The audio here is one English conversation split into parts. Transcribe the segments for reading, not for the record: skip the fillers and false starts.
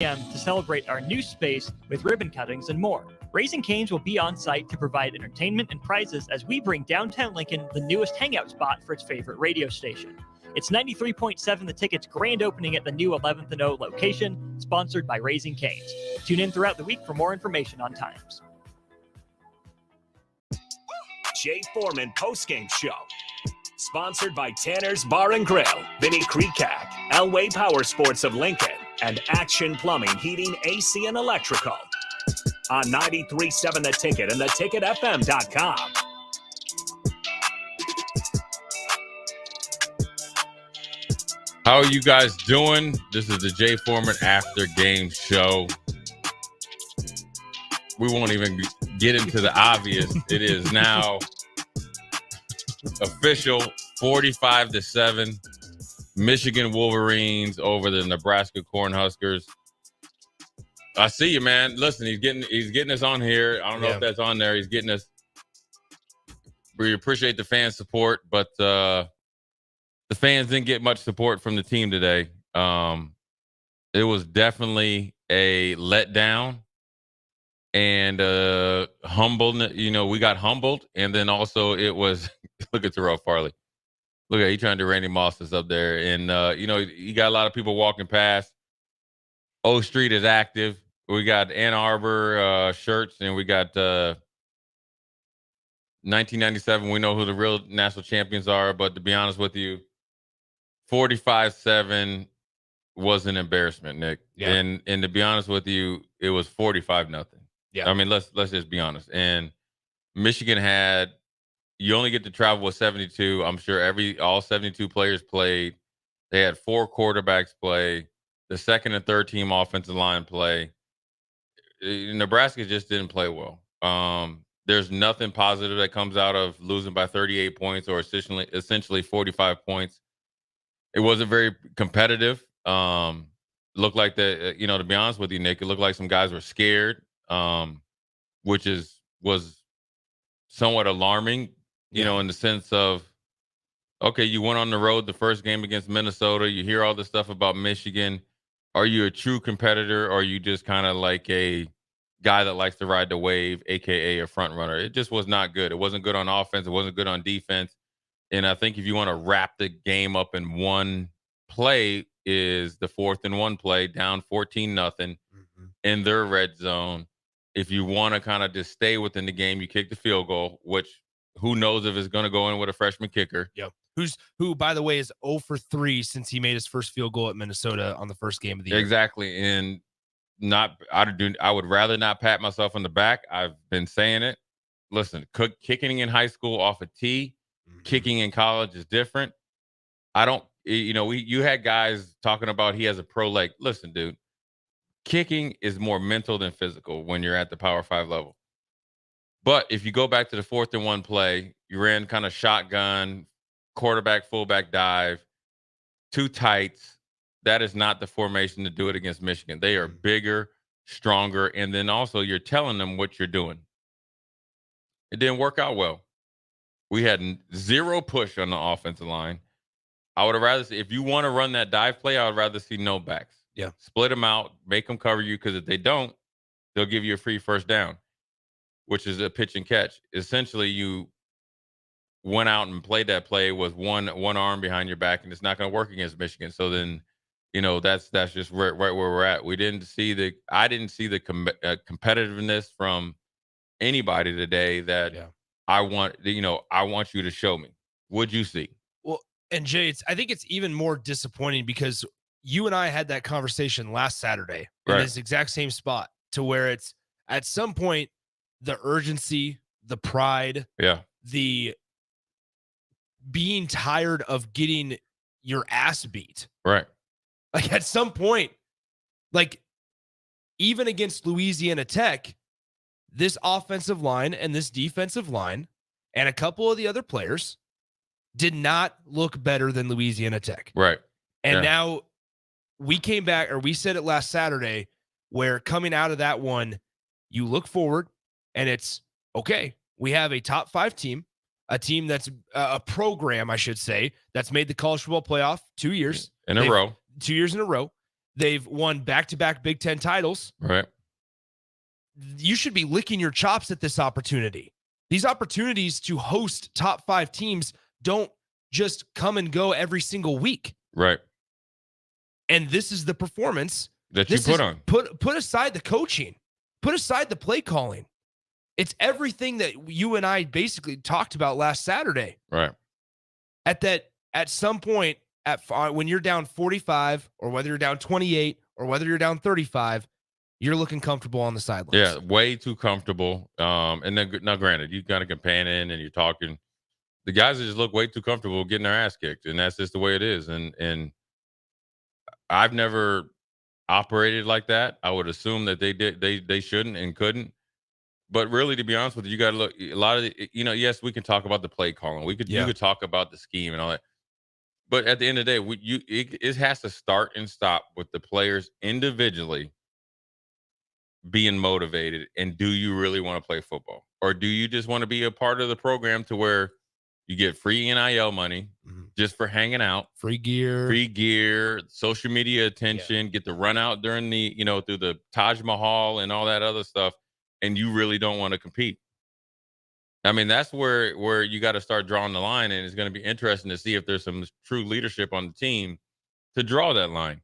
To celebrate our new space with ribbon cuttings and more. Raising Cane's will be on site to provide entertainment and prizes as we bring downtown Lincoln the newest hangout spot for its favorite radio station. It's 93.7 The Ticket's grand opening at the new 11th and O location, sponsored by Raising Cane's. Tune in throughout the week for more information on times. Jay Foreman Postgame Show. Sponsored by Tanner's Bar and Grill, Vinnie Kreekak, Elway Power Sports of Lincoln, and Action Plumbing, Heating, AC, and Electrical. On 93.7 The Ticket and theticketfm.com. How are you guys doing? This is the Jay Foreman After Game Show. We won't even get into the obvious. It is now official, 45-7. Michigan Wolverines over the Nebraska Cornhuskers. I see you, man. Listen, he's getting us on here. I don't know if that's on there. He's getting us. We appreciate the fan support, but the fans didn't get much support from the team today. It was definitely a letdown and humbled. You know, we got humbled, and then also it was look at Terrell Farley. Look at he trying to do Randy Moss up there, and you know, you got a lot of people walking past. O Street is active. We got Ann Arbor shirts, and we got 1997. We know who the real national champions are, but to be honest with you, 45-7 was an embarrassment, Nick. Yeah. And to be honest with you, it was 45-0. Yeah. I mean, let's just be honest. And Michigan had. You only get to travel with 72. I'm sure all 72 players played. They had 4 quarterbacks play. The second and third team offensive line play. Nebraska just didn't play well. There's nothing positive that comes out of losing by 38 points or essentially 45 points. It wasn't very competitive. Looked like to be honest with you, Nick, it looked like some guys were scared, which was somewhat alarming. You know, in the sense of, okay, you went on the road the first game against Minnesota. You hear all this stuff about Michigan. Are you a true competitor, or are you just kind of like a guy that likes to ride the wave, a.k.a. a front runner? It just was not good. It wasn't good on offense. It wasn't good on defense. And I think if you want to wrap the game up in one play is the 4th and 1 play, down 14-0 in their red zone. If you want to kind of just stay within the game, you kick the field goal, which – who knows if it's going to go in with a freshman kicker? Yep. Who, by the way, is 0 for 3 since he made his first field goal at Minnesota on the first game of the year. Exactly. And I would rather not pat myself on the back. I've been saying it. Listen, kicking in high school off a tee, kicking in college is different. You had guys talking about he has a pro leg. Listen, dude, kicking is more mental than physical when you're at the Power 5 level. But if you go back to the 4th and 1 play, you ran kind of shotgun, quarterback, fullback dive, 2 tights. That is not the formation to do it against Michigan. They are bigger, stronger, and then also you're telling them what you're doing. It didn't work out well. We had 0 push on the offensive line. I would have rather see, if you want to run that dive play, I would rather see no backs. Yeah. Split them out, make them cover you, because if they don't, they'll give you a free first down, which is a pitch and catch. Essentially, you went out and played that play with one arm behind your back, and it's not going to work against Michigan. So then, that's just right where we're at. I didn't see the competitiveness from anybody today that I want you to show me. What'd you see? Well, and Jay, I think it's even more disappointing because you and I had that conversation last Saturday in this exact same spot, to where it's at some point, the urgency, the pride, the being tired of getting your ass beat. Right. Like at some point, like even against Louisiana Tech, this offensive line and this defensive line and a couple of the other players did not look better than Louisiana Tech. Right. And now we came back, or we said it last Saturday, where coming out of that one, you look forward, and it's, okay, we have a top 5 team, a team that's a program, I should say, that's made the college football playoff 2 years in a row. 2 years in a row. They've won back-to-back Big Ten titles. Right. You should be licking your chops at this opportunity. These opportunities to host top 5 teams don't just come and go every single week. Right. And this is the performance that you put on. Put aside the coaching. Put aside the play calling. It's everything that you and I basically talked about last Saturday. Right. At some point, when you're down 45, or whether you're down 28, or whether you're down 35, you're looking comfortable on the sidelines. Yeah, way too comfortable. And then, now granted, you got a companion and you're talking. The guys that just look way too comfortable getting their ass kicked, and that's just the way it is. And I've never operated like that. I would assume that they shouldn't and couldn't. But really, to be honest with you, you got to look. A lot of yes, we can talk about the play calling. You could talk about the scheme and all that. But at the end of the day, it has to start and stop with the players individually being motivated. And do you really want to play football, or do you just want to be a part of the program to where you get free NIL money just for hanging out, free gear, social media attention, get to run out during the through the Taj Mahal and all that other stuff, and you really don't want to compete? I mean, that's where you got to start drawing the line, and it's going to be interesting to see if there's some true leadership on the team to draw that line.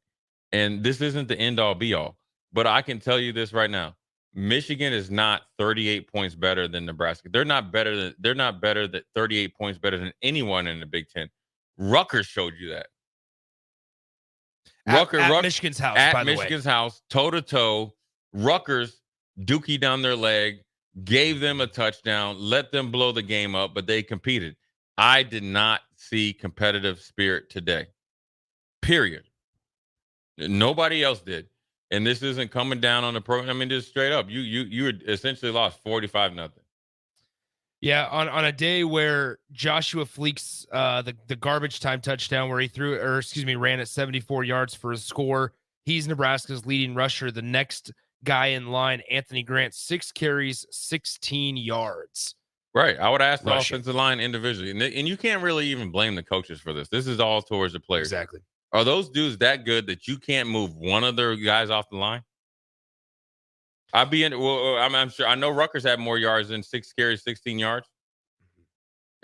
And this isn't the end all be all, but I can tell you this right now: Michigan is not 38 points better than Nebraska. They're not better than 38 points better than anyone in the Big Ten. Rutgers showed you that. At Michigan's house, at Michigan's house, toe to toe. Rutgers dookie down their leg, gave them a touchdown, let them blow the game up, but they competed. I did not see competitive spirit today. Period. Nobody else did. And this isn't coming down on the program. I mean, just straight up, you essentially lost 45-0. Yeah, on a day where Joshua Fleek's the garbage time touchdown where he ran at 74 yards for a score. He's Nebraska's leading rusher. The next guy in line, Anthony Grant, 6 carries, 16 yards. Right. I would ask the offensive line individually. And you can't really even blame the coaches for this. This is all towards the players. Exactly. Are those dudes that good that you can't move one of their guys off the line? I'm sure. I know Rutgers had more yards than 6 carries, 16 yards.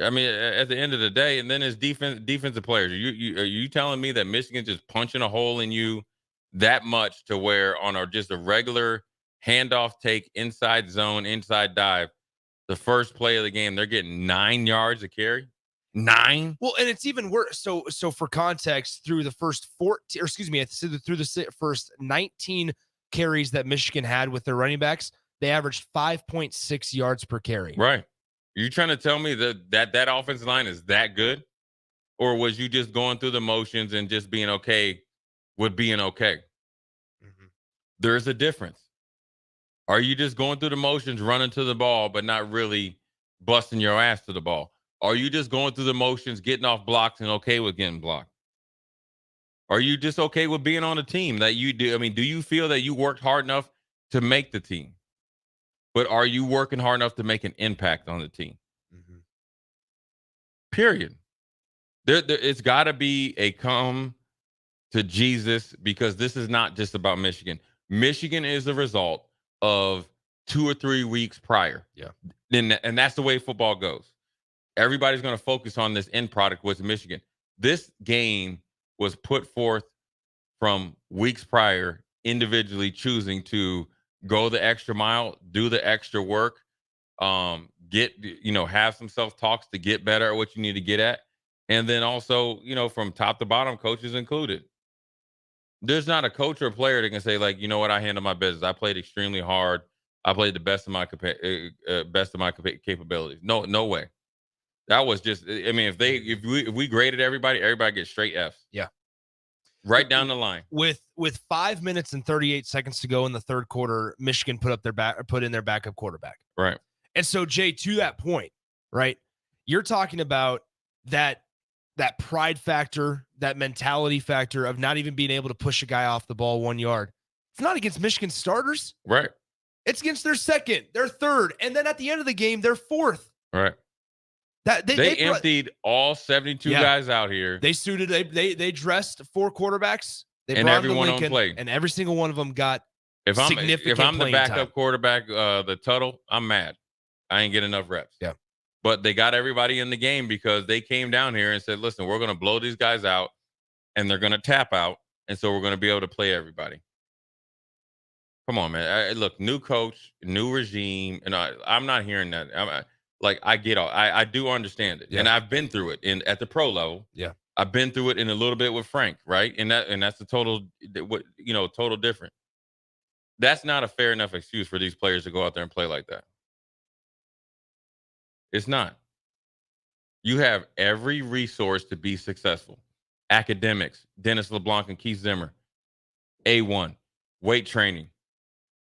I mean, at the end of the day, and then his defensive players. Are you telling me that Michigan just punching a hole in you that much to where on just a regular handoff take, inside zone, inside dive, the first play of the game, they're getting 9 yards a carry? 9? Well, and it's even worse. So for context, through the first 14, through the first 19 carries that Michigan had with their running backs, they averaged 5.6 yards per carry. Right. Are you trying to tell me that offensive line is that good? Or was you just going through the motions and just being okay with being okay? Mm-hmm. There's a difference. Are you just going through the motions, running to the ball, but not really busting your ass to the ball? Are you just going through the motions, getting off blocks and okay with getting blocked? Are you just okay with being on a team that you do? I mean, do you feel that you worked hard enough to make the team? But are you working hard enough to make an impact on the team? Mm-hmm. Period. It's got to be a come to Jesus, because this is not just about Michigan. Michigan is the result of 2 or 3 weeks prior. Yeah. And that's the way football goes. Everybody's going to focus on this end product, which is Michigan. This game was put forth from weeks prior, individually choosing to go the extra mile, do the extra work, have some self-talks to get better at what you need to get at. And then also, from top to bottom, coaches included. There's not a coach or a player that can say, like, you know what, I handled my business. I played extremely hard. I played the best of my capabilities. No way. That was just, I mean, if we graded everybody gets straight Fs. Yeah. Right down the line. With 5 minutes and 38 seconds to go in the third quarter, Michigan put in their backup quarterback. Right. And so, Jay, to that point, right, you're talking about that pride factor, that mentality factor of not even being able to push a guy off the ball 1 yard. It's not against Michigan starters. Right. It's against their second, their third, and then at the end of the game, their fourth. Right. They emptied all 72 guys out here. They dressed 4 quarterbacks. They and brought everyone him to on play. And every single one of them got If I'm the backup time. quarterback, the Tuttle, I'm mad. I ain't get enough reps. Yeah. But they got everybody in the game because they came down here and said, listen, we're going to blow these guys out and they're going to tap out. And so we're going to be able to play everybody. Come on, man. Look, new coach, new regime. And I'm not hearing that. I get all. I do understand it. Yeah. And I've been through it at the pro level. Yeah. I've been through it in a little bit with Frank, right? And that's the total different. That's not a fair enough excuse for these players to go out there and play like that. It's not. You have every resource to be successful. Academics, Dennis LeBlanc and Keith Zimmer, A1. Weight training,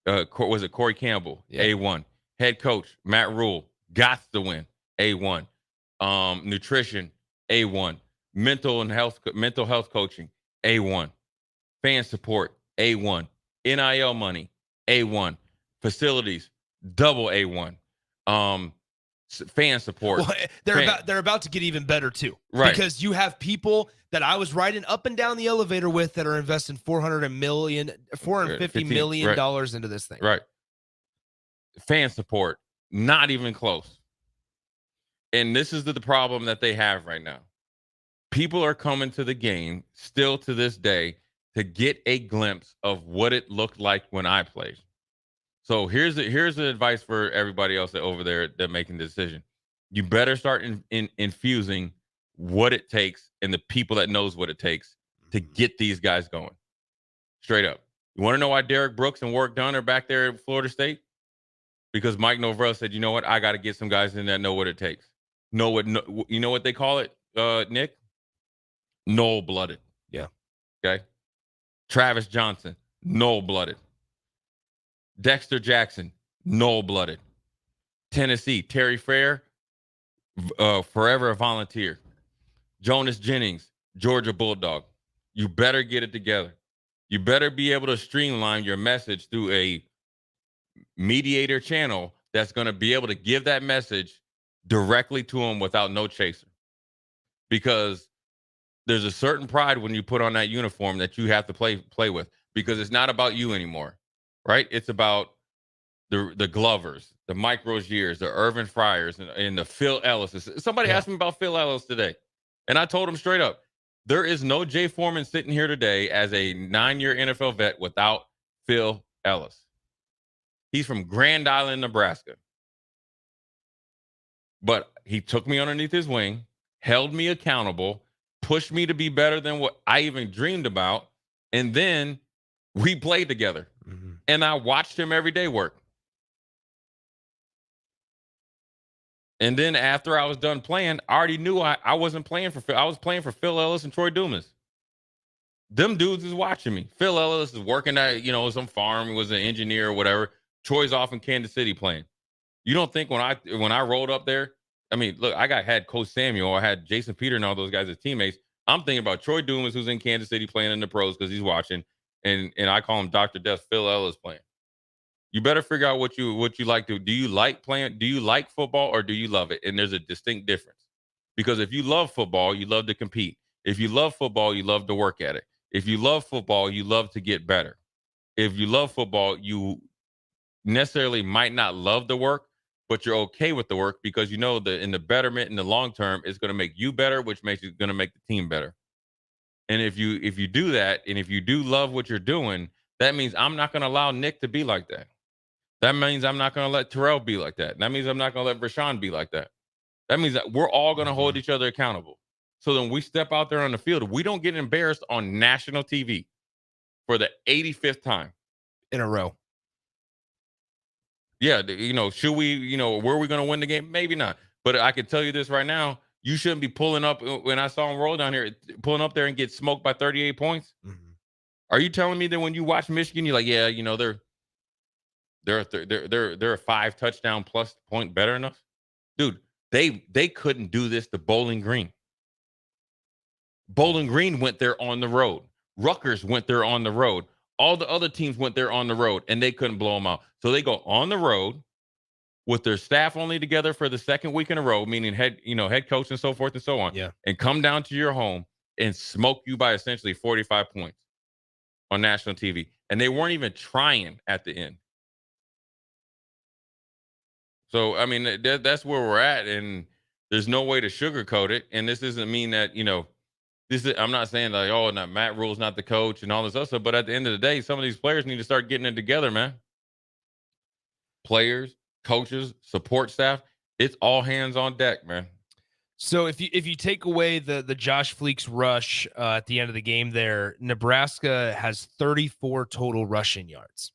was it Corey Campbell? Yeah. A1. Head coach, Matt Rule, got to win, A1. Nutrition, A1. Mental health coaching, A1. Fan support, A1. NIL money, A1. Facilities, double A1. Fan support. Well, they're about to get even better too, right? Because you have people that I was riding up and down the elevator with that are investing $450 million right. into this thing. Right. Fan support, not even close. And this is the problem that they have right now. People are coming to the game still to this day to get a glimpse of what it looked like when I played. So here's the advice for everybody else over there that making the decision. You better start infusing what it takes and the people that knows what it takes to get these guys going. Straight up. You want to know why Derek Brooks and Warwick Dunn are back there at Florida State? Because Mike Norvell said, you know what? I got to get some guys in that know what it takes. You know what they call it, Nick? Null-blooded. Yeah. Okay. Travis Johnson, null-blooded. Dexter Jackson, null-blooded. Tennessee, Terry Fair, forever a volunteer. Jonas Jennings, Georgia Bulldog. You better get it together. You better be able to streamline your message through a mediator channel that's going to be able to give that message directly to them without no chaser. Because there's a certain pride when you put on that uniform that you have to play with, because it's not about you anymore. Right? It's about the Glovers, the Mike Roziers, the Irvin Fryers, and the Phil Ellis. Somebody asked me about Phil Ellis today, and I told him straight up, there is no Jay Foreman sitting here today as a 9-year NFL vet without Phil Ellis. He's from Grand Island, Nebraska. But he took me underneath his wing, held me accountable, pushed me to be better than what I even dreamed about, and then we played together. Mm-hmm. And I watched him every day work. And then after I was done playing, I already knew I wasn't playing for Phil. I was playing for Phil Ellis and Troy Dumas. Them dudes is watching me. Phil Ellis is working at, some farm, was an engineer or whatever. Troy's off in Kansas City playing. You don't think when I rolled up there, I mean, look, I had Coach Samuel, I had Jason Peter and all those guys as teammates. I'm thinking about Troy Dumas, who's in Kansas City playing in the pros because he's watching. And I call him Dr. Death, Phil Ellis playing. You better figure out what you like to do. Do you like playing? Do you like football or do you love it? And there's a distinct difference. Because if you love football, you love to compete. If you love football, you love to work at it. If you love football, you love to get better. If you love football, you necessarily might not love the work, but you're okay with the work because you know that in the betterment in the long term, it's going to make you better, which makes it going to make the team better. And if you do that, and if you do love what you're doing, that means I'm not going to allow Nick to be like that. That means I'm not going to let Terrell be like that. That means I'm not going to let Rashawn be like that. That means that we're all going to hold each other accountable. So then we step out there on the field. We don't get embarrassed on national TV for the 85th time in a row. Yeah, should we, were we going to win the game? Maybe not. But I can tell you this right now. You shouldn't be pulling up when I saw him roll down here, pulling up there and get smoked by 38 points. Mm-hmm. Are you telling me that when you watch Michigan, you're like, yeah, they're a 5 touchdown plus point better than us? Dude, they couldn't do this to Bowling Green. Bowling Green went there on the road. Rutgers went there on the road. All the other teams went there on the road, and they couldn't blow them out. So they go on the road with their staff only together for the second week in a row, meaning head coach and so forth and so on, and come down to your home and smoke you by essentially 45 points. on national TV, and they weren't even trying at the end. So, I mean, that's where we're at, and there's no way to sugarcoat it. And this doesn't mean that, I'm not saying like, oh, not Matt Rule's not the coach and all this other stuff, but at the end of the day, some of these players need to start getting it together, man. Players, coaches, support staff, it's all hands on deck, man. So if you take away the Josh Fleek's rush at the end of the game there, Nebraska has 34 total rushing yards.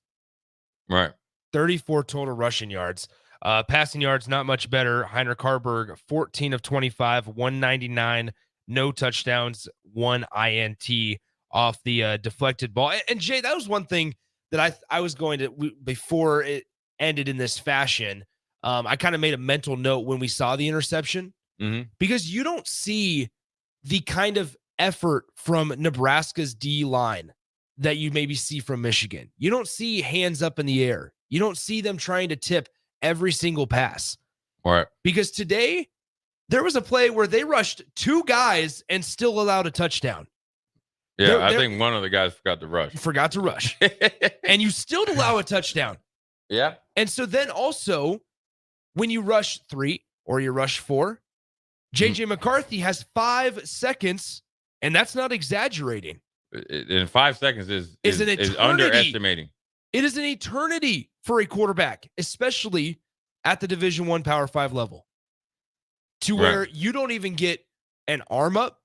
Right. 34 total rushing yards. Passing yards, not much better. Heinrich Harburg, 14 of 25, 199, no touchdowns, 1 INT off the deflected ball. And Jay, that was one thing that I was going to, before it ended in this fashion, I kind of made a mental note when we saw the interception, because you don't see the kind of effort from Nebraska's D line that you maybe see from Michigan. You don't see hands up in the air. You don't see them trying to tip every single pass. Right. Because today there was a play where they rushed 2 guys and still allowed a touchdown. Yeah, I think one of the guys forgot to rush. And you still allow a touchdown. Yeah. And so then also, when you rush 3 or you rush 4, JJ McCarthy has 5 seconds, and that's not exaggerating. In 5 seconds is underestimating. It is an eternity for a quarterback, especially at the Division I Power 5 level, to where you don't even get an arm up.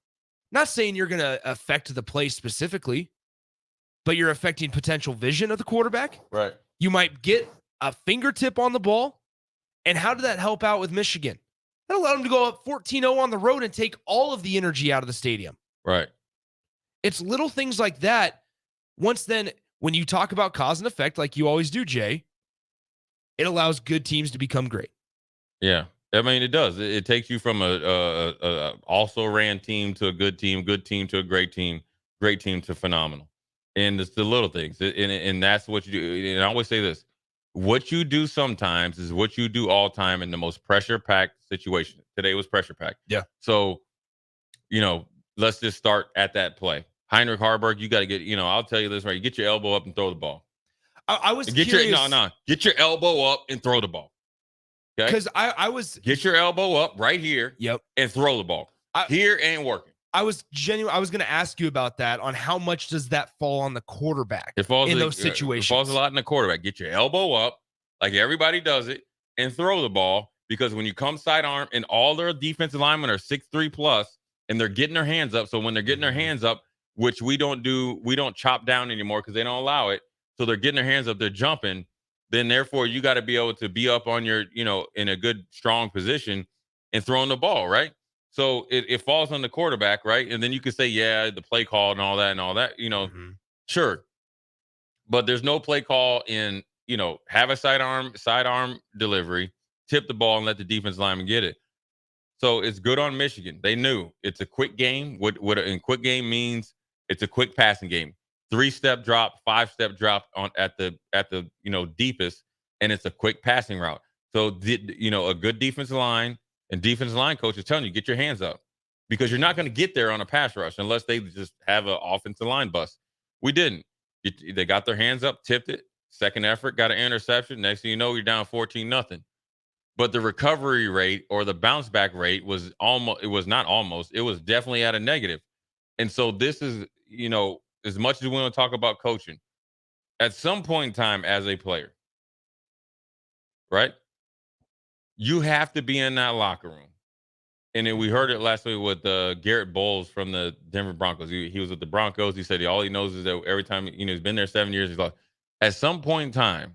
Not saying you're going to affect the play specifically, but you're affecting potential vision of the quarterback. Right. You might get a fingertip on the ball. And how did that help out with Michigan? That allowed them to go up 14-0 on the road and take all of the energy out of the stadium. Right. It's little things like that. Once then, when you talk about cause and effect, like you always do, Jay, it allows good teams to become great. Yeah. I mean, it does. It takes you from a also ran team to a good team to a great team to phenomenal. And it's the little things. And that's what you do. And I always say this. What you do sometimes is what you do all time in the most pressure-packed situation. Today was pressure-packed. Yeah. So, let's just start at that play. Heinrich Harburg, you got to get, I'll tell you this right. You get your elbow up and throw the ball. I was curious. Get your elbow up and throw the ball. Okay? Because I was. Get your elbow up right here. Yep. And throw the ball. Here ain't working. I was going to ask you about that, on how much does that fall on the quarterback in those situations? It falls a lot in the quarterback. Get your elbow up like everybody does it and throw the ball, because when you come sidearm and all their defensive linemen are 6'3 plus and they're getting their hands up. So when they're getting their hands up, which we don't chop down anymore because they don't allow it. So they're getting their hands up, they're jumping. Then therefore you got to be able to be up on your, in a good, strong position and throwing the ball, right? So it falls on the quarterback, right? And then you could say, yeah, the play call and all that, sure. But there's no play call in, have a sidearm delivery, tip the ball and let the defense lineman get it. So it's good on Michigan. They knew it's a quick game. What in quick game means, it's a quick passing game. 3-step drop, 5-step drop at the deepest, and it's a quick passing route. So a good defensive line and defensive line coach is telling you, get your hands up, because you're not going to get there on a pass rush unless they just have an offensive line bust. We didn't. They got their hands up, tipped it, second effort, got an interception. Next thing you know, you're down 14-0. But the recovery rate or the bounce back rate was it was definitely at a negative. And so this is, as much as we want to talk about coaching, at some point in time as a player, right? You have to be in that locker room. And then we heard it last week with Garrett Bowles from the Denver Broncos. He was with the Broncos. He said all he knows is that every time, he's been there 7 years. He's like, at some point in time,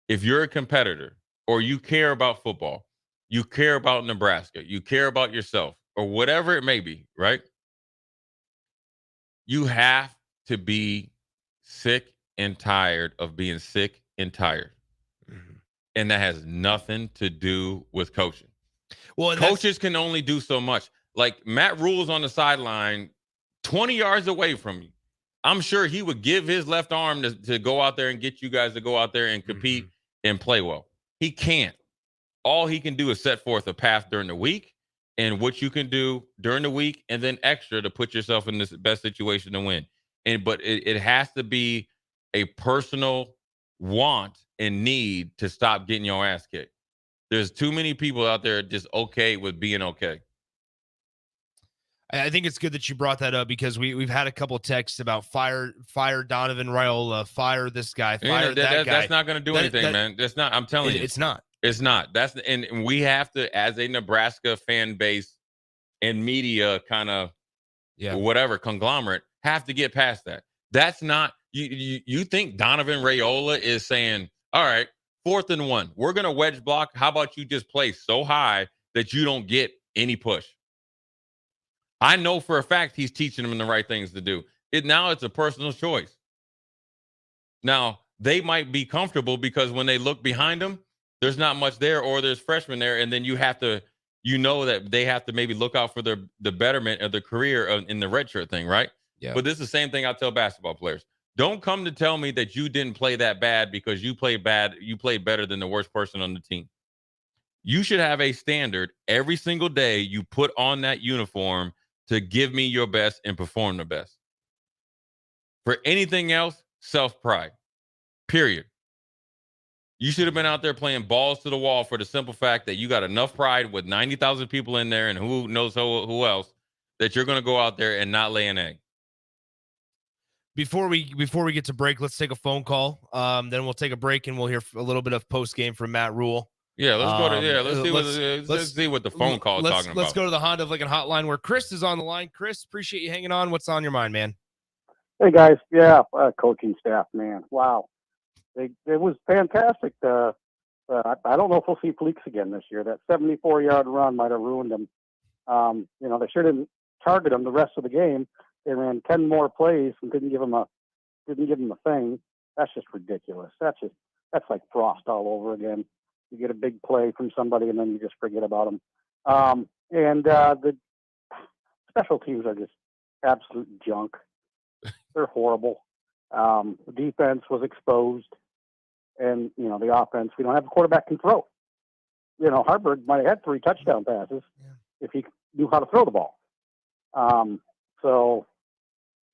if you're a competitor or you care about football, you care about Nebraska, you care about yourself or whatever it may be, right? You have to be sick and tired of being sick and tired. Mm-hmm. And that has nothing to do with coaching. Well, coaches can only do so much. Like Matt Rule's on the sideline 20 yards away from you. I'm sure he would give his left arm to go out there and get you guys to go out there and compete and play well. He can't. All he can do is set forth a path during the week and what you can do during the week and then extra to put yourself in this best situation to win. but it has to be a personal want and need to stop getting your ass kicked. There's too many people out there just okay with being okay. I think it's good that you brought that up because we've had a couple of texts about fire Donovan Raiola, fire this guy, fire that guy. That's not going to do anything, man. That's not. I'm telling you, it's not. It's not. And we have to, as a Nebraska fan base and media kind of whatever conglomerate, have to get past that. That's not. You think Donovan Raiola is saying, all right, 4th and 1, we're going to wedge block. How about you just play so high that you don't get any push? I know for a fact he's teaching them the right things to do. Now it's a personal choice. Now, they might be comfortable because when they look behind them, there's not much there, or there's freshmen there, and then you have to, that they have to maybe look out for the betterment of their career in the redshirt thing, right? Yeah. But this is the same thing I tell basketball players. Don't come to tell me that you didn't play that bad because you played bad. You played better than the worst person on the team. You should have a standard every single day you put on that uniform to give me your best and perform the best. For anything else, self-pride. Period. You should have been out there playing balls to the wall for the simple fact that you got enough pride with 90,000 people in there and who knows who else that you're going to go out there and not lay an egg. Before we get to break, let's take a phone call. Then we'll take a break and we'll hear a little bit of post game from Matt Rule. Yeah, let's go to let's see what the phone call is talking about. Let's go to the Honda of Lincoln hotline where Chris is on the line. Chris, appreciate you hanging on. What's on your mind, man? Hey guys, coaching staff, man, wow, it was fantastic. I don't know if we'll see Fleeks again this year. That 74-yard run might have ruined him. They sure didn't target him the rest of the game. They ran 10 more plays and didn't give him a thing. That's just ridiculous. That's like Frost all over again. You get a big play from somebody and then you just forget about them. The special teams are just absolute junk. They're horrible. The defense was exposed, and the offense. We don't have a quarterback can throw. Harvard might have had 3 touchdown passes if he knew how to throw the ball. So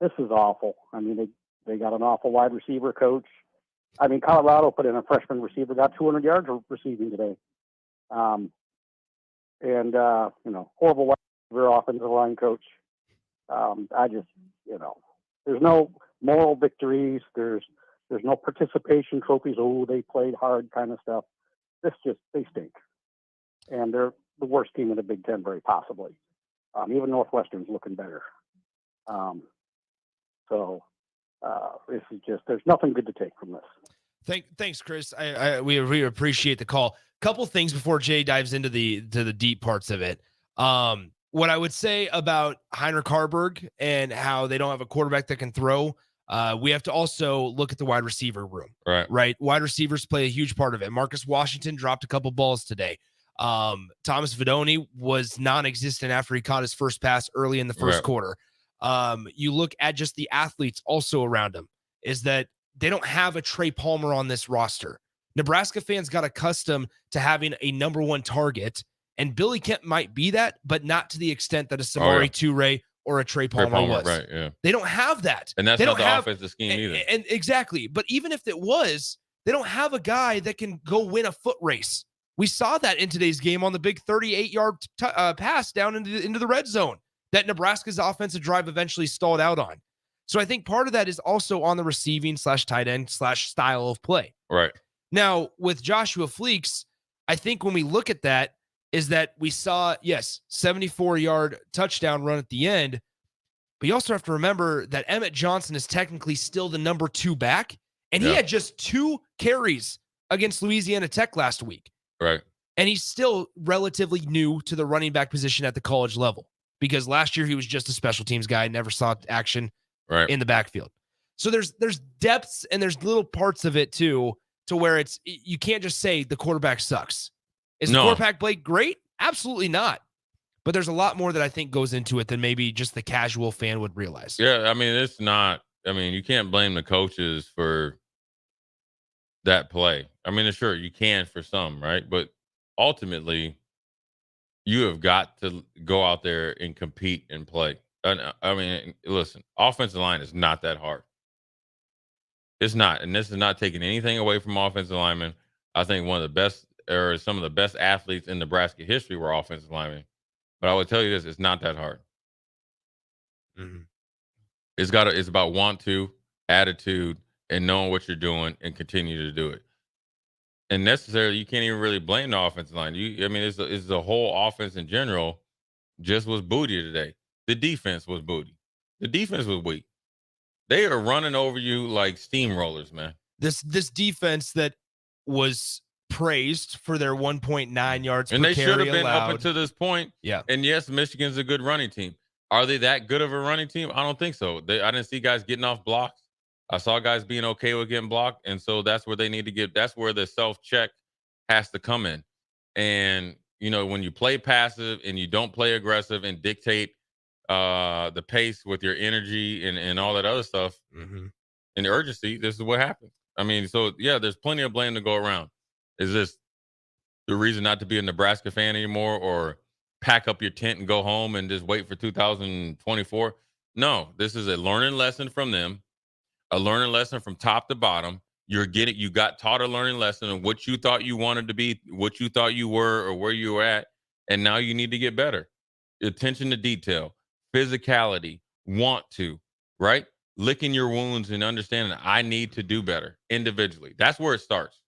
this is awful. I mean, they got an awful wide receiver coach. I mean, Colorado put in a freshman receiver, got 200 yards receiving today. Horrible wide receiver offensive line coach. There's no moral victories. There's no participation trophies. Oh, they played hard kind of stuff. They stink. And they're the worst team in the Big Ten, very possibly. Even Northwestern's looking better. This is there's nothing good to take from this. Thanks, Chris. We really appreciate the call. Couple things before Jay dives into the deep parts of it. What I would say about Heinrich Harburg and how they don't have a quarterback that can throw, we have to also look at the wide receiver room. Right. Wide receivers play a huge part of it. Marcus Washington dropped a couple balls today. Thomas Vidoni was non-existent after he caught his first pass early in the first quarter. You look at just the athletes also around him, is that they don't have a Trey Palmer on this roster. Nebraska fans got accustomed to having a number 1 target, and Billy Kemp might be that, but not to the extent that a Samori Toure or a Trey Palmer was. Right, yeah. They don't have that. And that's not the offensive scheme either. And exactly. But even if it was, they don't have a guy that can go win a foot race. We saw that in today's game on the big 38-yard pass down into the red zone that Nebraska's offensive drive eventually stalled out on. So I think part of that is also on the receiving /tight end /style of play. Right. Now, with Joshua Fleeks, I think when we look at that, is that we saw, 74-yard touchdown run at the end, but you also have to remember that Emmett Johnson is technically still the number 2 back, and he had just 2 carries against Louisiana Tech last week. Right. And he's still relatively new to the running back position at the college level because last year he was just a special teams guy, never saw action in the backfield. So there's depths and there's little parts of it too, to where you can't just say the quarterback sucks. Is the quarterback play great? Absolutely not. But there's a lot more that I think goes into it than maybe just the casual fan would realize. Yeah, I mean, you can't blame the coaches for that play. I mean, sure, you can for some, right? But ultimately, you have got to go out there and compete and play. I mean, listen, offensive line is not that hard. It's not, and this is not taking anything away from offensive linemen. I think one of the best, or some of the best athletes in Nebraska history were offensive linemen. But I would tell you this: it's not that hard. Mm-hmm. It's about want to, attitude, and knowing what you're doing and continue to do it. And necessarily, you can't even really blame the offensive line. It's the whole offense in general just was booty today. The defense was booty. The defense was weak. They are running over you like steamrollers, man. This defense that was praised for their 1.9 yards and per they carry should have been allowed. up until this point. Yeah. And yes, Michigan's a good running team. Are they that good of a running team? I don't think so. I didn't see guys getting off blocks. I saw guys being okay with getting blocked. And so that's where they need to get. That's where the self-check has to come in. And, when you play passive and you don't play aggressive and dictate the pace with your energy and all that other stuff and the urgency, this is what happens. I mean, so yeah, there's plenty of blame to go around. Is this the reason not to be a Nebraska fan anymore, or pack up your tent and go home and just wait for 2024? No, this is a learning lesson from them, a learning lesson from top to bottom. You got taught a learning lesson of what you thought you wanted to be, what you thought you were, or where you were at, and now you need to get better. Attention to detail, physicality, want to, right? Licking your wounds and understanding I need to do better individually. That's where it starts.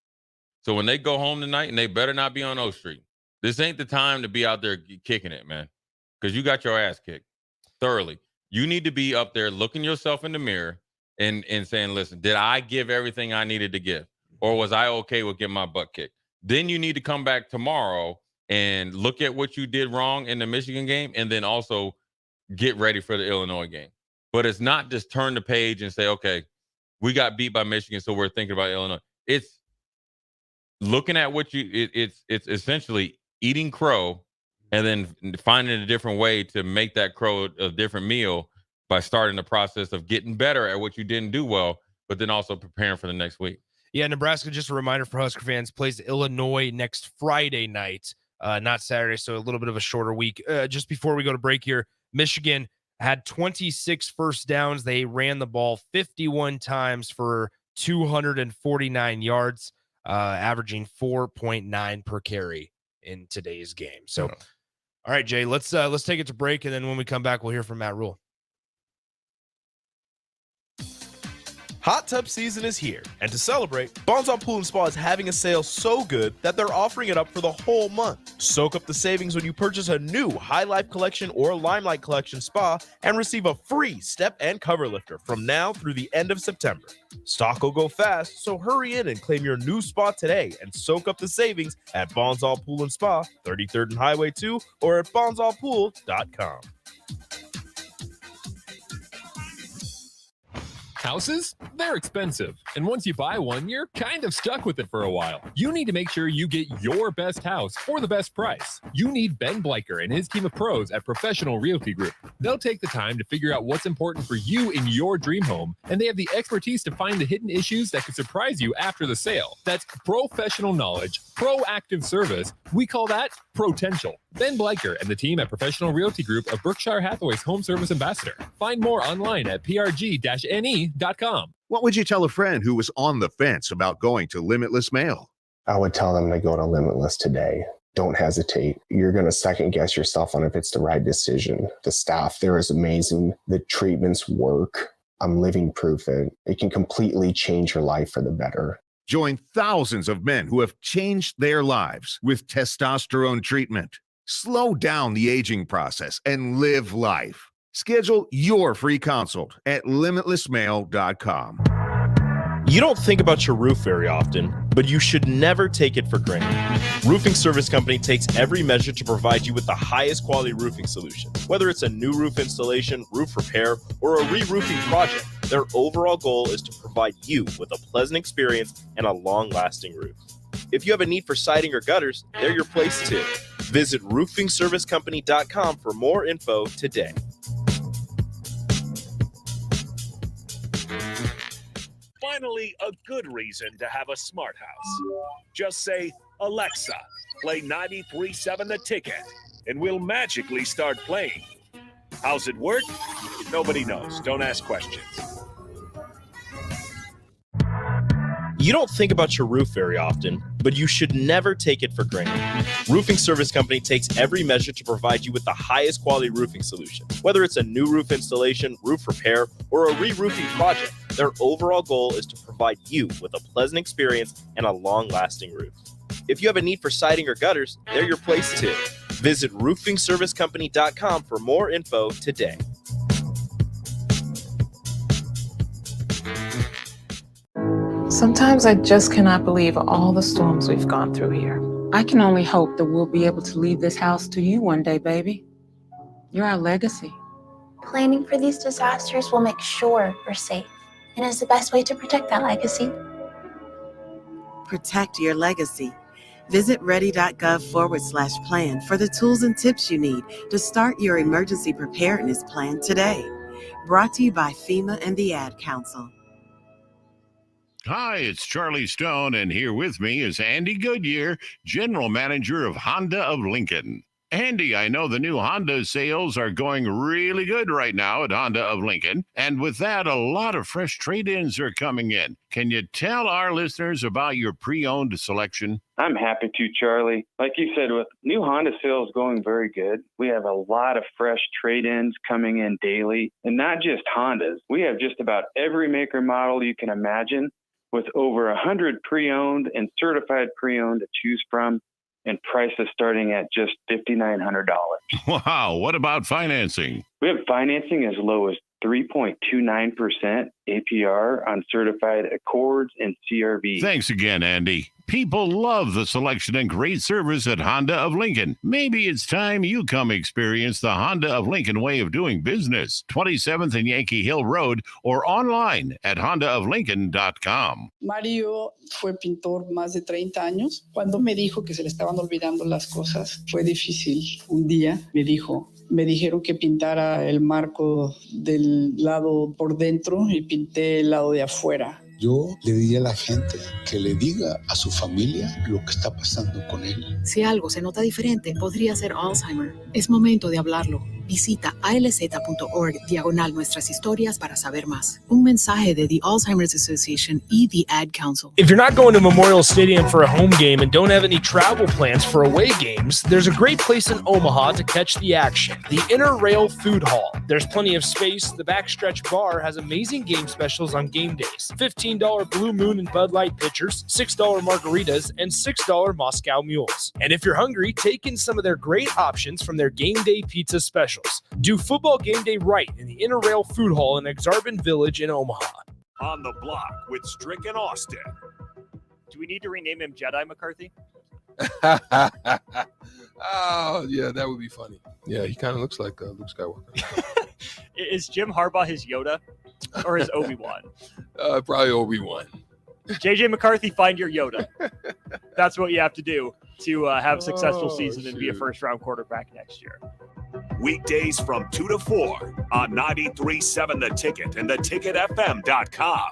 So when they go home tonight, and they better not be on O Street, this ain't the time to be out there kicking it, man, because you got your ass kicked thoroughly. You need to be up there looking yourself in the mirror and saying, listen, did I give everything I needed to give, or was I okay with getting my butt kicked? Then you need to come back tomorrow and look at what you did wrong in the Michigan game, and then also get ready for the Illinois game. But it's not just turn the page and say, okay, we got beat by Michigan, so we're thinking about Illinois. It's looking at what it's essentially eating crow and then finding a different way to make that crow a different meal by starting the process of getting better at what you didn't do well, but then also preparing for the next week. Yeah, Nebraska, just a reminder for Husker fans, plays Illinois next Friday night, not Saturday, so a little bit of a shorter week. Just before we go to break here, Michigan had 26 first downs. They ran the ball 51 times for 249 yards, averaging 4.9 per carry in today's game. So, all right, Jay, let's take it to break, and then when we come back, we'll hear from Matt Rule. Hot tub season is here, and to celebrate, Bonzal Pool & Spa is having a sale so good that they're offering it up for the whole month. Soak up the savings when you purchase a new High Life Collection or Limelight Collection spa and receive a free step and cover lifter from now through the end of September. Stock will go fast, so hurry in and claim your new spa today and soak up the savings at Bonzal Pool & Spa, 33rd and Highway 2, or at bonzalpool.com. Houses? They're expensive. And once you buy one, you're kind of stuck with it for a while. You need to make sure you get your best house for the best price. You need Ben Bleicher and his team of pros at Professional Realty Group. They'll take the time to figure out what's important for you in your dream home, and they have the expertise to find the hidden issues that could surprise you after the sale. That's professional knowledge, proactive service. We call that Potential. Ben Bleicher and the team at Professional Realty Group of Berkshire Hathaway's home service ambassador. Find more online at prg-ne.com. What would you tell a friend who was on the fence about going to Limitless Mail? I would tell them to go to Limitless today. Don't hesitate. You're going to second guess yourself on if it's the right decision. The staff there is amazing. The treatments work. I'm living proof that it can completely change your life for the better. Join thousands of men who have changed their lives with testosterone treatment. Slow down the aging process and live life. Schedule your free consult at limitlessmail.com. You don't think about your roof very often, but you should never take it for granted. Roofing Service Company takes every measure to provide you with the highest quality roofing solution. Whether it's a new roof installation, roof repair, or a re-roofing project, their overall goal is to provide you with a pleasant experience and a long-lasting roof. If you have a need for siding or gutters, they're your place too. Visit roofingservicecompany.com for more info today. Finally, a good reason to have a smart house. Just say, Alexa, play 93.7 The Ticket, and we'll magically start playing. How's it work? Nobody knows. Don't ask questions. You don't think about your roof very often, but you should never take it for granted. Roofing Service Company takes every measure to provide you with the highest quality roofing solution. Whether it's a new roof installation, roof repair, or a re-roofing project, their overall goal is to provide you with a pleasant experience and a long-lasting roof. If you have a need for siding or gutters, they're your place too. Visit roofingservicecompany.com for more info today. Sometimes I just cannot believe all the storms we've gone through here. I can only hope that we'll be able to leave this house to you one day, baby. You're our legacy. Planning for these disasters will make sure we're safe and is the best way to protect that legacy. Protect your legacy. Visit ready.gov/plan for the tools and tips you need to start your emergency preparedness plan today. Brought to you by FEMA and the Ad Council. Hi, it's Charlie Stone, and here with me is Andy Goodyear, General Manager of Honda of Lincoln. Andy, I know the new Honda sales are going really good right now at Honda of Lincoln, and with that, a lot of fresh trade-ins are coming in. Can you tell our listeners about your pre-owned selection? I'm happy to, Charlie. Like you said, with new Honda sales going very good, we have a lot of fresh trade-ins coming in daily, and not just Hondas. We have just about every maker model you can imagine, with over 100 pre-owned and certified pre-owned to choose from, and prices starting at just $5,900. Wow, what about financing? We have financing as low as 3.29% APR on certified Accords and CRV. Thanks again, Andy. People love the selection and great service at Honda of Lincoln. Maybe it's time you come experience the Honda of Lincoln way of doing business. 27th and Yankee Hill Road or online at hondaoflincoln.com. Mario fue pintor más de 30 años. Cuando me dijo que se le estaban olvidando las cosas, fue difícil. Un día me dijeron que pintara el marco del lado por dentro y pinté el lado de afuera. Yo le diría a la gente que le diga a su familia lo que está pasando con él. Si algo se nota diferente, podría ser Alzheimer. Es momento de hablarlo. Visita alz.org/nuestras historias para saber más. Un mensaje de the Alzheimer's Association y the Ad Council. If you're not going to Memorial Stadium for a home game and don't have any travel plans for away games, there's a great place in Omaha to catch the action, the Inner Rail Food Hall. There's plenty of space. The Backstretch Bar has amazing game specials on game days. $15 Blue Moon and Bud Light pitchers, $6 margaritas, and $6 Moscow Mules. And if you're hungry, take in some of their great options from their game day pizza specials. Do football game day right in the Inner Rail Food Hall in Exarban Village in Omaha. On the Block with Strick and Austin. Do we need to rename him Jedi McCarthy? Oh, yeah, that would be funny. Yeah, he kind of looks like Luke Skywalker. Is Jim Harbaugh his Yoda or his Obi-Wan? Probably Obi-Wan. JJ McCarthy, find your Yoda. That's what you have to do to have a successful season and be a first-round quarterback next year. Weekdays from 2 to 4 on 93.7 The Ticket and theticketfm.com.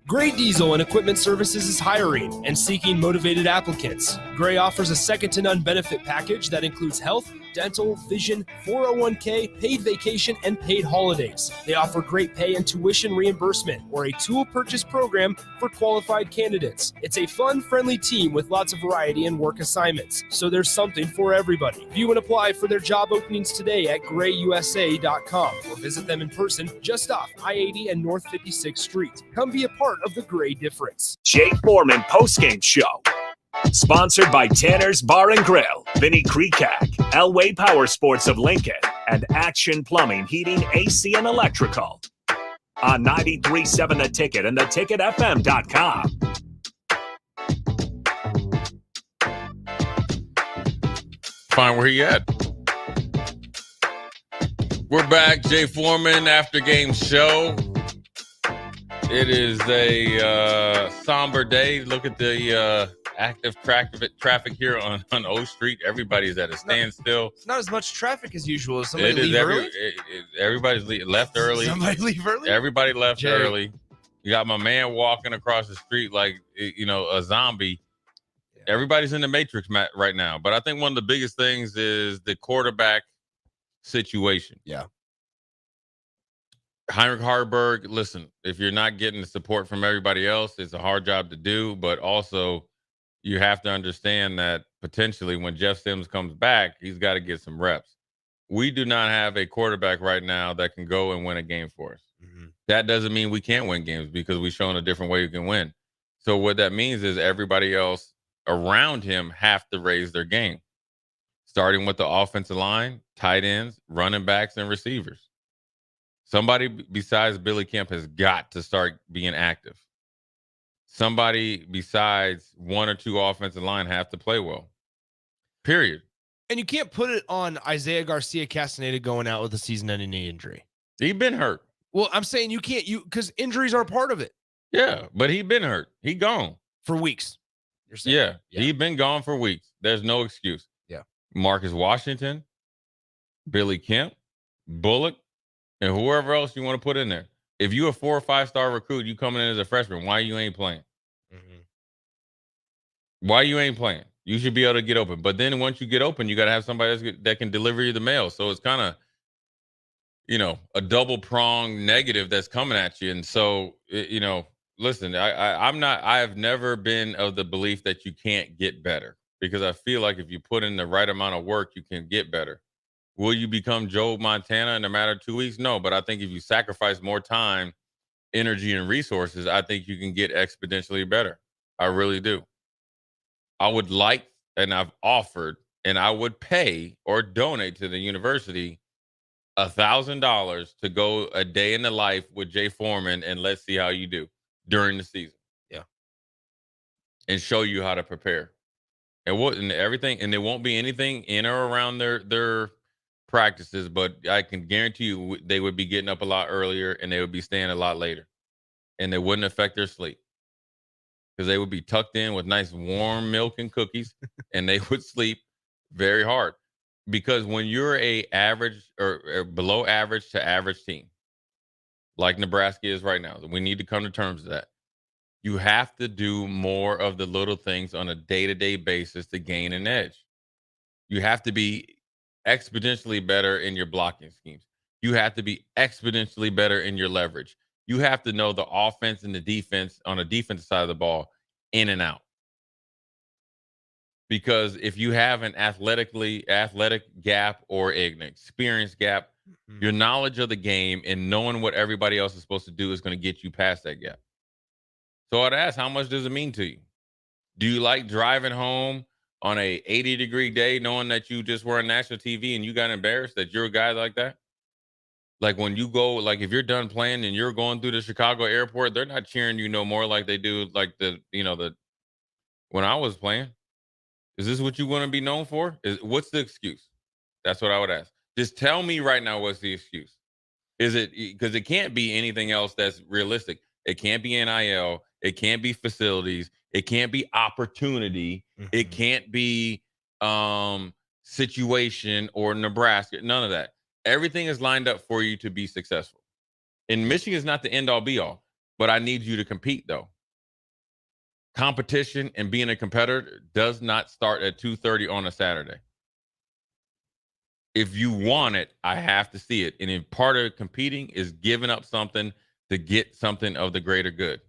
Gray Diesel and Equipment Services is hiring and seeking motivated applicants. Gray offers a second-to-none benefit package that includes health, dental, vision, 401k, paid vacation, and paid holidays. They offer great pay and tuition reimbursement or a tool purchase program for qualified candidates. It's a fun, friendly team with lots of variety and work assignments, so there's something for everybody. View and apply for their job openings today at grayusa.com or visit them in person just off I-80 and North 56th Street. Come be a part of the Gray difference. Jay Foreman Postgame Show. Sponsored by Tanner's Bar and Grill, Vinny Krekak, Elway Power Sports of Lincoln, and Action Plumbing, Heating, AC, and Electrical. On 93.7 The Ticket and theticketfm.com. Fine, where he at? We're back. Jay Foreman after game show. It is a somber day. Look at the active traffic here on O Street. Everybody's at a standstill. It's not as much traffic as usual. Somebody leave early? Everybody's left early. Somebody leave early? Everybody left Jay. early. You got my man walking across the street like, a zombie. Yeah. Everybody's in the Matrix right now. But I think one of the biggest things is the quarterback situation. Yeah. Heinrich Harburg, listen, if you're not getting the support from everybody else, it's a hard job to do. But also, you have to understand that potentially when Jeff Sims comes back, he's got to get some reps. We do not have a quarterback right now that can go and win a game for us. Mm-hmm. That doesn't mean we can't win games because we've shown a different way you can win. So what that means is everybody else around him have to raise their game, starting with the offensive line, tight ends, running backs, and receivers. Somebody besides Billy Kemp has got to start being active. Somebody besides one or two offensive line have to play well. Period. And you can't put it on Isaiah Garcia Castaneda going out with a season-ending knee injury. He's been hurt. Well, I'm saying you can't, because injuries are a part of it. Yeah, but he's been hurt. He gone. For weeks. You're saying. Yeah, he's been gone for weeks. There's no excuse. Yeah. Marcus Washington, Billy Kemp, Bullock, and whoever else you want to put in there. If you a 4 or 5 star recruit, you coming in as a freshman, why you ain't playing? Mm-hmm. Why you ain't playing? You should be able to get open. But then once you get open, you got to have somebody that can deliver you the mail. So it's kind of, a double prong negative that's coming at you. And so, listen, I have never been of the belief that you can't get better, because I feel like if you put in the right amount of work, you can get better. Will you become Joe Montana in a matter of 2 weeks? No, but I think if you sacrifice more time, energy, and resources, I think you can get exponentially better. I really do. I would like, and I've offered, and I would pay or donate to the university $1,000 to go a day in the life with Jay Foreman, and let's see how you do during the season. Yeah. And show you how to prepare. And everything, and there won't be anything in or around their practices, but I can guarantee you they would be getting up a lot earlier and they would be staying a lot later, and they wouldn't affect their sleep because they would be tucked in with nice warm milk and cookies and they would sleep very hard. Because when you're a average or below average to average team, like Nebraska is right now, we need to come to terms with that. You have to do more of the little things on a day-to-day basis to gain an edge. You have to be exponentially better in your blocking schemes. You have to be exponentially better in your leverage. You have to know the offense and the defense on the defensive side of the ball in and out. Because if you have an athletic gap or an experience gap, your knowledge of the game and knowing what everybody else is supposed to do is going to get you past that gap. So I'd ask, how much does it mean to you? Do you like driving home on a 80-degree day knowing that you just were on national TV and you got embarrassed that you're a guy like that? Like when you go, like if you're done playing and you're going through the Chicago airport, they're not cheering you no more like they do like when I was playing. Is this what you want to be known for? What's the excuse? That's what I would ask. Just tell me right now, what's the excuse? Is it because it can't be anything else that's realistic? It can't be NIL. It can't be facilities. It can't be opportunity. Mm-hmm. It can't be situation or Nebraska. None of that. Everything is lined up for you to be successful. And Michigan is not the end all be all, but I need you to compete though. Competition and being a competitor does not start at 2:30 on a Saturday. If you want it, I have to see it. And if part of competing is giving up something to get something of the greater good.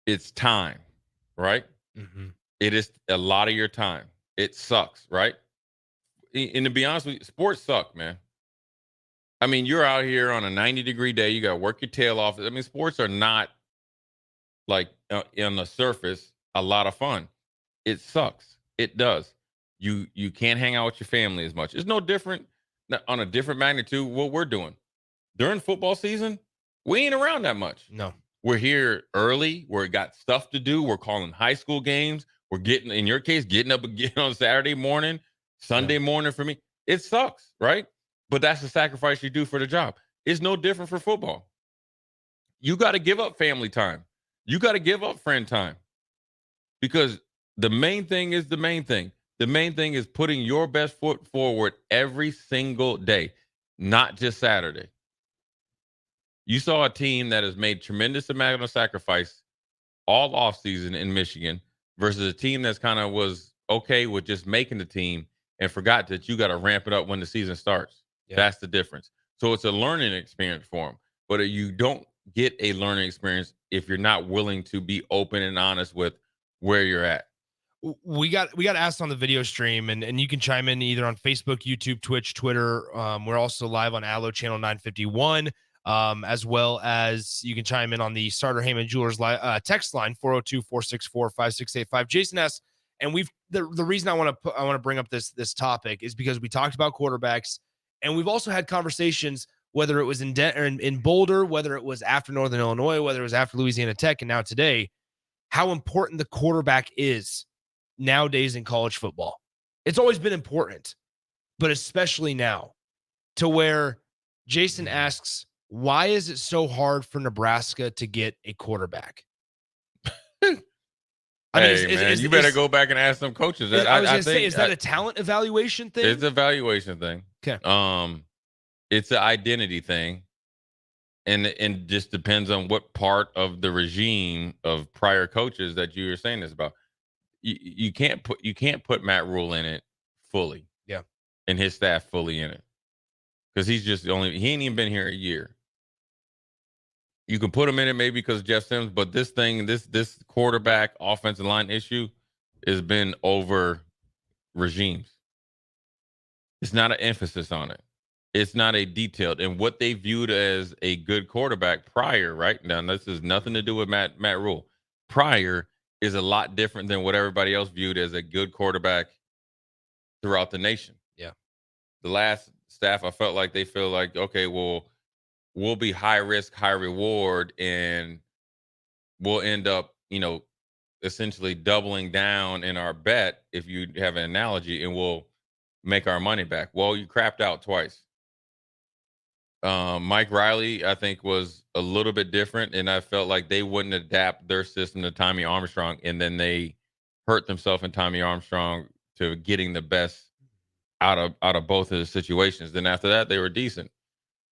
It's time, right? Mm-hmm. It is a lot of your time. It sucks, right? And to be honest with you, sports suck, man. I mean, you're out here on a 90-degree day. You got to work your tail off. I mean, sports are not like on the surface a lot of fun. It sucks. It does. You can't hang out with your family as much. It's no different on a different magnitude what we're doing. During football season, we ain't around that much. No. We're here early. We're got stuff to do. We're calling high school games. We're getting, in your case, getting up again on Saturday morning, Sunday morning for me. It sucks, right? But that's the sacrifice you do for the job. It's no different for football. You got to give up family time. You got to give up friend time. Because the main thing is the main thing. The main thing is putting your best foot forward every single day, not just Saturday. You saw a team that has made tremendous amount of sacrifice all offseason in Michigan versus a team that's kind of was okay with just making the team and forgot that you got to ramp it up when the season starts. Yeah. That's the difference. So it's a learning experience for him. But you don't get a learning experience if you're not willing to be open and honest with where you're at. We got asked on the video stream, and you can chime in either on Facebook, YouTube, Twitch, Twitter. We're also live on Allo Channel 951, as well as you can chime in on the Starter Heyman Jewelers text line 402-464-5685. Jason asks, and the reason I want to bring up this topic is because we talked about quarterbacks, and we've also had conversations, whether it was in Boulder, whether it was after Northern Illinois, whether it was after Louisiana Tech, and now today, how important the quarterback is nowadays in college football. It's always been important, but especially now, to where Jason asks, why is it so hard for Nebraska to get a quarterback? You better go back and ask some coaches. I was going to say, is that a talent evaluation thing? It's an evaluation thing. Okay. It's an identity thing. And just depends on what part of the regime of prior coaches that you were saying this about. You can't put Matt Rule in it fully. Yeah. And his staff fully in it. Because he ain't even been here a year. You can put him in it maybe because Jeff Sims, but this quarterback offensive line issue has been over regimes. It's not an emphasis on it. It's not a detailed, and what they viewed as a good quarterback prior, right? Now, this has nothing to do with Matt Rule. Prior is a lot different than what everybody else viewed as a good quarterback throughout the nation. Yeah. The last staff, I felt like they feel like, okay, well, we'll be high risk, high reward, and we'll end up, essentially doubling down in our bet, if you have an analogy, and we'll make our money back. Well, you crapped out twice. Mike Riley, I think, was a little bit different, and I felt like they wouldn't adapt their system to Tommy Armstrong, and then they hurt themselves in Tommy Armstrong to getting the best out of both of the situations. Then after that, they were decent.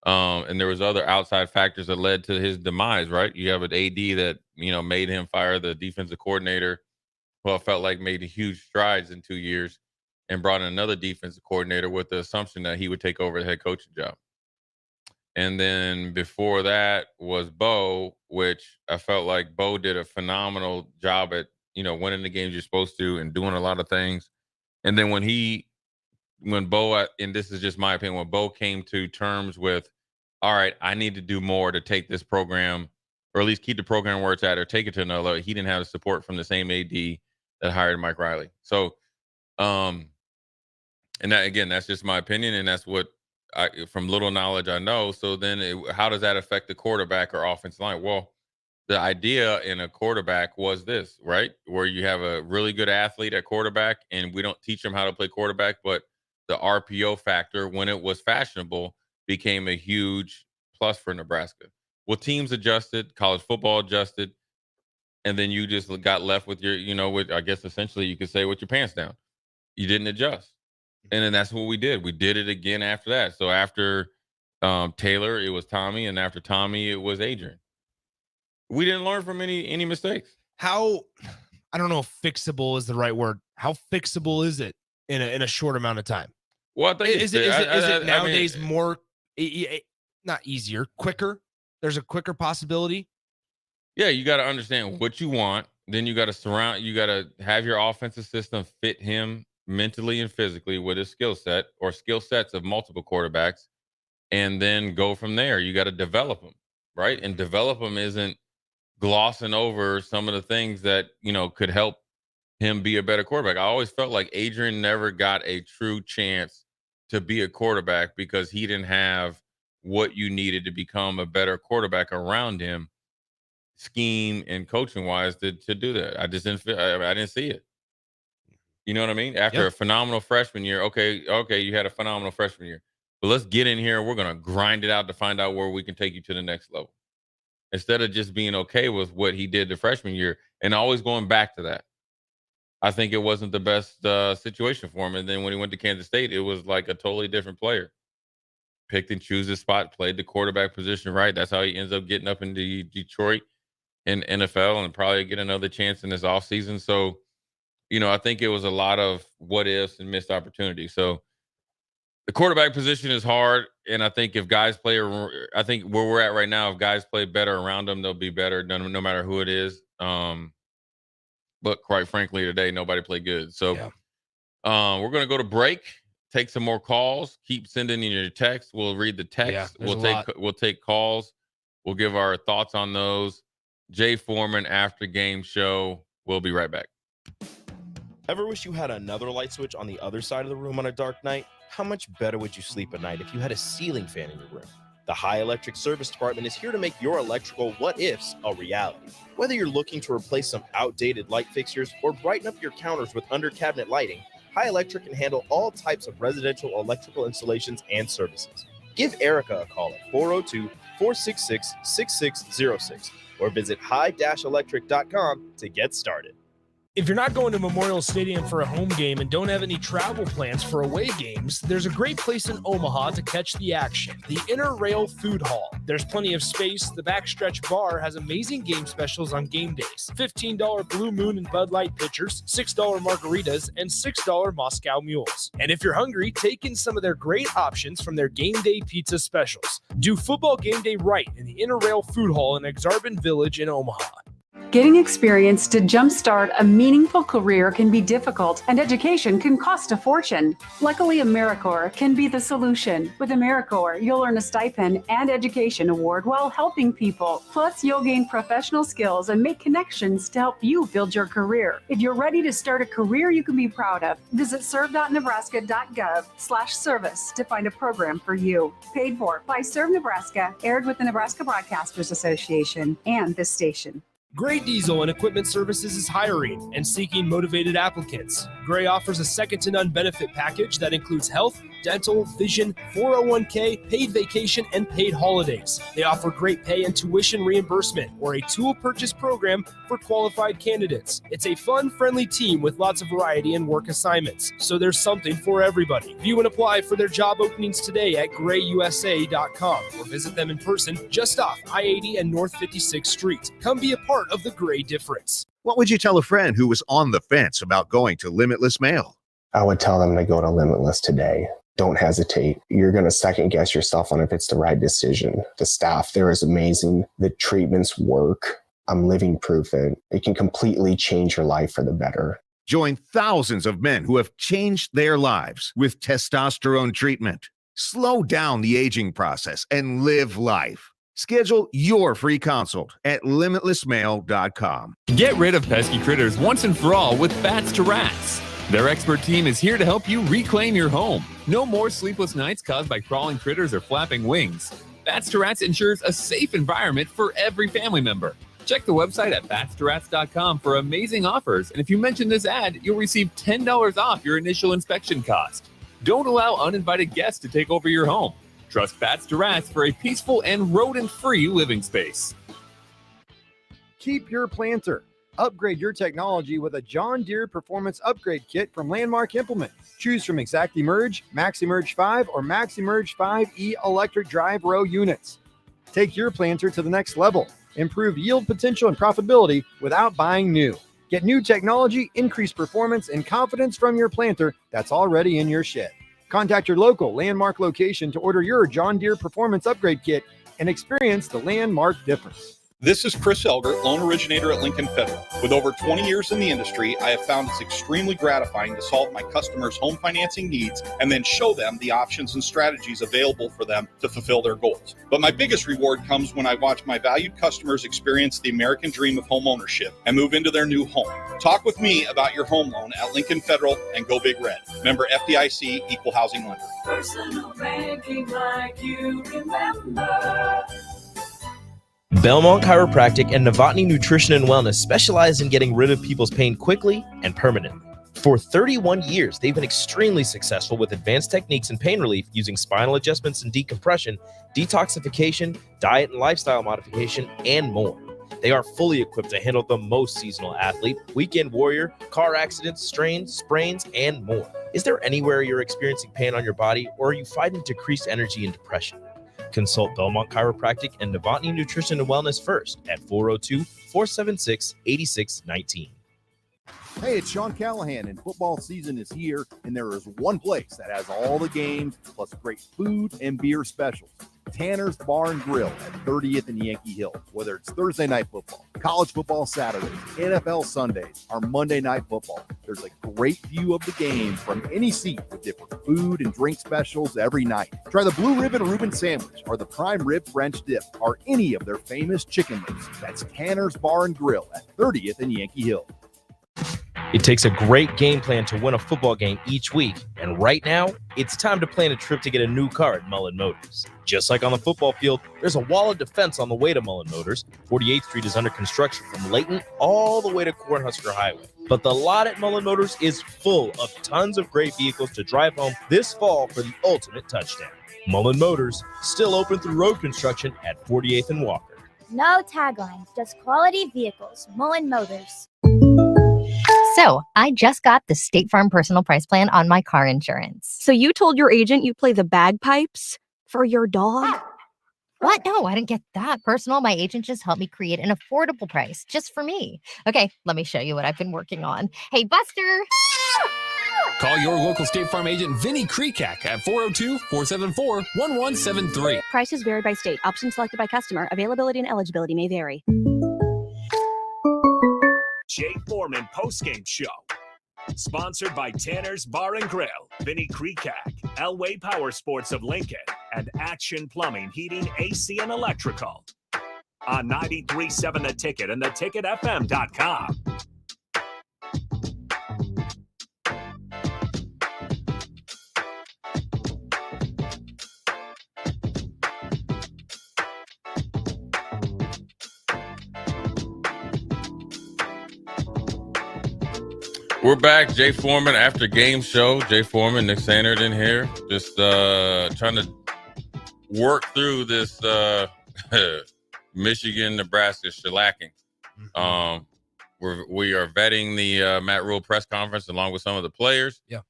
And there was other outside factors that led to his demise, right? You have an AD that, made him fire the defensive coordinator, who I felt like made huge strides in 2 years, and brought in another defensive coordinator with the assumption that he would take over the head coaching job. And then before that was Bo, which I felt like Bo did a phenomenal job at, winning the games you're supposed to and doing a lot of things. And then when Bo, and this is just my opinion, when Bo came to terms with, all right, I need to do more to take this program, or at least keep the program where it's at, or take it to another level, he didn't have the support from the same AD that hired Mike Riley. So, and that, again, that's just my opinion, and that's what from little knowledge I know. So then how does that affect the quarterback or offensive line? Well, the idea in a quarterback was this, right? Where you have a really good athlete at quarterback, and we don't teach them how to play quarterback, but the RPO factor, when it was fashionable, became a huge plus for Nebraska. Well, teams adjusted, college football adjusted, and then you just got left with your, with, I guess essentially you could say, with your pants down. You didn't adjust. And then that's what we did. We did it again after that. So after Taylor, it was Tommy, and after Tommy, it was Adrian. We didn't learn from any mistakes. I don't know if fixable is the right word. How fixable is it in a short amount of time? Well, I think is it nowadays more not easier, quicker? There's a quicker possibility. Yeah, you got to understand what you want. Then you got to have your offensive system fit him mentally and physically with his skill set, or skill sets of multiple quarterbacks, and then go from there. You got to develop them, right? And develop them isn't glossing over some of the things that, could help him be a better quarterback. I always felt like Adrian never got a true chance to be a quarterback because he didn't have what you needed to become a better quarterback around him, scheme and coaching wise, to do that. I just didn't I didn't see it. You know what I mean? After a phenomenal freshman year, okay, you had a phenomenal freshman year, but let's get in here. We're going to grind it out to find out where we can take you to the next level. Instead of just being okay with what he did the freshman year and always going back to that. I think it wasn't the best situation for him. And then when he went to Kansas State, it was like a totally different player. Picked and choose his spot, played the quarterback position right. That's how he ends up getting up into Detroit in NFL and probably get another chance in this offseason. So, I think it was a lot of what ifs and missed opportunities. So The quarterback position is hard, and I think if guys play, I think where we're at right now, if guys play better around them, they'll be better, no matter who it is. But quite frankly, today nobody played good. So we're going to go to break, take some more calls. Keep sending in your text. We'll read the text. We'll take calls. We'll give our thoughts on those. Jay Foreman after game show. We'll be right back. Ever wish you had another light switch on the other side of the room on a dark night? How much better would you sleep at night if you had a ceiling fan in your room? The High Electric Service Department is here to make your electrical what-ifs a reality. Whether you're looking to replace some outdated light fixtures or brighten up your counters with under-cabinet lighting, High Electric can handle all types of residential electrical installations and services. Give Erica a call at 402-466-6606 or visit high-electric.com to get started. If you're not going to Memorial Stadium for a home game and don't have any travel plans for away games, there's a great place in Omaha to catch the action, the Inner Rail Food Hall. There's plenty of space. The Backstretch Bar has amazing game specials on game days. $15 Blue Moon and Bud Light pitchers, $6 margaritas, and $6 Moscow mules. And if you're hungry, take in some of their great options from their game day pizza specials. Do football game day right in the Inner Rail Food Hall in Exarban Village in Omaha. Getting experience to jumpstart a meaningful career can be difficult, and education can cost a fortune. Luckily, AmeriCorps can be the solution. With AmeriCorps, you'll earn a stipend and education award while helping people. Plus, you'll gain professional skills and make connections to help you build your career. If you're ready to start a career you can be proud of, visit serve.nebraska.gov/service to find a program for you. Paid for by Serve Nebraska, aired with the Nebraska Broadcasters Association and this station. Gray Diesel and Equipment Services is hiring and seeking motivated applicants. Gray offers a second-to-none benefit package that includes health, dental, vision, 401k, paid vacation, and paid holidays. They offer great pay and tuition reimbursement or a tool purchase program for qualified candidates. It's a fun, friendly team with lots of variety and work assignments, so there's something for everybody. View and apply for their job openings today at grayusa.com or visit them in person just off I-80 and North 56th Street. Come be a part of the Gray difference. What would you tell a friend who was on the fence about going to Limitless Mail? I would tell them to go to Limitless today. Don't hesitate. You're going to second guess yourself on if it's the right decision. The staff there is amazing. The treatments work. I'm living proof that it can completely change your life for the better. Join thousands of men who have changed their lives with testosterone treatment. Slow down the aging process and live life. Schedule your free consult at limitlessmail.com. Get rid of pesky critters once and for all with Bats to Rats. Their expert team is here to help you reclaim your home. No more sleepless nights caused by crawling critters or flapping wings. Bats to Rats ensures a safe environment for every family member. Check the website at batstorats.com for amazing offers, and if you mention this ad, you'll receive $10 off your initial inspection cost. Don't allow uninvited guests to take over your home. Trust Bats to Rats for a peaceful and rodent-free living space. Keep your planter. Upgrade your technology with a John Deere Performance Upgrade Kit from Landmark Implement. Choose from ExactEmerge, MaxEmerge 5, or MaxEmerge 5E electric drive row units. Take your planter to the next level. Improve yield potential and profitability without buying new. Get new technology, increased performance, and confidence from your planter that's already in your shed. Contact your local Landmark location to order your John Deere Performance Upgrade Kit and experience the Landmark difference. This is Chris Elgert, loan originator at Lincoln Federal. With over 20 years in the industry, I have found it's extremely gratifying to solve my customers' home financing needs and then show them the options and strategies available for them to fulfill their goals. But my biggest reward comes when I watch my valued customers experience the American dream of home ownership and move into their new home. Talk with me about your home loan at Lincoln Federal and go Big Red. Member FDIC, Equal Housing Lender. Personal banking like you remember. Belmont Chiropractic and Novotny Nutrition and Wellness specialize in getting rid of people's pain quickly and permanently. For 31 years, they've been extremely successful with advanced techniques in pain relief using spinal adjustments and decompression, detoxification, diet and lifestyle modification, and more. They are fully equipped to handle the most seasonal athlete, weekend warrior, car accidents, strains, sprains, and more. Is there anywhere you're experiencing pain on your body, or are you fighting decreased energy and depression? Consult Belmont Chiropractic and Novotny Nutrition and Wellness first at 402-476-8619. Hey, it's Sean Callahan, and football season is here, and there is one place that has all the games, plus great food and beer specials. Tanner's Bar and Grill at 30th and Yankee Hill. Whether it's Thursday night football, college football Saturdays, NFL Sundays, or Monday night football, there's a great view of the game from any seat with different food and drink specials every night. Try the Blue Ribbon Reuben sandwich or the prime rib French dip or any of their famous chicken wings. That's Tanner's Bar and Grill at 30th and Yankee Hill. It takes a great game plan to win a football game each week, and right now, it's time to plan a trip to get a new car at Mullen Motors. Just like on the football field, there's a wall of defense on the way to Mullen Motors. 48th Street is under construction from Layton all the way to Cornhusker Highway. But the lot at Mullen Motors is full of tons of great vehicles to drive home this fall for the ultimate touchdown. Mullen Motors, still open through road construction at 48th and Walker. No taglines, just quality vehicles. Mullen Motors. So, I just got the State Farm personal price plan on my car insurance. So you told your agent you play the bagpipes for your dog? What? No, I didn't get that personal. My agent just helped me create an affordable price just for me. Okay, let me show you what I've been working on. Hey, Buster! Call your local State Farm agent, Vinny Krekak, at 402-474-1173. Prices vary by state. Options selected by customer. Availability and eligibility may vary. Jay Foreman Postgame Show. Sponsored by Tanner's Bar and Grill, Vinny Krekak, Elway Power Sports of Lincoln, and Action Plumbing, Heating, AC, and Electrical. On 93.7 The Ticket and theticketfm.com. We're back. Jay Foreman after game show. Jay Foreman, Nick Sanders in here. Just trying to work through this Michigan, Nebraska shellacking. We are vetting the Matt Rule press conference along with some of the players. Yeah.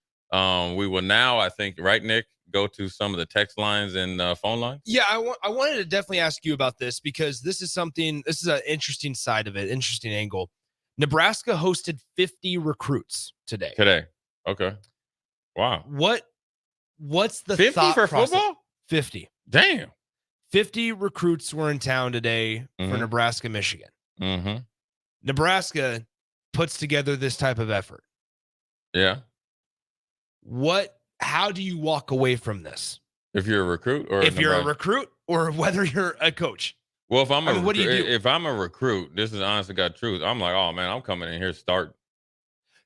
We will now, I think, right, Nick, go to some of the text lines and phone lines. Yeah, I wanted to definitely ask you about this because this is an interesting side of it, interesting angle. Nebraska hosted 50 recruits today. Okay. Wow. What's the 50 thought for process? football? 50. Damn. 50 recruits were in town today for Nebraska, Michigan. Mm-hmm. Nebraska puts together this type of effort. Yeah. How do you walk away from this? If you're a recruit or you're a recruit or whether you're a coach? Well, if I'm what do you do? If I'm a recruit, this is honest to God truth. I'm like, oh man, I'm coming in here starting.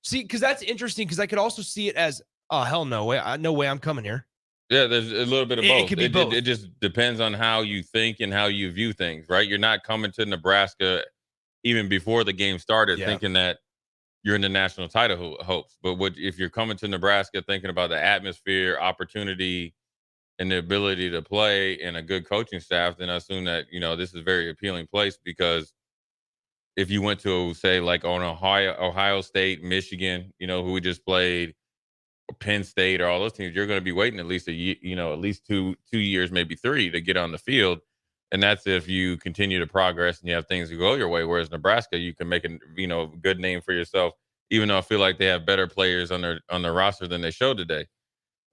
See, because that's interesting. Because I could also see it as, oh hell no way, no way, I'm coming here. Yeah, there's a little bit of both. It could be both. It just depends on how you think and how you view things, right? You're not coming to Nebraska even before the game started thinking that you're in the national title hopes. But if you're coming to Nebraska thinking about the atmosphere, opportunity, and the ability to play and a good coaching staff, then I assume that, this is a very appealing place because if you went to, say, like on Ohio State, Michigan, who we just played, Penn State or all those teams, you're going to be waiting at least a year, at least two years, maybe 3 to get on the field. And that's if you continue to progress and you have things to go your way. Whereas Nebraska, you can make a good name for yourself, even though I feel like they have better players on their roster than they showed today.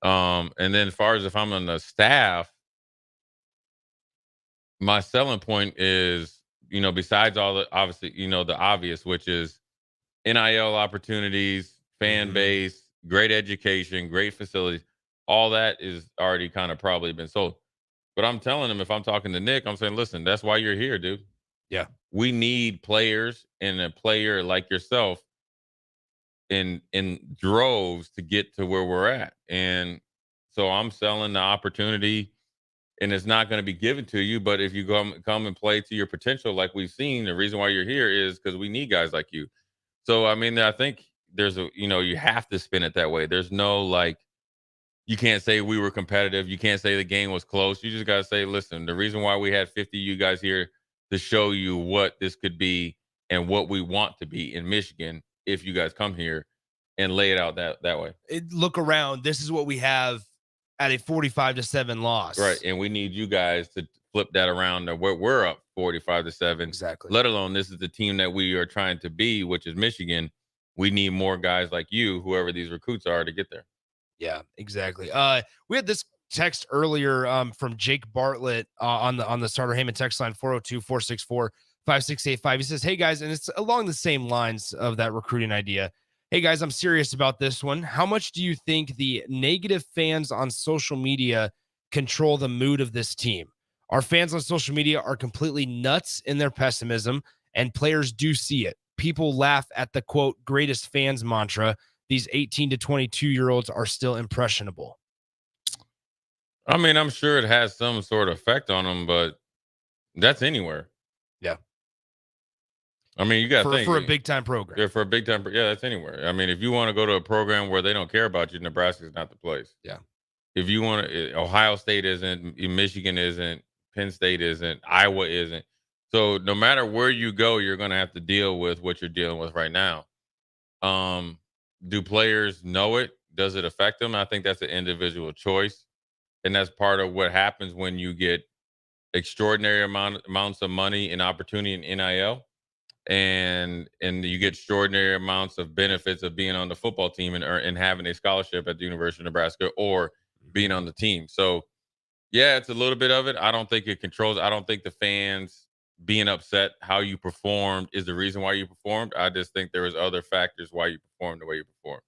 And then as far as if I'm on the staff, my selling point is, besides all the, obviously, the obvious, which is NIL opportunities, fan base, great education, great facilities, all that is already kind of probably been sold. But I'm telling them, if I'm talking to Nick, I'm saying, listen, that's why you're here, dude. Yeah. We need players and a player like yourself in droves to get to where we're at. And so I'm selling the opportunity, and it's not going to be given to you. But if you come and play to your potential, like we've seen, the reason why you're here is because we need guys like you. So, I mean, I think there's you have to spin it that way. There's no you can't say we were competitive. You can't say the game was close. You just got to say, listen, the reason why we had 50 of you guys here to show you what this could be and what we want to be in Michigan if you guys come here and lay it out that way. Look around. This is what we have at a 45-7 loss. Right. And we need you guys to flip that around to where we're up 45-7. Exactly. Let alone this is the team that we are trying to be, which is Michigan. we need more guys like you, whoever these recruits are, to get there. Yeah, exactly. We had this text earlier from Jake Bartlett on the Starter Heyman text line 402-464-5685. He says, "Hey guys," and it's along the same lines of that recruiting idea. "Hey guys, I'm serious about this one. How much do you think the negative fans on social media control the mood of this team? Our fans on social media are completely nuts in their pessimism, and players do see it. People laugh at the quote greatest fans mantra. These 18 to 22-year-olds are still impressionable." I mean, I'm sure it has some sort of effect on them, but that's anywhere. Yeah. I mean, you got to think. For a big-time program. Yeah, for a big-time. Yeah, that's anywhere. I mean, if you want to go to a program where they don't care about you, Nebraska is not the place. Yeah. If you want to, Ohio State isn't, Michigan isn't, Penn State isn't, Iowa isn't. So no matter where you go, you're going to have to deal with what you're dealing with right now. Do players know it? Does it affect them? I think that's an individual choice. And that's part of what happens when you get extraordinary amounts of money and opportunity in NIL. And you get extraordinary amounts of benefits of being on the football team and having a scholarship at the University of Nebraska or being on the team. So, yeah, it's a little bit of it. I don't think it controls. I don't think the fans being upset how you performed is the reason why you performed. I just think there was other factors why you performed the way you performed.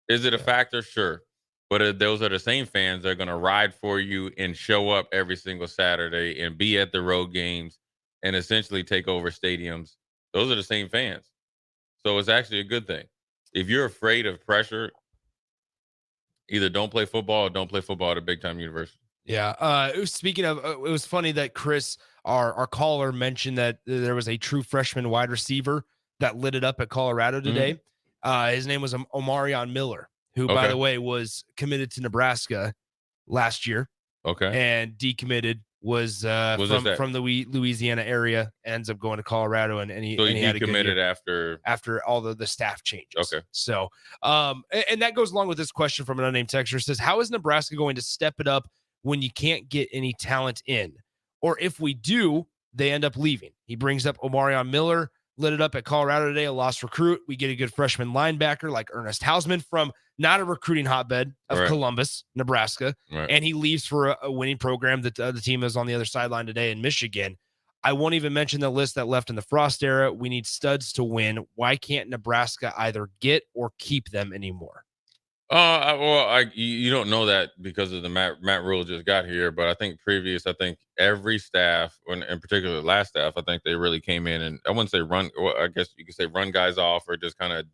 Is it a factor? Sure. But those are the same fans that are going to ride for you and show up every single Saturday and be at the road games and essentially take over stadiums. Those are the same fans. So it's actually a good thing. If you're afraid of pressure, either don't play football or don't play football at a big-time university. Yeah. Speaking of, it was funny that Chris, our caller, mentioned that there was a true freshman wide receiver that lit it up at Colorado today. His name was Omarion Miller, who, by the way, was committed to Nebraska last year. Okay. And decommitted, was from the Louisiana area, ends up going to Colorado, and he had a committed after all the staff changes. Okay. So, and that goes along with this question from an unnamed texter. Says, how is Nebraska going to step it up when you can't get any talent in? Or if we do, they end up leaving. He brings up Omarion Miller, lit it up at Colorado today, a lost recruit. We get a good freshman linebacker like Ernest Hausman from not a recruiting hotbed of Columbus, Nebraska. And he leaves for a winning program that the team is on the other sideline today in Michigan. I won't even mention the list that left in the Frost era. We need studs to win. Why can't Nebraska either get or keep them anymore? You don't know that because of the Matt Rule just got here, but I think every staff, in particular last staff, I think they really came in and I wouldn't say run. Well, I guess you could say run guys off or just kind of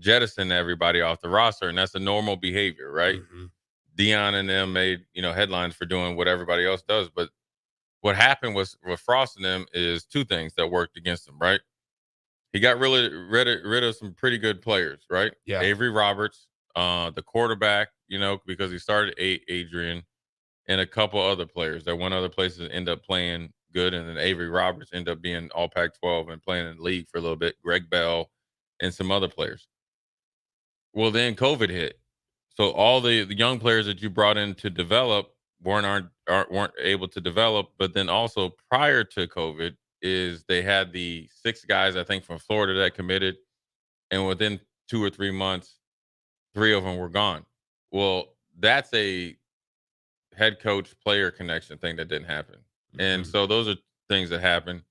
jettison everybody off the roster, and that's a normal behavior, right? Dion and them made headlines for doing what everybody else does, but what happened with Frost and them is two things that worked against him, right? He got really rid of some pretty good players, right? Yeah, Avery Roberts. The quarterback, because he started Adrian and a couple other players that went other places end up playing good. And then Avery Roberts ended up being all Pac-12 and playing in the league for a little bit, Greg Bell and some other players. Well, then COVID hit. So all the young players that you brought in to develop weren't able to develop. But then also prior to COVID is they had the 6 guys, I think, from Florida that committed. And within 2 or 3 months, 3 of them were gone. Well, that's a head coach player connection thing that didn't happen. And so those are things that happen.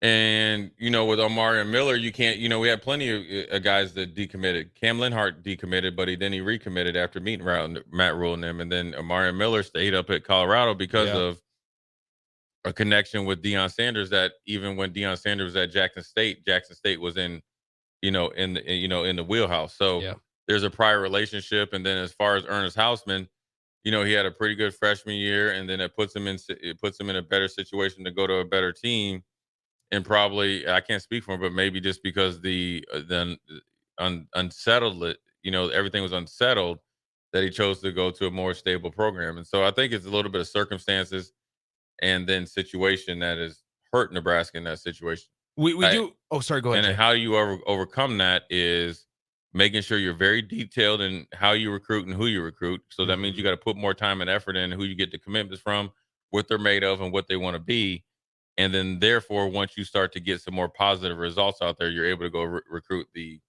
And, with Omarion Miller, you can't, we had plenty of guys that decommitted. Cam Linhart decommitted, but he recommitted after meeting around Matt Rule and them. And then Omarion Miller stayed up at Colorado because of a connection with Deion Sanders that even when Deion Sanders was at Jackson State was in the wheelhouse. So there's a prior relationship. And then as far as Ernest Hausman, he had a pretty good freshman year, and then it puts him in a better situation to go to a better team. And probably, I can't speak for him, but maybe just because the unsettled, everything was unsettled, that he chose to go to a more stable program. And so I think it's a little bit of circumstances and then situation that has hurt Nebraska in that situation. We do. Oh, sorry. Go ahead. And how you overcome that is making sure you're very detailed in how you recruit and who you recruit. So that means you got to put more time and effort in who you get the commitments from, what they're made of, and what they want to be. And then, therefore, once you start to get some more positive results out there, you're able to go recruit the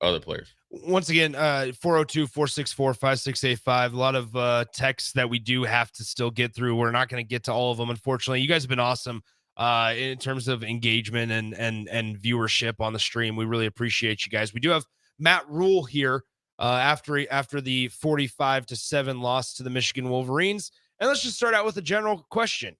other players. Once again, 402-464-5685. A lot of texts that we do have to still get through. We're not going to get to all of them, unfortunately. You guys have been awesome in terms of engagement and viewership on the stream. We really appreciate you guys. We do have Matt Rule here after the 45-7 loss to the Michigan Wolverines. And let's just start out with a general question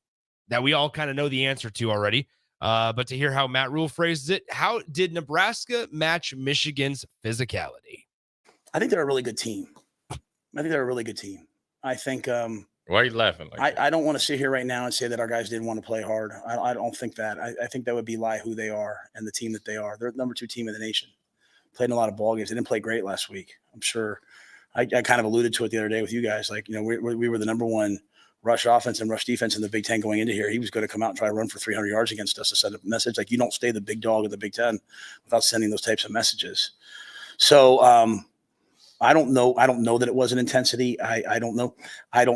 that we all kind of know the answer to already. But to hear how Matt Rule phrases it, how did Nebraska match Michigan's physicality? I think they're a really good team. I think. Why are you laughing? I don't want to sit here right now and say that our guys didn't want to play hard. I don't think that. I think that would be lie who they are and the team that they are. They're the number 2 team in the nation. Played in a lot of ball games. They didn't play great last week. I'm sure. I kind of alluded to it the other day with you guys. Like, we were the number 1 rush offense and rush defense in the Big Ten going into here. He was going to come out and try to run for 300 yards against us to send a message. Like, you don't stay the big dog of the Big Ten without sending those types of messages. So I don't know that it was an intensity. I don't know. I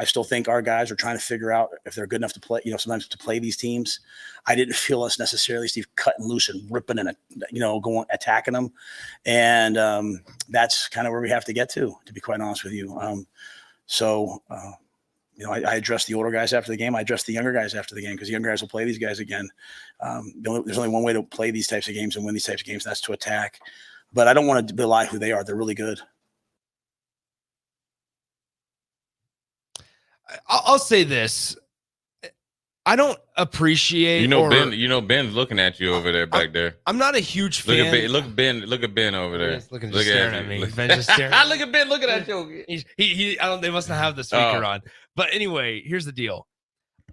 still think our guys are trying to figure out if they're good enough to play, sometimes to play these teams. I didn't feel us necessarily, Steve, cutting loose and ripping and, going, attacking them. And that's kind of where we have to get to be quite honest with you. I addressed the older guys after the game. I addressed the younger guys after the game because the younger guys will play these guys again. There's only one way to play these types of games and win these types of games, and that's to attack. But I don't want to belie who they are. They're really good. I'll say this. I don't appreciate. Ben's looking at you over there back there. I'm not a huge fan. Look at Ben over there. He's looking, just staring at me. Ben's just staring. Look at Ben looking at you. They must not have the speaker on. But anyway, here's the deal.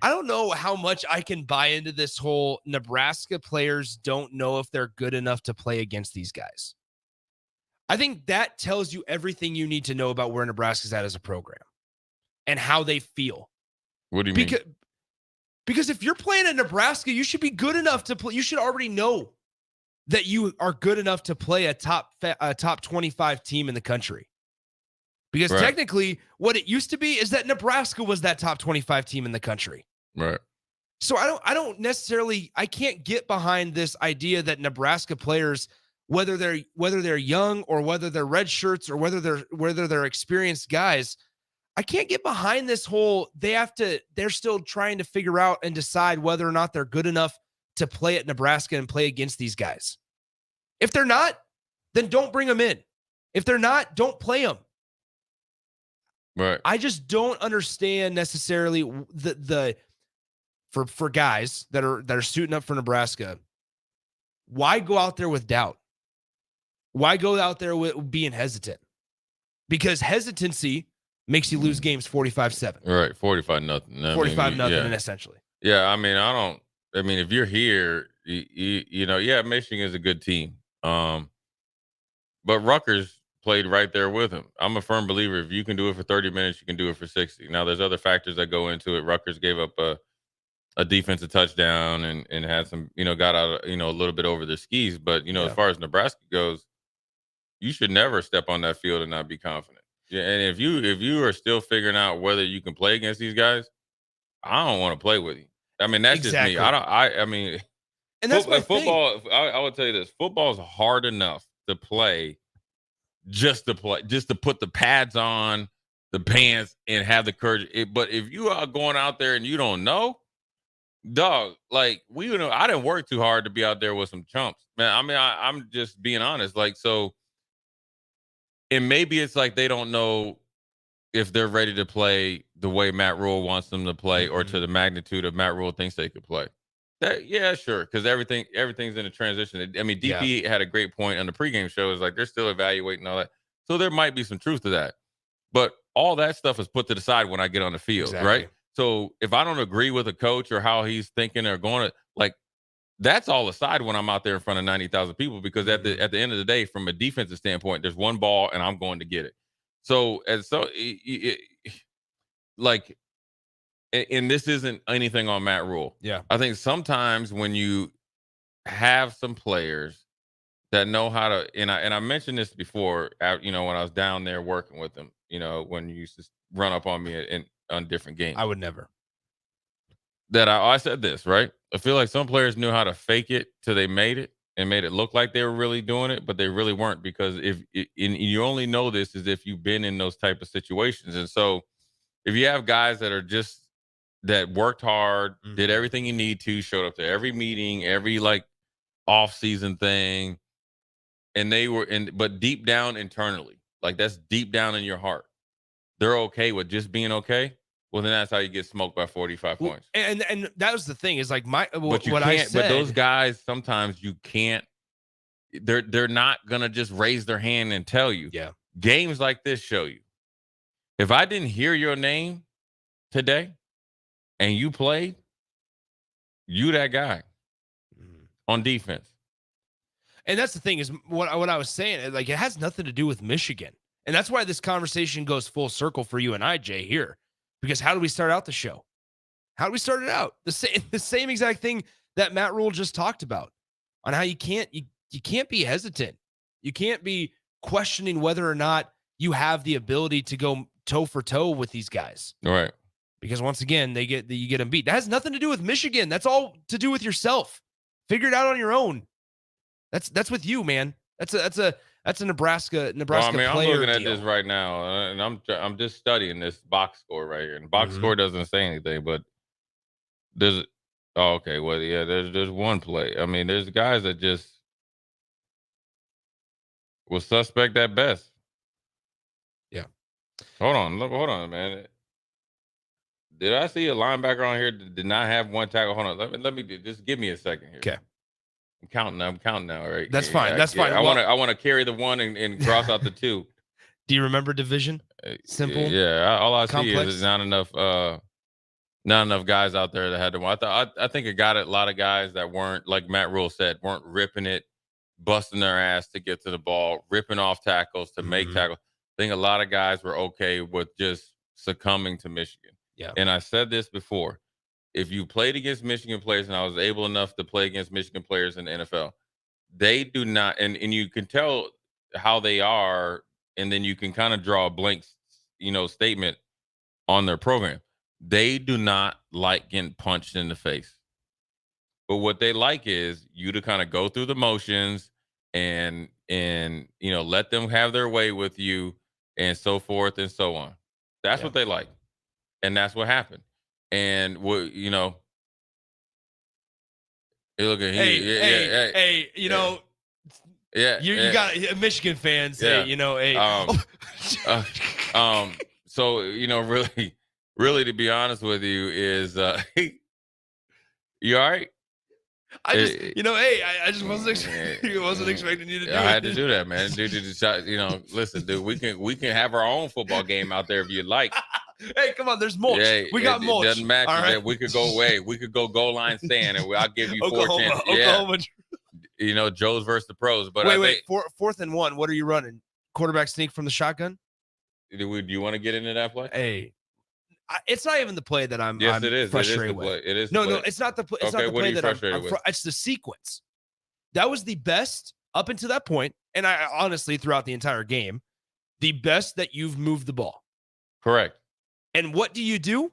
I don't know how much I can buy into this whole Nebraska players don't know if they're good enough to play against these guys. I think that tells you everything you need to know about where Nebraska's at as a program and how they feel. What do you mean? Because if you're playing at Nebraska, you should be good enough to play. You should already know that you are good enough to play a top 25 team in the country. Because technically what it used to be is that Nebraska was that top 25 team in the country. Right. So I can't get behind this idea that Nebraska players, whether they're young or whether they're red shirts or whether they're experienced guys, I can't get behind this whole they're still trying to figure out and decide whether or not they're good enough to play at Nebraska and play against these guys. If they're not, then don't bring them in. If they're not, don't play them. Right. I just don't understand necessarily for guys that are suiting up for Nebraska. Why go out there with doubt? Why go out there with being hesitant? Because hesitancy makes you lose games 45-7. Right, 45-0. 45-0, essentially. Yeah, if you're here, Michigan is a good team. But Rutgers played right there with him. I'm a firm believer if you can do it for 30 minutes, you can do it for 60. Now, there's other factors that go into it. Rutgers gave up a defensive touchdown and had some, got out, a little bit over their skis. But, as far as Nebraska goes, you should never step on that field and not be confident. Yeah, and if you are still figuring out whether you can play against these guys, I don't want to play with you. I mean, that's exactly. Just me. And that's football. I would tell you this: football is hard enough to play, just to put the pads on, the pants, and have the courage. But if you are going out there and you don't know, dog, I didn't work too hard to be out there with some chumps, man. I mean, I'm just being honest. And maybe it's like they don't know if they're ready to play the way Matt Rule wants them to play or to the magnitude of Matt Rule thinks they could play. Yeah, sure, because everything's in a transition. I mean, DP had a great point on the pregame show. Is like they're still evaluating all that. So there might be some truth to that. But all that stuff is put to the side when I get on the field, right? So if I don't agree with a coach or how he's thinking or going, that's all aside when I'm out there in front of 90,000 people, because at the end of the day, from a defensive standpoint, there's one ball and I'm going to get it. And this isn't anything on Matt Rule. Yeah. I think sometimes when you have some players that know how to, and I mentioned this before, when I was down there working with them, when you used to run up on me on different games. I would never. That I said this, right? I feel like some players knew how to fake it till they made it. and made it look like they were really doing it, but they really weren't, because you only know this is if you've been in those type of situations. And so if you have guys that worked hard, did everything you need to, showed up to every meeting, every like off-season thing, and but deep down internally, like that's deep down in your heart, they're okay with just being okay. Well, then that's how you get smoked by 45 points. And that was the thing is like But those guys, sometimes you can't. They're not gonna just raise their hand and tell you. Yeah. Games like this show you. If I didn't hear your name today, and you played, you that guy on defense. And that's the thing is what I was saying. Like it has nothing to do with Michigan, and that's why this conversation goes full circle for you and I, Jay, here. Because how do we start out the show? How do we start it out? The same exact thing that Matt Rule just talked about on how you can't be hesitant. You can't be questioning whether or not you have the ability to go toe for toe with these guys. Right. Because once again, you get them beat. That has nothing to do with Michigan. That's all to do with yourself. Figure it out on your own. That's with you, man. That's a Nebraska Well, I mean, player I'm looking at deal. this right now, and I'm just studying this box score right here. And box score doesn't say anything, but there's okay. Well, yeah, there's one play. I mean, there's guys that just was suspect at best. Yeah. Hold on, man. Did I see a linebacker on here that did not have one tackle? Hold on. Let me just give me a second here. Okay. I'm counting now, right? That's fine. That's fine. I want to carry the one and cross out the two. Do you remember division? Simple. Yeah. All I see complex? is not enough guys out there that had to one. I think it got a lot of guys that weren't, like Matt Rule said, weren't ripping it, busting their ass to get to the ball, ripping off tackles to make tackles. I think a lot of guys were okay with just succumbing to Michigan. Yeah. And I said this before. If you played against Michigan players, and I was able enough to play against Michigan players in the NFL, they do not, and you can tell how they are, and then you can kind of draw a blank, statement on their program. They do not like getting punched in the face. But what they like is you to kind of go through the motions and let them have their way with you and so forth and so on. That's what they like. And that's what happened. And look at you got Michigan fans. Yeah. So really, to be honest with you, is you all right? I just wasn't expecting you to do it. I had to do that, man. Dude, listen, dude, we can have our own football game out there if you'd like. Hey, come on, there's mulch. Yeah, we got mulch. It doesn't matter. All right. We could go away. We could go goal line stand, and I'll give you Oklahoma, 4 chances. Oklahoma. Yeah. Joe's versus the pros. But wait, 4th and 1. What are you running? Quarterback sneak from the shotgun? Do you want to get into that play? Hey, it's not even the play that I'm. Yes, I'm it is. frustrated with. It is. No, it's not the play. It's not the play that I'm with? It's the sequence. That was the best up until that point, and I honestly throughout the entire game, the best that you've moved the ball. Correct. And what do?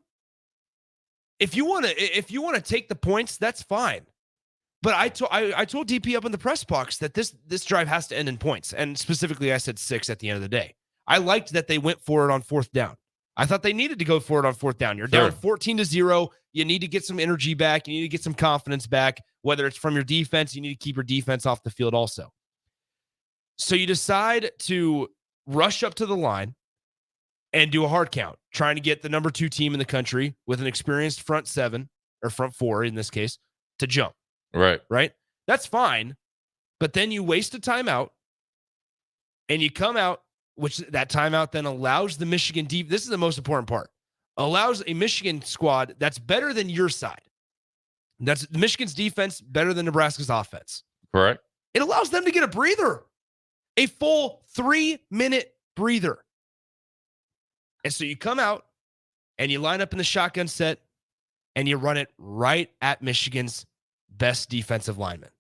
If you want to take the points, that's fine. But I told DP up in the press box that this drive has to end in points, and specifically I said 6 at the end of the day. I liked that they went for it on 4th down. I thought they needed to go for it on 4th down. You're down 14-0. You need to get some energy back. You need to get some confidence back. Whether it's from your defense, you need to keep your defense off the field also. So you decide to rush up to the line and do a hard count, trying to get the number 2 team in the country with an experienced front 7 or front 4 in this case to jump. Right. That's fine. But then you waste a timeout and you come out, which that timeout then allows the Michigan deep. This is the most important part. Allows a Michigan squad that's better than your side. That's Michigan's defense better than Nebraska's offense. Correct. It allows them to get a breather, a full 3-minute breather. And so you come out and you line up in the shotgun set and you run it right at Michigan's best defensive lineman.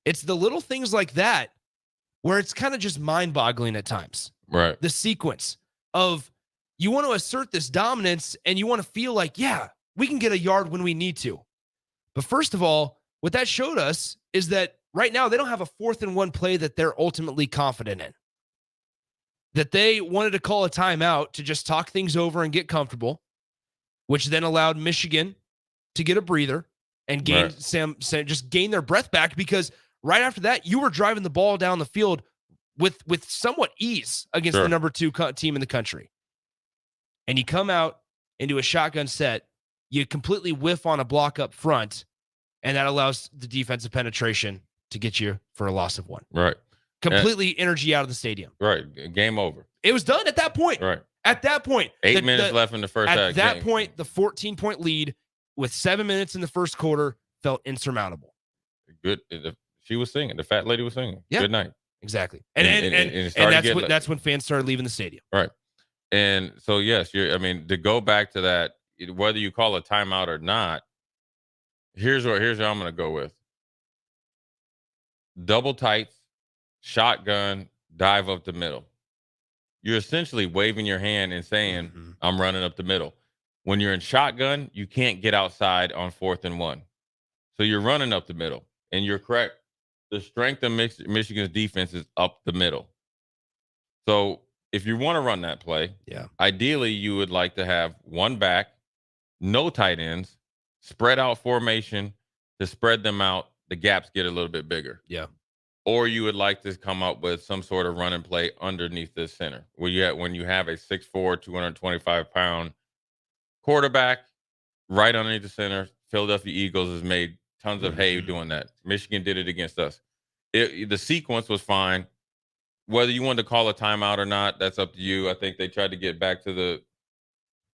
It's the little things like that where it's kind of just mind-boggling at times. Right. The sequence of you want to assert this dominance and you want to feel like, we can get a yard when we need to. But first of all, what that showed us is that right now they don't have a 4th and 1 play that they're ultimately confident in. That they wanted to call a timeout to just talk things over and get comfortable, which then allowed Michigan to get a breather and gain just gain their breath back, because right after that, you were driving the ball down the field with somewhat ease against the number 2 team in the country. And you come out into a shotgun set, you completely whiff on a block up front, and that allows the defensive penetration to get you for a loss of 1. Right. Completely energy out of the stadium. Right. Game over. It was done at that point. Right. At that point. 8 minutes left in the first half. At that point, the 14-point lead with 7 minutes in the first quarter felt insurmountable. Good. She was singing. The fat lady was singing. Yeah. Good night. Exactly. And that's when fans started leaving the stadium. Right. And so, yes, to go back to that, whether you call a timeout or not, here's what I'm going to go with. Double tights, shotgun, dive up the middle. You're essentially waving your hand and saying, I'm running up the middle. When you're in shotgun, you can't get outside on 4th and 1. So you're running up the middle. And you're correct. The strength of Michigan's defense is up the middle. So if you want to run that play, ideally you would like to have one back, no tight ends, spread out formation to spread them out. The gaps get a little bit bigger. Yeah. Or you would like to come up with some sort of run and play underneath the center. When you have a 6'4", 225-pound quarterback right underneath the center, Philadelphia Eagles has made tons of hay doing that. Michigan did it against us. The sequence was fine. Whether you wanted to call a timeout or not, that's up to you. I think they tried to get back to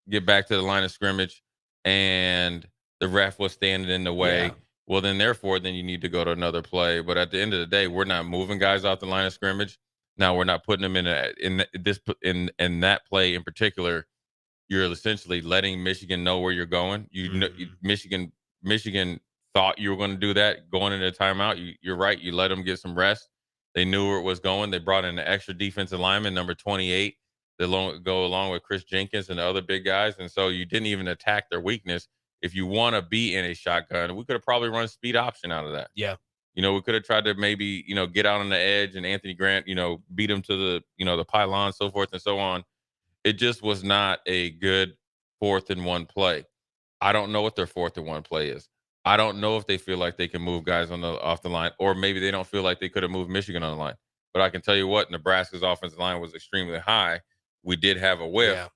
the line of scrimmage, and the ref was standing in the way. Yeah. Well, then you need to go to another play. But at the end of the day, we're not moving guys off the line of scrimmage. Now we're not putting them in that play in particular. You're essentially letting Michigan know where you're going. Michigan thought you were going to do that going into timeout. You're right. You let them get some rest. They knew where it was going. They brought in an extra defensive lineman, number 28, to go along with Chris Jenkins and the other big guys. And so you didn't even attack their weakness. If you want to be in a shotgun, we could have probably run a speed option out of that. Yeah. We could have tried to maybe, get out on the edge and Anthony Grant, beat him to the pylon, so forth and so on. It just was not a good 4th and 1 play. I don't know what their 4th and 1 play is. I don't know if they feel like they can move guys off the line, or maybe they don't feel like they could have moved Michigan on the line. But I can tell you what, Nebraska's offensive line was extremely high. We did have a whiff.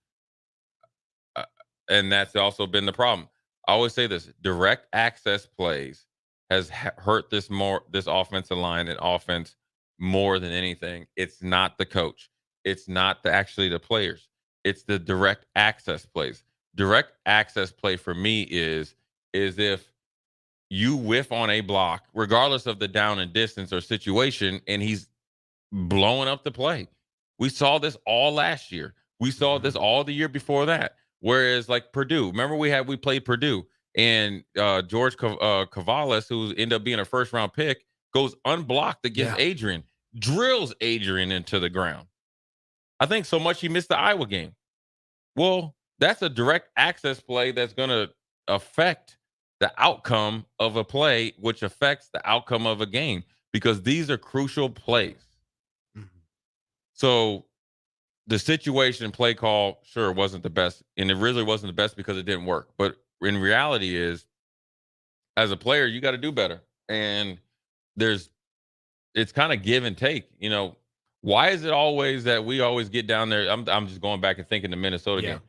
Yeah. And that's also been the problem. I always say this: direct access plays has hurt this offensive line and offense more than anything. It's not the coach. It's not the players. It's the direct access plays. Direct access play for me is if you whiff on a block, regardless of the down and distance or situation, and he's blowing up the play. We saw this all last year. We saw this all the year before that. Whereas like Purdue, remember we played Purdue, and George Cavalis, who ended up being a first-round pick, goes unblocked against Adrian, drills Adrian into the ground. I think so much he missed the Iowa game. Well, that's a direct access play that's going to affect the outcome of a play, which affects the outcome of a game, because these are crucial plays. Mm-hmm. So the situation play call, sure, wasn't the best, and it really wasn't the best because it didn't work. But in reality is, as a player, you got to do better. And it's kind of give and take. Why is it always that we always get down there? I'm just going back and thinking the Minnesota game.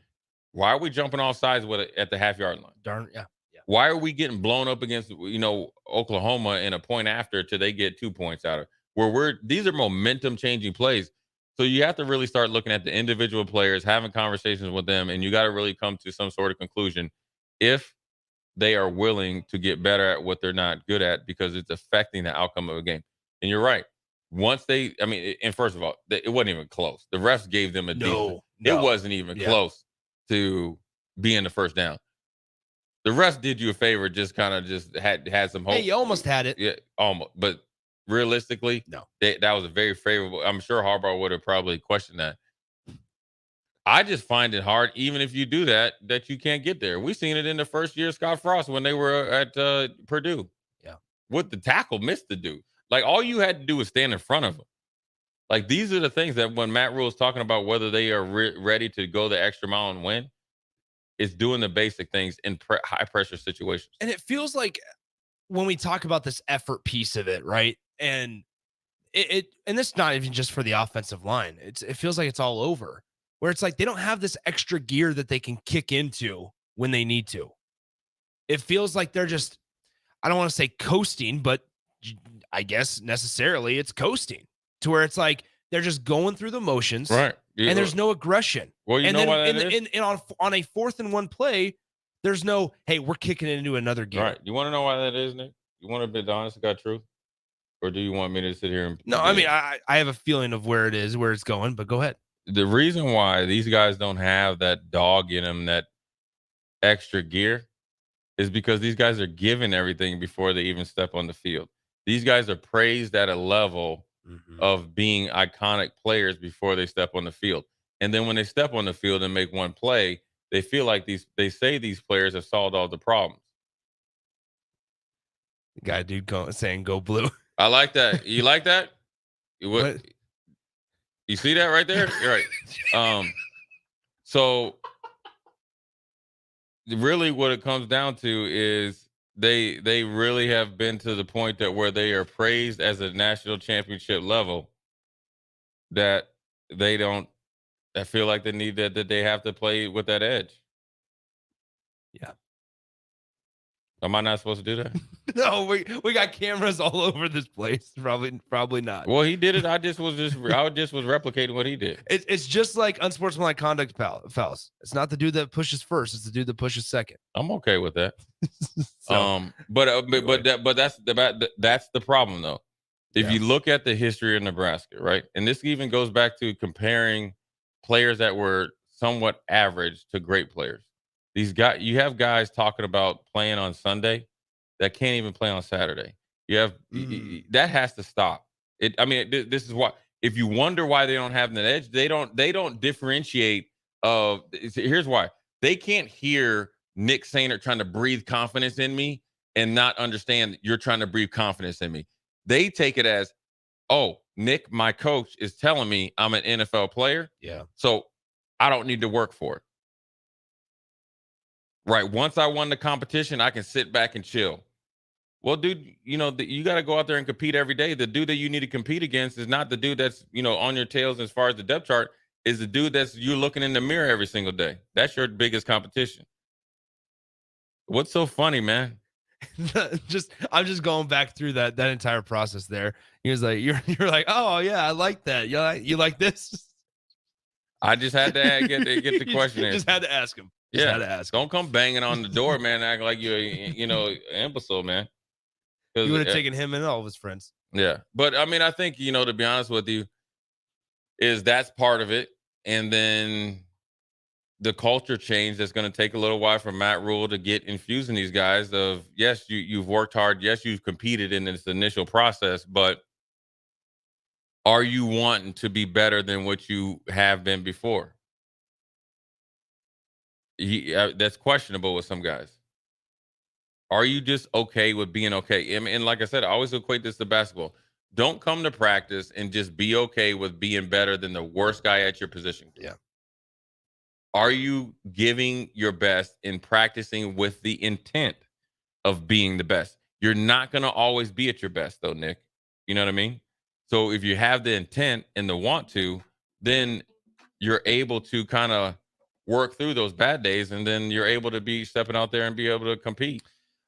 Why are we jumping off sides with it at the half-yard line? Darn, yeah. Why are we getting blown up against, Oklahoma in a point after till they get 2 points out of it? These are momentum changing plays. So you have to really start looking at the individual players, having conversations with them, and you got to really come to some sort of conclusion if they are willing to get better at what they're not good at, because it's affecting the outcome of a game. And you're right. And first of all, it wasn't even close. The refs gave them a decent. It wasn't even close to being the first down. The refs did you a favor, just kind of had some hope. Hey, you almost had it. Yeah, almost. But realistically, no. That was a very favorable. I'm sure Harbaugh would have probably questioned that. I just find it hard, even if you do that you can't get there. We've seen it in the first year of Scott Frost when they were at Purdue. Yeah. What the tackle missed the dude. Like, all you had to do was stand in front of them. Like, these are the things that when Matt Rule is talking about whether they are ready to go the extra mile and win, it's doing the basic things in high-pressure situations. And it feels like when we talk about this effort piece of it, right? And and it's not even just for the offensive line. It feels like it's all over, where it's like they don't have this extra gear that they can kick into when they need to. It feels like they're just, I don't want to say coasting, but I guess necessarily it's coasting to where it's like they're just going through the motions, right? And there's no aggression. Well, you and know then why that is? On a 4th and 1 play, there's no, hey, we're kicking it into another gear. Right. You want to know why that is, Nick? You want to be the honest to God truth? Or do you want me to sit here and... No, I mean, I have a feeling of where it is, where it's going, but go ahead. The reason why these guys don't have that dog in them, that extra gear, is because these guys are given everything before they even step on the field. These guys are praised at a level of being iconic players before they step on the field. And then when they step on the field and make one play, they feel like these players have solved all the problems. Guy, dude, saying go blue. I like that. You like that? What? You see that right there? You're right. So really what it comes down to is they really have been to the point that where they are praised as a national championship level, that they don't, I feel like they need that they have to play with that edge. Yeah. Am I not supposed to do that? No, we got cameras all over this place. Probably not. Well, he did it. I just was replicating what he did. It's just like unsportsmanlike conduct fouls. It's not the dude that pushes first. It's the dude that pushes second. I'm okay with that. But that's the problem though. If you look at the history of Nebraska, right, and this even goes back to comparing players that were somewhat average to great players. You have guys talking about playing on Sunday that can't even play on Saturday. You have that has to stop. This is why. If you wonder why they don't have that edge, they don't differentiate. Here's why: they can't hear Nick Sainert trying to breathe confidence in me and not understand that you're trying to breathe confidence in me. They take it as, oh, Nick, my coach, is telling me I'm an NFL player. Yeah. So I don't need to work for it. Right. Once I won the competition, I can sit back and chill. Well, dude, you got to go out there and compete every day. The dude that you need to compete against is not the dude that's, on your tails as far as the depth chart, is the dude that's you're looking in the mirror every single day. That's your biggest competition. What's so funny, man? I'm just going back through that entire process there. He was like, you're like, oh yeah, I like that. You like this? I just had to get the question answered. Just had to ask him. Don't come banging on the door, man. Act like you're, an imbecile, man. You would have taken him and all of his friends. Yeah, but I think to be honest with you, is that's part of it, and then the culture change that's going to take a little while for Matt Rule to get infusing these guys. Of yes, you've worked hard, yes, you've competed in this initial process, but are you wanting to be better than what you have been before? That's questionable with some guys. Are you just okay with being okay? And like I said, I always equate this to basketball. Don't come to practice and just be okay with being better than the worst guy at your position. Yeah. Are you giving your best in practicing with the intent of being the best? You're not going to always be at your best, though, Nick. You know what I mean? So if you have the intent and the want to, then you're able to kind of work through those bad days, and then you're able to be stepping out there and be able to compete.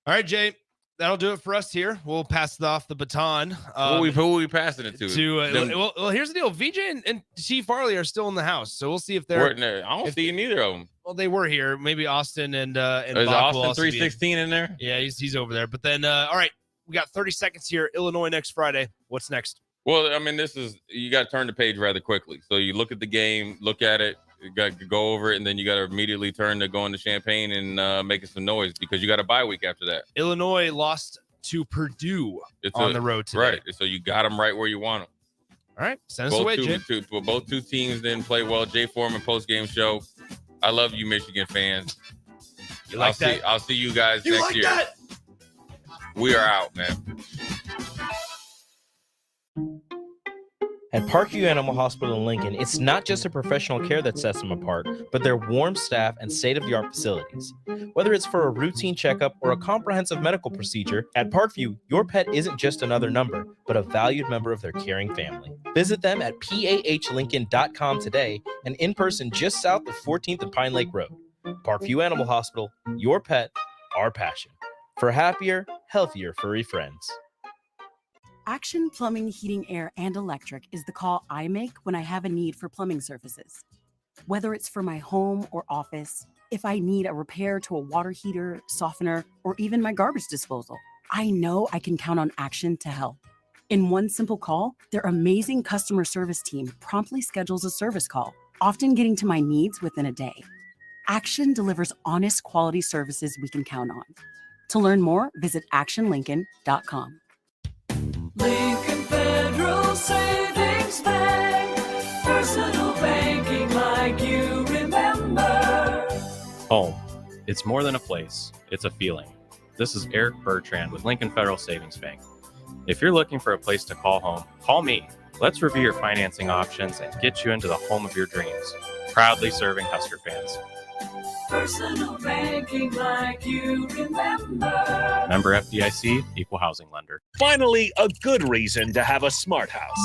All right, Jay, that'll do it for us here. We'll pass off the baton. Who are we passing it to? Well, here's the deal. VJ and T. Farley are still in the house, so we'll see if they're. I don't see neither of them. Well, they were here. Maybe Austin and is Austin 316 in there? Yeah, he's over there. But then, all right, we got 30 seconds here. Illinois next Friday. What's next? Well, you got to turn the page rather quickly. So you look at the game, look at it. You got to go over it, and then you got to immediately turn to going to Champaign and making some noise because you got a bye week after that. Illinois lost to Purdue on the road today. Right, so you got them right where you want them. All right, send us away, Jay. Both two teams didn't play well. Jay Foreman Postgame Show. I love you, Michigan fans. You like that? I'll see you guys next year. That? We are out, man. At Parkview Animal Hospital in Lincoln, it's not just the professional care that sets them apart, but their warm staff and state-of-the-art facilities. Whether it's for a routine checkup or a comprehensive medical procedure, at Parkview, your pet isn't just another number, but a valued member of their caring family. Visit them at pahlincoln.com today and in person just south of 14th and Pine Lake Road. Parkview Animal Hospital, your pet, our passion. For happier, healthier furry friends. Action Plumbing, Heating, Air, and Electric is the call I make when I have a need for plumbing services. Whether it's for my home or office, if I need a repair to a water heater, softener, or even my garbage disposal, I know I can count on Action to help. In one simple call, their amazing customer service team promptly schedules a service call, often getting to my needs within a day. Action delivers honest, quality services we can count on. To learn more, visit actionlincoln.com. Lincoln Federal Savings Bank, personal banking like you remember. Home. It's more than a place, it's a feeling. This is Eric Bertrand with Lincoln Federal Savings Bank. If you're looking for a place to call home, call me. Let's review your financing options and get you into the home of your dreams. Proudly serving Husker fans. Personal banking like you remember. Member FDIC, Equal Housing Lender. Finally, a good reason to have a smart house.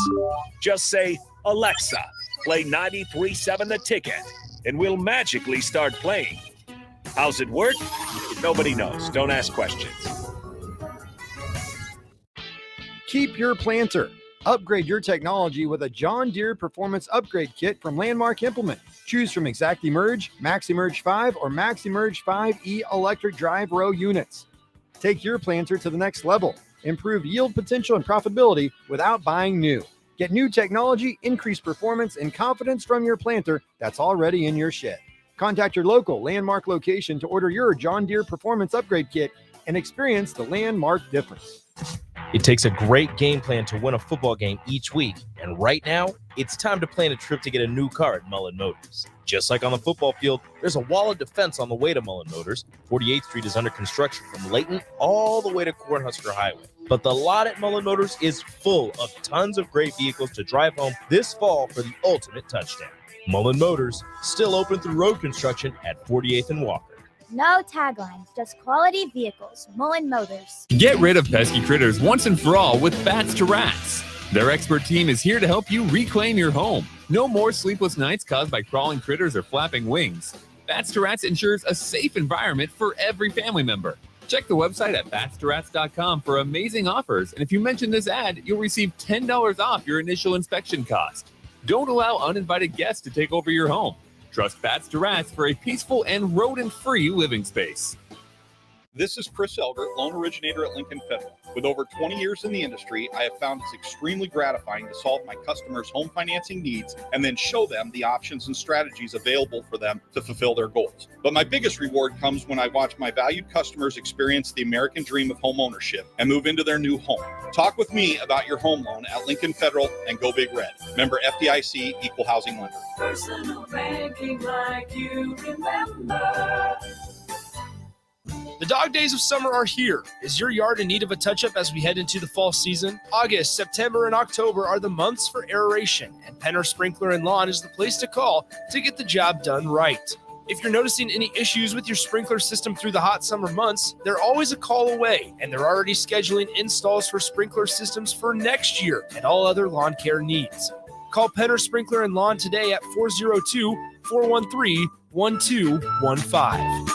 Just say, Alexa, play 93.7 The Ticket, and we'll magically start playing. How's it work? Nobody knows. Don't ask questions. Keep your planter. Upgrade your technology with a John Deere Performance Upgrade Kit from Landmark Implement. Choose from ExactEmerge, MaxEmerge 5, or MaxEmerge 5E electric drive row units. Take your planter to the next level. Improve yield potential and profitability without buying new. Get new technology, increased performance, and confidence from your planter that's already in your shed. Contact your local Landmark location to order your John Deere Performance Upgrade Kit and experience the Landmark difference. It takes a great game plan to win a football game each week, and right now, it's time to plan a trip to get a new car at Mullen Motors. Just like on the football field, there's a wall of defense on the way to Mullen Motors. 48th Street is under construction from Layton all the way to Cornhusker Highway. But the lot at Mullen Motors is full of tons of great vehicles to drive home this fall for the ultimate touchdown. Mullen Motors, still open through road construction at 48th and Walker. No taglines, just quality vehicles. Mullen Motors. Get rid of pesky critters once and for all with Bats to Rats. Their expert team is here to help you reclaim your home. No more sleepless nights caused by crawling critters or flapping wings. Bats to Rats ensures a safe environment for every family member. Check the website at batstorats.com for amazing offers, and if you mention this ad, you'll receive $10 off your initial inspection cost. Don't allow uninvited guests to take over your home. Trust Bats to Rats for a peaceful and rodent-free living space. This is Chris Elder, loan originator at Lincoln Federal. With over 20 years in the industry, I have found it's extremely gratifying to solve my customers' home financing needs and then show them the options and strategies available for them to fulfill their goals. But my biggest reward comes when I watch my valued customers experience the American dream of home ownership and move into their new home. Talk with me about your home loan at Lincoln Federal and Go Big Red. Member FDIC, Equal Housing Lender. Personal banking like you remember. The dog days of summer are here. Is your yard in need of a touch-up as we head into the fall season? August, September, and October are the months for aeration, and Penner Sprinkler and Lawn is the place to call to get the job done right. If you're noticing any issues with your sprinkler system through the hot summer months, they're always a call away, and they're already scheduling installs for sprinkler systems for next year and all other lawn care needs. Call Penner Sprinkler and Lawn today at 402-413-1215.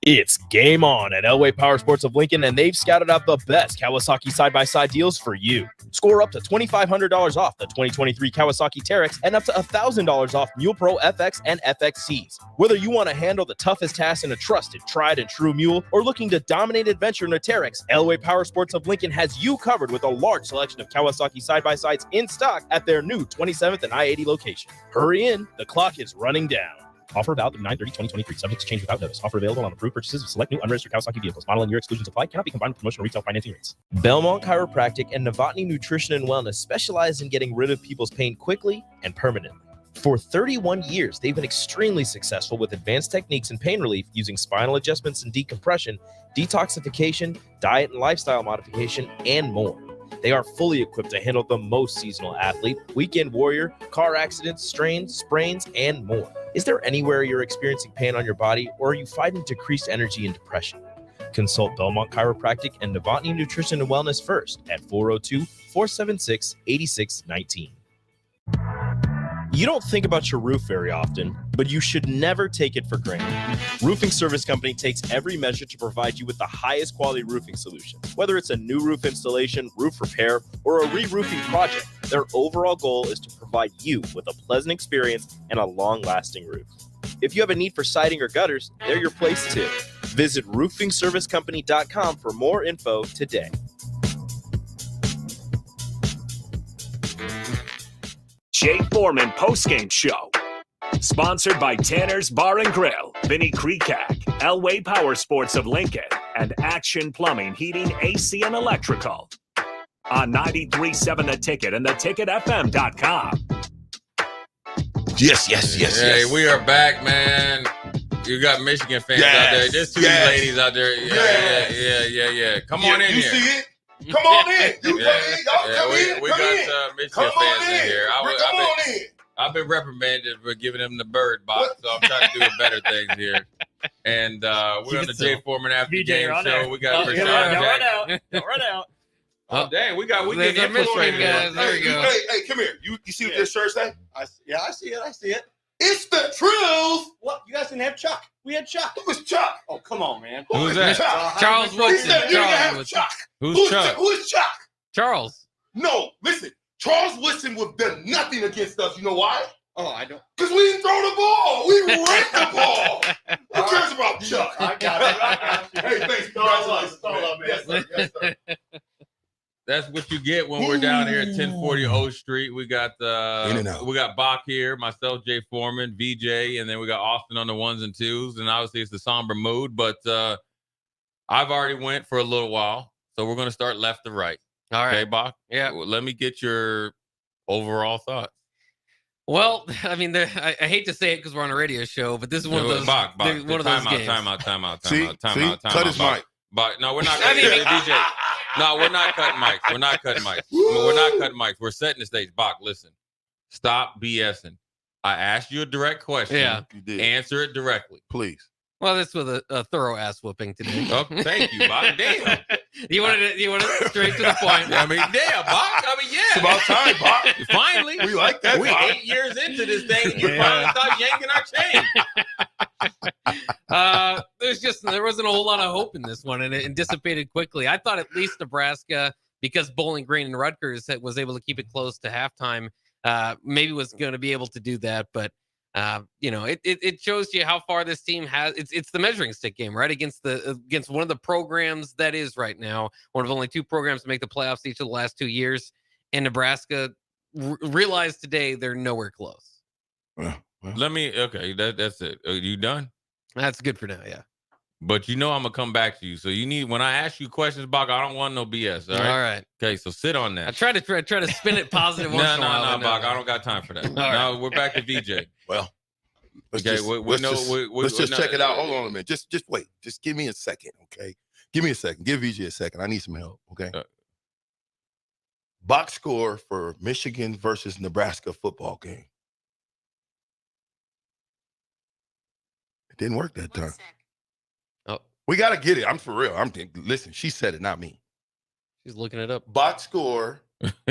It's game on at Elway Power Sports of Lincoln, and they've scouted out the best Kawasaki side-by-side deals for you. Score up to $2,500 off the 2023 Kawasaki Teryx and up to $1,000 off Mule Pro FX and FXCs. Whether you want to handle the toughest task in a trusted, tried and true mule or looking to dominate adventure in a Teryx, Elway Power Sports of Lincoln has you covered with a large selection of Kawasaki side-by-sides in stock at their new 27th and I-80 location. Hurry in, the clock is running down. Offer valid through 9/30/2023. Subject to change without notice. Offer available on approved purchases of select new unregistered Kawasaki vehicles. Model and year exclusions apply. Cannot be combined with promotional retail financing rates. Belmont Chiropractic and Novotny Nutrition and Wellness specialize in getting rid of people's pain quickly and permanently. For 31 years, they've been extremely successful with advanced techniques in pain relief using spinal adjustments and decompression, detoxification, diet and lifestyle modification, and more. They are fully equipped to handle the most seasonal athlete, weekend warrior, car accidents, strains, sprains, and more. Is there anywhere you're experiencing pain on your body, or are you fighting decreased energy and depression? Consult Belmont Chiropractic and Novotny Nutrition and Wellness first at 402-476-8619. You don't think about your roof very often, but you should never take it for granted. Roofing Service Company takes every measure to provide you with the highest quality roofing solution. Whether it's a new roof installation, roof repair, or a re-roofing project, their overall goal is to provide you with a pleasant experience and a long-lasting roof. If you have a need for siding or gutters, they're your place too. Visit roofingservicecompany.com for more info today. Jay Foreman Postgame Show. Sponsored by Tanner's Bar and Grill, Vinny Krekak, Elway Power Sports of Lincoln, and Action Plumbing, Heating, AC, and Electrical. On 93.7 The Ticket and theticketfm.com. Yes. Hey, we are back, man. You got Michigan fans out there. There's two ladies out there. Yeah. Come on in you here. See it? Come on in. You We come got in. Michigan fans in here. Come on in. I've been reprimanded for giving them the bird box, so I'm trying to do better things here. And we're on the Jay Foreman After Game Show. We got Rashad Jackson. Don't run out. Oh, dang, we get There's a infiltrated. Michigan guys. There you go. Hey, come here. You see what this shirt say? I see it. It's the Trills. What? You guys didn't have Chuck. We had Chuck. Who was Chuck? Oh, come on, man. Who's that? Charles Woodson. Chuck. Who's Chuck? Who is Chuck? Charles. No, listen. Charles Woodson would have done nothing against us. You know why? Oh, I don't. Because we didn't throw the ball. We ran the ball. Who cares about Chuck? I got it. Hey, thanks. Congratulations. Yes, sir. That's what you get when we're down here at 1040 O Street. We got we got Bach here, myself, Jay Foreman, VJ, and then we got Austin on the ones and twos. And obviously it's the somber mood, but I've already went for a little while, so we're going to start left to right. All right. Okay, Bach? Yeah. Well, let me get your overall thoughts. Well, I mean, I hate to say it because we're on a radio show, but this is one of those. Bach, one of those games. Time out. Cut his mic. But no, we're not cutting DJ. No, we're not cutting mics. We're not cutting mics. We're setting the stage. Bach, listen. Stop BSing. I asked you a direct question. Yeah. You did. Answer it directly. Please. Well, this was a thorough ass whooping today. Oh, thank you, Bach. Damn. You wanted it straight to the point. I mean, damn, Bach. I mean, yeah. It's about time, Bach. Finally. We like that, We Bach. 8 years into this thing, and you finally start yanking our chain. There wasn't a whole lot of hope in this one, and it dissipated quickly. I thought at least Nebraska, because Bowling Green and Rutgers was able to keep it close to halftime, maybe was going to be able to do that. But it shows you how far this team has. It's the measuring stick game, right? Against one of the programs that is right now one of only two programs to make the playoffs each of the last 2 years, and Nebraska realized today they're nowhere close. That's it. Are you done? That's good for now, yeah. But I'm gonna come back to you. So when I ask you questions, Bach, I don't want no BS. All right. Okay, so sit on that. I try to spin it positive. No, Bach, I don't got time for that. No, we're back to VJ. Well, let's just check it out. Hold on a minute. Just wait. Just give me a second, okay? Give me a second. Give VJ a second. I need some help, okay? Box score for Michigan versus Nebraska football game. It didn't work that time. Oh, we got to get it. I'm for real. Listen, she said it, not me. She's looking it up. Box score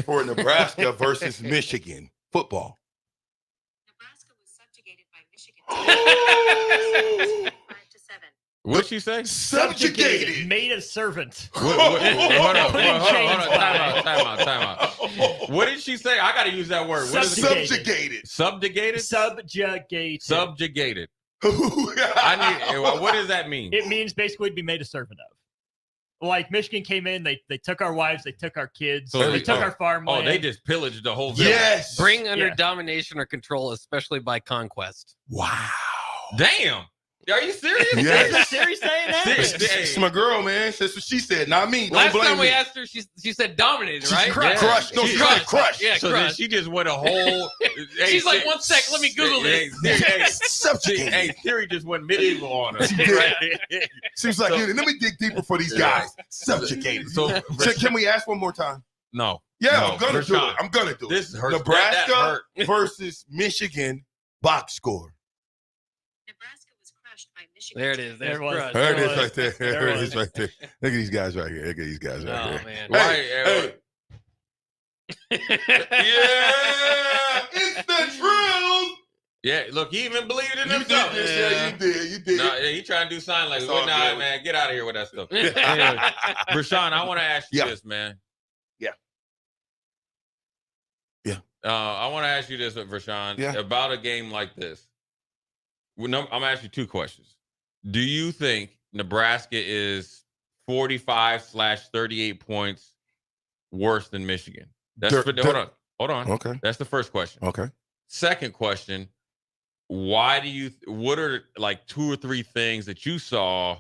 for Nebraska versus Michigan football. Nebraska was subjugated by Michigan. 5-7. What'd she say? Subjugated. Made a servant. Hold on. Time out. What did she say? I got to use that word. Subjugated. Subjugated? Subjugated. What does that mean? It means basically to be made a servant of. Like Michigan came in, they took our wives, they took our kids, they took our farmland. Oh, they just pillaged the whole village. Yes. Bring under domination or control, especially by conquest. Wow. Damn. Are you serious? Yes. Is Siri saying that? It's my girl, man. That's what she said, not me. Don't Last blame time we me. asked her, she said dominated, right? Crushed. No, she said crushed. Yeah, so crushed. then she just went a whole. She's like, 1 sec, let me Google this. Hey, Siri just went medieval on her. Seems like, let me dig deeper for these guys. Subjugated. So can we ask one more time? No. Yeah, no. I'm gonna do it. I'm gonna do it. This hurts. Nebraska That hurt. versus Michigan box score. Nebraska was crushed by Michigan. There it is. There's There it was. crushed. There it There is right there. There There it was. is right there. Look at these guys right here. Look at these guys right Oh, here. man. Hey, yeah, it's the truth. Yeah, look, he even believed in You himself. did this, yeah, you did. You did. No, he trying to do sign language. It's all Nah, good. man, get out of here with that stuff. Anyway, Rashawn, I want to ask you Yeah. this, man. Yeah. Yeah. I want to ask you this, Rashawn, Yeah. about a game like this. I'm going to ask you two questions. Do you think Nebraska is 45/38 points worse than Michigan? Hold on. Okay. That's the first question. Okay. Second question, what are like 2 or 3 things that you saw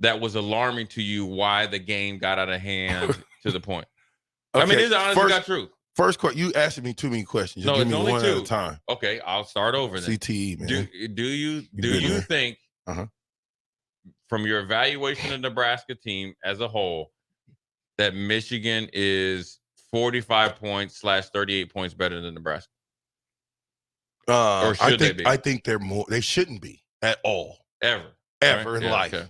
that was alarming to you why the game got out of hand to the point? I mean, this is honest to God truth. First question, you asked me too many questions. Just give me it's only one 2 at a time. Okay, I'll start over then. CTE, man. Do you been there. think from your evaluation of the Nebraska team as a whole that Michigan is 45 points / 38 points better than Nebraska? Or should they be? I think they're more. They shouldn't be at all. Ever Ever in Yeah, life. okay.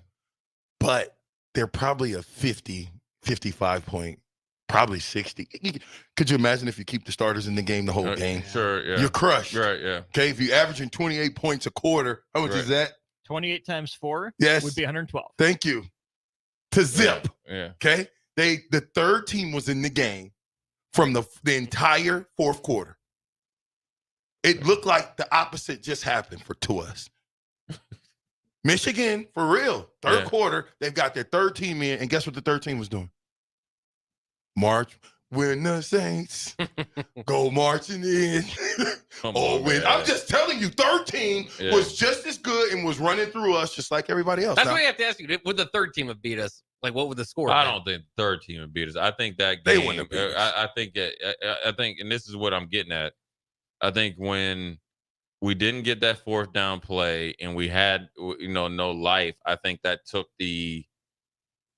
But they're probably a 50, 55 point, probably 60. Could you imagine if you keep the starters in the game the whole game? Sure, yeah. You're crushed. Right, yeah. Okay, if you're averaging 28 points a quarter, how much is that? 28 times 4 Yes. would be 112. Thank you. To zip. Yeah. Okay. The third team was in the game from the entire fourth quarter. It looked like the opposite just happened to us. Michigan, for real, third quarter, they've got their third team in, and guess what the third team was doing? March, when the Saints go marching in. I'm just telling you, third team was just as good and was running through us just like everybody else. That's Now, what you have to ask you. Would the third team have beat us? Like, what would the score I be? don't think the third team would beat us. I think that They game. wouldn't have beat us. I think, and this is what I'm getting at. I think when we didn't get that fourth down play and we had, no life, I think that took the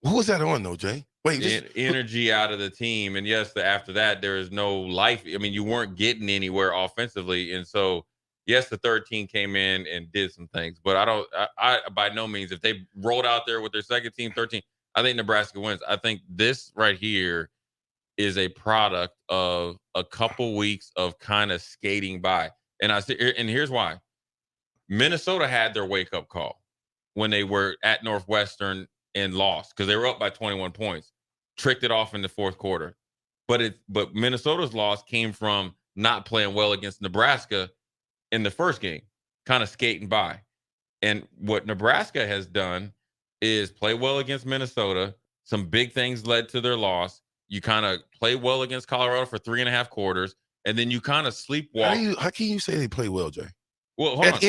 who was that on though, Jay? Wait, energy out of the team. And yes, after that, there is no life. I mean, you weren't getting anywhere offensively, and so yes, the third team came in and did some things, but I by no means, if they rolled out there with their second team, 13, I think Nebraska wins. I think this right here is a product of a couple weeks of kind of skating by. And here's why. Minnesota had their wake-up call when they were at Northwestern and lost because they were up by 21 points, tricked it off in the fourth quarter. But Minnesota's loss came from not playing well against Nebraska in the first game, kind of skating by. And what Nebraska has done is play well against Minnesota. Some big things led to their loss. You kind of play well against Colorado for 3.5 quarters, and then you kind of sleepwalk. How can you say they play well, Jay? Well, hold on.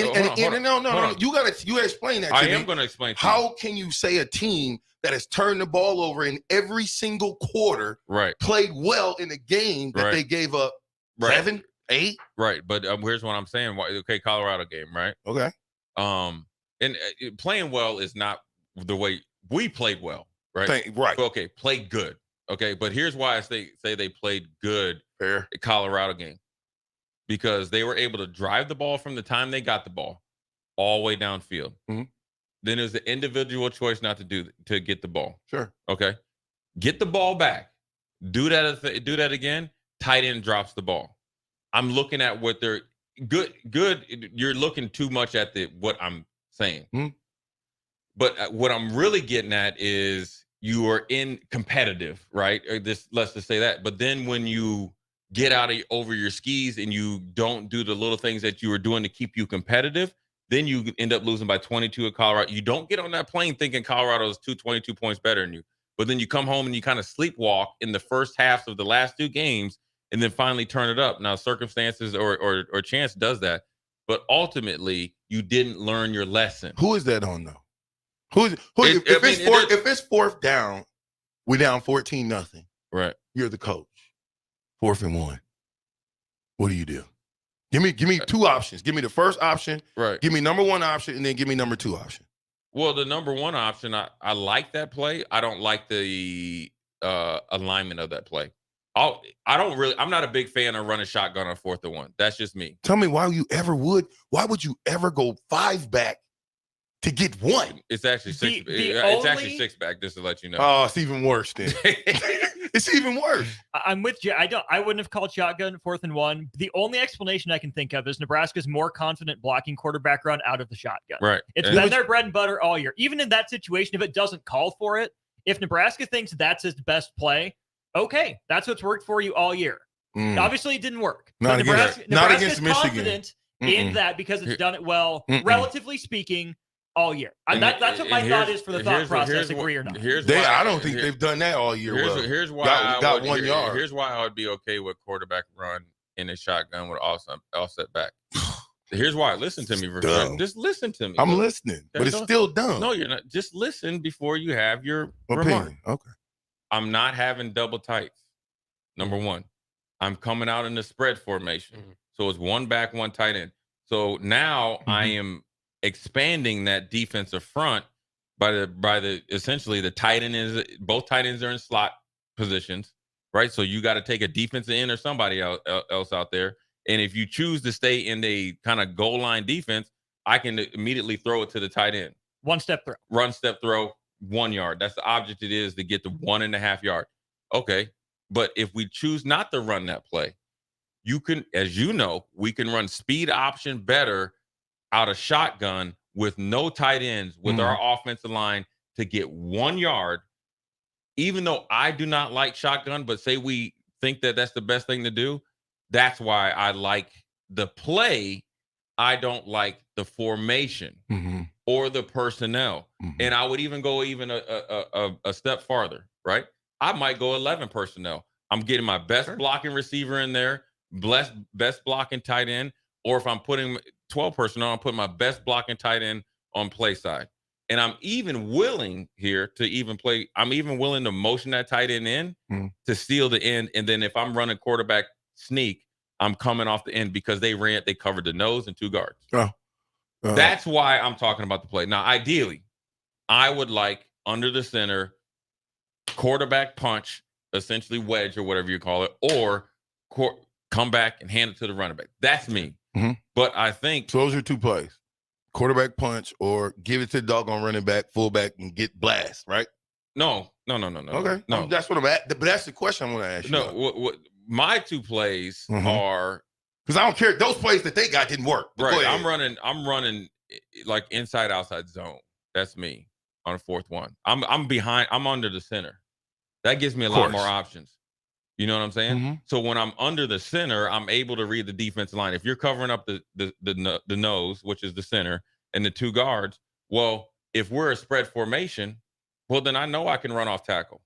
No. You gotta explain that to me. I am going to explain to you. How can you say a team that has turned the ball over in every single quarter, played well in a game that they gave up 7, 8? Right, but here's what I'm saying. Okay, Colorado game, right? Okay. And playing well is not the way we played well, right? Right. Okay, played good. Okay, but here's why I say they played good at Colorado game. Because they were able to drive the ball from the time they got the ball all the way downfield. Mm-hmm. Then it was the individual choice not to get the ball. Sure. Okay. Get the ball back. Do that again. Tight end drops the ball. I'm looking at what they're good. You're looking too much at what I'm saying. Mm-hmm. But what I'm really getting at is you are in competitive, right? Let's just say that. But then when you get over your skis and you don't do the little things that you were doing to keep you competitive, then you end up losing by 22 at Colorado. You don't get on that plane thinking Colorado is 22 points better than you. But then you come home and you kind of sleepwalk in the first halves of the last 2 games and then finally turn it up. Now, circumstances or chance does that. But ultimately, you didn't learn your lesson. Who is that on, though? If it's fourth down, we down 14-0. Right. You're the coach. 4th and 1. What do you do? Give me 2 options. Give me the first option. Right. Give me number 1 option, and then give me number 2 option. Well, the number 1 option, I like that play. I don't like the alignment of that play. I'm not a big fan of running shotgun on 4th and 1. That's just me. Tell me why would you ever go 5 back to get 1? It's actually 6. It's actually 6 back, just to let you know. Oh, it's even worse then. It's even worse. I'm with you. I wouldn't have called shotgun 4th and 1. The only explanation I can think of is Nebraska's more confident blocking quarterback run out of the shotgun. Right. It's been their bread and butter all year. Even in that situation, if it doesn't call for it, if Nebraska thinks that's his best play, okay, that's what's worked for you all year. Obviously, it didn't work. Not against Michigan. Confident in that because it's done it well, relatively speaking, all year. That's what my thought is for the thought process, agree or not. I don't think they've done that all year. Here's why got 1 yard. Here's why I would be okay with quarterback run in a shotgun with offset back. Here's why. Listen to me, just listen to me. I'm listening, but it's still dumb. No, you're not. Just listen before you have your opinion. remark. Okay. I'm not having double tights. Number one, I'm coming out in the spread formation. So it's 1 back, 1 tight end. So now I am expanding that defensive front by the essentially the tight end is both tight ends are in slot positions, right? So you got to take a defensive end or somebody else out there. And if you choose to stay in the kind of goal line defense, I can immediately throw it to the tight end. 1 step throw. Run, step throw, 1 yard. That's the object it is to get to 1.5 yard. Okay. But if we choose not to run that play, you can, as you know, we can run speed option better out of shotgun with no tight ends with our offensive line to get 1 yard. Even though I do not like shotgun, but say we think that that's the best thing to do, that's why I like the play. I don't like the formation or the personnel. And I would even go a step farther, right? I might go 11 personnel. I'm getting my best blocking receiver in there, best blocking tight end, or if I'm putting 12 personnel, I'm putting my best blocking tight end on play side. And I'm even willing here to even play. I'm even willing to motion that tight end in to steal the end. And then if I'm running quarterback sneak, I'm coming off the end because they covered the nose and 2 guards. That's why I'm talking about the play. Now, ideally, I would like under the center, quarterback punch, essentially wedge or whatever you call it, or come back and hand it to the running back. That's me. But I think so those are 2 plays: quarterback punch or give it to the doggone running back, fullback, and get blast. Right? No. Okay, no. That's what I'm at. But that's the question I want to ask you. No, what my 2 plays are because I don't care. Those plays that they got didn't work. Right. I'm running like inside outside zone. That's me on a 4th 1. I'm behind. I'm under the center. That gives me a lot more options. You know what I'm saying? So when I'm under the center, I'm able to read the defensive line. If you're covering up the nose, which is the center, and the 2 guards, well, if we're a spread formation, well, then I know I can run off tackle.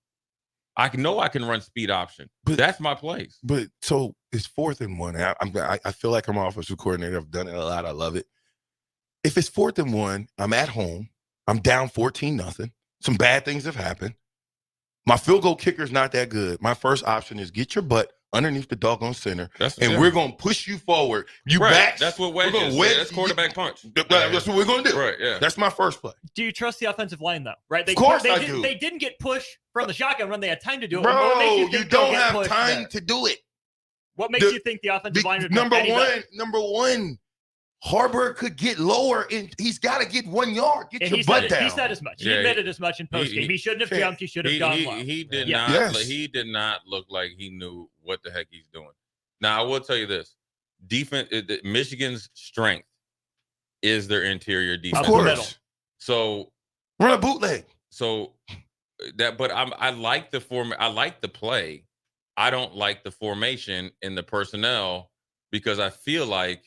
I know I can run speed option. But that's my plays. But so it's 4th and 1. I feel like I'm an offensive coordinator. I've done it a lot. I love it. If it's 4th and 1, I'm at home. I'm down 14-0. Some bad things have happened. My field goal kicker is not that good. My first option is get your butt underneath the doggone center, we're going to push you forward. You back. That's what wedge is. That's quarterback punch. That's what we're going to do. Right, yeah. That's my first play. Do you trust the offensive line, though? Right? Of course I do. They didn't get pushed from the shotgun run. They had time to do it. Bro, you don't have time to do it. What makes you think the offensive line would number one, Harburg could get lower, and he's got to get 1 yard. Get your butt down. He said as much. He admitted as much in postgame. He shouldn't have jumped. He should have gone low. He did not. Yes. He did not look like he knew what the heck he's doing. Now, I will tell you this: defense. Michigan's strength is their interior defense. Of course. So run a bootleg. So that, but I like the form. I like the play. I don't like the formation and the personnel because I feel like.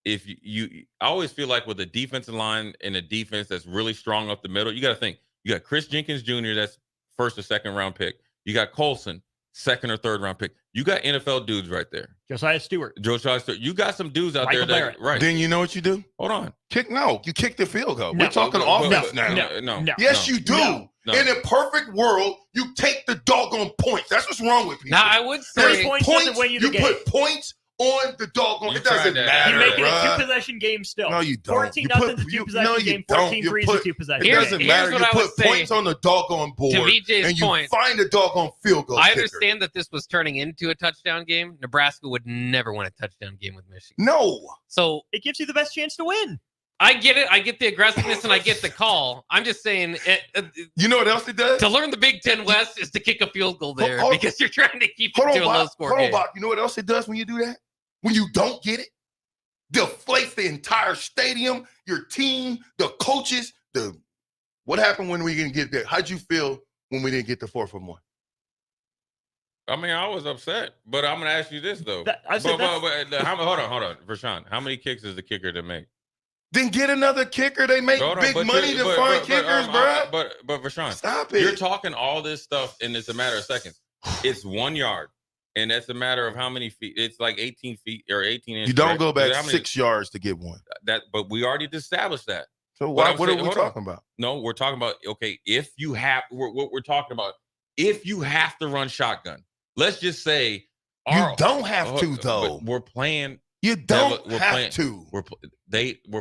If I always feel like with a defensive line and a defense that's really strong up the middle, you got to think. You got Chris Jenkins Jr., that's 1st or 2nd round pick. You got Colson, 2nd or 3rd round pick. You got NFL dudes right there. Josiah Stewart. You got some dudes out there that right. Then you know what you do? Hold on. You kick the field goal. We're talking offense now. No. Yes, you do. No. In a perfect world, you take the doggone points. That's what's wrong with people. Now I would say points doesn't win you the game. Put points on the doggone. You It doesn't tried that. matter. You make it a bruh. 2-possession game still. No, you don't. 14-0 is a 2-possession game. 14-3 is a 2-possession It game. doesn't Here's matter. what You I would put say points on the doggone board, to VJ's and you point. find a doggone field goal I kicker. understand that this was turning into a touchdown game. Nebraska would never win a touchdown game with Michigan. No. So it gives you the best chance to win. I get it. I get the aggressiveness and I get the call. I'm just saying, you know what else it does? To learn the Big Ten West is to kick a field goal there because you're trying to keep it to a low score Hold game. on, Bob. You know what else it does when you do that? When you don't get it, deflates the entire stadium, your team, the coaches. What happened when we didn't get there? How'd you feel when we didn't get the 4th and 1? I mean, I was upset, but I'm going to ask you this, though. hold on, Rashawn. How many kicks is the kicker to make? Then get another kicker. They make big money to find kickers, bro. But Rashawn, stop it. You're talking all this stuff, and it's a matter of seconds. It's 1 yard, and that's a matter of how many feet. It's like 18 feet or 18 inches. You don't right? go back How many- 6 yards to get one. But we already established that. So What what I'm are we saying- talking about? No, we're talking about, okay, if you have, what we're talking about, if you have to run shotgun, let's just say. You don't have to, though. But we're playing. You don't we're have playing, to. We're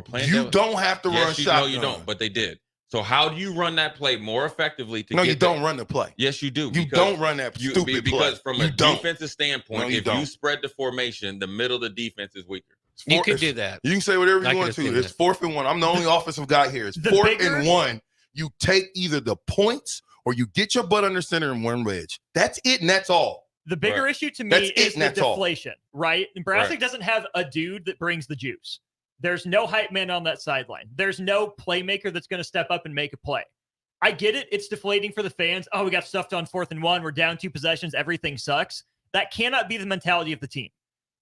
playing. You don't have to run No, you shotgun. don't, but they did. So how do you run that play more effectively? No, you don't run the play. Yes, you do. You don't run that stupid play. Because from a defensive standpoint, No, you if don't. you spread the formation, the middle of the defense is weaker. You could do that. You can say whatever I you could want have to. seen It's that. 4th and 1. I'm the only offensive guy here. It's The 4th bigger- and 1. You take either the points or you get your butt under center and one wedge. That's it, and that's all. The bigger issue to me That's it, is and the that's all. deflation, right? Nebraska Right. doesn't have a dude that brings the juice. There's no hype man on that sideline. There's no playmaker that's going to step up and make a play. I get it. It's deflating for the fans. Oh, we got stuffed on 4th and 1. We're down 2 possessions. Everything sucks. That cannot be the mentality of the team.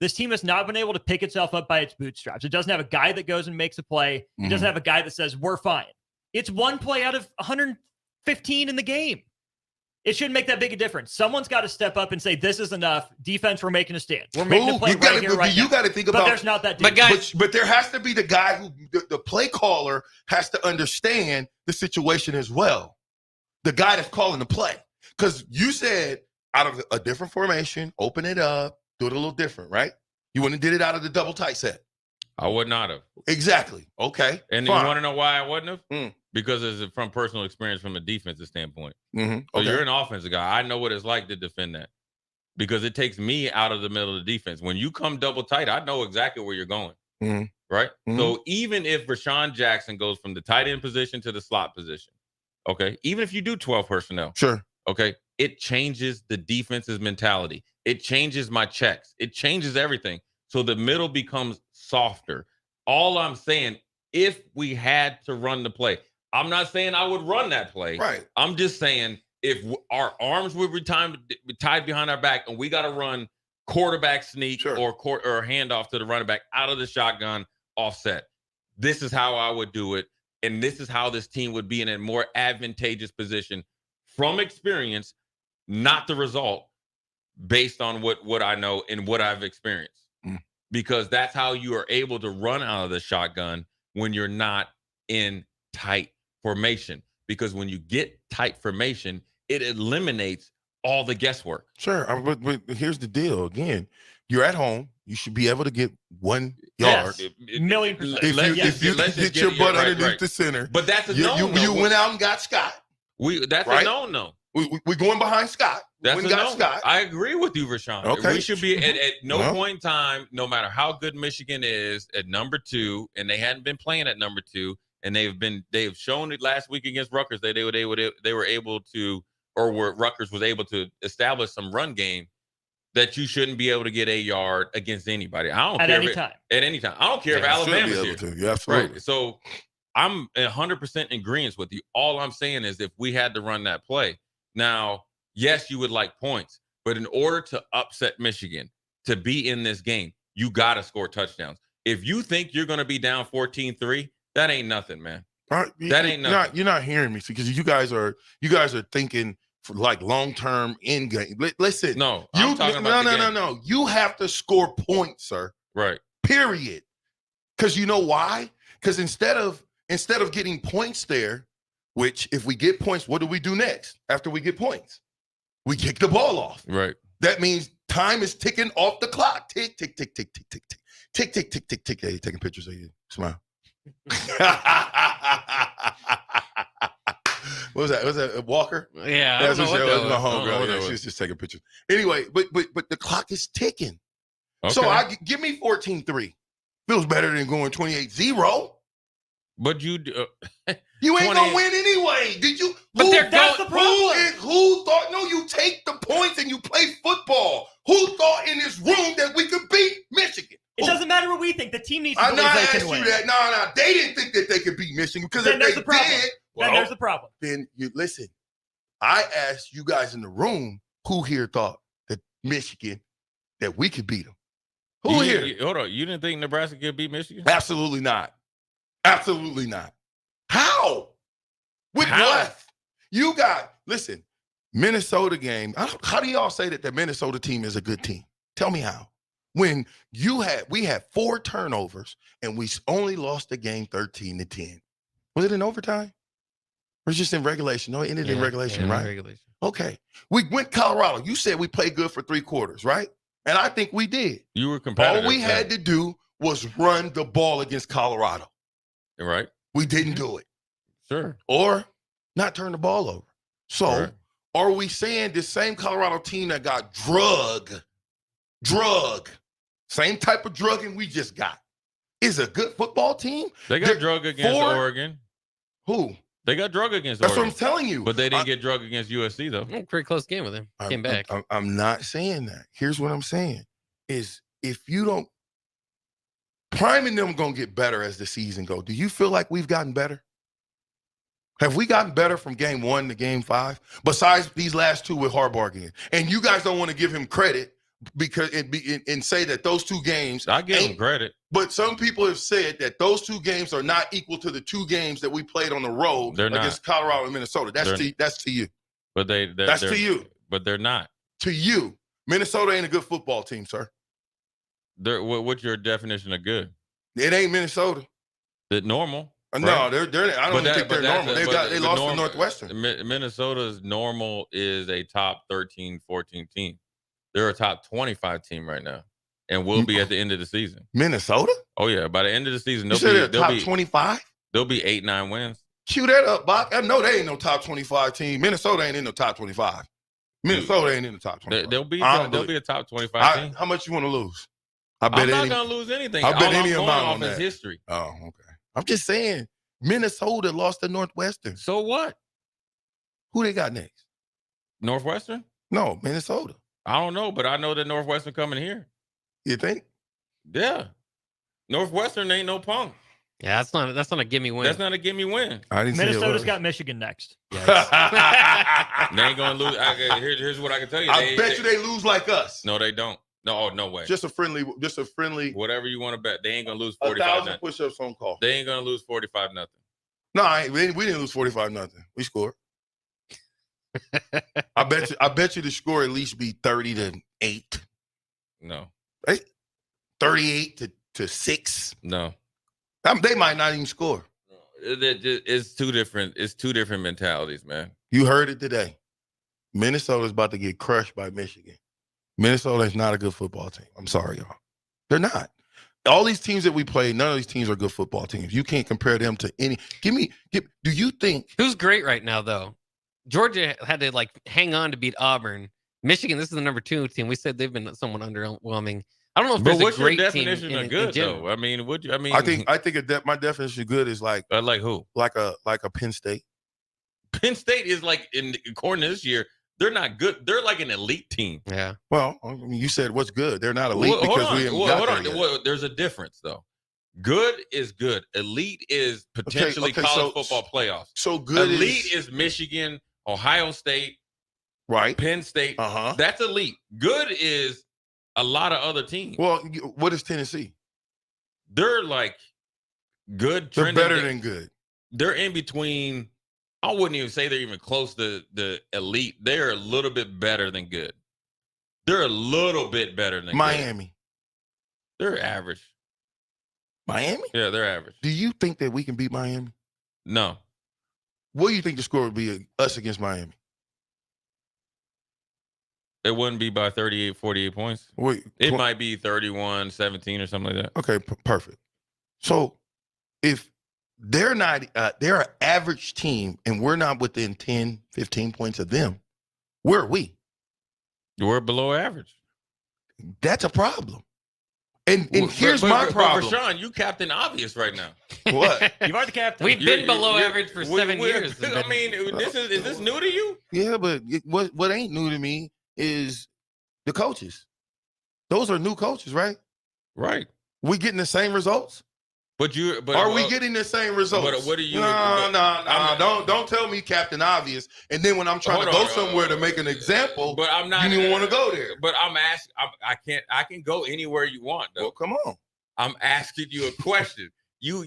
This team has not been able to pick itself up by its bootstraps. It doesn't have a guy that goes and makes a play. It doesn't have a guy that says, we're fine. It's one play out of 115 in the game. It shouldn't make that big a difference. Someone's got to step up and say, this is enough. Defense, we're making a stand. We're making a play right here, right now. You got to think about. But there's not that dude. But there has to be the guy who, the play caller has to understand the situation as well. The guy that's calling the play. Because you said out of a different formation, open it up, do it a little different, right? You wouldn't have did it out of the double tight set. I would not have. Exactly. Okay. And fine. you want to know why I wouldn't have? Because it's from personal experience from a defensive standpoint. So you're an offensive guy. I know what it's like to defend that because it takes me out of the middle of the defense. When you come double tight, I know exactly where you're going. Right? So even if Rashawn Jackson goes from the tight end position to the slot position, okay, even if you do 12 personnel, sure, okay, it changes the defense's mentality. It changes my checks. It changes everything. So the middle becomes softer. All I'm saying, if we had to run the play, I'm not saying I would run that play. Right. I'm just saying if our arms would be tied behind our back and we got to run quarterback sneak or handoff to the running back out of the shotgun offset, this is how I would do it. And this is how this team would be in a more advantageous position from experience, not the result, based on what I know and what I've experienced. Because that's how you are able to run out of the shotgun when you're not in tight formation. Because when you get tight formation, it eliminates all the guesswork. Sure. But here's the deal. Again, you're at home. You should be able to get 1 yard. $1,000,000%. If you get your butt underneath the center. But that's a you went out and got Scott. That's right? a no-no. We're going behind Scott. That's we a got no. Scott. I agree with you, Rashawn. Okay. We should be at no Well. point in time, no matter how good Michigan is at number 2, and they hadn't been playing at number 2, and they've shown it last week against Rutgers that they were able to, or where Rutgers was able to establish some run game, that you shouldn't be able to get a yard against anybody. I don't At care any if time. At any time. I don't care if Yeah, you should Alabama's be here. able to. Yeah, absolutely. Right. So I'm 100% in agreement with you. All I'm saying is if we had to run that play. Now, yes, you would like points, but in order to upset Michigan, to be in this game, you got to score touchdowns. If you think you're going to be down 14-3, that ain't nothing, man. That ain't nothing. You're not hearing me because you guys are thinking for like long-term end game. Listen, no, I'm talking about the game. No. You have to score points, sir. Right. Period. Because you know why? Because instead of getting points there, which if we get points, what do we do next after we get points? We kick the ball off. Right. That means Time is ticking off the clock. Tick, tick, tick, tick, tick, tick, tick. Tick, tick, tick, tick, tick. Hey, you taking pictures of you. Smile. What was that? Was that Walker? Yeah, That's what she was. My I don't know homegirl. what Yeah, that she was. was just taking pictures. Anyway, but the clock is ticking. So Okay. give me 14-3. Feels better than going 28-0. But you You ain't gonna win anyway. Did you? But that's the problem. Who thought? No, you take the points and you play football. Who thought in this room that we could beat Michigan? It doesn't matter what we think. The team needs to I'm believe not they asking can win. you that. No, they didn't think that they could beat Michigan because Then if there's they the problem. did, Then there's the problem. Then you listen. I asked you guys in the room who here thought that Michigan that we could beat them. Who here? Hold on. You didn't think Nebraska could beat Michigan? Absolutely not. Absolutely not. How? With what? You got, listen, Minnesota game. How do y'all say that the Minnesota team is a good team? Tell me how. When we had 4 turnovers and we only lost the game 13-10. Was it in overtime? Or just in regulation? No, it ended in regulation, right? Regulation. Okay. We went Colorado. You said we played good for 3 quarters, right? And I think we did. You were competitive. All we had to do was run the ball against Colorado. Right. We didn't do it. Sure. Or not turn the ball over. So Right. are we saying this same Colorado team that got drug, same type of drugging we just got, is a good football team? They got drug against Oregon. Who? They got drug against That's Oregon. what I'm telling you. But they didn't get drug against USC, though. Pretty close game with him. Came back. I'm not saying that. Here's what I'm saying is if you don't, priming them going to get better as the season goes. Do you feel like we've gotten better? Have we gotten better from game 1 to game 5? Besides these last 2 with Harbaugh again. And you guys don't want to give him credit because and say that those 2 games. I give him credit. But some people have said that those 2 games are not equal to the 2 games that we played on the road They're not. against Colorado and Minnesota. That's to you. But That's to you. But they're not. To you. Minnesota ain't a good football team, sir. What's your definition of good? It ain't Minnesota. The normal. No, right? they're. I don't think they're normal. They lost to Northwestern. Minnesota's normal is a top 13, 14 team. They're a top 25 team right now, and will be at the end of the season. Minnesota? Oh yeah, by the end of the season, You said they're top 25. They'll be 8-9 wins. Cue that up, Bach. I know they ain't no top 25 team. Minnesota ain't in the top 25. Minnesota ain't in the top 25. They'll be a top 25 team. How much you want to lose? I'm not gonna lose anything. I bet All any I'm going amount off on is that. history. Oh, okay. I'm just saying, Minnesota lost to Northwestern. So what? Who they got next? Northwestern? No, Minnesota. I don't know, but I know that Northwestern coming here. You think? Yeah. Northwestern ain't no punk. Yeah, that's not a gimme win. That's not a gimme win. Minnesota's got Michigan next. They ain't gonna lose. Here's what I can tell you. I bet you they lose like us. No, they don't. No way. Just a friendly. Whatever you want to bet. They ain't gonna lose 1,000 45-0. push-ups on call. They ain't gonna lose 45-0. No, we didn't lose 45-0. We scored. I bet you the score at least be 30-8. No. 38-6. No. They might not even score. It's two different mentalities, man. You heard it today. Minnesota's about to get crushed by Michigan. Minnesota is not a good football team. I'm sorry, y'all. They're not. All these teams that we play, none of these teams are good football teams. You can't compare them to any. Do you think? Who's great right now, though? Georgia had to hang on to beat Auburn. Michigan, this is the number 2 team. We said they've been somewhat underwhelming. I don't know if But there's what's a great your team definition of in good, general. though? I mean, I think my definition of good is like who? Like a Penn State. Penn State is according to this year, they're not good. They're like an elite team. Yeah. Well, I mean, you said what's good. They're not elite because we haven't got there yet. Well, there's a difference, though. Good is good. Elite is potentially college football playoffs. So good. Elite is Michigan, Ohio State, right? Penn State. That's elite. Good is a lot of other teams. Well, what is Tennessee? They're good. They're better than good. They're in between. I wouldn't even say they're even close to the elite. They're a little bit better than good. They're a little bit better than Miami. Good. They're average. Miami? Yeah, they're average. Do you think that we can beat Miami? No. What do you think the score would be us against Miami? It wouldn't be by 38, 48 points. Wait, it might be 31, 17 or something like that. Okay, perfect. So if they're not, they're an average team and we're not within 10, 15 points of them, where are we? We're below average. That's a problem. And here's my problem. But Rashawn, you Captain Obvious right now. What? You are the captain. We've been below average for 7 years. I mean, is this new to you? Yeah, but what ain't new to me is the coaches. Those are new coaches, right? Right. We getting the same results? But are we getting the same results? But what are you? No. Don't tell me Captain Obvious. And then when I'm trying to go somewhere to make an example, but I'm not. You don't want to go there. But I'm asking. I can go anywhere you want. Though. Well, come on. I'm asking you a question. You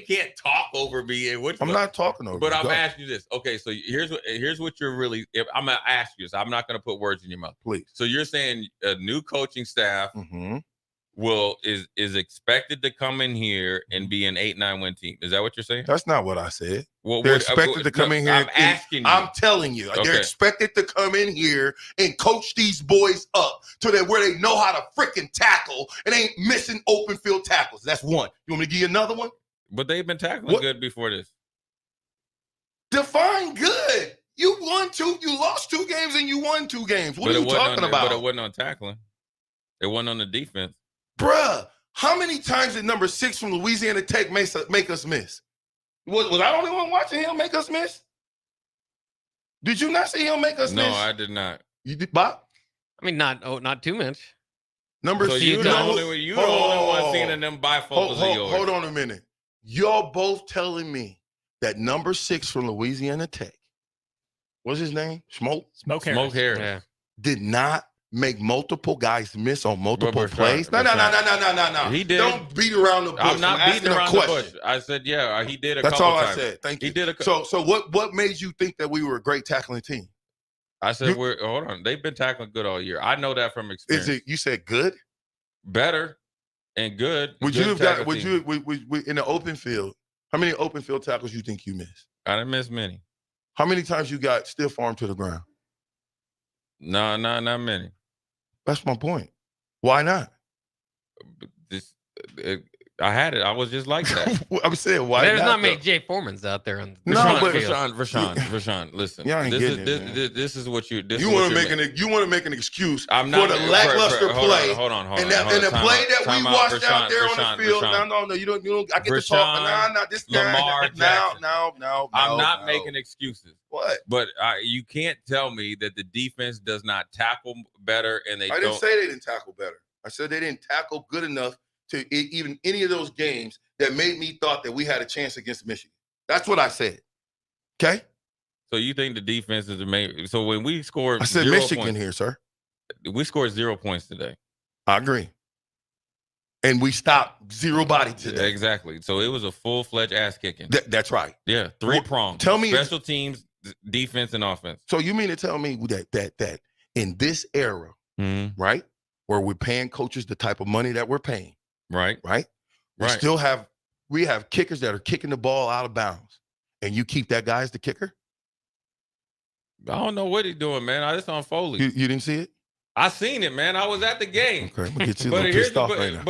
can't talk over me. And I'm not talking over. But you. I'm Go. asking you this. Okay, so here's what you're really. I'm gonna ask you. So I'm not gonna put words in your mouth. Please. So you're saying a new coaching staff. Mm-hmm. Is expected to come in here and be an 8-9 win team. Is that what you're saying? That's not what I said. They're expected to come in here. I'm asking you. I'm telling you. Okay. They're expected to come in here and coach these boys up to where they know how to freaking tackle and ain't missing open field tackles. That's one. You want me to give you another one? But they've been tackling good before this. Define good. You lost 2 games and you won 2 games. What are you talking about? But it wasn't on tackling. It wasn't on the defense. Bruh, how many times did number 6 from Louisiana Tech make us miss? Was I the only one watching him make us miss? Did you not see him make us miss? No, I did not. You did, Bob? I mean, not too much. Number 6. You the only one seeing in them bifocals of yours. Hold on a minute. Y'all both telling me that number 6 from Louisiana Tech, what's his name? Smoke Harris. Yeah. Did not make multiple guys miss on multiple plays. No. He did. Don't beat around the bush. I'm not beating around the bush. I said, he did a couple times. That's all I said. Thank you. He did So what made you think that we were a great tackling team? I said, hold on. They've been tackling good all year. I know that from experience. You said good? Better and good. Would you in the open field, how many open field tackles you think you missed? I didn't miss many. How many times you got stiff arm to the ground? No, not many. That's my point. Why not? I had it. I was just like that. I'm saying why There's not though? many Jay Formans out there on the Rashawn, listen. Y'all ain't this is what you. You want to make an excuse I'm not, for the lackluster play. Hold on. And the play that we watched out there on the field. No. You don't. I get to talk. Nah. This guy. Lamar Jackson. No. I'm not making excuses. What? But you can't tell me that the defense does not tackle better and they. I didn't say they didn't tackle better. I said they didn't tackle good enough to even any of those games that made me thought that we had a chance against Michigan. That's what I said. Okay? So you think the defense is the main? So when we scored, I said Michigan here, sir. We scored 0 points today. I agree. And we stopped 0 body today. Exactly. So it was a full-fledged ass kicking. That's right. Yeah, 3-pronged. Tell me, special teams, defense, and offense. So you mean to tell me that in this era, right, where we're paying coaches the type of money that we're paying, right, we have kickers that are kicking the ball out of bounds, and you keep that guy as the kicker? I don't know what he's doing, man. I just on Foley. You didn't see it? I seen it, man. I was at the game. Okay, I'm gonna get you a little pissed off right now.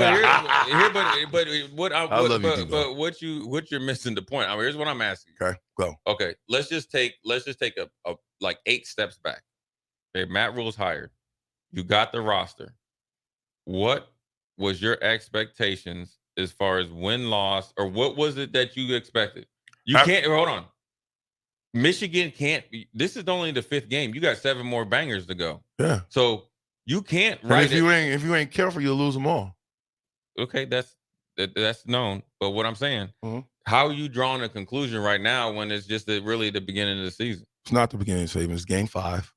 What you're missing the point. I mean, here's what I'm asking. Okay, go. Okay, let's just take a like 8 steps back. Okay, Matt Rule's hired. You got the roster. What was your expectations as far as win-loss, or what was it that you expected? Hold on. Michigan can't. This is only the 5th game. You got 7 more bangers to go. Yeah. So you can't. If you ain't careful, you'll lose them all. Okay, that's known. But what I'm saying, how are you drawing a conclusion right now when it's just really the beginning of the season? It's not the beginning of the season. It's game 5.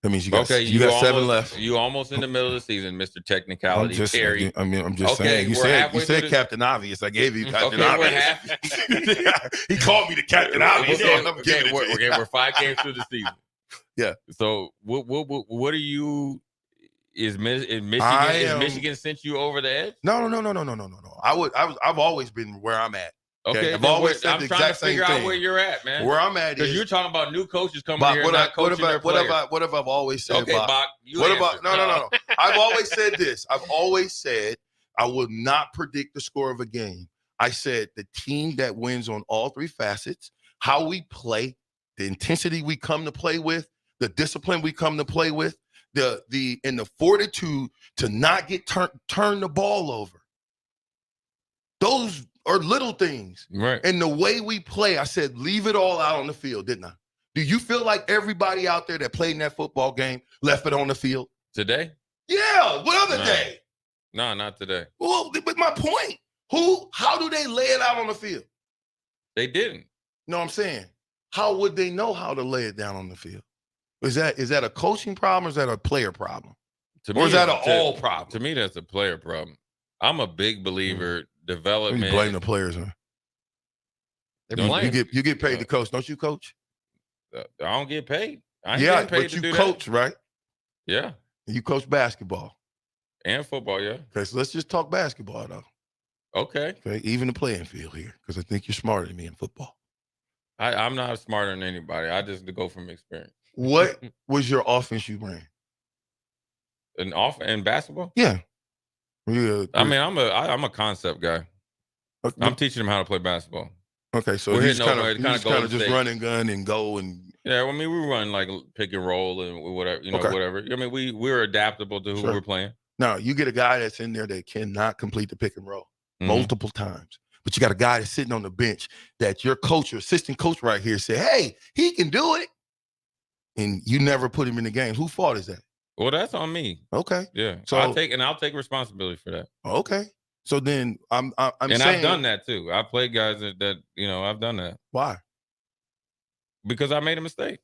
That means you got almost, 7 left. You almost in the middle of the season, Mr. Technicality. I'm just saying. You said Captain Obvious. I gave you Captain Obvious. He called me the Captain Obvious. We're 5 games through the season. Yeah. So what are you? Is Michigan sent you over the edge? No. I've always been where I'm at. Okay, I've always said I'm the trying to exact same figure out thing. where you're at, man. Where I'm at because is you're talking about new coaches coming Bach, here, what not coaching their players. what have I've always said? Okay, Bach, you what answer. about no. I've always said this. I've always said I will not predict the score of a game. I said the team that wins on all three facets, how we play, the intensity we come to play with, the discipline we come to play with, and the fortitude to not get turn the ball over. Those are little things. Right. And the way we play, I said, leave it all out on the field, didn't I? Do you feel like everybody out there that played in that football game left it on the field? Today? Yeah. What other day? No, not today. Well, but my point, how do they lay it out on the field? They didn't. No, I'm saying, how would they know how to lay it down on the field? Is that a coaching problem or is that a player problem? Or is that an all problem? To me, that's a player problem. I'm a big believer development. You blame the players, huh? You get paid to coach, don't you, coach? I don't get paid. I ain't getting paid but to you do coach, that. right? Yeah. You coach basketball. And football, yeah. Okay, so let's just talk basketball, though. Okay. Even the playing field here, because I think you're smarter than me in football. I'm not smarter than anybody. I just go from experience. What was your offense you ran? In basketball? Yeah. I mean, I'm a concept guy. Okay. I'm teaching them how to play basketball. Okay, so We're he's hitting kind over, of just run and gun and go and. Yeah, I mean, we run like pick and roll and whatever, Okay. whatever. I mean, we're adaptable to who Sure. we're playing. Now, you get a guy that's in there that cannot complete the pick and roll Mhm. multiple times. But you got a guy that's sitting on the bench that your coach, your assistant coach right here said, hey, he can do it. And you never put him in the game. Whose fault is that? Well, that's on me. Okay. Yeah. So- I'll take responsibility for that. Okay. So then I'm and saying. I've done that too. I played guys that I've done that. Why? Because I made a mistake.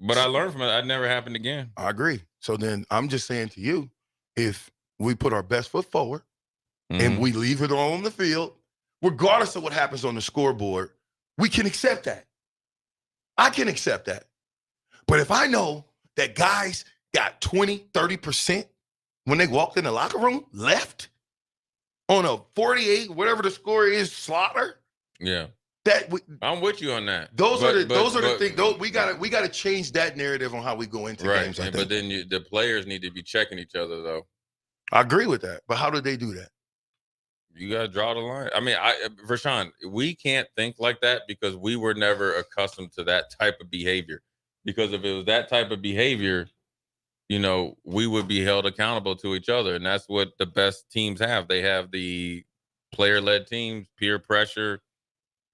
But I learned from it. That never happened again. I agree. So then I'm just saying to you, if we put our best foot forward and we leave it all on the field, regardless of what happens on the scoreboard, we can accept that. I can accept that. But if I know that guys got 20, 30% when they walked in the locker room left on a 48, whatever the score is, slaughter. Yeah. That I'm with you on that. Those are the things. We gotta change that narrative on how we go into games. I think. But then the players need to be checking each other, though. I agree with that. But how do they do that? You got to draw the line. I mean, Rashawn, we can't think like that because we were never accustomed to that type of behavior. Because if it was that type of behavior, we would be held accountable to each other. And that's what the best teams have. They have the player-led teams, peer pressure,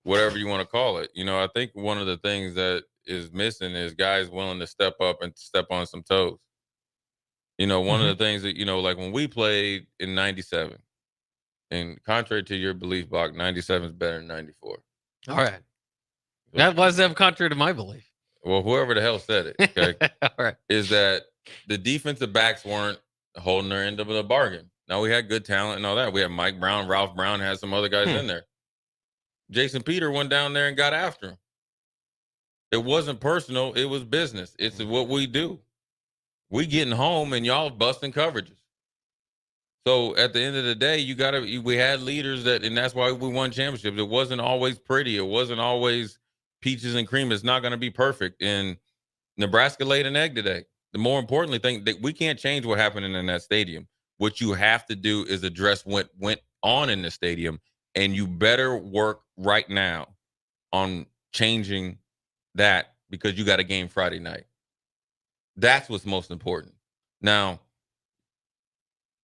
whatever you want to call it. I think one of the things that is missing is guys willing to step up and step on some toes. One of the things that, like when we played in 97, and contrary to your belief, Bach, 97 is better than 94. All right. That was contrary to my belief. Well, whoever the hell said it, okay, All right. is that the defensive backs weren't holding their end of the bargain. Now, we had good talent and all that. We had Mike Brown, Ralph Brown, had some other guys in there. Jason Peter went down there and got after him. It wasn't personal. It was business. It's what we do. We getting home and y'all busting coverages. So at the end of the day, we had leaders and that's why we won championships. It wasn't always pretty. It wasn't always peaches and cream. It's not going to be perfect. And Nebraska laid an egg today. The more importantly thing that we can't change what happened in that stadium. What you have to do is address what went on in the stadium. And you better work right now on changing that because you got a game Friday night. That's what's most important. Now,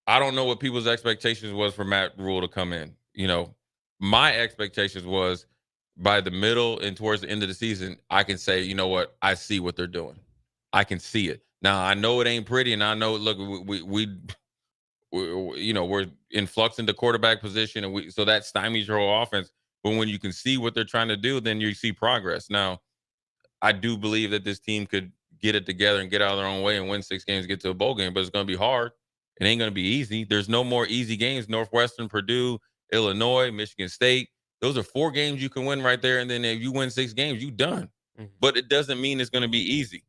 I don't know what people's expectations was for Matt Rule to come in. My expectations was by the middle and towards the end of the season, I can say, you know what? I see what they're doing. I can see it. Now, I know it ain't pretty, and I know, look, we're in flux in the quarterback position, and so that stymies your whole offense. But when you can see what they're trying to do, then you see progress. Now, I do believe that this team could get it together and get out of their own way and win 6 games, get to a bowl game, but it's going to be hard. It ain't going to be easy. There's no more easy games. Northwestern, Purdue, Illinois, Michigan State. Those are 4 games you can win right there. And then if you win 6 games, you done. But it doesn't mean it's going to be easy.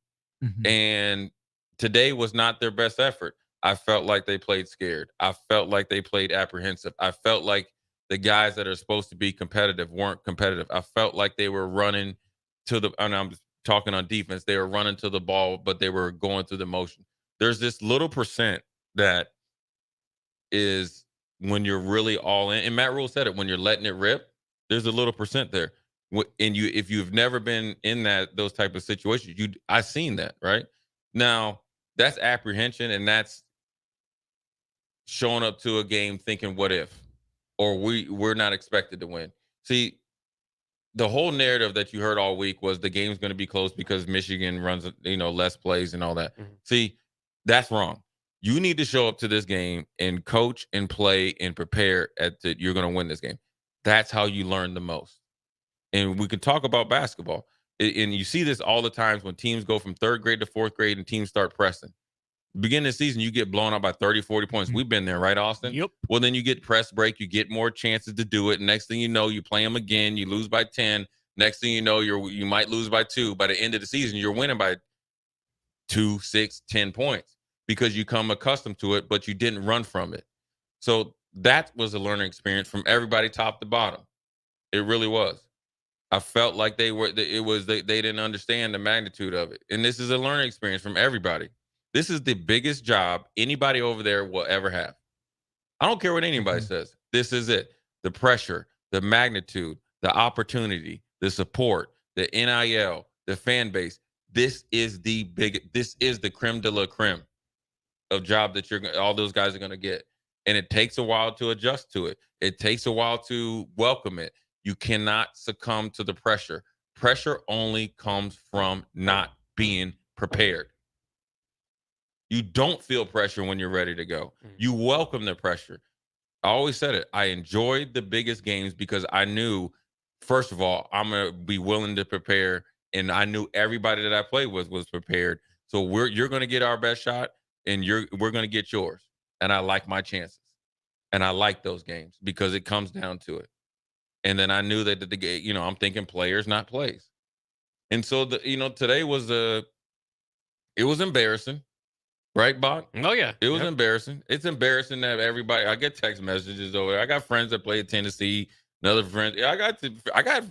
And today was not their best effort. I felt like they played scared. I felt like they played apprehensive. I felt like the guys that are supposed to be competitive weren't competitive. I felt like they were running to the, and I'm talking on defense, they were running to the ball, but they were going through the motion. There's this little percent that is when you're really all in, and Matt Rule said it, when you're letting it rip, there's a little percent there. And if you've never been in those type of situations, I've seen that, right? Now, that's apprehension, and that's showing up to a game thinking, what if? Or we're not expected to win. See, the whole narrative that you heard all week was the game's going to be close because Michigan runs, less plays and all that. Mm-hmm. See, that's wrong. You need to show up to this game and coach and play and prepare you're going to win this game. That's how you learn the most. And we can talk about basketball. And you see this all the times when teams go from third grade to fourth grade and teams start pressing. Beginning of the season, you get blown out by 30, 40 points. We've been there, right, Austin? Yep. Well, then you get press break. You get more chances to do it. Next thing you know, you play them again. You lose by 10. Next thing you know, you might lose by 2. By the end of the season, you're winning by 2, 6, 10 points because you come accustomed to it, but you didn't run from it. So that was a learning experience from everybody top to bottom. It really was. I felt like they didn't understand the magnitude of it. And this is a learning experience from everybody. This is the biggest job anybody over there will ever have. I don't care what anybody says. This is it. The pressure, the magnitude, the opportunity, the support, the NIL, the fan base. This is the creme de la creme of job that all those guys are going to get. And it takes a while to adjust to it. It takes a while to welcome it. You cannot succumb to the pressure. Pressure only comes from not being prepared. You don't feel pressure when you're ready to go. You welcome the pressure. I always said it. I enjoyed the biggest games because I knew, first of all, I'm going to be willing to prepare. And I knew everybody that I played with was prepared. So you're going to get our best shot and we're going to get yours. And I like my chances. And I like those games because it comes down to it. And then I knew that the game, I'm thinking players, not plays. And so today was it was embarrassing. Right, Bach? Oh, yeah. It was embarrassing. It's embarrassing that I get text messages over there. I got friends that play at Tennessee, another friend. I got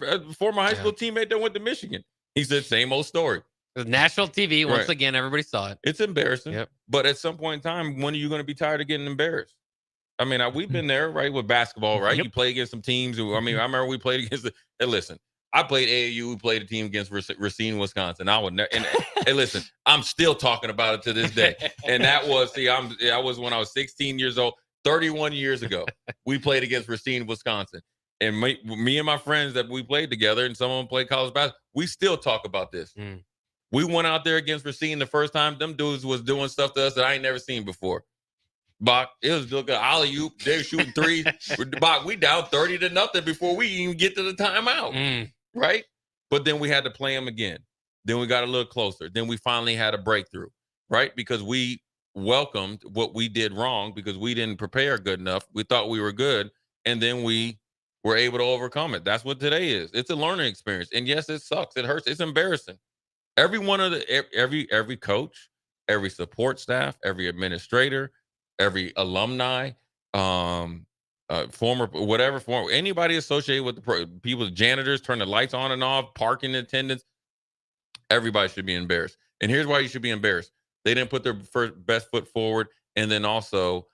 a former high school teammate that went to Michigan. He said, same old story. National TV, once again, everybody saw it. It's embarrassing. Yep. But at some point in time, when are you going to be tired of getting embarrassed? I mean, we've been there, right, with basketball, right? Yep. You play against some teams. I remember we played against listen, I played AAU. We played a team against Racine, Wisconsin. I would never. Hey, listen, I'm still talking about it to this day. And that was I was when I was 16 years old, 31 years ago. We played against Racine, Wisconsin, and me and my friends that we played together, and some of them played college basketball. We still talk about this. We went out there against Racine the first time. Them dudes was doing stuff to us that I ain't never seen before. Bach, it was looking alley-oop. They're shooting threes. Bach, we down 30-0 before we even get to the timeout. Right? But then we had to play them again. Then we got a little closer. Then we finally had a breakthrough, right? Because we welcomed what we did wrong because we didn't prepare good enough. We thought we were good, and then we were able to overcome it. That's what today is. It's a learning experience. And yes, it sucks. It hurts. It's embarrassing. Every one of every coach, every support staff, every administrator, every alumni, former anybody associated with the people, janitors, turn the lights on and off, parking attendants, everybody should be embarrassed. And here's why you should be embarrassed. They didn't put their best foot forward. And then also,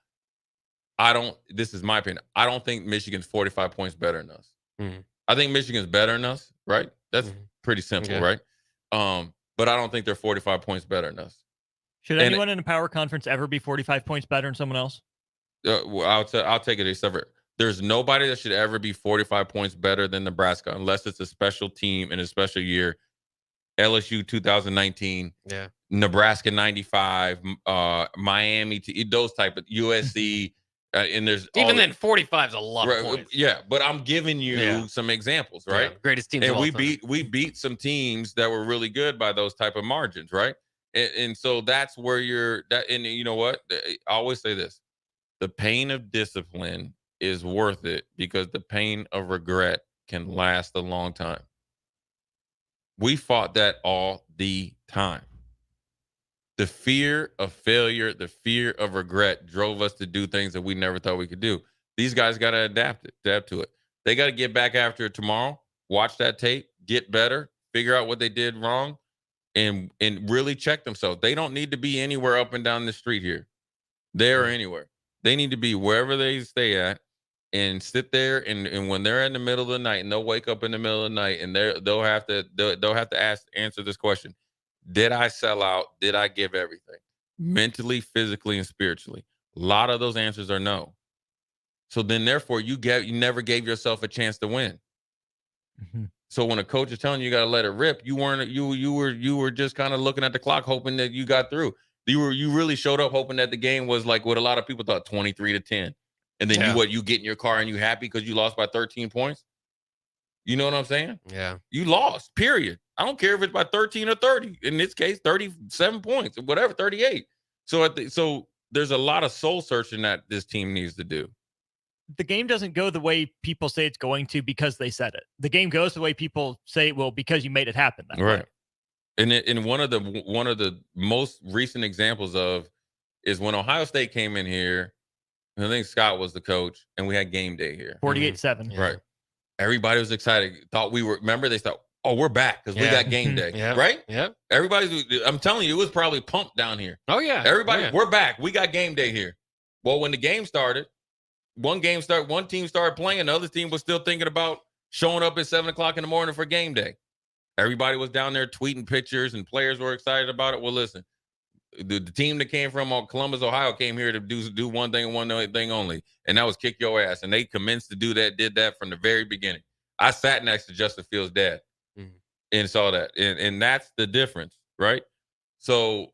this is my opinion, I don't think Michigan's 45 points better than us. I think Michigan's better than us, right? That's pretty simple, right? But I don't think they're 45 points better than us. Should anyone in a power conference ever be 45 points better than someone else? I'll take it a separate. There's nobody that should ever be 45 points better than Nebraska unless it's a special team in a special year. LSU 2019, Nebraska 95, Miami, those type of USC, and there's even then 45 is a lot of points. Yeah, but I'm giving you some examples, right? Yeah, greatest teams, and we beat some teams that were really good by those type of margins, right? And so that's where and you know what? I always say this. The pain of discipline is worth it because the pain of regret can last a long time. We fought that all the time. The fear of failure, the fear of regret drove us to do things that we never thought we could do. These guys got to adapt to it. They got to get back after it tomorrow, watch that tape, get better, figure out what they did wrong, and really check themselves. They don't need to be anywhere up and down the street here, there or anywhere. They need to be wherever they stay at and sit there. And when they're in the middle of the night, and they'll wake up in the middle of the night, and they'll have to answer this question: did I sell out? Did I give everything, mentally, physically, and spiritually? A lot of those answers are no. So then, therefore, you never gave yourself a chance to win. Mm-hmm. So when a coach is telling you got to let it rip, you were just kind of looking at the clock, hoping that you got through. You really showed up hoping that the game was like what a lot of people thought, 23-10, and then you get in your car and you happy because you lost by 13 points. You know what I'm saying? Yeah, you lost. Period. I don't care if it's by 13 or 30. In this case, 37 points, whatever, 38. So there's a lot of soul searching that this team needs to do. The game doesn't go the way people say it's going to because they said it. The game goes the way people say it will because you made it happen. Right. And one of the most recent examples is when Ohio State came in here, and I think Scott was the coach, and we had game day here. 48-7. Right. Everybody was excited. Remember, they thought, oh, we're back because we got game day. Right? Yeah. I'm telling you, it was probably pumped down here. Oh, yeah. Everybody, we're back. We got game day here. Well, when the game started, one team started playing, the other team was still thinking about showing up at 7:00 in the morning for game day. Everybody was down there tweeting pictures, and players were excited about it. Well, listen, the team that came from Columbus, Ohio, came here to do one thing and one thing only, and that was kick your ass. And they commenced to do that, did that from the very beginning. I sat next to Justin Fields' dad and saw that, and that's the difference, right? So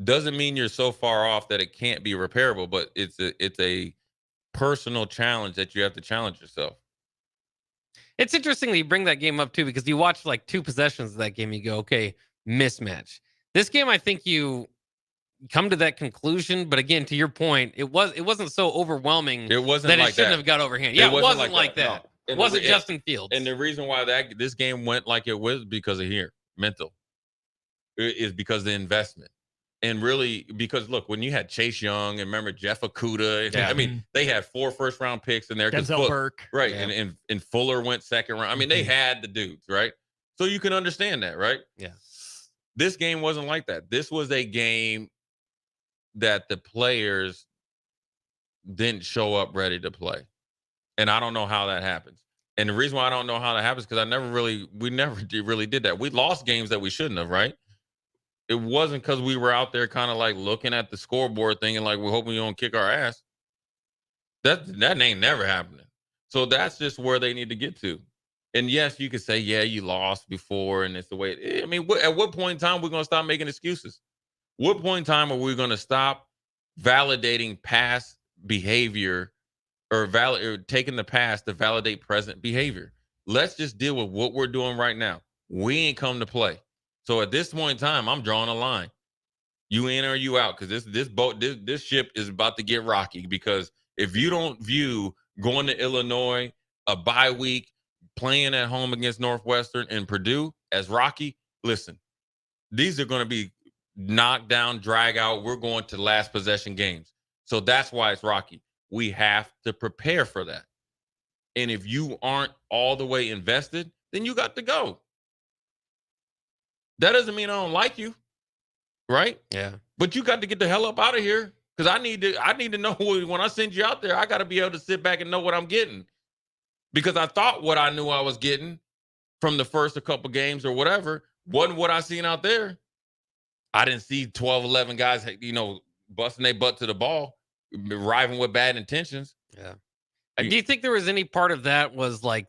doesn't mean you're so far off that it can't be repairable, but it's a personal challenge that you have to challenge yourself. It's interesting that you bring that game up too, because you watch like 2 possessions of that game, you go, okay, mismatch. This game, I think you come to that conclusion, but again, to your point, it wasn't so overwhelming. It wasn't that like it shouldn't that. have got overhand. Yeah, it wasn't like that. No. It wasn't Justin Fields. And the reason why this game went like it was because of mental. It is because of the investment. And really, because look, when you had Chase Young and remember Jeff Okudah, I mean, they had 4 first-round picks in there. Denzel Burke. Right. Yeah. And Fuller went second round. I mean, they had the dudes, right? So you can understand that, right? Yeah. This game wasn't like that. This was a game that the players didn't show up ready to play. And I don't know how that happens. And the reason why I don't know how that happens is because we never really did that. We lost games that we shouldn't have, right? It wasn't because we were out there kind of like looking at the scoreboard thinking like we're hoping you don't kick our ass. That ain't never happening. So that's just where they need to get to. And yes, you could say, yeah, you lost before, and it's the way I mean, at what point in time we're going to stop making excuses? What point in time are we going to stop validating past behavior or taking the past to validate present behavior? Let's just deal with what we're doing right now. We ain't come to play. So at this point in time, I'm drawing a line. You in or you out? Because this ship is about to get rocky. Because if you don't view going to Illinois, a bye week, playing at home against Northwestern and Purdue as rocky, listen, these are going to be knocked down, drag out. We're going to last possession games. So that's why it's rocky. We have to prepare for that. And if you aren't all the way invested, then you got to go. That doesn't mean I don't like you, right? Yeah. But you got to get the hell up out of here, because I need to know when I send you out there, I got to be able to sit back and know what I'm getting, because I thought what I knew I was getting from the first a couple games or whatever wasn't what I seen out there. I didn't see 12, 11 guys, busting their butt to the ball, arriving with bad intentions. Yeah. Do you think there was any part of that was like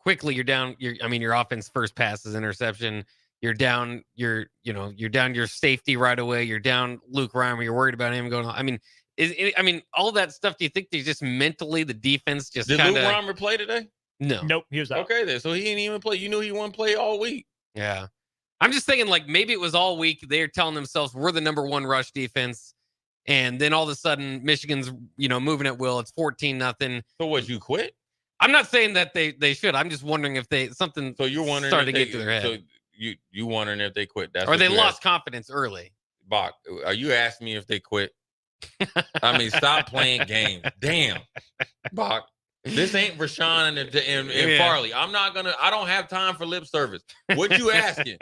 quickly you're down your offense first pass is interception. You're down you're down your safety right away. You're down Luke Reimer. You're worried about him going on. I mean, all that stuff. Do you think they just mentally the defense just did Luke Reimer play today? No. Nope. He was out. Okay, then. So he didn't even play. You knew he wouldn't play all week. Yeah. I'm just thinking like maybe it was all week. They're telling themselves we're the number 1 rush defense. And then all of a sudden Michigan's, moving at will. It's 14-0. So what, you quit? I'm not saying that they should. I'm just wondering if something so you're wondering started to get to their head. So you wondering if they quit. That's or they lost confidence early. Bach, are you asking me if they quit? I mean, stop playing games. Damn, Bach. This ain't Rashawn and Farley. I don't have time for lip service. What you asking?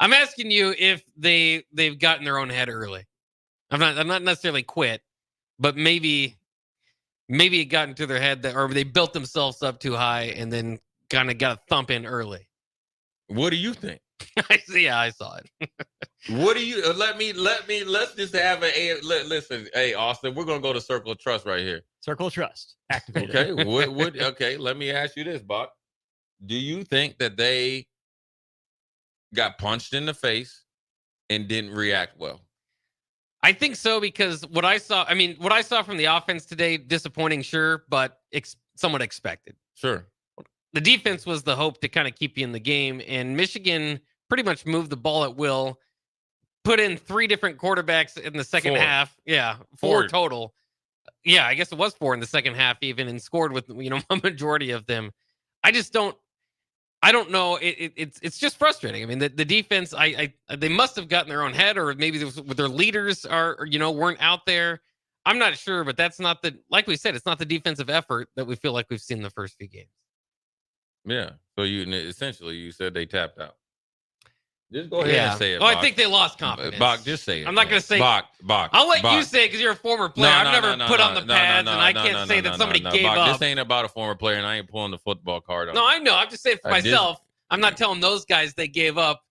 I'm asking you if they've gotten their own head early. I'm not necessarily quit, but maybe it got into their head or they built themselves up too high and then kind of got a thump in early. What do you think? I saw it. What do you let's just have listen, hey Austin, we're gonna go to Circle of Trust right here. Circle of Trust activated. Okay, okay, let me ask you this, Bach. Do you think that they got punched in the face and didn't react well? I think so, because what I saw from the offense today, disappointing, sure, but somewhat expected. Sure. The defense was the hope to kind of keep you in the game, and Michigan pretty much moved the ball at will, put in 3 different quarterbacks in the second half. Yeah, 4 total. Yeah, I guess it was 4 in the second half even, and scored with a majority of them. I don't know. It's just frustrating. I mean, the defense, they must have gotten their own head, or maybe their leaders weren't out there. I'm not sure, but that's not like we said, it's not the defensive effort that we feel like we've seen in the first few games. Yeah. So you said they tapped out. Just go ahead and say it. Oh, I think they lost confidence. Bach, just say it. I'm not going to say. Bach. I'll let you say it because you're a former player. I've never put on the pads, and I can't say that somebody gave up. This ain't about a former player, and I ain't pulling the football card on. No, I know. I'm just saying for myself. I'm not telling those guys they gave up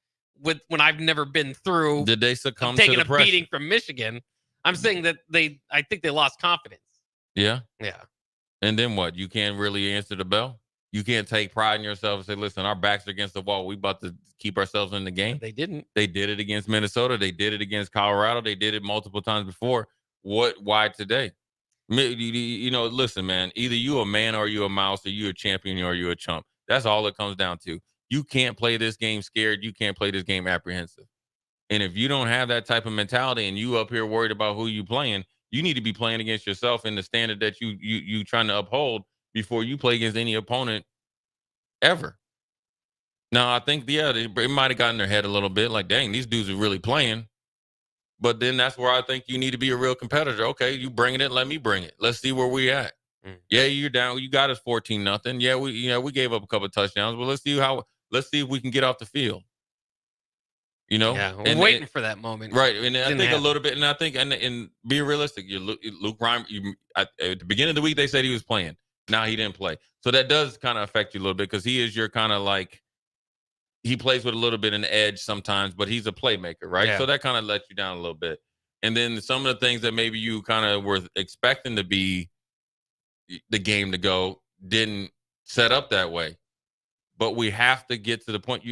when I've never been through. Did they succumb to the pressure? Taking a beating from Michigan. I'm saying that I think they lost confidence. Yeah. Yeah. And then what? You can't really answer the bell? You can't take pride in yourself and say, listen, our backs are against the wall. We about to keep ourselves in the game. They didn't. They did it against Minnesota. They did it against Colorado. They did it multiple times before. Why today? Listen, man, either you a man or you a mouse, or you a champion or you a chump. That's all it comes down to. You can't play this game scared. You can't play this game apprehensive. And if you don't have that type of mentality and you up here worried about who you playing, you need to be playing against yourself and the standard that you trying to uphold before you play against any opponent ever. Now, I think, they might have gotten their head a little bit like, dang, these dudes are really playing. But then that's where I think you need to be a real competitor. Okay, you bringing it, let me bring it. Let's see where we at. Yeah, you're down. You got us 14-0. Yeah, we gave up a couple of touchdowns, but let's see if we can get off the field. Yeah, we're waiting for that moment. Right. And I think a little bit, and I think, and being realistic, Luke Ryan, at the beginning of the week, they said he was playing. Now he didn't play. So that does kind of affect you a little bit, because he is your kind of like, he plays with a little bit of an edge sometimes, but he's a playmaker, right? Yeah. So that kind of lets you down a little bit. And then some of the things that maybe you kind of were expecting to be the game to go didn't set up that way. But we have to get to the point.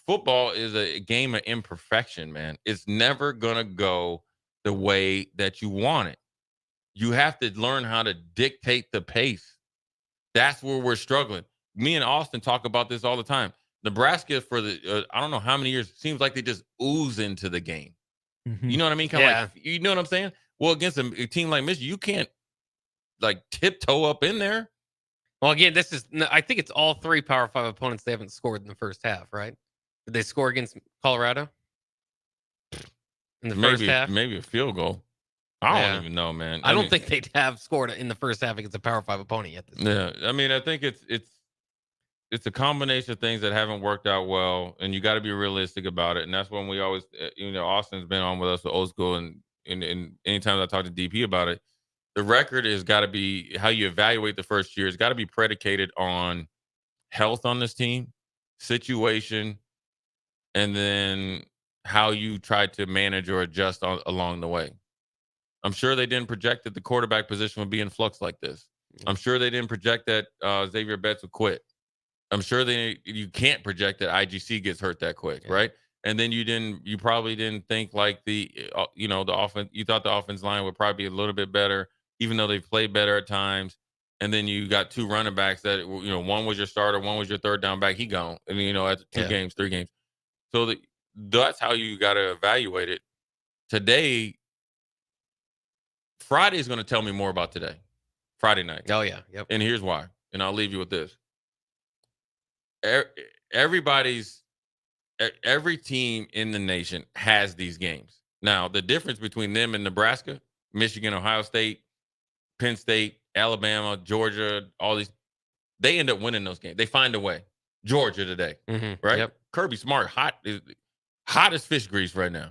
Football is a game of imperfection, man. It's never going to go the way that you want it. You have to learn how to dictate the pace. That's where we're struggling. Me and Austin talk about this all the time. Nebraska, for the I don't know how many years, seems like they just ooze into the game. Mm-hmm. You know what I mean? You know what I'm saying? Well, against a team like Michigan, you can't like tiptoe up in there. Well, again, I think it's all 3 Power 5 opponents they haven't scored in the first half, right? Did they score against Colorado in the first half? Maybe a field goal. I don't even know, man. I don't think they'd have scored in the first half against a Power 5 opponent yet. Yeah, I think it's a combination of things that haven't worked out well, and you got to be realistic about it. And that's when we always, Austin's been on with us with Old School, and anytime I talk to DP about it, the record has got to be how you evaluate the first year. It's got to be predicated on health on this team, situation, and then how you try to manage or adjust along the way. I'm sure they didn't project that the quarterback position would be in flux like this. I'm sure they didn't project that Xavier Betts would quit. I'm sure you can't project that IGC gets hurt that quick, right? And then you probably didn't think like the offense. You thought the offense line would probably be a little bit better, even though they've played better at times. And then you got 2 running backs that one was your starter, one was your third down back. He gone, and after 2 games, 3 games. So that's how you got to evaluate it. Today, Friday is going to tell me more about today. Friday night. Oh yeah, yep. And here's why. And I'll leave you with this. Every team in the nation has these games. Now, the difference between them and Nebraska Michigan, Ohio State, Penn State, Alabama, Georgia, all these, they end up winning those games. They find a way. Georgia today, right? Yep. Kirby Smart, hot as fish grease right now,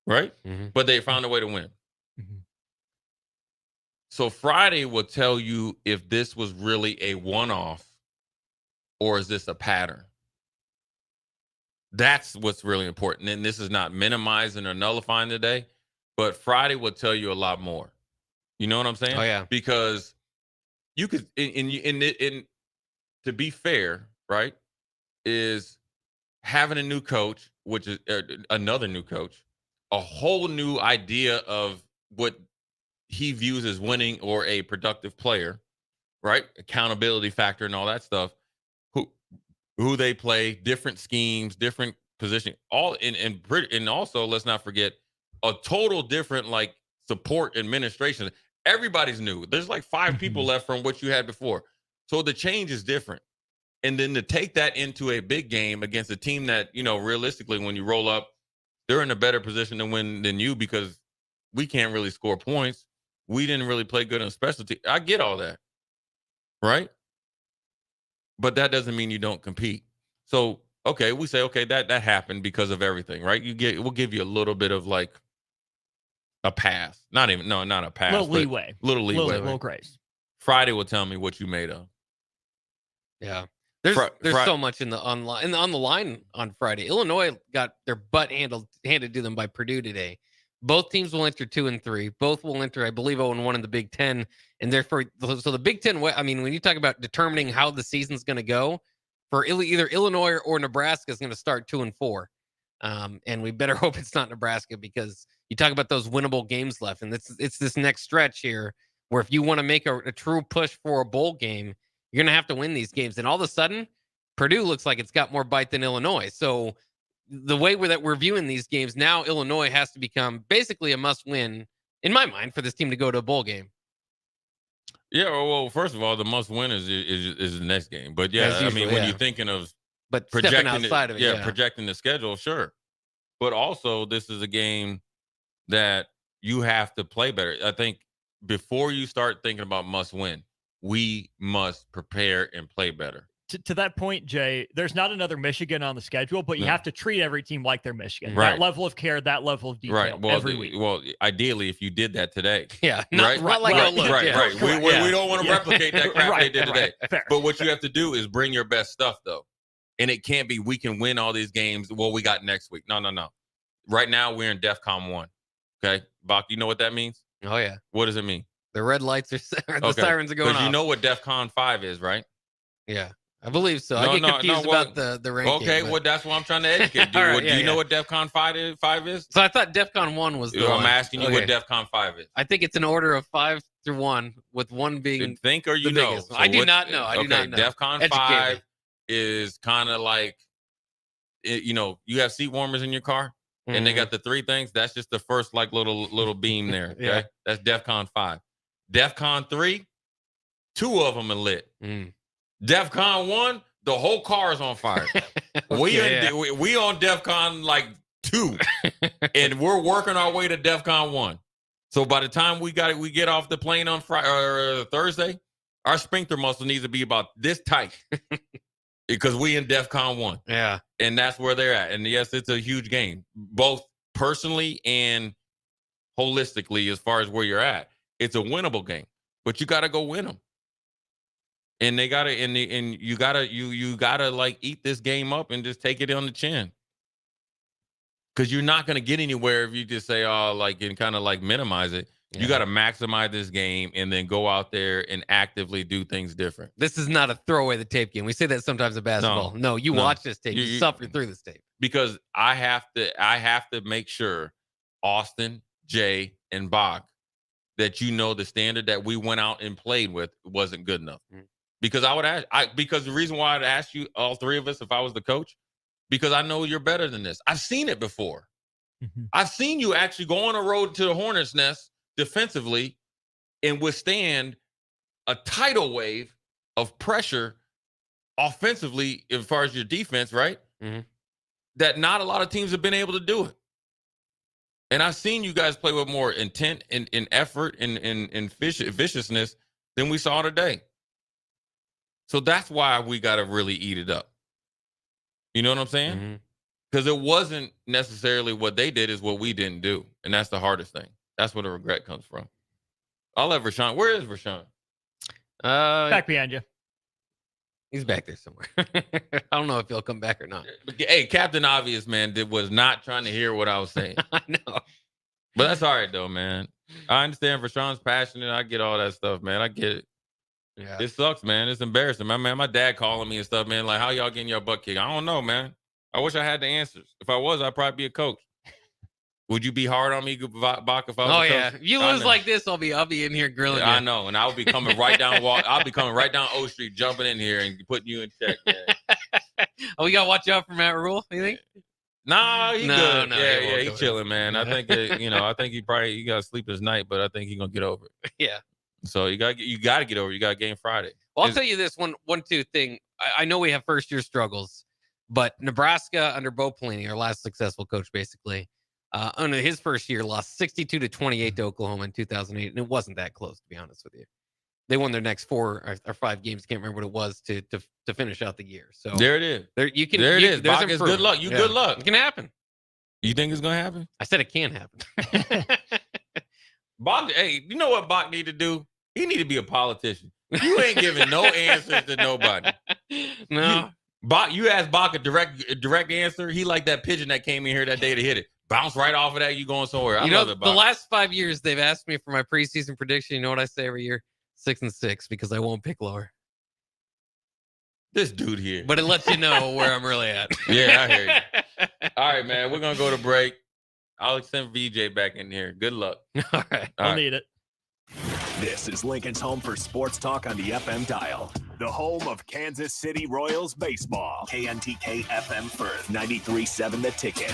right? But they found a way to win. So Friday will tell you if this was really a one-off or is this a pattern. That's what's really important. And this is not minimizing or nullifying today, but Friday will tell you a lot more. You know what I'm saying? Oh, yeah. Because you could, in to be fair, right, is having a new coach, which is another new coach, a whole new idea of what he views as winning or a productive player, right? Accountability factor and all that stuff. Who they play, different schemes, different positioning, all and also let's not forget a total different like support administration. Everybody's new. There's like 5 people left from what you had before. So the change is different. And then to take that into a big game against a team that, you know, realistically, when you roll up, they're in a better position to win than you because we can't really score points. We didn't really play good on specialty. I get all that. Right? But that doesn't mean you don't compete. So, okay, we say, okay, that happened because of everything, right? We'll give you a little bit of like a pass. Not a pass. Little leeway. Little grace. Friday will tell me what you made of. Yeah. There's so much on the line on Friday. Illinois got their butt handed to them by Purdue today. Both teams will enter 2-3. Both will enter, I believe, 0-1 in the Big Ten. And therefore, so the Big Ten, I mean, when you talk about determining how the season's going to go, for either Illinois or Nebraska is going to start 2-4. And we better hope it's not Nebraska because you talk about those winnable games left. And it's this next stretch here where if you want to make a true push for a bowl game, you're going to have to win these games. And all of a sudden, Purdue looks like it's got more bite than Illinois. So the way that we're viewing these games, now Illinois has to become basically a must-win, in my mind, for this team to go to a bowl game. Yeah, well, first of all, the must-win is the next game. But yeah, I mean, when you're thinking of projecting outside of it, projecting the schedule, sure. But also, this is a game that you have to play better. I think before you start thinking about must-win, we must prepare and play better. To that point, Jay, there's not another Michigan on the schedule, but you have to treat every team like they're Michigan. Right. That level of care, that level of detail every week. Well, ideally, if you did that today. Yeah. Right. We don't want to replicate that crap they did today. Fair. But what you have to do is bring your best stuff, though. And it can't be we can win all these games. Well, we got next week. No. Right now, we're in DEFCON 1. Okay. Bach, you know what that means? Oh, yeah. What does it mean? The red lights are the sirens are going off. Because you know what DEFCON 5 is, right? Yeah. I believe so. I get confused about the ranking. Okay, well, that's what I'm trying to educate you. Right, do you know what DEFCON 5 is? So I thought DEFCON 1 was the I'm asking you what DEFCON 5 is. I think it's an order of 5 through 1, with 1 being think or you the know. biggest. So I do not know. DEFCON 5 is kind of like, you know, you have seat warmers in your car, and they got the 3 things. That's just the first like little beam there. Okay, Yeah. That's DEFCON 5. DEFCON 3, 2 of them are lit. DEFCON 1. The whole car is on fire. We on DEFCON like 2, and we're working our way to DEFCON 1. So by the time we get off the plane on Friday or Thursday, our sphincter muscle needs to be about this tight because we in DEFCON 1. Yeah, and that's where they're at. And yes, it's a huge game, both personally and holistically as far as where you're at. It's a winnable game, but you got to go win them. And they gotta, and you gotta like eat this game up and just take it on the chin, because you're not gonna get anywhere if you just say, oh, like, and kind of like minimize it. You got to maximize this game and then go out there and actively do things different. This is not a throw away the tape game. We say that sometimes in basketball. No, you watch this tape. You suffer through this tape. Because I have to make sure Austin, Jay, and Bach that you know the standard that we went out and played with wasn't good enough. Because because the reason why I'd ask you, all 3 of us, if I was the coach, because I know you're better than this. I've seen it before. I've seen you actually go on a road to the Hornets' nest defensively and withstand a tidal wave of pressure offensively as far as your defense, right? That not a lot of teams have been able to do it. And I've seen you guys play with more intent and effort and viciousness than we saw today. So that's why we got to really eat it up. You know what I'm saying? Because it wasn't necessarily what they did is what we didn't do. And that's the hardest thing. That's where the regret comes from. I'll let Rashawn. Where is Rashawn? Back behind you. He's back there somewhere. I don't know if he'll come back or not. Hey, Captain Obvious, man, was not trying to hear what I was saying. I know. But that's all right, though, man. I understand Rashawn's passionate. I get all that stuff, man. I get it. Yeah. It sucks, man. It's embarrassing. My dad calling me and stuff, man. Like, how y'all getting your butt kicked? I don't know, man. I wish I had the answers. If I was, I'd probably be a coach. Would you be hard on me, Bach, if I was a coach? If you lose like this, I'll be in here grilling you. I know, and I'll be coming right down I'll be coming right down O Street, jumping in here and putting you in check, man. We gotta watch out for Matt Rule, you think? Nah, he good. No, yeah, he's chilling, man. I think I think he got to sleep his night, but I think he's gonna get over it. Yeah. So you gotta get over it. You got game Friday. Well, I'll tell you this one thing. I know we have first year struggles, but Nebraska under Bo Pelini, our last successful coach, basically, under his first year, lost 62-28 to Oklahoma in 2008, and it wasn't that close, to be honest with you. They won their next 4 or 5 games. Can't remember what it was to finish out the year. So there it is. There it is. Bach is good luck. Good luck. It can happen. You think it's gonna happen? I said it can happen. Bach, hey, you know what Bach need to do? He need to be a politician. You ain't giving no answers to nobody. No. You ask Bach a direct answer. He like that pigeon that came in here that day to hit it. Bounce right off of that. You going somewhere. I love it, Bach. The last 5 years they've asked me for my preseason prediction. You know what I say every year? 6-6 because I won't pick lower. This dude here. But it lets you know where I'm really at. Yeah, I hear you. All right, man. We're gonna go to break. I'll send VJ back in here. Good luck. All right. I'll need it. This is Lincoln's home for sports talk on the FM dial. The home of Kansas City Royals baseball. KNTK FM Firth, 93.7 The Ticket.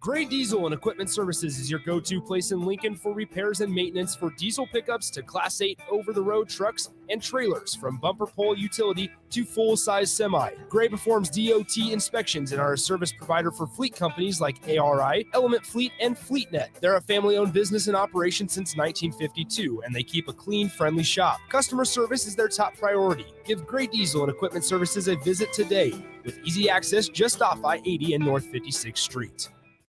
Great Diesel and Equipment Services is your go-to place in Lincoln for repairs and maintenance for diesel pickups to Class 8 over-the-road trucks and trailers, from bumper pole utility to full-size semi. Gray performs DOT inspections and are a service provider for fleet companies like ARI, Element Fleet, and FleetNet. They're a family-owned business in operation since 1952, and they keep a clean, friendly shop. Customer service is their top priority. Give Great Diesel and Equipment Services a visit today with easy access just off I-80 and North 56th Street.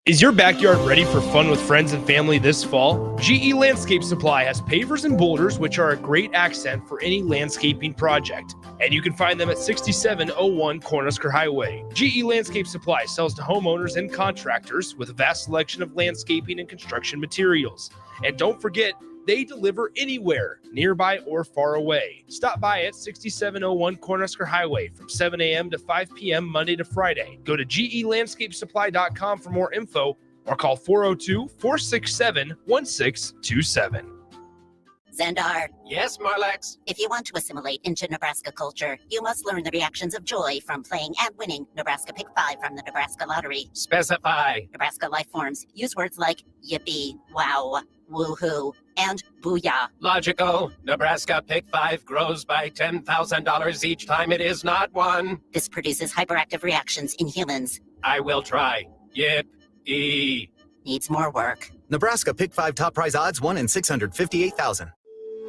Is your backyard ready for fun with friends and family this fall? GE Landscape Supply has pavers and boulders, which are a great accent for any landscaping project. And you can find them at 6701 Cornhusker Highway. GE Landscape Supply sells to homeowners and contractors with a vast selection of landscaping and construction materials. And don't forget, they deliver anywhere, nearby or far away. Stop by at 6701 Cornhusker Highway from 7 a.m. to 5 p.m. Monday to Friday. Go to gelandscapesupply.com for more info or call 402-467-1627. Xandar. Yes, Marlax? If you want to assimilate into Nebraska culture, you must learn the reactions of joy from playing and winning Nebraska Pick 5 from the Nebraska Lottery. Specify. Nebraska life forms use words like yippee, wow, woohoo, and booyah. Logical. Nebraska Pick 5 grows by $10,000 each time it is not won. This produces hyperactive reactions in humans. I will try. Yip-ee. Needs more work. Nebraska Pick 5 top prize odds 1 in 658,000.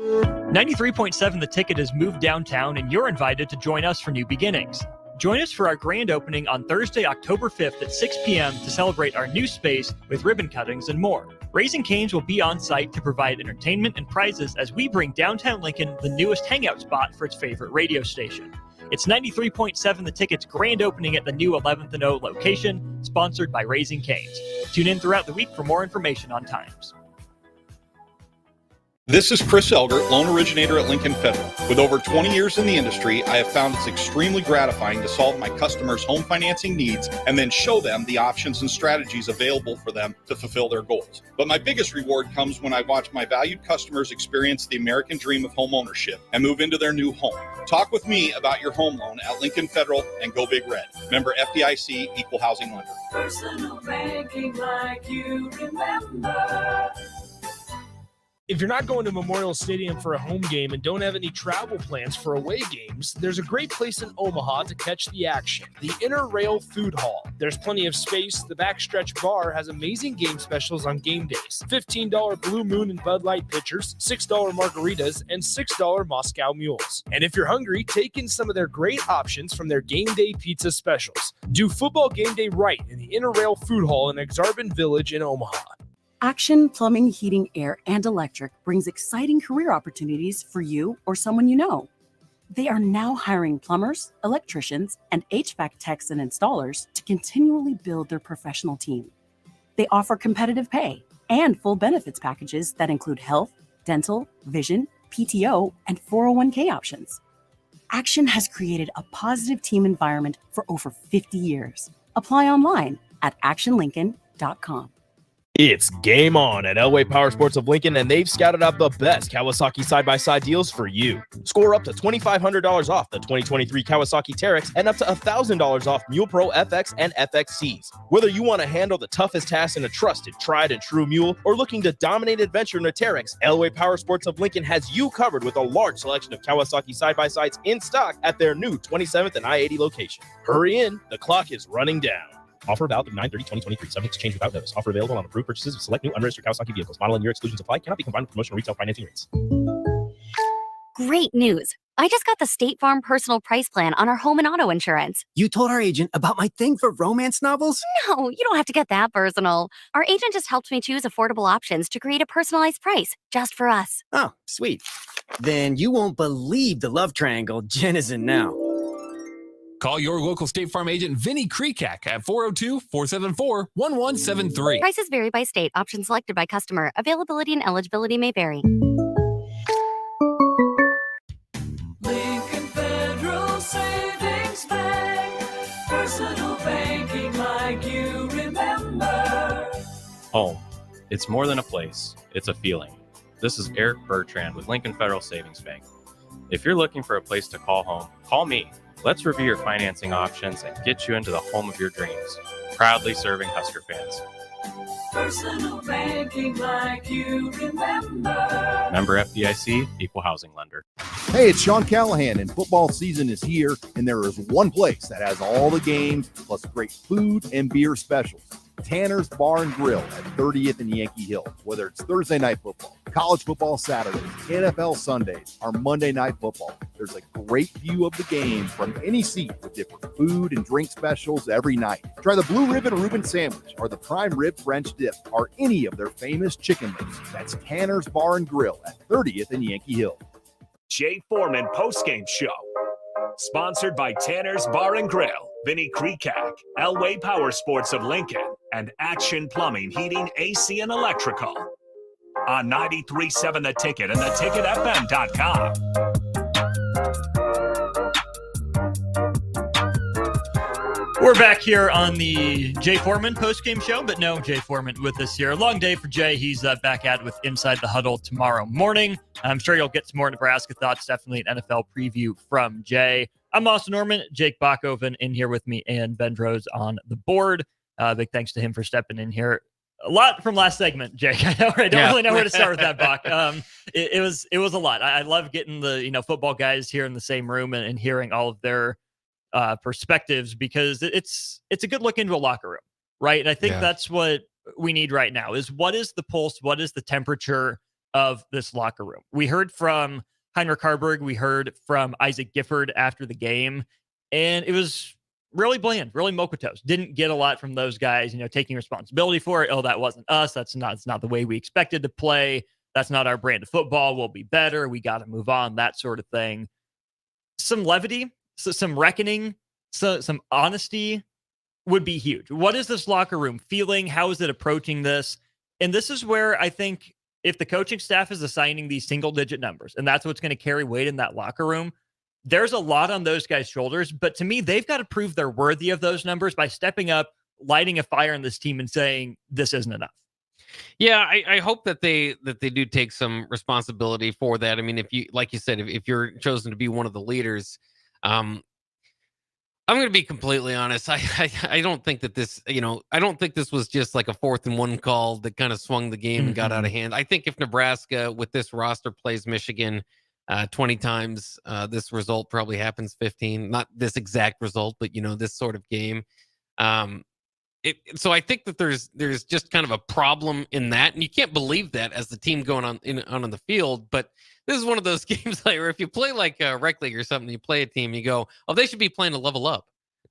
93.7 The Ticket has moved downtown, and you're invited to join us for New Beginnings. Join us for our grand opening on Thursday, October 5th at 6 p.m. to celebrate our new space with ribbon cuttings and more. Raising Cane's will be on site to provide entertainment and prizes as we bring downtown Lincoln the newest hangout spot for its favorite radio station. It's 93.7 The Ticket's grand opening at the new 11th and O location, sponsored by Raising Cane's. Tune in throughout the week for more information on times. This is Chris Elgert, loan originator at Lincoln Federal. With over 20 years in the industry, I have found it's extremely gratifying to solve my customers' home financing needs and then show them the options and strategies available for them to fulfill their goals. But my biggest reward comes when I watch my valued customers experience the American dream of home ownership and move into their new home. Talk with me about your home loan at Lincoln Federal and Go Big Red. Member FDIC, Equal Housing Lender. Personal banking like you remember. If you're not going to Memorial Stadium for a home game and don't have any travel plans for away games, there's a great place in Omaha to catch the action, the Inner Rail Food Hall. There's plenty of space. The Backstretch Bar has amazing game specials on game days. $15 Blue Moon and Bud Light pitchers, $6 margaritas, and $6 Moscow Mules. And if you're hungry, take in some of their great options from their game day pizza specials. Do football game day right in the Inner Rail Food Hall in Exarban Village in Omaha. Action Plumbing, Heating, Air, and Electric brings exciting career opportunities for you or someone you know. They are now hiring plumbers, electricians, and HVAC techs and installers to continually build their professional team. They offer competitive pay and full benefits packages that include health, dental, vision, PTO, and 401k options. Action has created a positive team environment for over 50 years. Apply online at actionlincoln.com. It's game on at Elway Power Sports of Lincoln, and they've scouted out the best Kawasaki side-by-side deals for you. Score up to $2,500 off the 2023 Kawasaki Teryx and up to $1,000 off Mule Pro FX and FXCs. Whether you want to handle the toughest task in a trusted, tried and true mule or looking to dominate adventure in a Teryx, Elway Power Sports of Lincoln has you covered with a large selection of Kawasaki side-by-sides in stock at their new 27th and I-80 location. Hurry in, the clock is running down. Offer valid through 9/30/2023. Subject to change without notice. Offer available on approved purchases of select new unregistered Kawasaki vehicles. Model and year exclusions apply. Cannot be combined with promotional retail financing rates. Great news. I just got the State Farm Personal Price Plan on our home and auto insurance. You told our agent about my thing for romance novels? No, you don't have to get that personal. Our agent just helped me choose affordable options to create a personalized price just for us. Oh, sweet. Then you won't believe the love triangle Jen is in now. Call your local State Farm agent, Vinny Krekak, at 402-474-1173. Prices vary by state. Options selected by customer. Availability and eligibility may vary. Lincoln Federal Savings Bank. Personal banking like you remember. Home. It's more than a place. It's a feeling. This is Eric Bertrand with Lincoln Federal Savings Bank. If you're looking for a place to call home, call me. Let's review your financing options and get you into the home of your dreams. Proudly serving Husker fans. Personal banking like you remember. Member FDIC, Equal Housing Lender. Hey, it's Sean Callahan, and football season is here, and there is one place that has all the games, plus great food and beer specials. Tanner's Bar and Grill at 30th and Yankee Hill. Whether it's Thursday night football, college football Saturdays, NFL Sundays, or Monday night football, there's a great view of the game from any seat with different food and drink specials every night. Try the Blue Ribbon Reuben sandwich or the prime rib French dip or any of their famous chicken wings. That's Tanner's Bar and Grill at 30th and Yankee Hill. Jay Foreman Postgame Show. Sponsored by Tanner's Bar and Grill, Vinny Krekak, Elway Power Sports of Lincoln, and Action Plumbing, Heating, AC, and Electrical. On 93.7 The Ticket and theticketfm.com. We're back here on the Jay Foreman postgame show, but no Jay Foreman with us here. A long day for Jay. He's back at with Inside the Huddle tomorrow morning. I'm sure you'll get some more Nebraska thoughts, definitely an NFL preview from Jay. I'm Austin Norman, Jake Bachhoven in here with me, and Ben Rose on the board. Big thanks to him for stepping in here. A lot from last segment, Jake. I don't really know where to start with that, Bach. It was a lot. I love getting the football guys here in the same room and hearing all of their perspectives, because it's a good look into a locker room, right? And I think that's what we need right now is what is the pulse, what is the temperature of this locker room? We heard from Heinrich Harburg, we heard from Isaac Gifford after the game, and it was really bland, really mocotos. Didn't get a lot from those guys, taking responsibility for it. Oh, that wasn't us. It's not the way we expected to play. That's not our brand of football. We'll be better. We got to move on, that sort of thing. Some levity, some reckoning, some honesty would be huge. What is this locker room feeling? How is it approaching this? And this is where I think if the coaching staff is assigning these single-digit numbers, and that's what's going to carry weight in that locker room, there's a lot on those guys' shoulders. But to me, they've got to prove they're worthy of those numbers by stepping up, lighting a fire in this team, and saying this isn't enough. Yeah, I hope that they do take some responsibility for that. I mean, if you, like you said, if you're chosen to be one of the leaders, I'm going to be completely honest. I don't think that this, I don't think this was just like a 4th and 1 call that kind of swung the game and got out of hand. I think if Nebraska with this roster plays Michigan 20 times, this result probably happens 15. Not this exact result, but this sort of game. So I think that there's just kind of a problem in that, and you can't believe that as the team going on the field. But this is one of those games where if you play like rec league or something, you play a team, you go, oh, they should be playing to level up.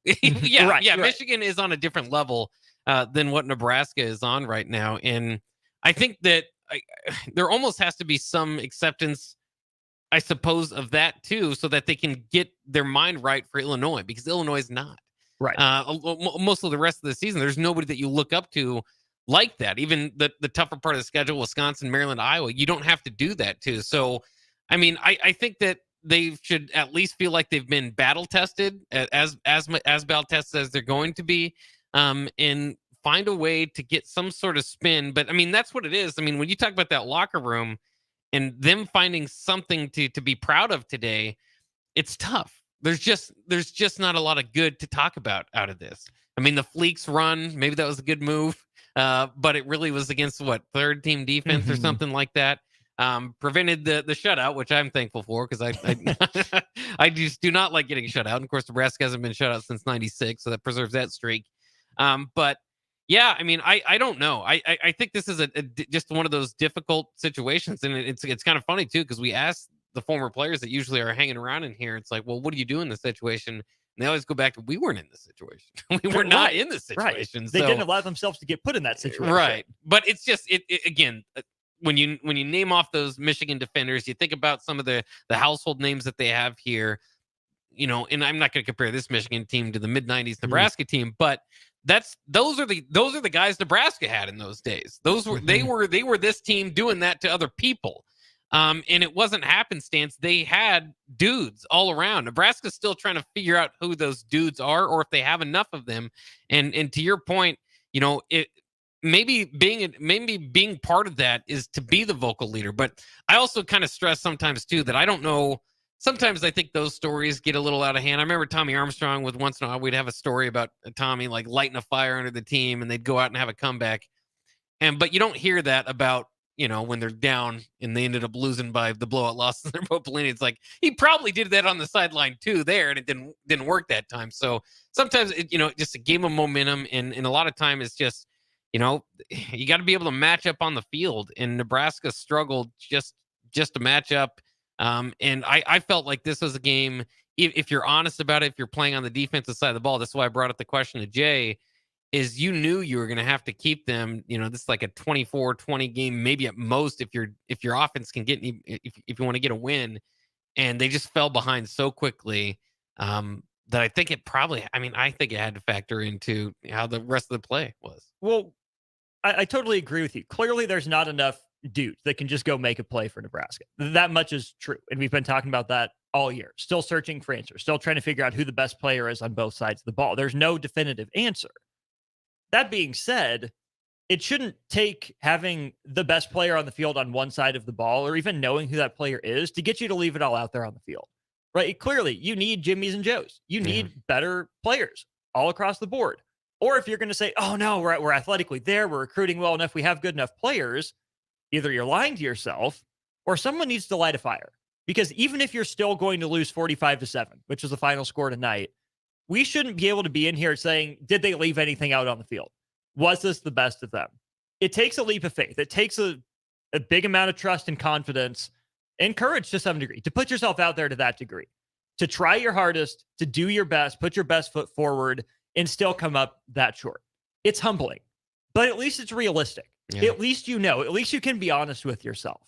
Right. Michigan is on a different level than what Nebraska is on right now, and I think that there almost has to be some acceptance, I suppose, of that too, so that they can get their mind right for Illinois, because Illinois is not. Right. Most of the rest of the season, there's nobody that you look up to like that. Even the tougher part of the schedule, Wisconsin, Maryland, Iowa, you don't have to do that too. So, I mean, I think that they should at least feel like they've been battle tested, as battle tested as they're going to be, and find a way to get some sort of spin. But I mean, that's what it is. I mean, when you talk about that locker room and them finding something to be proud of today, it's tough. There's just not a lot of good to talk about out of this. I mean, the Fleeks run, maybe that was a good move, but it really was against third team defense or something like that. Prevented the shutout, which I'm thankful for, because I just do not like getting shut out. And of course, Nebraska hasn't been shut out since '96, so that preserves that streak. But yeah, I mean, I don't know. I think this is just one of those difficult situations, and it's kind of funny too, because we asked the former players that usually are hanging around in here. It's like, well, what do you do in this situation? And they always go back to, we weren't in this situation. We were not in this situation. Right. They didn't allow themselves to get put in that situation. Right. But it's just, again, when you name off those Michigan defenders, you think about some of the household names that they have here, and I'm not going to compare this Michigan team to the mid '90s Nebraska team, but those are the guys Nebraska had in those days. Those were they were this team doing that to other people. And it wasn't happenstance. They had dudes all around. Nebraska's still trying to figure out who those dudes are, or if they have enough of them. And to your point, it maybe being part of that is to be the vocal leader. But I also kind of stress sometimes too that I don't know. Sometimes I think those stories get a little out of hand. I remember Tommy Armstrong with once in a while we'd have a story about Tommy like lighting a fire under the team, and they'd go out and have a comeback. But you don't hear that about, when they're down and they ended up losing by the blowout loss in their Popolini. It's like, he probably did that on the sideline too there, and it didn't work that time. So sometimes, just a game of momentum. And a lot of time it's just, you got to be able to match up on the field. And Nebraska struggled just to match up. And I felt like this was a game, if you're honest about it, if you're playing on the defensive side of the ball, that's why I brought up the question to Jay, is you knew you were going to have to keep them, this is like a 24-20 game, maybe at most, if your offense can get, if you want to get a win. And they just fell behind so quickly that I think it probably, I think it had to factor into how the rest of the play was. Well, I totally agree with you. Clearly, there's not enough dudes that can just go make a play for Nebraska. That much is true. And we've been talking about that all year. Still searching for answers. Still trying to figure out who the best player is on both sides of the ball. There's no definitive answer. That being said, it shouldn't take having the best player on the field on one side of the ball, or even knowing who that player is, to get you to leave it all out there on the field, right? Clearly, you need Jimmys and Joes. You need better players all across the board. Or if you're going to say, oh no, we're athletically there, we're recruiting well enough, we have good enough players, either you're lying to yourself or someone needs to light a fire. Because even if you're still going to lose 45-7, which is the final score tonight, we shouldn't be able to be in here saying, did they leave anything out on the field? Was this the best of them? It takes a leap of faith. It takes a big amount of trust and confidence and courage to some degree, to put yourself out there to that degree, to try your hardest, to do your best, put your best foot forward, and still come up that short. It's humbling, but at least it's realistic. Yeah. At least at least you can be honest with yourself.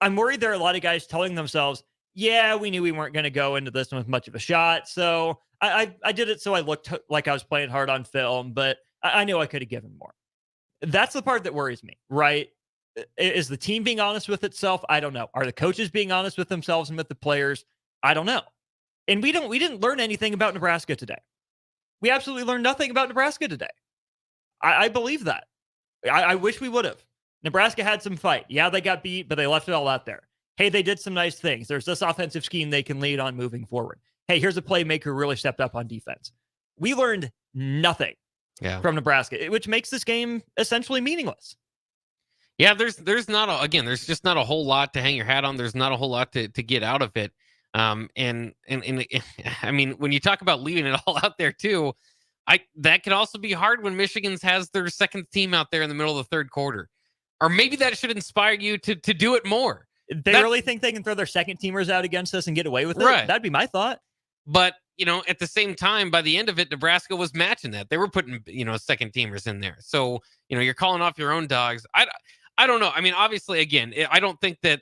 I'm worried there are a lot of guys telling themselves, yeah, we knew we weren't going to go into this one with much of a shot, so I did it so I looked like I was playing hard on film, but I knew I could have given more. That's the part that worries me, right? Is the team being honest with itself? I don't know. Are the coaches being honest with themselves and with the players? I don't know. And we didn't learn anything about Nebraska today. We absolutely learned nothing about Nebraska today. I believe that. I wish we would have. Nebraska had some fight. Yeah, they got beat, but they left it all out there. Hey, they did some nice things. There's this offensive scheme they can lead on moving forward. hey, here's a playmaker who really stepped up on defense. We learned nothing from Nebraska, which makes this game essentially meaningless. Yeah, there's just not a whole lot to hang your hat on. There's not a whole lot to get out of it. And I mean, when you talk about leaving it all out there too, that could also be hard when Michigan's has their second team out there in the middle of the third quarter. Or maybe that should inspire you to do it more. They really think they can throw their second teamers out against us and get away with it? Right. That'd be my thought. But, at the same time, by the end of it, Nebraska was matching that. They were putting, second teamers in there. So, you're calling off your own dogs. I don't know. I mean, obviously, again, I don't think that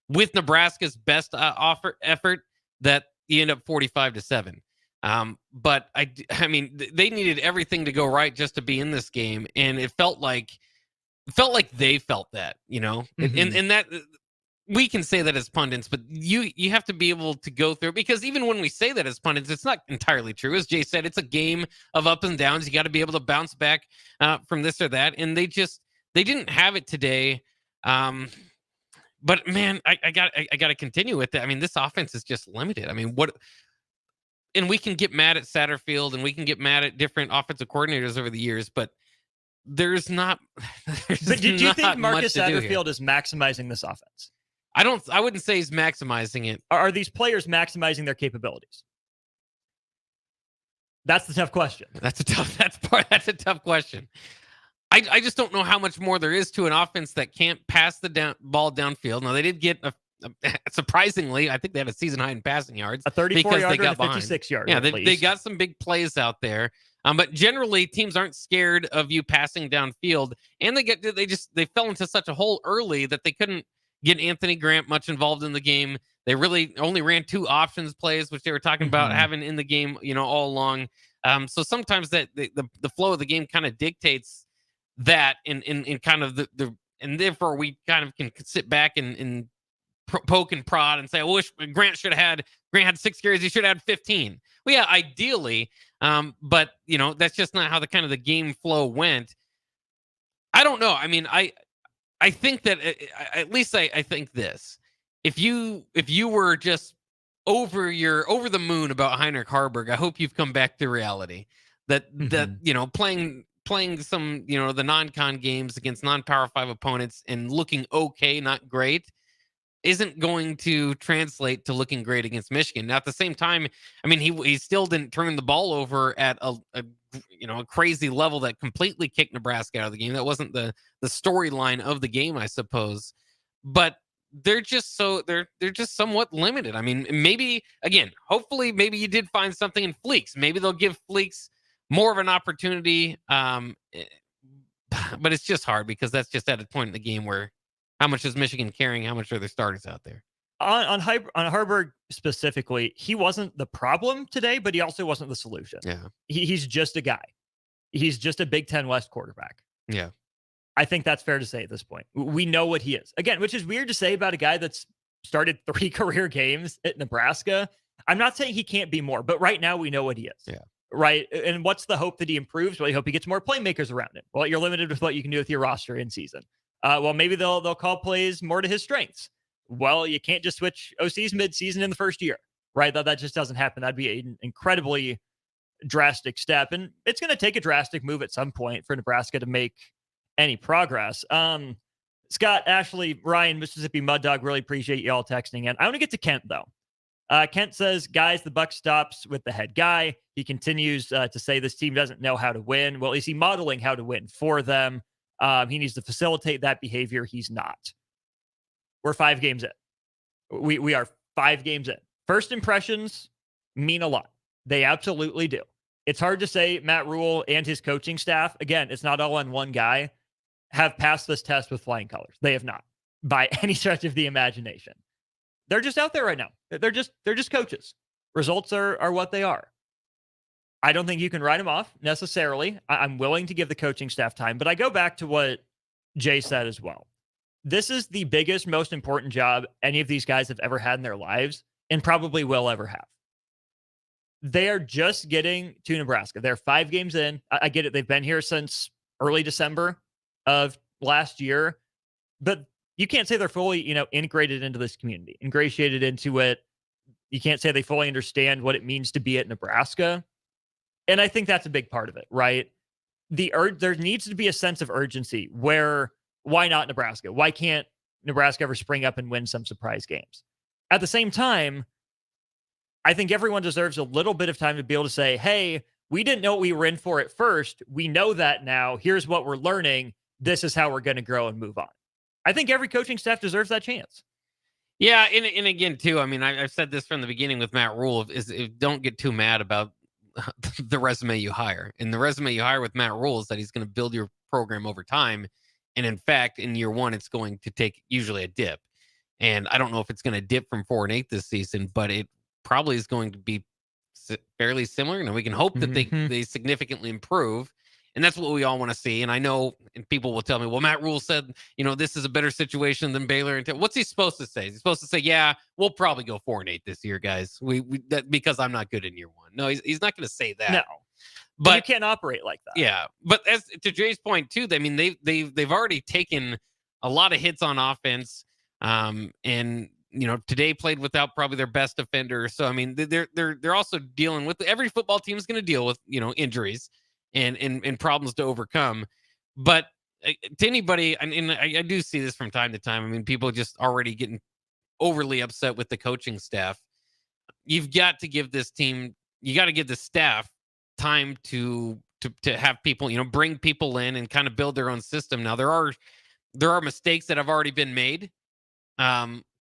with Nebraska's best effort that you end up 45-7. But I mean, they needed everything to go right just to be in this game. And it felt like they felt that, and that we can say that as pundits, but you have to be able to go through, because even when we say that as pundits, it's not entirely true. As Jay said, it's a game of ups and downs. You got to be able to bounce back from this or that. And they didn't have it today. But man, I got to continue with that. I mean, this offense is just limited. I mean, and we can get mad at Satterfield and we can get mad at different offensive coordinators over the years, but there's not. But do you think Marcus Satterfield is maximizing this offense? I wouldn't say he's maximizing it. Are these players maximizing their capabilities? That's the tough question. That's a tough question. I just don't know how much more there is to an offense that can't pass the ball downfield. Now, they did get surprisingly, I think they had a season high in passing yards. A 34-yarder and a 56-yarder. Yeah, they got some big plays out there. But generally, teams aren't scared of you passing downfield, and they fell into such a hole early that they couldn't get Anthony Grant much involved in the game. They really only ran 2 options plays, which they were talking about having in the game, all along. So sometimes that the flow of the game kind of dictates that, in kind of and therefore we kind of can sit back and poke and prod and say, I wish Grant had 6 carries. He should have had 15. Well, yeah, ideally. But that's just not how the game flow went. I don't know. I mean, I think that at least I think this. If you were just over the moon about Heinrich Harburg, I hope you've come back to reality. That playing some the non-con games against non-Power 5 opponents and looking okay, not great, isn't going to translate to looking great against Michigan. Now, at the same time, I mean, he still didn't turn the ball over at a crazy level that completely kicked Nebraska out of the game. That wasn't the storyline of the game, I suppose. But they're just somewhat limited. I mean, maybe again, hopefully, maybe you did find something in Fleeks. Maybe they'll give Fleeks more of an opportunity. But it's just hard because that's just at a point in the game where how much is Michigan carrying? How much are their starters out there? On Harburg specifically, he wasn't the problem today, but he also wasn't the solution. Yeah, he's just a guy. He's just a Big Ten West quarterback. Yeah, I think that's fair to say at this point. We know what he is. Again, which is weird to say about a guy that's started 3 career games at Nebraska. I'm not saying he can't be more, but right now we know what he is. Yeah. Right. And what's the hope that he improves? Well, you hope he gets more playmakers around him. Well, you're limited with what you can do with your roster in season. Well, maybe they'll call plays more to his strengths. Well, you can't just switch OCs mid-season in the first year, right? That just doesn't happen. That'd be an incredibly drastic step, and it's going to take a drastic move at some point for Nebraska to make any progress. Scott, Ashley, Ryan, Mississippi Mud Dog, really appreciate you all texting in. I want to get to Kent though. Kent says, guys, the buck stops with the head guy. He continues to say this team doesn't know how to win. Well, is he modeling how to win for them? He needs to facilitate that behavior. He's not. We're 5 games in. We are 5 games in. First impressions mean a lot. They absolutely do. It's hard to say Matt Rule and his coaching staff, again, it's not all on one guy, have passed this test with flying colors. They have not, by any stretch of the imagination. They're just out there right now. They're just coaches. Results are what they are. I don't think you can write them off necessarily. I'm willing to give the coaching staff time, but I go back to what Jay said as well. This is the biggest, most important job any of these guys have ever had in their lives and probably will ever have. They are just getting to Nebraska. They're 5 games in. I get it. They've been here since early December of last year, but you can't say they're fully, integrated into this community, ingratiated into it, You can't say they fully understand what it means to be at Nebraska. And I think that's a big part of it, right? There needs to be a sense of urgency where, why not Nebraska? Why can't Nebraska ever spring up and win some surprise games? At the same time, I think everyone deserves a little bit of time to be able to say, hey, we didn't know what we were in for at first. We know that now. Here's what we're learning. This is how we're going to grow and move on. I think every coaching staff deserves that chance. Yeah, and again, too, I mean, I've said this from the beginning with Matt Rule, don't get too mad about the resume you hire. And the resume you hire with Matt Rule is that he's going to build your program over time. And in fact, in year one, it's going to take usually a dip. And I don't know if it's going to dip from 4-8 this season, but it probably is going to be fairly similar. And we can hope that they significantly improve. And that's what we all want to see. And I know, and people will tell me, well, Matt Rule said, this is a better situation than Baylor. And what's he supposed to say? He's supposed to say, yeah, we'll probably go 4-8 this year, guys. Because I'm not good in year one. No, he's not going to say that. No, but you can't operate like that. Yeah. But as to Jay's point too, I mean, they've already taken a lot of hits on offense. And today played without probably their best defender. So, I mean, they're also dealing with, every football team is going to deal with, injuries and problems to overcome. But to anybody, and I do see this from time to time. I mean, people just already getting overly upset with the coaching staff. You've got to give this team, you got to give the staff time to have people, bring people in and kind of build their own system. Now, there are mistakes that have already been made.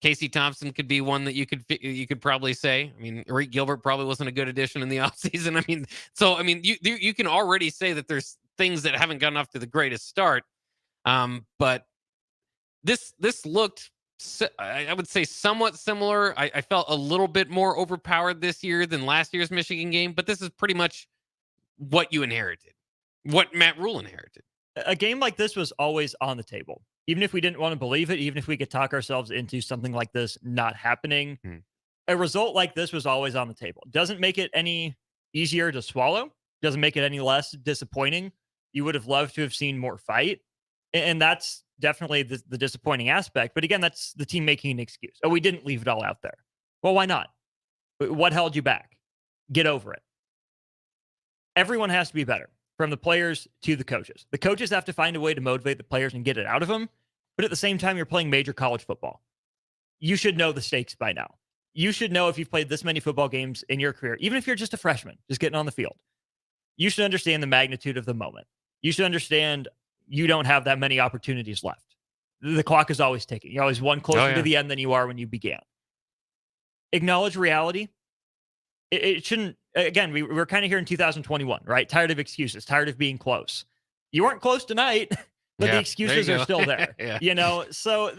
Casey Thompson could be one that you could probably say. I mean, Rick Gilbert probably wasn't a good addition in the offseason. I mean, you can already say that there's things that haven't gotten off to the greatest start. But this looked, I would say, somewhat similar. I felt a little bit more overpowered this year than last year's Michigan game, but this is pretty much what you inherited, what Matt Rule inherited. A game like this was always on the table. Even if we didn't want to believe it, even if we could talk ourselves into something like this not happening, a result like this was always on the table. Doesn't make it any easier to swallow. Doesn't make it any less disappointing. You would have loved to have seen more fight. And that's definitely the disappointing aspect. But again, that's the team making an excuse. Oh, we didn't leave it all out there. Well, why not? What held you back? Get over it. Everyone has to be better. From the players to the coaches. The coaches have to find a way to motivate the players and get it out of them. But at the same time, you're playing major college football. You should know the stakes by now. You should know if you've played this many football games in your career, even if you're just a freshman, just getting on the field. You should understand the magnitude of the moment. You should understand you don't have that many opportunities left. The clock is always ticking. You're always one closer to the end than you are when you began. Acknowledge reality. It shouldn't, again, we're kind of here in 2021, right? Tired of excuses, tired of being close. You weren't close tonight, but the excuses are still there. So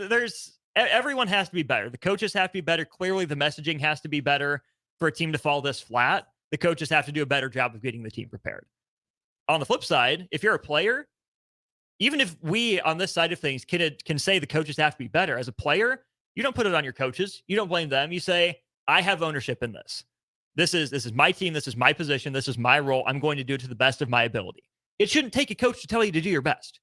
everyone has to be better. The coaches have to be better. Clearly, the messaging has to be better for a team to fall this flat. The coaches have to do a better job of getting the team prepared. On the flip side, if you're a player, even if we on this side of things can say the coaches have to be better, as a player, you don't put it on your coaches. You don't blame them. You say, I have ownership in this. This is my team. This is my position. This is my role. I'm going to do it to the best of my ability. It shouldn't take a coach to tell you to do your best.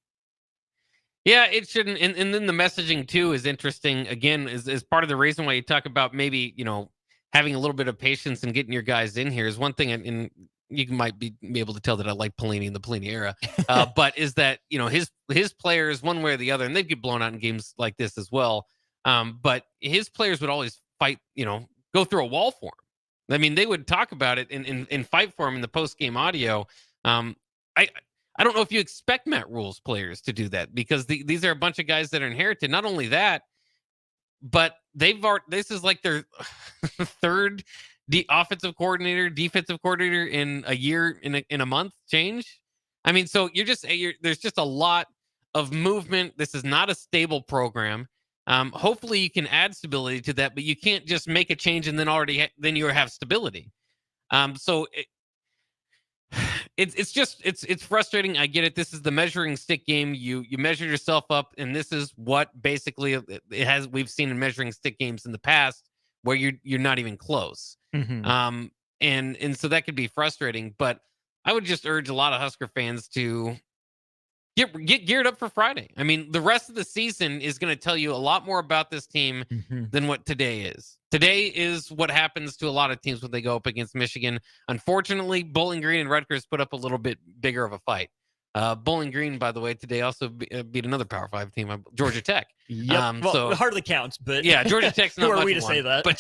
Yeah, it shouldn't. And then the messaging too is interesting. Again, is part of the reason why you talk about maybe, having a little bit of patience and getting your guys in here is one thing. And you might be able to tell that I like Pelini in the Pelini era, but is that, his players one way or the other, and they'd get blown out in games like this as well. But his players would always fight, go through a wall for him. I mean, they would talk about it and fight for him in the post-game audio. I don't know if you expect Matt Rule's players to do that because these are a bunch of guys that are inherited. Not only that, but this is like their third offensive coordinator, defensive coordinator in a year, in a month change. I mean, so there's just a lot of movement. This is not a stable program. Hopefully you can add stability to that, but you can't just make a change and then you have stability. So it's frustrating. I get it. This is the measuring stick game. You measure yourself up, and this is what basically we've seen in measuring stick games in the past where you're not even close. Mm-hmm. And so that could be frustrating, but I would just urge a lot of Husker fans to Get geared up for Friday. I mean, the rest of the season is going to tell you a lot more about this team than what today is. Today is what happens to a lot of teams when they go up against Michigan. Unfortunately, Bowling Green and Rutgers put up a little bit bigger of a fight. Bowling Green, by the way, today also beat another Power 5 team, Georgia Tech. Yep. So it hardly counts, but yeah, Georgia Tech's not who are much we to one, say that? But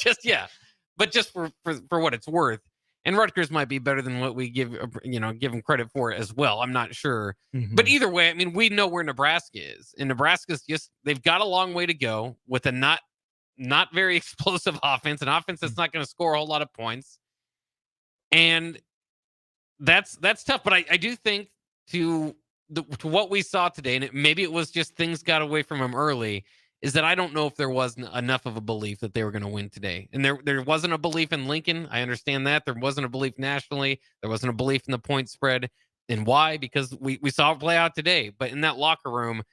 just for what it's worth. And Rutgers might be better than what we give them credit for as well. I'm not sure. But either way, I mean, we know where Nebraska is. And Nebraska's they've got a long way to go with a not very explosive offense, an offense that's not going to score a whole lot of points. And that's tough. But I do think to what we saw today, and maybe it was just things got away from them early, is that I don't know if there was enough of a belief that they were going to win today. And there wasn't a belief in Lincoln. I understand that. There wasn't a belief nationally. There wasn't a belief in the point spread. And why? Because we saw it play out today. But in that locker room,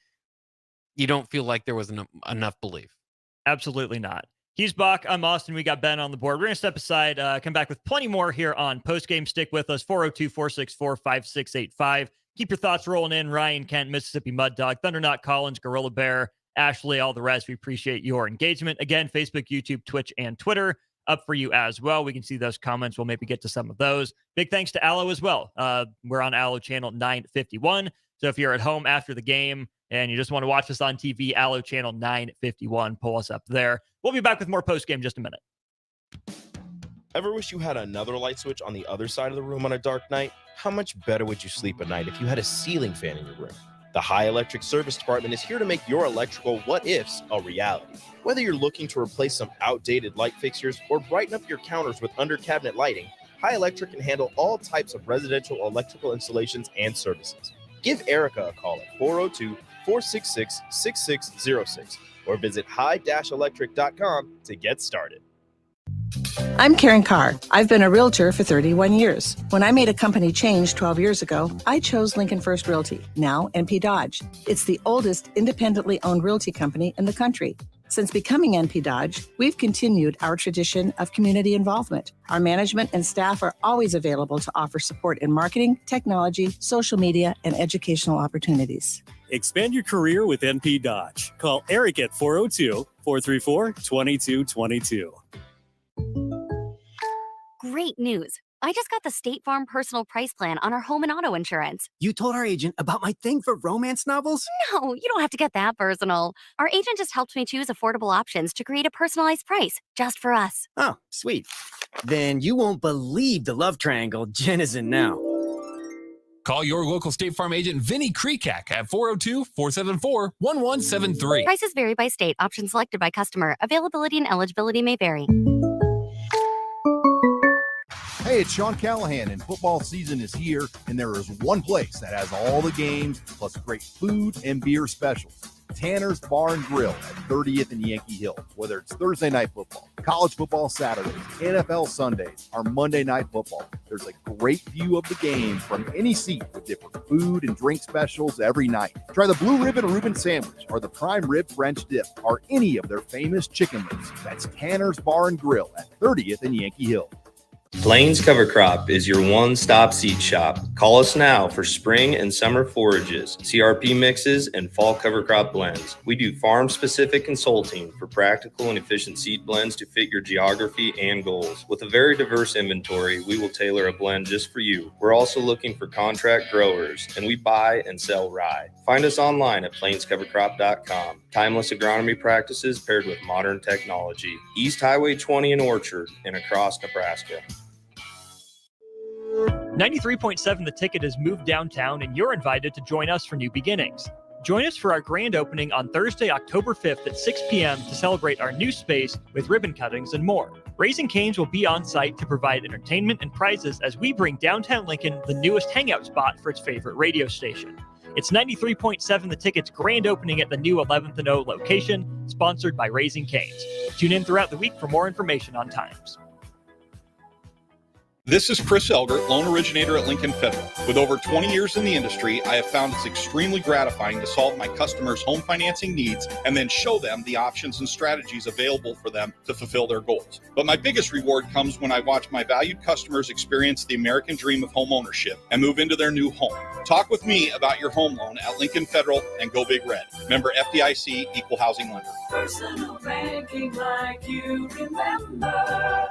you don't feel like there was enough belief. Absolutely not. He's Bach. I'm Austin. We got Ben on the board. We're going to step aside, come back with plenty more here on Postgame. Stick with us, 402-464-5685. Keep your thoughts rolling in. Ryan, Kent, Mississippi Mud Dog, Thunderknot, Collins, Gorilla Bear, Ashley, all the rest. We appreciate your engagement. Again, Facebook, YouTube, Twitch, and Twitter up for you as well. We can see those comments. We'll maybe get to some of those. Big thanks to Allo as well. We're on Allo channel 951. So if you're at home after the game and you just want to watch us on TV, Allo channel 951, pull us up there. We'll be back with more post game in just a minute. Ever wish you had another light switch on the other side of the room on a dark night? How much better would you sleep at night if you had a ceiling fan in your room? The High Electric Service Department is here to make your electrical what-ifs a reality. Whether you're looking to replace some outdated light fixtures or brighten up your counters with under-cabinet lighting, High Electric can handle all types of residential electrical installations and services. Give Erica a call at 402-466-6606 or visit high-electric.com to get started. I'm Karen Carr. I've been a realtor for 31 years. When I made a company change 12 years ago, I chose Lincoln First Realty, now NP Dodge. It's the oldest independently owned realty company in the country. Since becoming NP Dodge, we've continued our tradition of community involvement. Our management and staff are always available to offer support in marketing, technology, social media, and educational opportunities. Expand your career with NP Dodge. Call Eric at 402-434-2222. Great news. I just got the State Farm personal price plan on our home and auto insurance. You told our agent about my thing for romance novels? No, you don't have to get that personal. Our agent just helped me choose affordable options to create a personalized price just for us. Oh, sweet. Then you won't believe the love triangle Jen is in now. Call your local State Farm agent, Vinny Krekak, at 402-474-1173. Prices vary by state. Options selected by customer. Availability and eligibility may vary. Hey, it's Sean Callahan, and football season is here, and there is one place that has all the games, plus great food and beer specials. Tanner's Bar and Grill at 30th and Yankee Hill. Whether it's Thursday night football, college football Saturdays, NFL Sundays, or Monday night football, there's a great view of the game from any seat with different food and drink specials every night. Try the Blue Ribbon Reuben Sandwich or the Prime Rib French Dip or any of their famous chicken wings. That's Tanner's Bar and Grill at 30th and Yankee Hill. Plains Cover Crop is your one-stop seed shop. Call us now for spring and summer forages, CRP mixes, and fall cover crop blends. We do farm-specific consulting for practical and efficient seed blends to fit your geography and goals. With a very diverse inventory, we will tailor a blend just for you. We're also looking for contract growers, and we buy and sell rye. Find us online at plainscovercrop.com. Timeless agronomy practices paired with modern technology. East Highway 20 in Orchard and across Nebraska. 93.7 The Ticket has moved downtown, and you're invited to join us for New Beginnings. Join us for our grand opening on Thursday, October 5th at 6 p.m. to celebrate our new space with ribbon cuttings and more. Raising Cane's will be on site to provide entertainment and prizes as we bring downtown Lincoln the newest hangout spot for its favorite radio station. It's 93.7 The Ticket's grand opening at the new 11th and O location, sponsored by Raising Cane's. Tune in throughout the week for more information on times. This is Chris Elgert, loan originator at Lincoln Federal. With over 20 years in the industry, I have found it's extremely gratifying to solve my customers' home financing needs and then show them the options and strategies available for them to fulfill their goals. But my biggest reward comes when I watch my valued customers experience the American dream of home ownership and move into their new home. Talk with me about your home loan at Lincoln Federal and go Big Red. Member FDIC, Equal Housing Lender. Personal banking like you remember.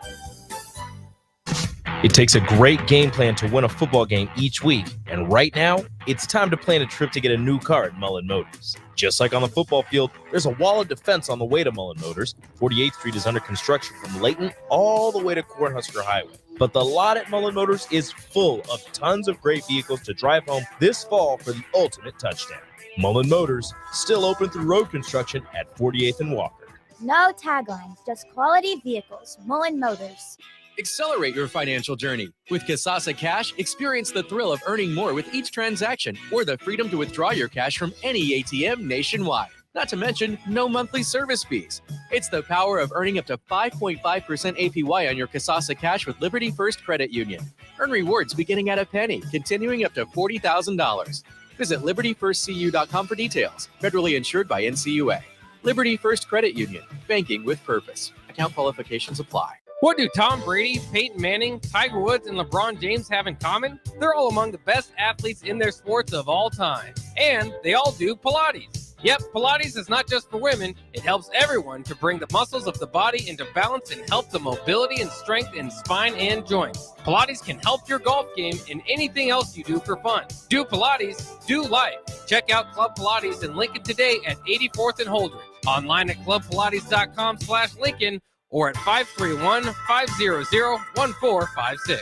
It takes a great game plan to win a football game each week, and right now, it's time to plan a trip to get a new car at Mullen Motors. Just like on the football field, there's a wall of defense on the way to Mullen Motors. 48th Street is under construction from Layton all the way to Cornhusker Highway. But the lot at Mullen Motors is full of tons of great vehicles to drive home this fall for the ultimate touchdown. Mullen Motors, still open through road construction at 48th and Walker. No taglines, just quality vehicles. Mullen Motors. Accelerate your financial journey. With Kasasa Cash, experience the thrill of earning more with each transaction or the freedom to withdraw your cash from any ATM nationwide. Not to mention, no monthly service fees. It's the power of earning up to 5.5% APY on your Kasasa Cash with Liberty First Credit Union. Earn rewards beginning at a penny, continuing up to $40,000. Visit libertyfirstcu.com for details. Federally insured by NCUA. Liberty First Credit Union. Banking with purpose. Account qualifications apply. What do Tom Brady, Peyton Manning, Tiger Woods, and LeBron James have in common? They're all among the best athletes in their sports of all time. And they all do Pilates. Yep, Pilates is not just for women. It helps everyone to bring the muscles of the body into balance and help the mobility and strength in spine and joints. Pilates can help your golf game and anything else you do for fun. Do Pilates, do life. Check out Club Pilates in Lincoln today at 84th and Holdridge. Online at clubpilates.com/Lincoln or at 531-500-1456.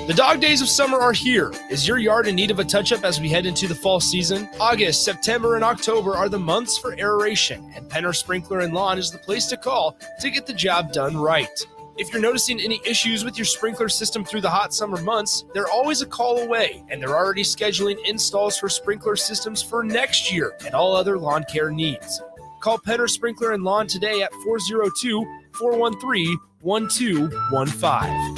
The dog days of summer are here. Is your yard in need of a touch-up as we head into the fall season? August, September, and October are the months for aeration, and Penner Sprinkler and Lawn is the place to call to get the job done right. If you're noticing any issues with your sprinkler system through the hot summer months, they're always a call away, and they're already scheduling installs for sprinkler systems for next year and all other lawn care needs. Call Penner Sprinkler and Lawn today at 402-413-1215.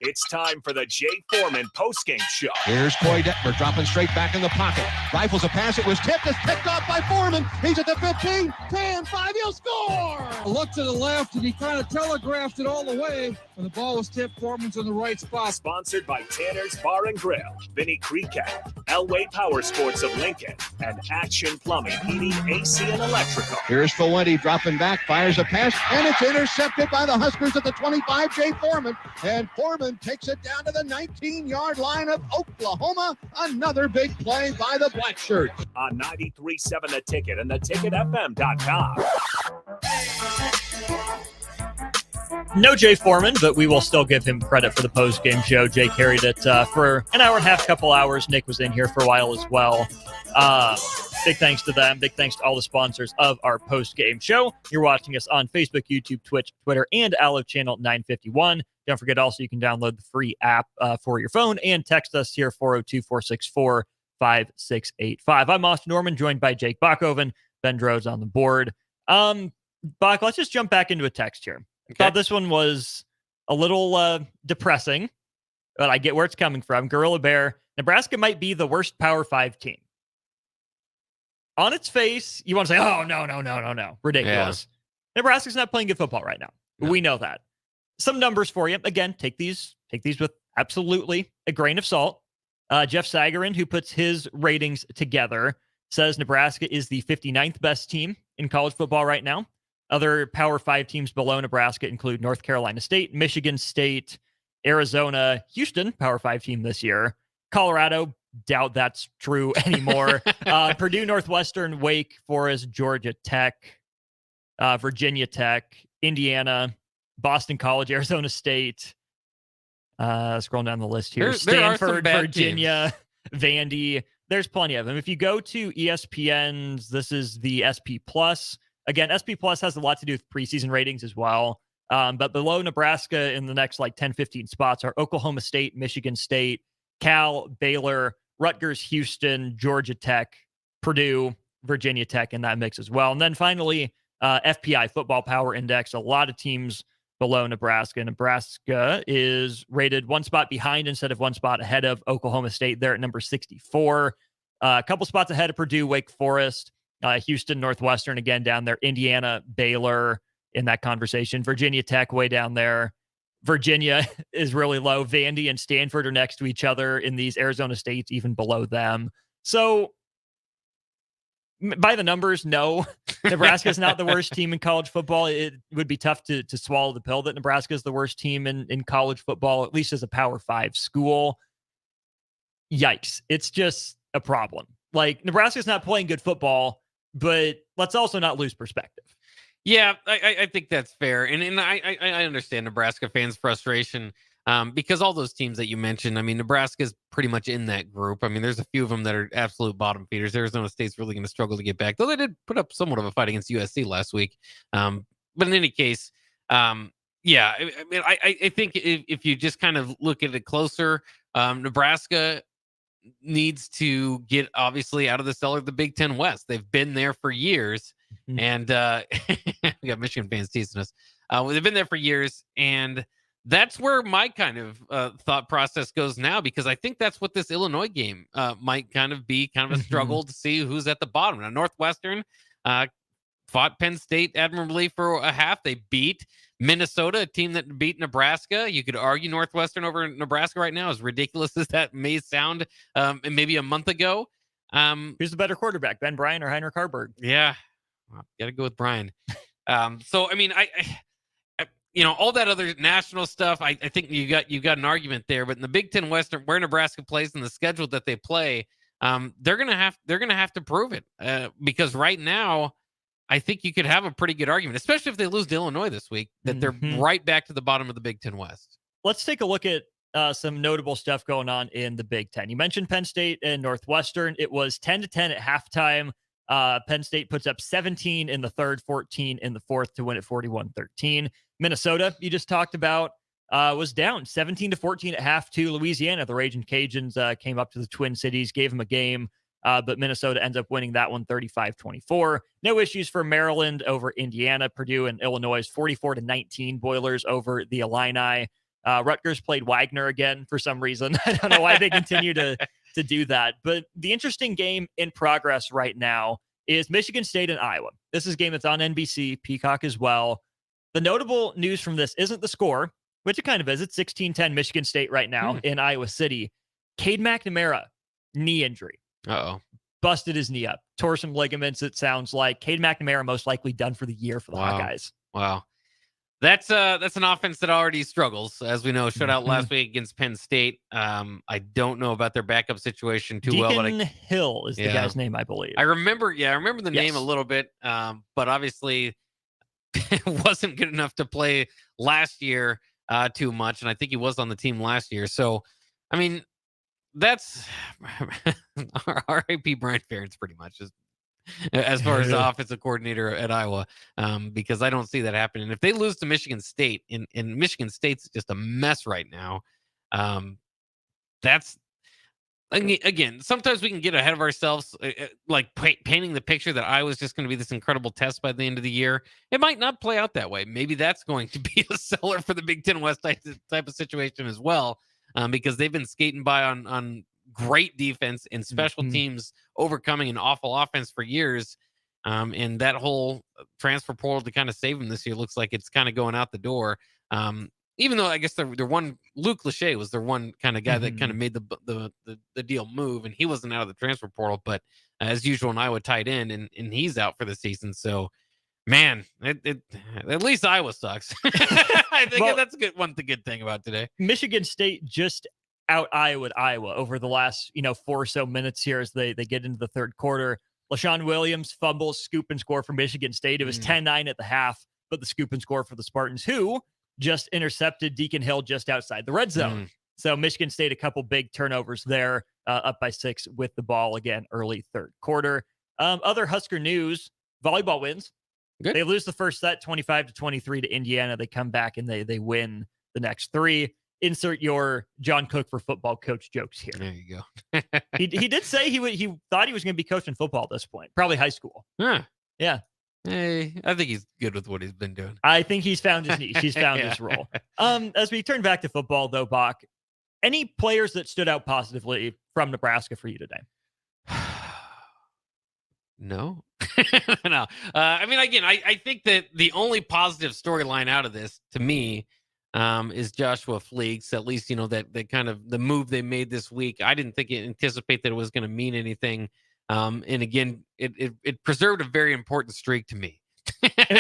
It's time for the Jay Foreman Postgame Show. Here's Coy Detmer dropping straight back in the pocket. Rifles a pass. It was tipped. It's picked off by Foreman. He's at the 15, 10, 5. He'll score. A look to the left, and he kind of telegraphed it all the way. When the ball was tipped, Foreman's in the right spot. Sponsored by Tanner's Bar and Grill, Vinny Creekat, Elway Power Sports of Lincoln, and Action Plumbing, Heating, AC, and Electrical. Here's Fuente dropping back, fires a pass, and it's intercepted by the Huskers at the 25, Jay Foreman. And Foreman takes it down to the 19-yard line of Oklahoma. Another big play by the Black Shirts. On 93.7 The Ticket and theticketfm.com. No Jay Foreman, but we will still give him credit for the post-game show. Jay carried it for an hour and a half, couple hours. Nick was in here for a while as well. Big thanks to them. Big thanks to all the sponsors of our post-game show. You're watching us on Facebook, YouTube, Twitch, Twitter, and Olive Channel 951. Don't forget also you can download the free app for your phone and text us here, 402-464-5685. I'm Austin Norman, joined by Jake Bachhoven. Ben Droz on the board. Bach, let's just jump back into a text here. Okay. I thought this one was a little depressing, but I get where it's coming from. Gorilla Bear, Nebraska might be the worst Power 5 team. On its face, you want to say, oh, no. Ridiculous. Yeah. Nebraska's not playing good football right now. No. We know that. Some numbers for you. Again, take these with absolutely a grain of salt. Jeff Sagarin, who puts his ratings together, says Nebraska is the 59th best team in college football right now. Other Power 5 teams below Nebraska include North Carolina State, Michigan State, Arizona, Houston, Power 5 team this year. Colorado, doubt that's true anymore. Purdue, Northwestern, Wake Forest, Georgia Tech, Virginia Tech, Indiana, Boston College, Arizona State. Scrolling down the list here. Stanford, Virginia, Vandy. There's plenty of them. If you go to ESPN's, this is the SP Plus. Again, SP Plus has a lot to do with preseason ratings as well. But below Nebraska in the next 10, 15 spots are Oklahoma State, Michigan State, Cal, Baylor, Rutgers, Houston, Georgia Tech, Purdue, Virginia Tech in that mix as well. And then finally, FPI, Football Power Index. A lot of teams below Nebraska. Nebraska is rated one spot behind instead of one spot ahead of Oklahoma State. They're at number 64. A couple spots ahead of Purdue, Wake Forest, Houston, Northwestern, again down there. Indiana, Baylor in that conversation. Virginia Tech way down there. Virginia is really low. Vandy and Stanford are next to each other in these. Arizona State's even below them. So by the numbers, no, Nebraska is not the worst team in college football. It would be tough to swallow the pill that Nebraska is the worst team in college football, at least as a Power 5 school. Yikes. It's just a problem. Like, Nebraska's not playing good football, but let's also not lose perspective. Yeah, I think that's fair. And I understand Nebraska fans' frustration because all those teams that you mentioned, I mean, Nebraska's pretty much in that group. I mean, there's a few of them that are absolute bottom feeders. Arizona State's really going to struggle to get back, though they did put up somewhat of a fight against USC last week. But in any case, yeah, I mean, I think if you just kind of look at it closer, Nebraska needs to get obviously out of the cellar of the Big Ten West. They've been there for years. And we got Michigan fans teasing us. They've been there for years, and that's where my kind of thought process goes now, because I think that's what this Illinois game might kind of be, kind of a struggle to see who's at the bottom. Now, Northwestern fought Penn State admirably for a half. They beat Minnesota, a team that beat Nebraska. You could argue Northwestern over Nebraska right now, as ridiculous as that may sound, maybe a month ago. Who's the better quarterback, Ben Bryant or Heinrich Harburg? Yeah. Well, got to go with Brian. So, I mean, I all that other national stuff, I think you got an argument there. But in the Big Ten West, where Nebraska plays and the schedule that they play, they're gonna have to prove it because right now, I think you could have a pretty good argument, especially if they lose to Illinois this week, that they're right back to the bottom of the Big Ten West. Let's take a look at some notable stuff going on in the Big Ten. You mentioned Penn State and Northwestern. It was 10-10 at halftime. Penn State puts up 17 in the third, 14 in the fourth to win at 41-13. Minnesota, you just talked about, was down 17-14 at half to Louisiana. The Raging Cajuns came up to the Twin Cities, gave them a game, but Minnesota ends up winning that one 35-24. No issues for Maryland over Indiana. Purdue and Illinois 44-19 Boilers over the Illini. Rutgers played Wagner again for some reason. I don't know why they continue to do that. But the interesting game in progress right now is Michigan State and Iowa. This is a game that's on NBC, Peacock as well. The notable news from this isn't the score, which it kind of is. It's 16-10 Michigan State right now in Iowa City. Cade McNamara, knee injury. Uh-oh. Busted his knee up. Tore some ligaments, it sounds like. Cade McNamara most likely done for the year for the Hawkeyes. Wow. That's an offense that already struggles, as we know. Shut out last week against Penn State. I don't know about their backup situation too well. But Hill is the guy's name, I believe. I remember the name a little bit, but obviously it wasn't good enough to play last year too much, and I think he was on the team last year. So, I mean, that's R.I.P. Brian Ferentz pretty much, as far as the offensive coordinator at Iowa, because I don't see that happening. If they lose to Michigan State, and Michigan State's just a mess right now, that's, again, sometimes we can get ahead of ourselves, like painting the picture that Iowa's just going to be this incredible test by the end of the year. It might not play out that way. Maybe that's going to be a seller for the Big Ten West type of situation as well, because they've been skating by on great defense and special teams overcoming an awful offense for years. And that whole transfer portal to kind of save them this year looks like it's kind of going out the door. Even though I guess their one, Luke Lachey was their one kind of guy that kind of made the deal move, and he wasn't out of the transfer portal, but as usual, in Iowa tight end, and he's out for the season. So, man, at least Iowa sucks. I think that's a good thing about today. Michigan State just out Iowa over the last 4 or so minutes here as they get into the third quarter. LaShawn Williams fumbles, scoop and score for Michigan State. It was 10-9 at the half, but the scoop and score for the Spartans, who just intercepted Deacon Hill just outside the red zone. So Michigan State, a couple big turnovers there, up by 6 with the ball again, early third quarter. Other Husker news, volleyball wins. Good. They lose the first set 25-23 to Indiana. They come back and they win the next 3. Insert your John Cook for football coach jokes here. There you go. he did say he thought he was going to be coaching football at this point, probably high school. Huh. Yeah. Hey, I think he's good with what he's been doing. I think he's found his niche. He's found his role. As we turn back to football, though, Bach, any players that stood out positively from Nebraska for you today? No. No. I mean, again, I think that the only positive storyline out of this, to me, is Joshua Fleeks. At least, that kind of the move they made this week. I didn't anticipate that it was going to mean anything. And again, it preserved a very important streak to me.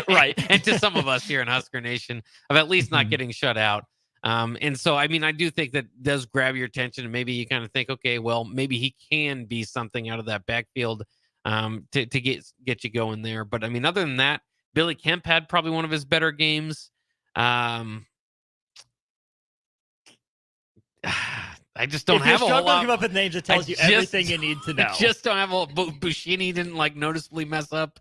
Right. And to some of us here in Husker Nation of at least not getting shut out. And so, I mean, I do think that does grab your attention, and maybe you kind of think, okay, well, maybe he can be something out of that backfield to get you going there. But I mean, other than that, Billy Kemp had probably one of his better games. I just don't have a whole lot. If you're struggling to come up with names, it tells you everything you need to know. I just don't have a Bushini didn't noticeably mess up.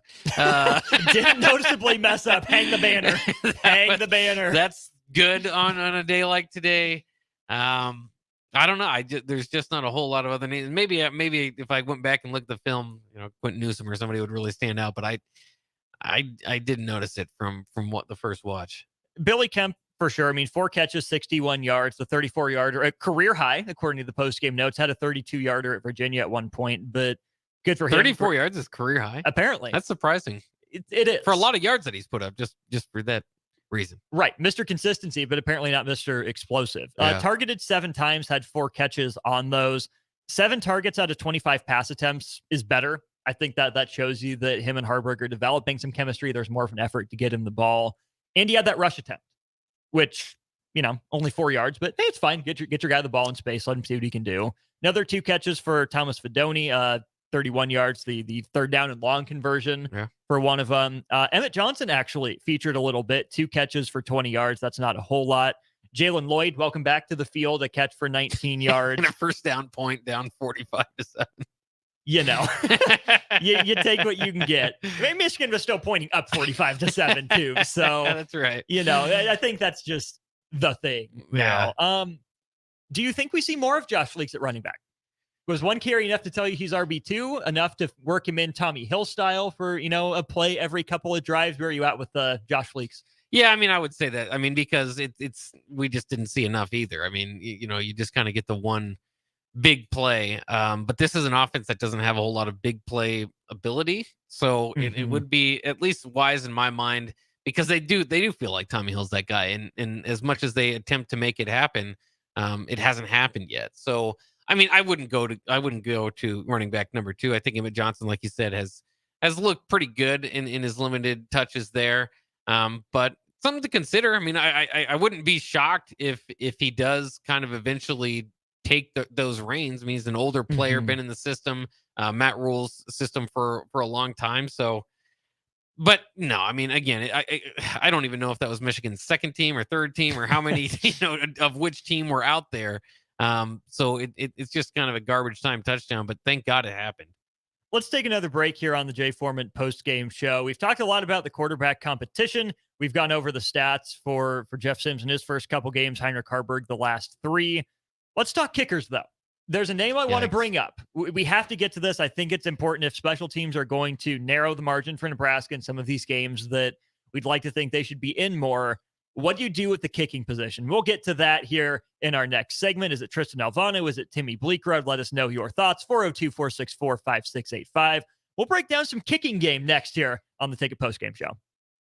Didn't noticeably mess up. Hang the banner. Hang the banner. That's good on a day like today. I don't know. There's just not a whole lot of other names. Maybe if I went back and looked at the film, Quentin Newsom or somebody would really stand out. But I didn't notice it from what the first watch. Billy Kemp, for sure. I mean, 4 catches, 61 yards, the 34-yarder, a career high, according to the post-game notes. Had a 32-yarder at Virginia at one point, but good for him. 34 yards is career high? Apparently. That's surprising. It is. For a lot of yards that he's put up, just for that reason. Right. Mr. Consistency, but apparently not Mr. Explosive. Yeah. Targeted 7 times, had 4 catches on those. 7 targets out of 25 pass attempts is better. I think that shows you that him and Harburg are developing some chemistry. There's more of an effort to get him the ball. And he had that rush attempt, which, only 4 yards, but hey, it's fine. Get your guy the ball in space. Let him see what he can do. Another 2 catches for Thomas Fedoni, 31 yards, the third down and long conversion for one of them. Emmett Johnson actually featured a little bit, 2 catches for 20 yards. That's not a whole lot. Jalen Lloyd, welcome back to the field, a catch for 19 yards. And a first down point down 45-7. You take what you can get. I mean, Michigan was still pointing up 45-7 too. So that's right. I think that's just the thing now. Do you think we see more of Josh Fleeks at running back? Was 1 carry enough to tell you he's RB2, enough to work him in Tommy Hill style for, a play every couple of drives? Where are you at with Josh Fleeks? Yeah, I mean, I would say that. I mean, because we just didn't see enough either. I mean, you just kind of get the one big play. But this is an offense that doesn't have a whole lot of big play ability. So it would be at least wise in my mind, because they do feel like Tommy Hill's that guy. And as much as they attempt to make it happen, it hasn't happened yet. So, I mean, I wouldn't go to running back number 2. I think Emmett Johnson, like you said, has looked pretty good in his limited touches there. But something to consider. I mean, I wouldn't be shocked if he does kind of eventually take those reins. I mean, he's an older player, been in the system, Matt Rule's system for a long time. So, but no, I mean, again, I don't even know if that was Michigan's second team or third team or how many, of which team were out there. So it's just kind of a garbage time touchdown, but thank God it happened. Let's take another break here on the Jay Foreman post-game show. We've talked a lot about the quarterback competition. We've gone over the stats for Jeff Sims in his first couple games, Heinrich Harburg the last 3. Let's talk kickers, though. There's a name I want to bring up. We have to get to this. I think it's important if special teams are going to narrow the margin for Nebraska in some of these games that we'd like to think they should be in more. What do you do with the kicking position? We'll get to that here in our next segment. Is it Tristan Alvano? Is it Timmy Bleekrud? Let us know your thoughts. 402-464-5685. We'll break down some kicking game next here on the Take It Post Game Show.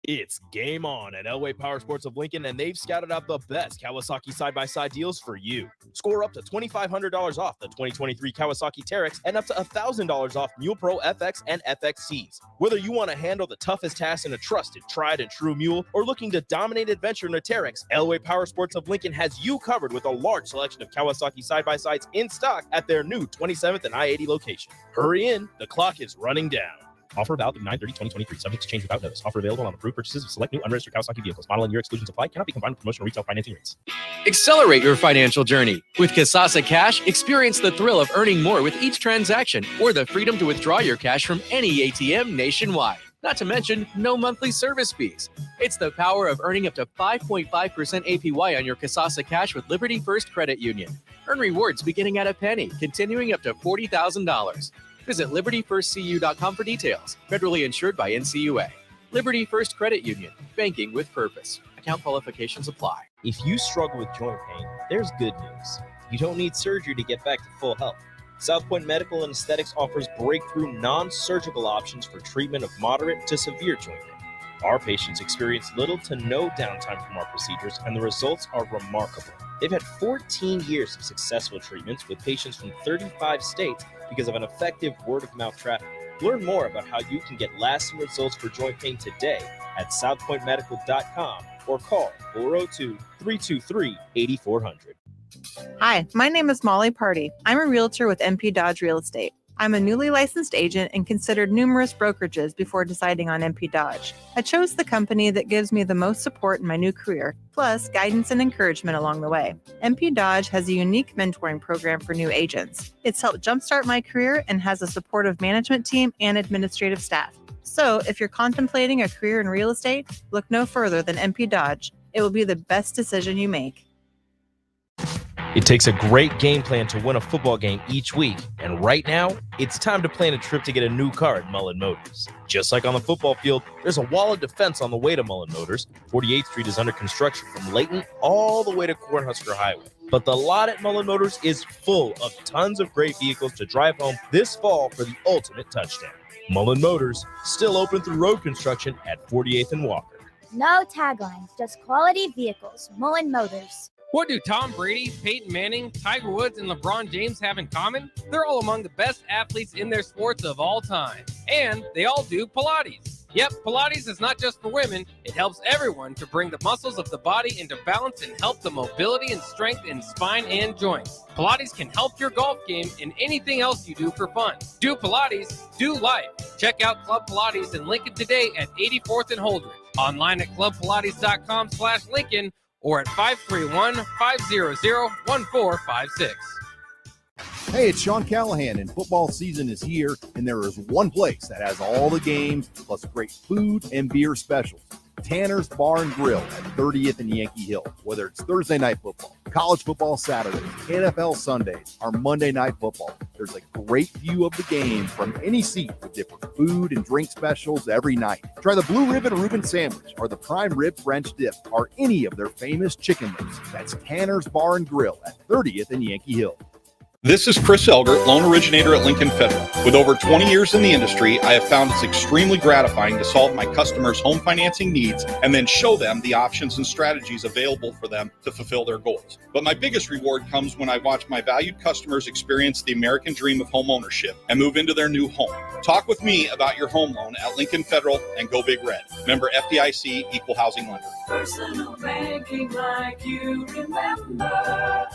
It's game on at Elway Power Sports of Lincoln, and they've scouted out the best Kawasaki side-by-side deals for you. Score up to $2,500 off the 2023 Kawasaki Teryx and up to $1,000 off Mule Pro FX and FXCs. Whether you want to handle the toughest task in a trusted, tried and true mule, or looking to dominate adventure in a Teryx, Elway Power Sports of Lincoln has you covered with a large selection of Kawasaki side-by-sides in stock at their new 27th and I-80 location. Hurry in, the clock is running down. Offer valid through 9/30/2023. Subject to change without notice. Offer available on approved purchases of select new unregistered Kawasaki vehicles. Model and year exclusions apply. Cannot be combined with promotional retail financing rates. Accelerate your financial journey. With Kasasa Cash, experience the thrill of earning more with each transaction or the freedom to withdraw your cash from any ATM nationwide. Not to mention, no monthly service fees. It's the power of earning up to 5.5% APY on your Kasasa Cash with Liberty First Credit Union. Earn rewards beginning at a penny, continuing up to $40,000. Visit libertyfirstcu.com for details. Federally insured by NCUA. Liberty First Credit Union, banking with purpose. Account qualifications apply. If you struggle with joint pain, there's good news. You don't need surgery to get back to full health. South Point Medical and Aesthetics offers breakthrough non-surgical options for treatment of moderate to severe joint pain. Our patients experience little to no downtime from our procedures, and the results are remarkable. They've had 14 years of successful treatments with patients from 35 states because of an effective word-of-mouth traffic. Learn more about how you can get lasting results for joint pain today at southpointmedical.com or call 402-323-8400. Hi, my name is Molly Party. I'm a realtor with MP Dodge Real Estate. I'm a newly licensed agent and considered numerous brokerages before deciding on MP Dodge. I chose the company that gives me the most support in my new career, plus guidance and encouragement along the way. MP Dodge has a unique mentoring program for new agents. It's helped jumpstart my career and has a supportive management team and administrative staff. So if you're contemplating a career in real estate, look no further than MP Dodge. It will be the best decision you make. It takes a great game plan to win a football game each week, and right now, it's time to plan a trip to get a new car at Mullen Motors. Just like on the football field, there's a wall of defense on the way to Mullen Motors. 48th Street is under construction from Layton all the way to Cornhusker Highway. But the lot at Mullen Motors is full of tons of great vehicles to drive home this fall for the ultimate touchdown. Mullen Motors, still open through road construction at 48th and Walker. No taglines, just quality vehicles. Mullen Motors. What do Tom Brady, Peyton Manning, Tiger Woods, and LeBron James have in common? They're all among the best athletes in their sports of all time. And they all do Pilates. Yep, Pilates is not just for women. It helps everyone to bring the muscles of the body into balance and help the mobility and strength in spine and joints. Pilates can help your golf game and anything else you do for fun. Do Pilates, do life. Check out Club Pilates in Lincoln today at 84th and Holdridge. Online at clubpilates.com/Lincoln or at 531-500-1456. Hey, it's Sean Callahan, and football season is here, and there is one place that has all the games, plus great food and beer specials. Tanner's Bar and Grill at 30th and Yankee Hill. Whether it's Thursday night football, college football Saturdays, NFL Sundays, or Monday night football, there's a great view of the game from any seat with different food and drink specials every night. Try the Blue Ribbon Reuben Sandwich or the Prime Rib French Dip or any of their famous chicken dips. That's Tanner's Bar and Grill at 30th and Yankee Hill. This is Chris Elgert, loan originator at Lincoln Federal. With over 20 years in the industry, I have found it's extremely gratifying to solve my customers' home financing needs and then show them the options and strategies available for them to fulfill their goals. But my biggest reward comes when I watch my valued customers experience the American dream of home ownership and move into their new home. Talk with me about your home loan at Lincoln Federal and Go Big Red. Member FDIC, Equal Housing Lender. Personal banking like you remember.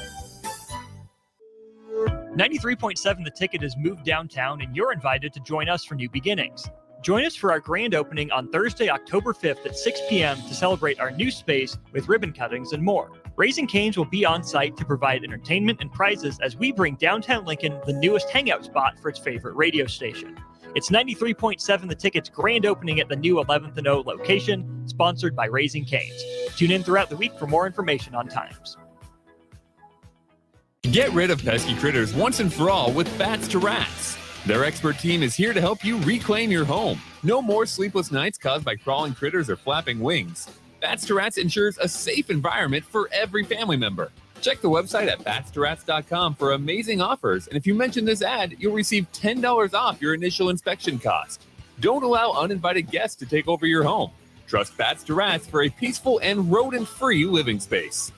93.7 The Ticket has moved downtown, and you're invited to join us for New Beginnings. Join us for our grand opening on Thursday, October 5th at 6 p.m. to celebrate our new space with ribbon cuttings and more. Raising Cane's will be on site to provide entertainment and prizes as we bring downtown Lincoln the newest hangout spot for its favorite radio station. It's 93.7 The Ticket's grand opening at the new 11th and O location, sponsored by Raising Cane's. Tune in throughout the week for more information on times. Get rid of pesky critters once and for all with Bats to Rats. Their expert team is here to help you reclaim your home. No more sleepless nights caused by crawling critters or flapping wings. Bats to Rats ensures a safe environment for every family member. Check the website at batstorats.com for amazing offers, and if you mention this ad, you'll receive $10 off your initial inspection cost. Don't allow uninvited guests to take over your home. Trust Bats to Rats for a peaceful and rodent-free living space.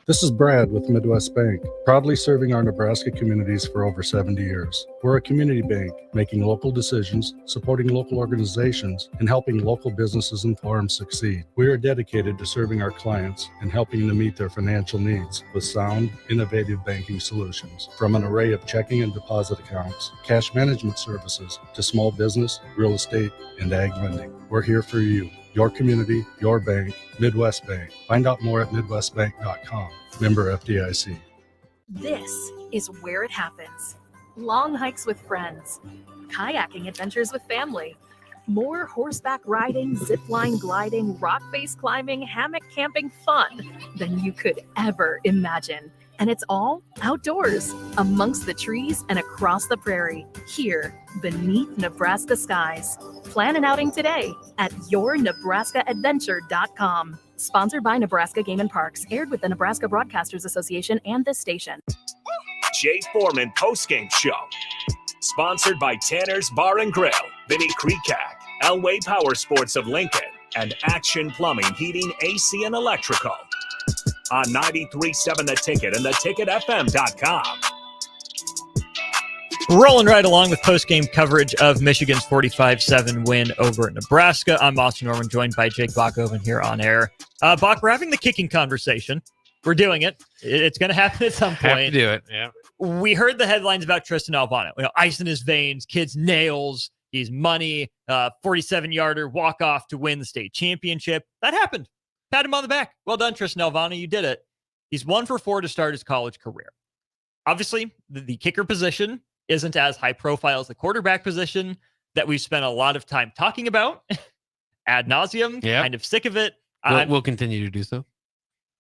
This is Brad with Midwest Bank, proudly serving our Nebraska communities for over 70 years. We're a community bank, making local decisions, supporting local organizations, and helping local businesses and farms succeed. We are dedicated to serving our clients and helping them meet their financial needs with sound, innovative banking solutions. From an array of checking and deposit accounts, cash management services, to small business, real estate, and ag lending. We're here for you. Your community, your bank, Midwest Bank. Find out more at midwestbank.com. Member FDIC. This is where it happens. Long hikes with friends, kayaking adventures with family, more horseback riding, zipline gliding, rock face climbing, hammock camping fun than you could ever imagine. And it's all outdoors, amongst the trees and across the prairie, here beneath Nebraska skies. Plan an outing today at yournebraskaadventure.com. Sponsored by Nebraska Game and Parks, aired with the Nebraska Broadcasters Association and this station. Jay Foreman Postgame Show. Sponsored by Tanner's Bar and Grill, Vinny Krekak, Elway Power Sports of Lincoln, and Action Plumbing, Heating, AC, and Electrical. On 93.7 The Ticket and theticketfm.com. Rolling right along with post-game coverage of Michigan's 45-7 win over Nebraska. I'm Austin Norman, joined by Jake Bachhoven here on air. Bach, we're having the kicking conversation. We're doing it. It's going to happen at some point. Have to do it, yeah. We heard the headlines about Tristan Albano. Ice in his veins, kid's nails, he's money, 47-yarder, walk-off to win the state championship. That happened. Pat him on the back. Well done, Tristan Albano. You did it. He's 1 for 4 to start his college career. Obviously, the kicker position isn't as high profile as the quarterback position that we've spent a lot of time talking about ad nauseum. Yep. Kind of sick of it. We'll continue to do so.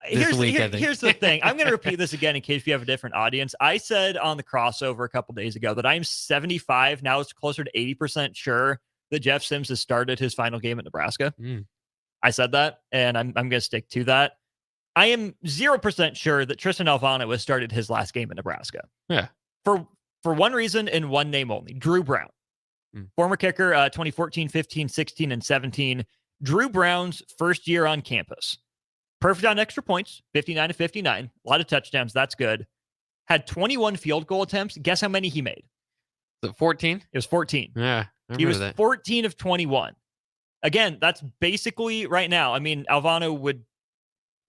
Here's the thing. I'm going to repeat this again in case you have a different audience. I said on the crossover a couple days ago that I'm 75, now it's closer to 80% sure that Jeff Sims has started his final game at Nebraska. I said that, and I'm going to stick to that. I am 0% sure that Tristan Albano has started his last game at Nebraska. Yeah. For one reason and one name only, Drew Brown. Former kicker, 2014, 15, 16, and 17. Drew Brown's first year on campus. Perfect on extra points, 59 to 59. A lot of touchdowns. That's good. Had 21 field goal attempts. Guess how many he made? Was it 14? It was 14. Yeah. He was 14 of 21. Again, that's basically right now. I mean, Albano would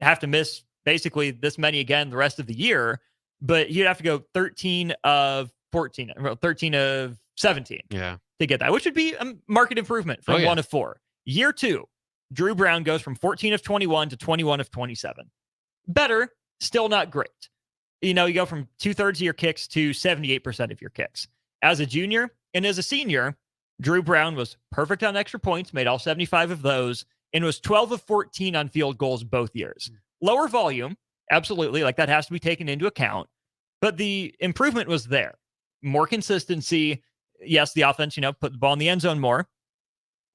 have to miss basically this many again the rest of the year, but you'd have to go 13 of 14, 13 of 17 to get that, which would be a market improvement from 1 of 4. Year 2, Drew Brown goes from 14 of 21 to 21 of 27. Better, still not great. You go from 2/3 of your kicks to 78% of your kicks. As a junior and as a senior, Drew Brown was perfect on extra points, made all 75 of those, and was 12 of 14 on field goals both years. Lower volume, absolutely, like that has to be taken into account, but the improvement was there. More consistency. Yes, the offense, put the ball in the end zone more.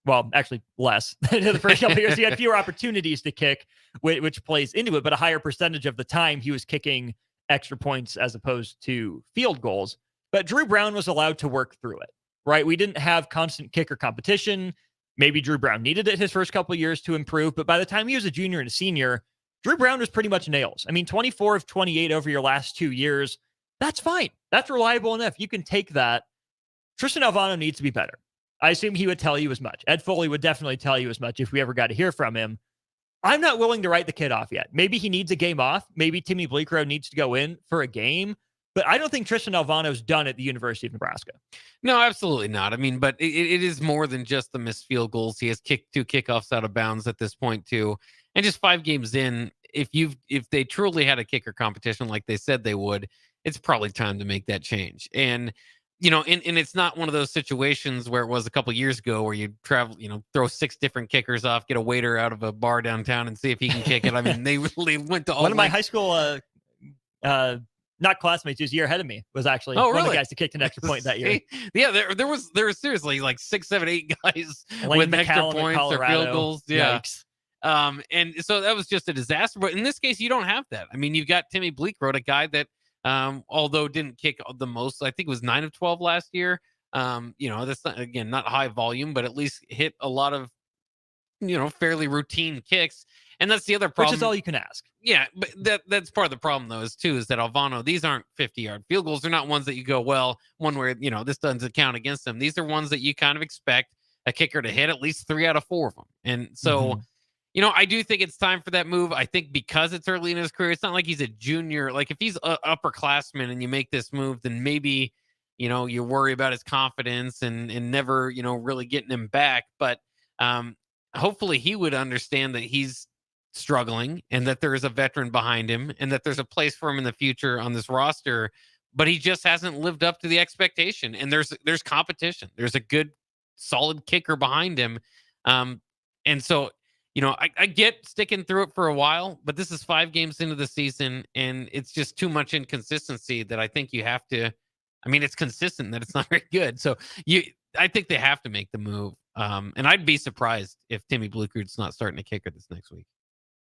Well, actually less. The first couple of years, he had fewer opportunities to kick, which plays into it, but a higher percentage of the time he was kicking extra points as opposed to field goals. But Drew Brown was allowed to work through it, right? We didn't have constant kicker competition. Maybe Drew Brown needed it his first couple of years to improve, but by the time he was a junior and a senior, Drew Brown was pretty much nails. I mean, 24 of 28 over your last 2 years, that's fine. That's reliable enough. You can take that. Tristan Albano needs to be better. I assume he would tell you as much. Ed Foley would definitely tell you as much if we ever got to hear from him. I'm not willing to write the kid off yet. Maybe he needs a game off. Maybe Timmy Bleekrode needs to go in for a game. But I don't think Tristan Albano's done at the University of Nebraska. No, absolutely not. I mean, but it is more than just the missed field goals. He has kicked 2 kickoffs out of bounds at this point too. And just 5 games in, if they truly had a kicker competition like they said they would, it's probably time to make that change. And and it's not one of those situations where it was a couple years ago where you travel, throw 6 different kickers off, get a waiter out of a bar downtown and see if he can kick it. I mean, they really went to all one of my high school not classmates, who's a year ahead of me, was actually one of the guys to kick an extra point that year. Yeah, there was seriously like 6, 7, 8 guys Lane with McCallum extra points or field goals. Yeah. Yikes. And so that was just a disaster. But in this case, you don't have that. I mean, you've got Timmy Bleekrode, a guy that although didn't kick the most, I think it was 9 of 12 last year. That's not, again, not high volume, but at least hit a lot of, fairly routine kicks. And that's the other problem. Which is all you can ask. Yeah, but that's part of the problem, though, is that Albano, these aren't 50-yard field goals. They're not ones that you go, well, one where, this doesn't count against them. These are ones that you kind of expect a kicker to hit at least 3 out of 4 of them. And so, I do think it's time for that move. I think because it's early in his career, it's not like he's a junior. Like, if he's an upperclassman and you make this move, then maybe, you worry about his confidence and never, really getting him back. But hopefully he would understand that he's struggling and that there is a veteran behind him and that there's a place for him in the future on this roster, but he just hasn't lived up to the expectation. And there's competition. There's a good, solid kicker behind him. And so, I get sticking through it for a while, but this is 5 games into the season, and it's just too much inconsistency that I think you have to. I mean, it's consistent that it's not very good. So I think they have to make the move. And I'd be surprised if Timmy Bluecoot's not starting a kicker this next week.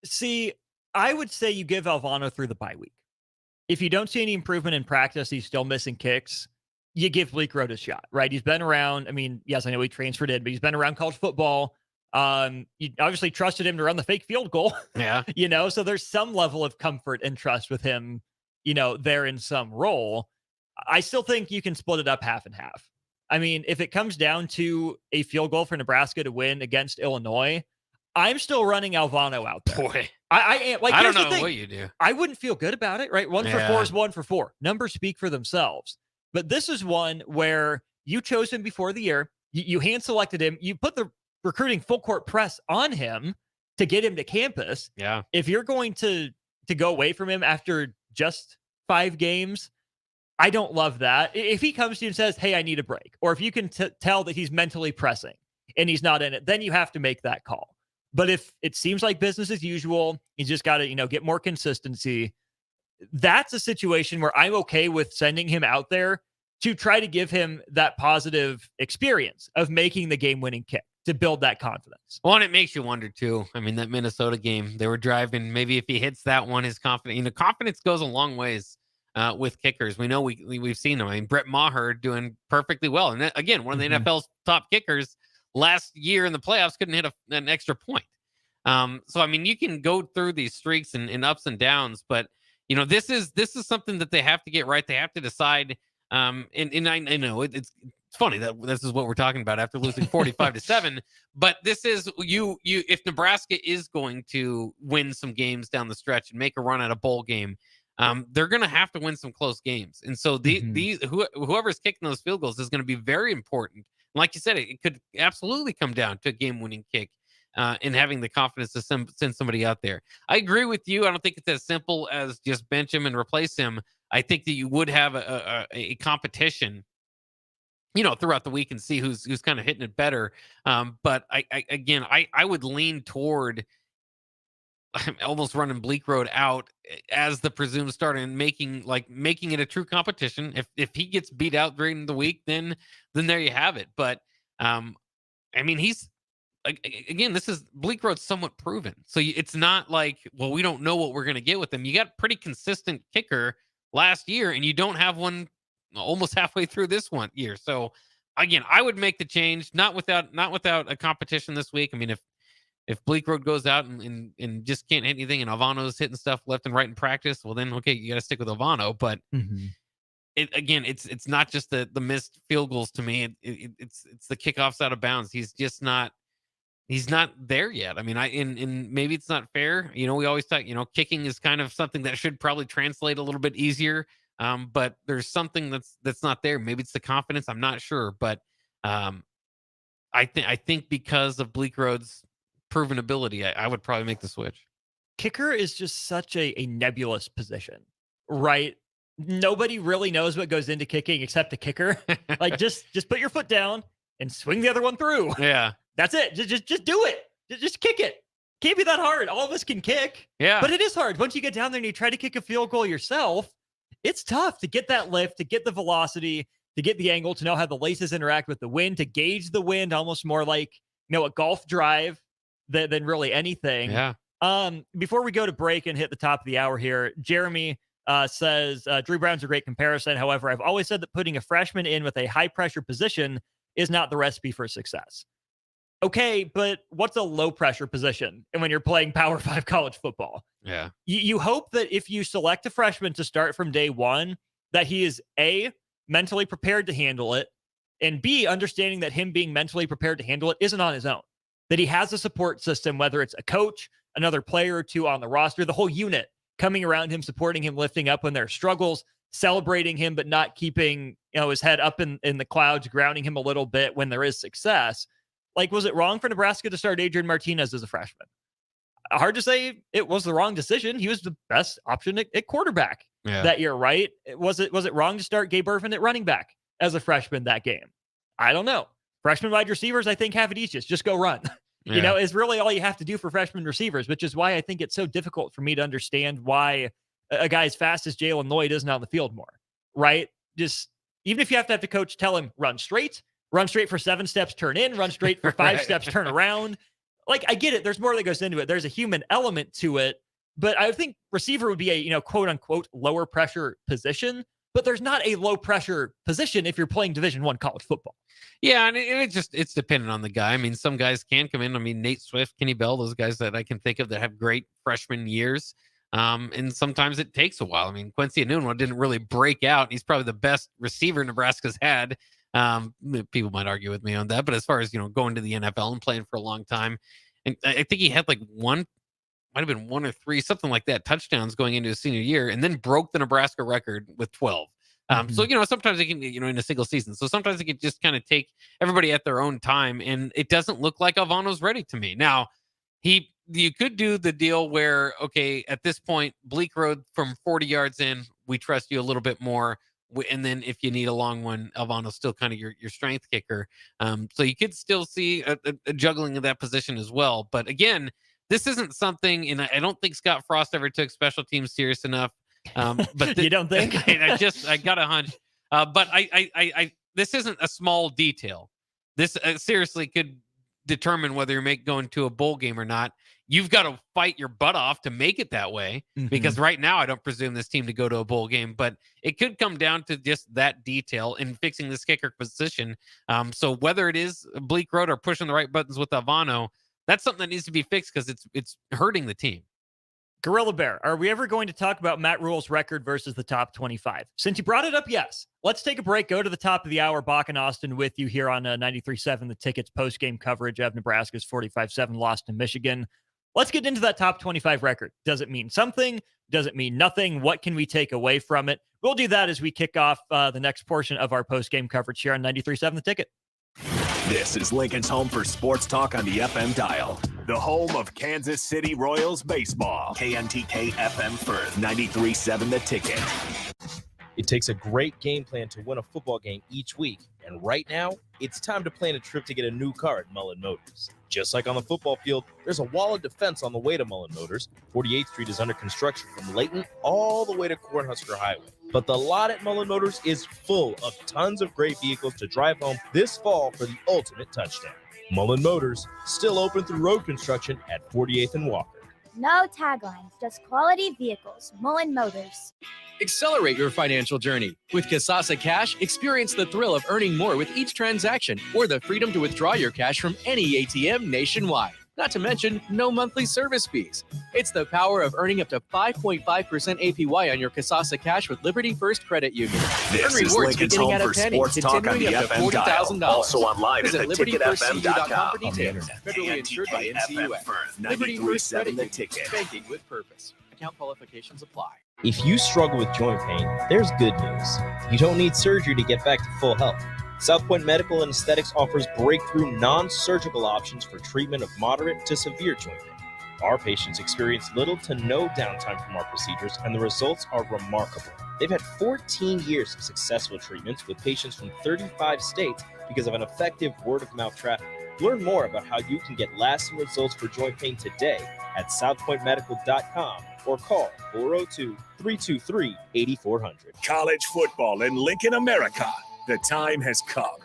See, I would say you give Alvano through the bye week. If you don't see any improvement in practice, he's still missing kicks, you give Bleekrode a shot, right? He's been around. I mean, yes, I know he transferred in, but he's been around college football. You obviously trusted him to run the fake field goal. Yeah. So there's some level of comfort and trust with him, there in some role. I still think you can split it up half and half. I mean, if it comes down to a field goal for Nebraska to win against Illinois, I'm still running Alvano out there. Boy, I am. Like, I don't here's the know thing. what you do. I wouldn't feel good about it, right? 1 for 4 is 1 for 4. Numbers speak for themselves. But this is one where you chose him before the year. You hand selected him. You put the recruiting full court press on him to get him to campus. Yeah. If you're going to go away from him after just 5 games, I don't love that. If he comes to you and says, hey, I need a break, or if you can tell that he's mentally pressing and he's not in it, then you have to make that call. But if it seems like business as usual, he's just got to, get more consistency. That's a situation where I'm okay with sending him out there to try to give him that positive experience of making the game-winning kick to build that confidence. Well, and it makes you wonder too. I mean, that Minnesota game, they were driving. Maybe if he hits that one, his confidence. Confidence goes a long ways with kickers. We know we've seen them. I mean, Brett Maher doing perfectly well, and again, one of the NFL's top kickers last year in the playoffs couldn't hit an extra point. So I mean, you can go through these streaks and ups and downs, but this is something that they have to get right. They have to decide. And I know it's funny that this is what we're talking about after losing 45-7, but this is you if Nebraska is going to win some games down the stretch and make a run at a bowl game, they're going to have to win some close games. And so whoever's kicking those field goals is going to be very important. Like you said, it could absolutely come down to a game-winning kick and having the confidence to send somebody out there. I agree with you. I don't think it's as simple as just bench him and replace him. I think that you would have a competition, throughout the week and see who's kind of hitting it better. But I would lean toward almost running Bleekrode out as the presumed starter and making it a true competition. If he gets beat out during the week, then there you have it. But I mean, he's this is Bleekrode's somewhat proven. So it's not like, well, we don't know what we're going to get with him. You got pretty consistent kicker last year, and you don't have one almost halfway through this one year. So again, I would make the change, not without a competition this week. I mean, if Bleekrode goes out and just can't hit anything and Alvano's hitting stuff left and right in practice, well then, okay, you got to stick with Alvano. But it's not just the missed field goals to me. It's the kickoffs out of bounds. He's not there yet. I mean, and maybe it's not fair. We always talk, kicking is kind of something that should probably translate a little bit easier. But there's something that's not there. Maybe it's the confidence. I'm not sure, but I think because of Bleekrode's proven ability, I would probably make the switch. Kicker is just such a nebulous position, right? Nobody really knows what goes into kicking except the kicker. Like just put your foot down and swing the other one through. Yeah. That's it. Just do it. Just kick it. Can't be that hard. All of us can kick. Yeah. But it is hard. Once you get down there and you try to kick a field goal yourself, it's tough to get that lift, to get the velocity, to get the angle, to know how the laces interact with the wind, to gauge the wind, almost more like, a golf drive than really anything. Yeah. Before we go to break and hit the top of the hour here, Jeremy says, Drew Brown's a great comparison. However, I've always said that putting a freshman in with a high pressure position is not the recipe for success. Okay, but what's a low pressure position? And when you're playing Power 5 college football, yeah, you hope that if you select a freshman to start from day one, that he is A, mentally prepared to handle it, and B, understanding that him being mentally prepared to handle it isn't on his own, that he has a support system, whether it's a coach, another player or two on the roster, the whole unit coming around him, supporting him, lifting up when there are struggles, celebrating him, but not keeping his head up in the clouds, grounding him a little bit when there is success. Like, was it wrong for Nebraska to start Adrian Martinez as a freshman? Hard to say it was the wrong decision. He was the best option at quarterback that year, right? Was it wrong to start Gabe Irvin at running back as a freshman that game? I don't know. Freshman wide receivers, I think, have it easiest. Just go run. you know, is really all you have to do for freshman receivers, which is why I think it's so difficult for me to understand why a guy as fast as Jalen Lloyd isn't on the field more, right? Just even if you have to coach tell him run straight for 7 steps, turn in, run straight for 5 steps, turn around. Like, I get it. There's more that goes into it. There's a human element to it, but I think receiver would be a, you know, quote unquote lower pressure position, but there's not a low pressure position if you're playing Division I college football. Yeah, and it's dependent on the guy. I mean, some guys can come in. I mean, Nate Swift, Kenny Bell, those guys that I can think of that have great freshman years. And sometimes it takes a while. I mean, Quincy Enunwa didn't really break out. He's probably the best receiver Nebraska's had. People might argue with me on that, but as far as, you know, going to the NFL and playing for a long time, and I think he had like might have been 1 or 3, something like that, touchdowns going into his senior year, and then broke the Nebraska record with 12. So, you know, sometimes it can, you know, in a single season. So sometimes it can just kind of take everybody at their own time. And it doesn't look like Alvano's ready to me. Now, you could do the deal where, okay, at this point, Bleak Road from 40 yards in, we trust you a little bit more. And then if you need a long one, Alvano's still kind of your strength kicker. So you could still see a juggling of that position as well. But again, this isn't something, and I don't think Scott Frost ever took special teams serious enough. But you don't think? I got a hunch. But I this isn't a small detail. This seriously could determine whether you're going to a bowl game or not. You've got to fight your butt off to make it that way, because right now I don't presume this team to go to a bowl game, but it could come down to just that detail in fixing this kicker position. So whether it is Bleak Road or pushing the right buttons with Alvano, that's something that needs to be fixed because it's hurting the team. Gorilla Bear, are we ever going to talk about Matt Rule's record versus the top 25? Since you brought it up, yes. Let's take a break, go to the top of the hour. Bach and Austin with you here on 93.7 The Ticket's post-game coverage of Nebraska's 45-7 loss to Michigan. Let's get into that top 25 record. Does it mean something? Does it mean nothing? What can we take away from it? We'll do that as we kick off the next portion of our post-game coverage here on 93.7 The Ticket. This is Lincoln's home for sports talk on the FM dial. The home of Kansas City Royals baseball. KNTK FM Firth, 93.7 The Ticket. It takes a great game plan to win a football game each week, and right now, it's time to plan a trip to get a new car at Mullen Motors. Just like on the football field, there's a wall of defense on the way to Mullen Motors. 48th Street is under construction from Layton all the way to Cornhusker Highway. But the lot at Mullen Motors is full of tons of great vehicles to drive home this fall for the ultimate touchdown. Mullen Motors, still open through road construction at 48th and Walker. No taglines, just quality vehicles. Mullen Motors. Accelerate your financial journey. With Kasasa Cash, experience the thrill of earning more with each transaction or the freedom to withdraw your cash from any ATM nationwide. Not to mention, no monthly service fees. It's the power of earning up to 5.5% APY on your Kasasa Cash with Liberty First Credit Union. This is Lincoln's home for sports talk on the FM dial. Also online at theticketfm.com. for details. Federally insured by NCUA. Liberty First Credit Union. Banking with purpose. Account qualifications apply. If you struggle with joint pain, there's good news. You don't need surgery to get back to full health. South Point Medical and Aesthetics offers breakthrough non-surgical options for treatment of moderate to severe joint pain. Our patients experience little to no downtime from our procedures, and the results are remarkable. They've had 14 years of successful treatments with patients from 35 states because of an effective word-of-mouth traffic. Learn more about how you can get lasting results for joint pain today at southpointmedical.com or call 402-323-8400. College football in Lincoln, America. The time has come.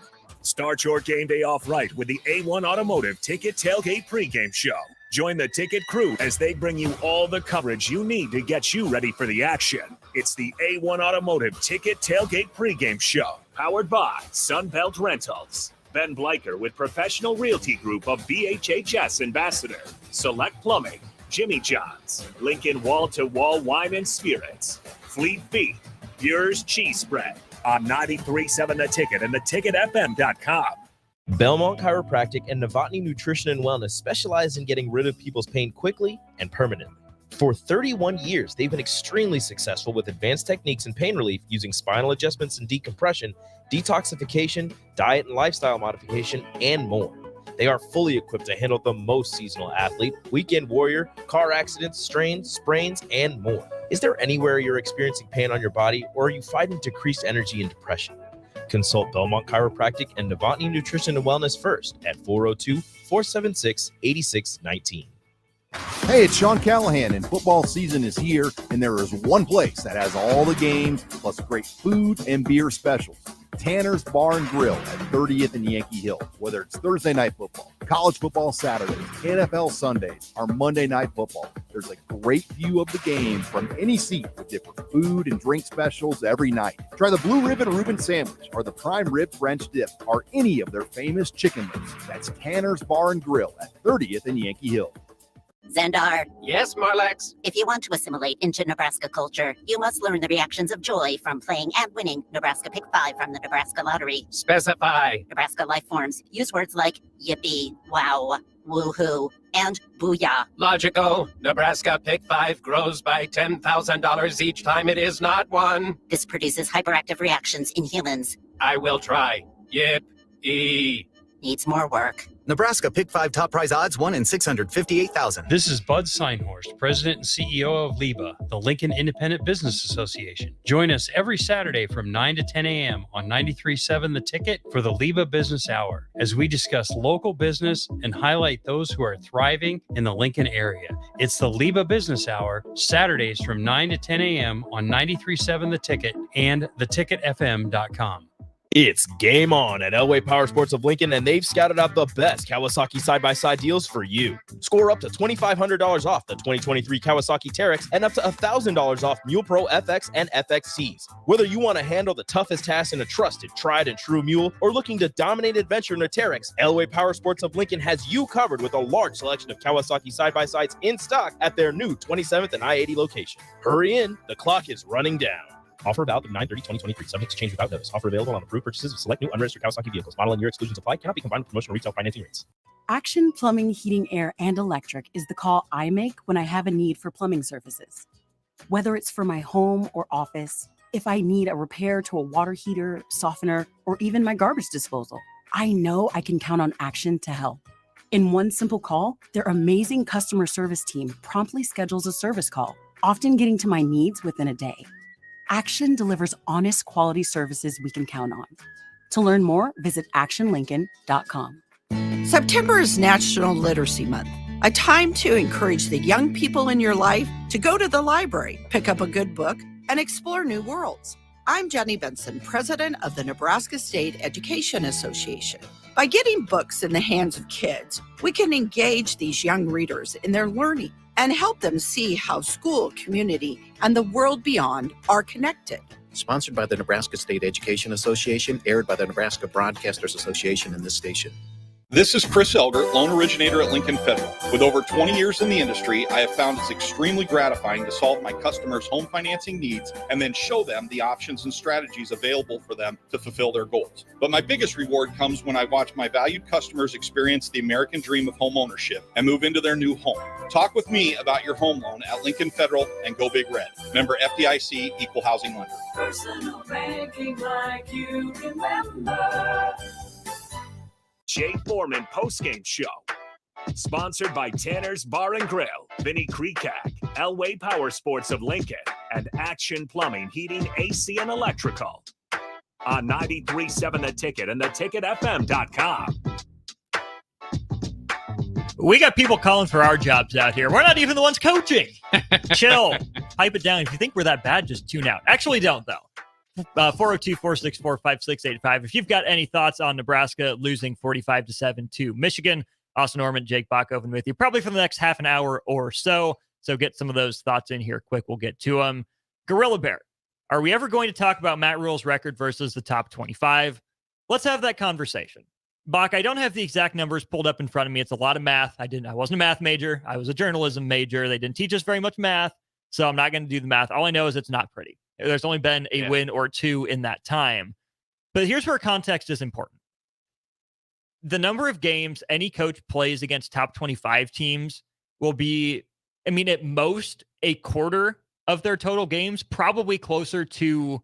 Start your game day off right with the A1 Automotive Ticket Tailgate pregame show. Join the Ticket crew as they bring you all the coverage you need to get you ready for the action. It's the A1 Automotive Ticket Tailgate pregame show, powered by Sunbelt Rentals. Ben Bleicher with Professional Realty Group of BHHS Ambassador, Select Plumbing, Jimmy John's, Lincoln Wall-to-Wall Wine and Spirits, Fleet Feet, Bure's Cheese Spread, on 93.7 The Ticket and theticketfm.com. Belmont Chiropractic and Novotny Nutrition and Wellness specialize in getting rid of people's pain quickly and permanently. For 31 years, they've been extremely successful with advanced techniques in pain relief using spinal adjustments and decompression, detoxification, diet and lifestyle modification, and more. They are fully equipped to handle the most seasonal athlete, weekend warrior, car accidents, strains, sprains, and more. Is there anywhere you're experiencing pain on your body, or are you fighting decreased energy and depression? Consult Belmont Chiropractic and Novotny Nutrition and Wellness first at 402-476-8619. Hey, it's Sean Callahan, and football season is here, and there is one place that has all the games, plus great food and beer specials. Tanner's Bar and Grill at 30th and Yankee Hill. Whether it's Thursday night football, college football Saturdays, NFL Sundays, or Monday night football, there's a great view of the game from any seat with different food and drink specials every night. Try the Blue Ribbon Reuben sandwich or the prime rib French dip or any of their famous chicken wings. That's Tanner's Bar and Grill at 30th and Yankee Hill. Xandar. Yes, Marlax. If you want to assimilate into Nebraska culture, you must learn the reactions of joy from playing and winning Nebraska Pick 5 from the Nebraska Lottery. Specify. Nebraska life forms use words like yippee, wow, woohoo, and booyah. Logical. Nebraska Pick 5 grows by $10,000 each time it is not won. This produces hyperactive reactions in humans. I will try. Yip-ee. Needs more work. Nebraska Pick 5 top prize odds 1 in 658,000. This is Bud Seinhorst, President and CEO of LIBA, the Lincoln Independent Business Association. Join us every Saturday from 9 to 10 a.m. on 93.7 The Ticket for the LIBA Business Hour, as we discuss local business and highlight those who are thriving in the Lincoln area. It's the LIBA Business Hour, Saturdays from 9 to 10 a.m. on 93.7 The Ticket and theticketfm.com. It's game on at Elway Power Sports of Lincoln, and they've scouted out the best Kawasaki side-by-side deals for you. Score up to $2,500 off the 2023 Kawasaki Terex and up to $1,000 off Mule Pro FX and FXCs. Whether you want to handle the toughest task in a trusted, tried and true mule or looking to dominate adventure in a Terex, Elway Power Sports of Lincoln has you covered with a large selection of Kawasaki side-by-sides in stock at their new 27th and I-80 location. Hurry in, the clock is running down. Offer valid from 9/30/2023. Subject to change without notice. Offer available on approved purchases of select new unregistered Kawasaki vehicles. Model and year exclusions apply. Cannot be combined with promotional retail financing rates. Action Plumbing, Heating, Air, and Electric is the call I make when I have a need for plumbing services. Whether it's for my home or office, if I need a repair to a water heater, softener, or even my garbage disposal, I know I can count on Action to help. In one simple call, their amazing customer service team promptly schedules a service call, often getting to my needs within a day. Action delivers honest, quality services we can count on. To learn more, visit actionlincoln.com. September is National Literacy Month, a time to encourage the young people in your life to go to the library, pick up a good book, and explore new worlds. I'm Jenny Benson, president of the Nebraska State Education Association. By getting books in the hands of kids, we can engage these young readers in their learning and help them see how school, community, and the world beyond are connected. Sponsored by the Nebraska State Education Association, aired by the Nebraska Broadcasters Association and this station. This is Chris Elder, loan originator at Lincoln Federal. With over 20 years in the industry, I have found it's extremely gratifying to solve my customers' home financing needs and then show them the options and strategies available for them to fulfill their goals. But my biggest reward comes when I watch my valued customers experience the American dream of home ownership and move into their new home. Talk with me about your home loan at Lincoln Federal and Go Big Red. Member FDIC, Equal Housing Lender. Personal banking like you remember. Jay Foreman Postgame Show. Sponsored by Tanner's Bar and Grill, Vinny Kreekak, Elway Power Sports of Lincoln, and Action Plumbing, Heating, AC, and Electrical. On 93.7 The Ticket and theticketfm.com. We got people calling for our jobs out here. We're not even the ones coaching. Chill. Pipe it down. If you think we're that bad, just tune out. Actually, don't, though. 402-464-5685. If you've got any thoughts on Nebraska losing 45-7 to Michigan, Austin Norman, Jake Bachhoven with you, probably for the next half an hour or so. So get some of those thoughts in here quick. We'll get to them. Gorilla Bear, are we ever going to talk about Matt Rule's record versus the top 25? Let's have that conversation. Bach, I don't have the exact numbers pulled up in front of me. It's a lot of math. I wasn't a math major. I was a journalism major. They didn't teach us very much math, so I'm not going to do the math. All I know is it's not pretty. There's only been a win or two in that time. But here's where context is important. The number of games any coach plays against top 25 teams will be, at most a quarter of their total games, probably closer to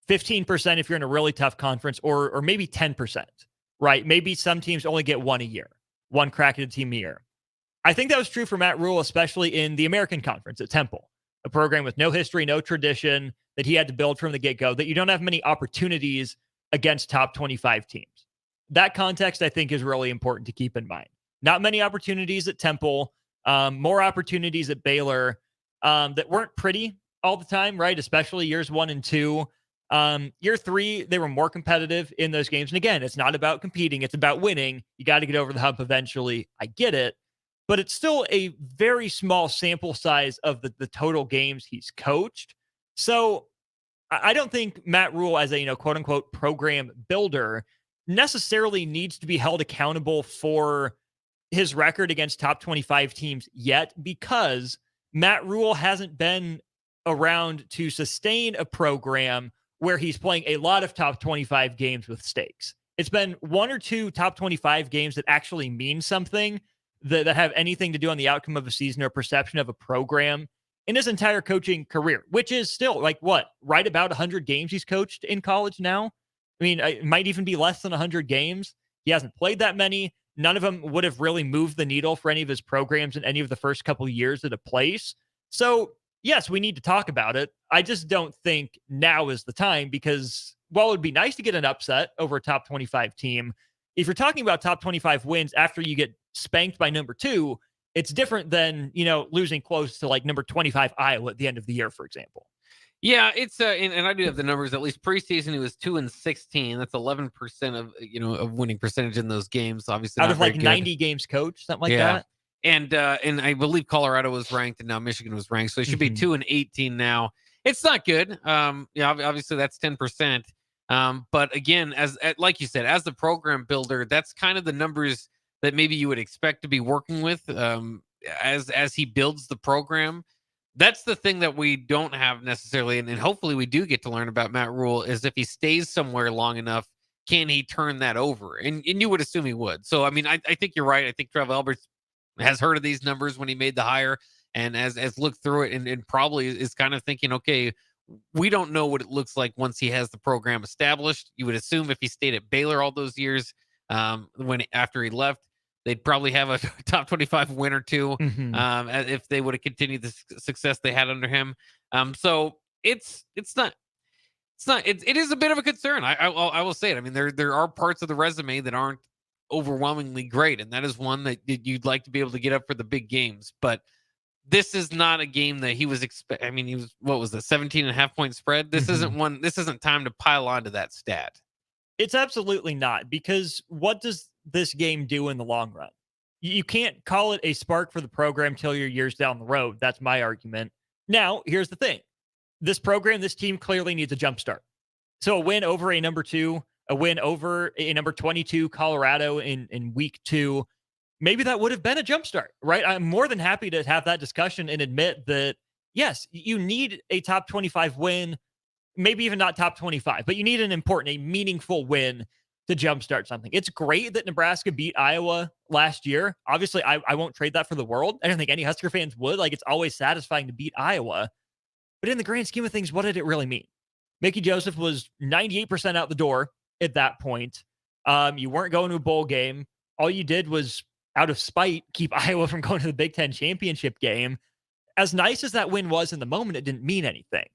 15% if you're in a really tough conference, or maybe 10%, right? Maybe some teams only get one a year, one crack at a team a year. I think that was true for Matt Rule, especially in the American Conference at Temple, a program with no history, no tradition, that he had to build from the get-go, that you don't have many opportunities against top 25 teams. That context, I think, is really important to keep in mind. Not many opportunities at Temple, more opportunities at Baylor that weren't pretty all the time, right? Especially years 1 and 2. Year 3, they were more competitive in those games. And again, it's not about competing. It's about winning. You got to get over the hump eventually. I get it. But it's still a very small sample size of the total games he's coached. So I don't think Matt Rule, as a, quote unquote program builder, necessarily needs to be held accountable for his record against top 25 teams yet, because Matt Rule hasn't been around to sustain a program where he's playing a lot of top 25 games with stakes. It's been 1 or 2 top 25 games that actually mean something, that have anything to do on the outcome of a season or perception of a program in his entire coaching career, which is still right about 100 games he's coached in college now. I mean, it might even be less than 100 games. He hasn't played that many. None of them would have really moved the needle for any of his programs in any of the first couple of years at a place. So, yes, we need to talk about it. I just don't think now is the time, because while it would be nice to get an upset over a top 25 team, if you're talking about top 25 wins after you get spanked by number 2, it's different than, losing close to number 25 Iowa at the end of the year, for example. Yeah, it's and I do have the numbers. At least preseason, he was 2-16. That's 11% of winning percentage in those games. Obviously, out of 90 games coached, something like that. And I believe Colorado was ranked, and now Michigan was ranked, so it should be 2-18 now. It's not good. Obviously that's 10%. But again, as like you said, as the program builder, that's kind of the numbers that maybe you would expect to be working with as he builds the program. That's the thing that we don't have necessarily, and hopefully we do get to learn about Matt Rule, is if he stays somewhere long enough, can he turn that over? And you would assume he would. So, I mean, I think you're right. I think Trev Alberts has heard of these numbers when he made the hire, and has looked through it, and probably is kind of thinking, okay, we don't know what it looks like once he has the program established. You would assume if he stayed at Baylor all those years, after he left, they'd probably have a top 25 win or 2 if they would have continued the success they had under him. So it is a bit of a concern. I will say it. I mean, there are parts of the resume that aren't overwhelmingly great, and that is one that you'd like to be able to get up for the big games. But this is not a game that he was I mean, he was, what was the 17.5 point spread? This isn't time to pile onto that stat. It's absolutely not, because what does this game do in the long run? You can't call it a spark for the program till you're years down the road. That's my argument. Now, here's the thing. This program, this team clearly needs a jump start. So a win over a number 2, a win over a number 22 Colorado in week 2, maybe that would have been a jump start, right? I'm more than happy to have that discussion and admit that, yes, you need a top 25 win, maybe even not top 25, but you need an important, a meaningful win to jumpstart something. It's great that Nebraska beat Iowa last year. Obviously, I won't trade that for the world. I don't think any Husker fans would. It's always satisfying to beat Iowa. But in the grand scheme of things, what did it really mean? Mickey Joseph was 98% out the door at that point. You weren't going to a bowl game. All you did was, out of spite, keep Iowa from going to the Big Ten championship game. As nice as that win was in the moment, it didn't mean anything.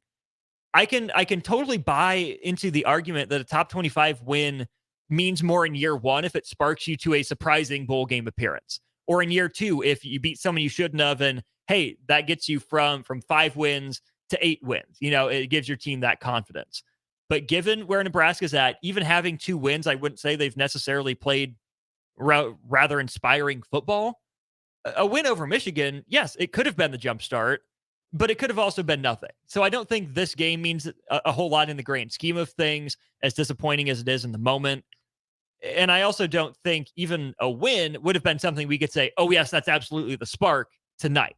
I can totally buy into the argument that a top 25 win means more in year 1 if it sparks you to a surprising bowl game appearance, or in year 2 if you beat someone you shouldn't have, and hey, that gets you from 5 wins to 8 wins. It gives your team that confidence. But given where Nebraska's at, even having 2 wins, I wouldn't say they've necessarily played rather inspiring football. A win over Michigan, yes, it could have been the jump start, but it could have also been nothing. So I don't think this game means a whole lot in the grand scheme of things, as disappointing as it is in the moment. And I also don't think even a win would have been something we could say, oh, yes, that's absolutely the spark tonight.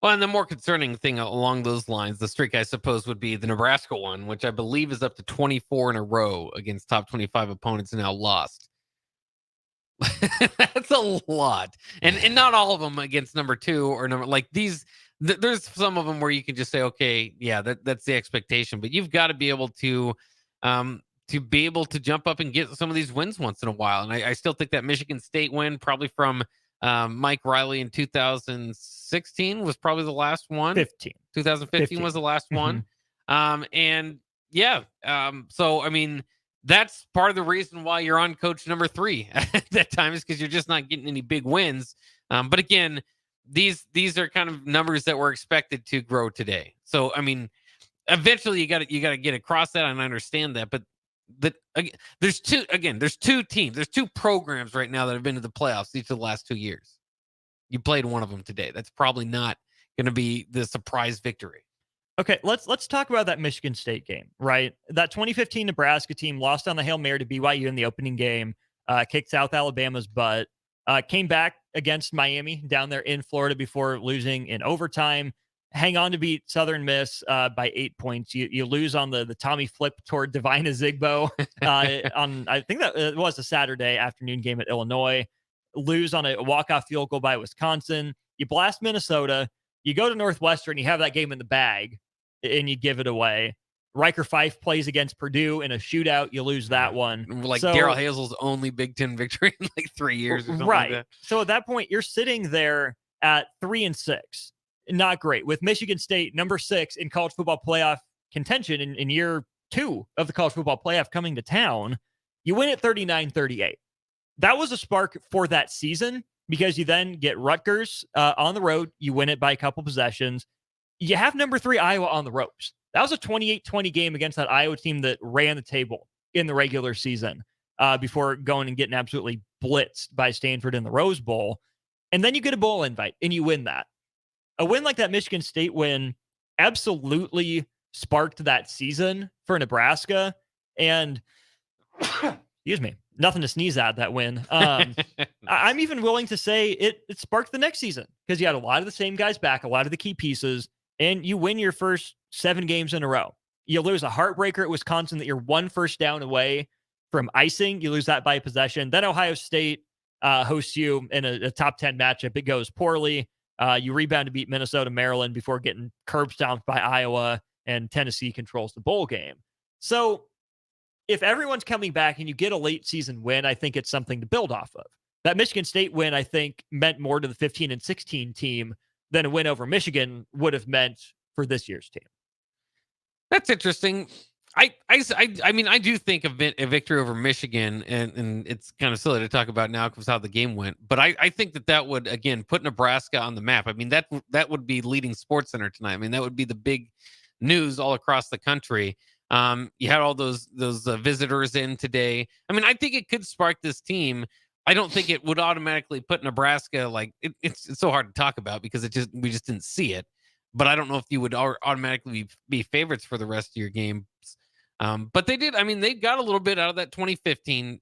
Well, and the more concerning thing along those lines, the streak, I suppose, would be the Nebraska one, which I believe is up to 24 in a row against top 25 opponents and now lost. That's a lot. And not all of them against number 2 or number these. There's some of them where you can just say, okay, yeah, that's the expectation. But you've got to be able to jump up and get some of these wins once in a while. And I still think that Michigan State win, probably from Mike Riley in 2016, was probably the last one. 2015 was the last one. So, I mean, that's part of the reason why you're on coach number 3 at that time, is because you're just not getting any big wins. But again, these are kind of numbers that were expected to grow today. So, I mean, eventually you got to get across that, and I understand that. But there's two teams, there's 2 programs right now that have been to the playoffs each of the last 2 years. You played one of them today. That's probably not going to be the surprise victory. Okay, let's talk about that Michigan State game, right? That 2015 Nebraska team lost on the Hail Mary to BYU in the opening game, kicked South Alabama's butt, came back against Miami down there in Florida before losing in overtime, hang on to beat Southern Miss by 8 points. You lose on the Tommy flip toward Divine Azigbo on, I think that it was a Saturday afternoon game at Illinois, lose on a walk-off field goal by Wisconsin. You blast Minnesota. You go to Northwestern, you have that game in the bag, and you give it away. Riker Fife plays against Purdue in a shootout. You lose that one. Like Darrell Hazel's only Big Ten victory in like 3 years or something right. like that. So at that point, you're sitting there at 3-6. Not great. With Michigan State, number 6 in college football playoff contention in year 2 of the college football playoff coming to town, you win at 39-38. That was a spark for that season, because you then get Rutgers on the road. You win it by a couple possessions. You have number 3 Iowa on the ropes. That was a 28-20 game against that Iowa team that ran the table in the regular season before going and getting absolutely blitzed by Stanford in the Rose Bowl. And then you get a bowl invite and you win that. A win like that Michigan State win absolutely sparked that season for Nebraska. And excuse me, nothing to sneeze at that win. I'm even willing to say it sparked the next season, because you had a lot of the same guys back, a lot of the key pieces, and you win your first 7 games in a row. You lose a heartbreaker at Wisconsin that you're 1 first down away from icing. You lose that by possession. Then Ohio State hosts you in a top 10 matchup. It goes poorly. You rebound to beat Minnesota, Maryland before getting curb stomped by Iowa, and Tennessee controls the bowl game. So if everyone's coming back and you get a late season win, I think it's something to build off of. That Michigan State win, I think, meant more to the 15-16 team than a win over Michigan would have meant for this year's team. That's interesting. I mean, I do think a victory over Michigan, and it's kind of silly to talk about now because how the game went, but I think that would, again, put Nebraska on the map. I mean, that would be leading SportsCenter tonight. I mean, that would be the big news all across the country. You had all those visitors in today. I mean, I think it could spark this team. I don't think it would automatically put Nebraska, like, it's so hard to talk about because we just didn't see it. But I don't know if you would automatically be favorites for the rest of your games. But they did. I mean, they got a little bit out of that 2015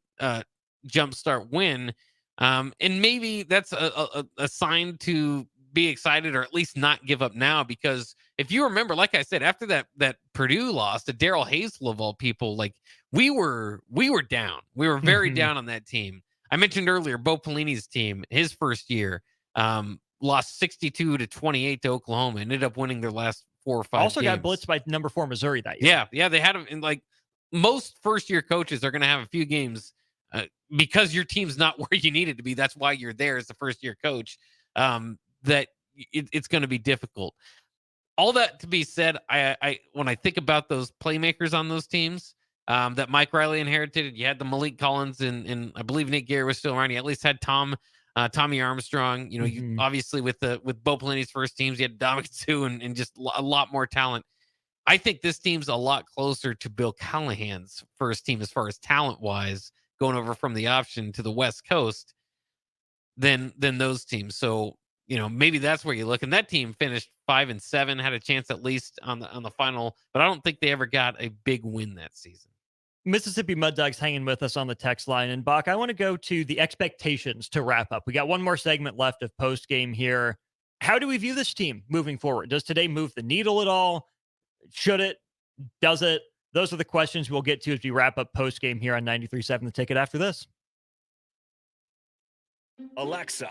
jumpstart win. And maybe that's a sign to be excited, or at least not give up now, because if you remember, like I said, after that Purdue loss to Darrell Hazel of all people, like we were down. We were very down on that team. I mentioned earlier, Bo Pelini's team, his first year, lost 62-28 to Oklahoma, ended up winning their last 4 or 5 also games. Got blitzed by number 4 Missouri that year. Yeah, they had them in, like, most first-year coaches are going to have a few games because your team's not where you need it to be. That's why you're there as the first-year coach. That it's going to be difficult. All that to be said, I when I think about those playmakers on those teams that Mike Riley inherited, you had the Malik Collins and I believe Nick Gary was still around. You at least had Tommy Armstrong. You know, you obviously with Bo Pelini's first teams, you had Dominic Sue and just a lot more talent. I think this team's a lot closer to Bill Callahan's first team as far as talent wise, going over from the option to the West Coast than those teams. So, you know, maybe that's where you look. And that team finished 5-7, had a chance at least on the final, but I don't think they ever got a big win that season. Mississippi Mud Dogs hanging with us on the text line. And Bach, I want to go to the expectations to wrap up. We got one more segment left of post game here. How do we view this team moving forward? Does today move the needle at all? Should it? Does it? Those are the questions we'll get to as we wrap up post game here on 93.7 The Ticket after this. Alexa,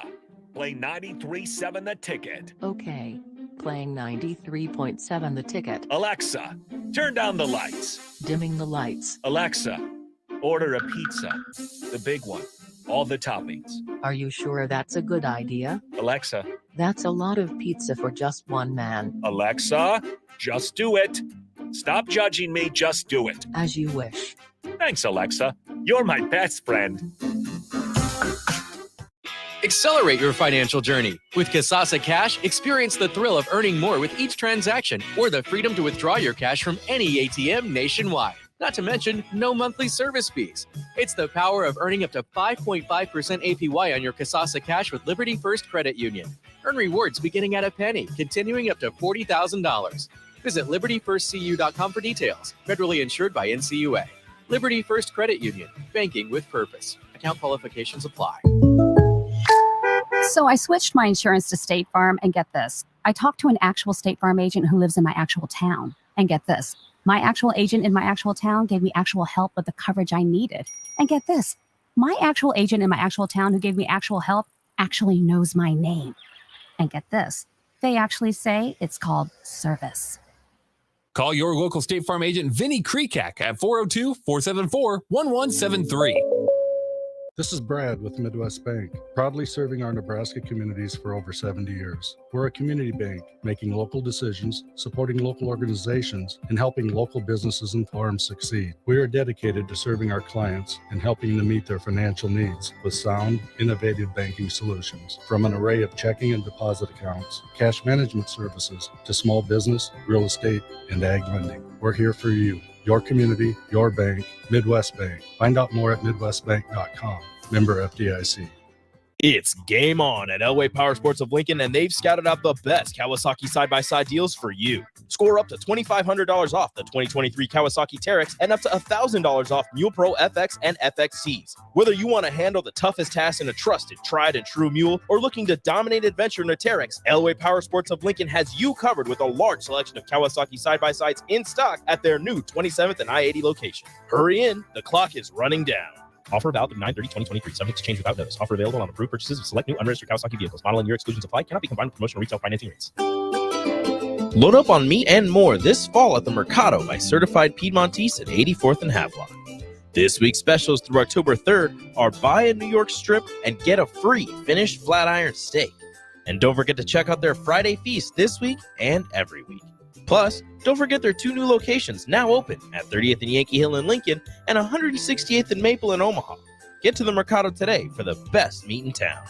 play 93.7 The Ticket. Okay, playing 93.7 The Ticket. Alexa, turn down the lights. Dimming the lights. Alexa, order a pizza. The big one. All the toppings. Are you sure that's a good idea? Alexa. That's a lot of pizza for just one man. Alexa, just do it. Stop judging me, just do it. As you wish. Thank Thanks, Alexa. You're my best friend. Accelerate your financial journey. With Kasasa Cash, experience the thrill of earning more with each transaction or the freedom to withdraw your cash from any ATM nationwide. Not to mention, no monthly service fees. It's the power of earning up to 5.5% APY on your Kasasa Cash with Liberty First Credit Union. Earn rewards beginning at a penny, continuing up to $40,000. Visit libertyfirstcu.com for details. Federally insured by NCUA. Liberty First Credit Union. Banking with purpose. Account qualifications apply. So I switched my insurance to State Farm, and get this. I talked to an actual State Farm agent who lives in my actual town. And get this. My actual agent in my actual town gave me actual help with the coverage I needed. And get this. My actual agent in my actual town who gave me actual help actually knows my name. And get this. They actually say it's called service. Call your local State Farm agent, Vinny Kreekak, at 402-474-1173. This is Brad with Midwest Bank, proudly serving our Nebraska communities for over 70 years. We're a community bank, making local decisions, supporting local organizations, and helping local businesses and farms succeed. We are dedicated to serving our clients and helping them meet their financial needs with sound, innovative banking solutions. From an array of checking and deposit accounts, cash management services, to small business, real estate, and ag lending. We're here for you. Your community, your bank, Midwest Bank. Find out more at MidwestBank.com. Member FDIC. It's game on at Elway Power Sports of Lincoln, and they've scouted out the best Kawasaki side-by-side deals for you. Score up to $2,500 off the 2023 Kawasaki Teryx and up to $1,000 off Mule Pro FX and FXCs. Whether you want to handle the toughest task in a trusted, tried and true mule, or looking to dominate adventure in a Teryx, Elway Power Sports of Lincoln has you covered with a large selection of Kawasaki side-by-sides in stock at their new 27th and I-80 location. Hurry in, the clock is running down. Offer valid through 9/30/2023. Subject to change without notice. Offer available on approved purchases of select new unregistered Kawasaki vehicles. Model and year exclusions apply. Cannot be combined with promotional retail financing rates. Load up on meat and more this fall at the Mercado by Certified Piedmontese at 84th and Havelock. This week's specials through October 3rd are buy a New York strip and get a free finished flat iron steak. And don't forget to check out their Friday feast this week and every week. Plus, don't forget their 2 new locations now open at 30th and Yankee Hill in Lincoln and 168th and Maple in Omaha. Get to the Mercado today for the best meat in town.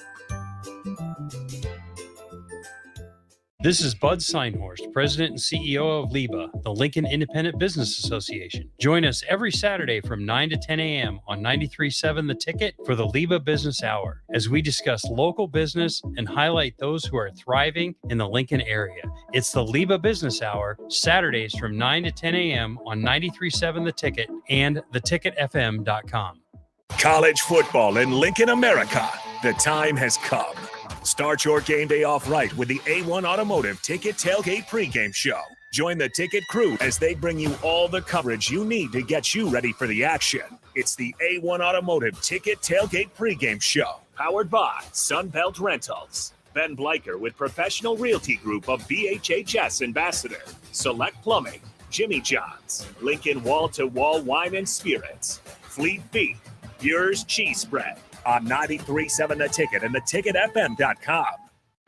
This is Bud Seinhorst, President and CEO of LIBA, the Lincoln Independent Business Association. Join us every Saturday from 9 to 10 a.m. on 93.7 The Ticket for the LIBA Business Hour, as we discuss local business and highlight those who are thriving in the Lincoln area. It's the LIBA Business Hour, Saturdays from 9 to 10 a.m. on 93.7 The Ticket and theticketfm.com. College football in Lincoln, America. The time has come. Start your game day off right with the A1 Automotive Ticket Tailgate pregame show. Join the Ticket crew as they bring you all the coverage you need to get you ready for the action. It's the A1 Automotive Ticket Tailgate pregame show, powered by Sunbelt Rentals. Ben Bleicher with Professional Realty Group of BHHS Ambassador, Select Plumbing, Jimmy John's, Lincoln Wall-to-Wall Wine and Spirits, Fleet Feet, Bure's Cheese Spread, on 93.7 The Ticket and theticketfm.com.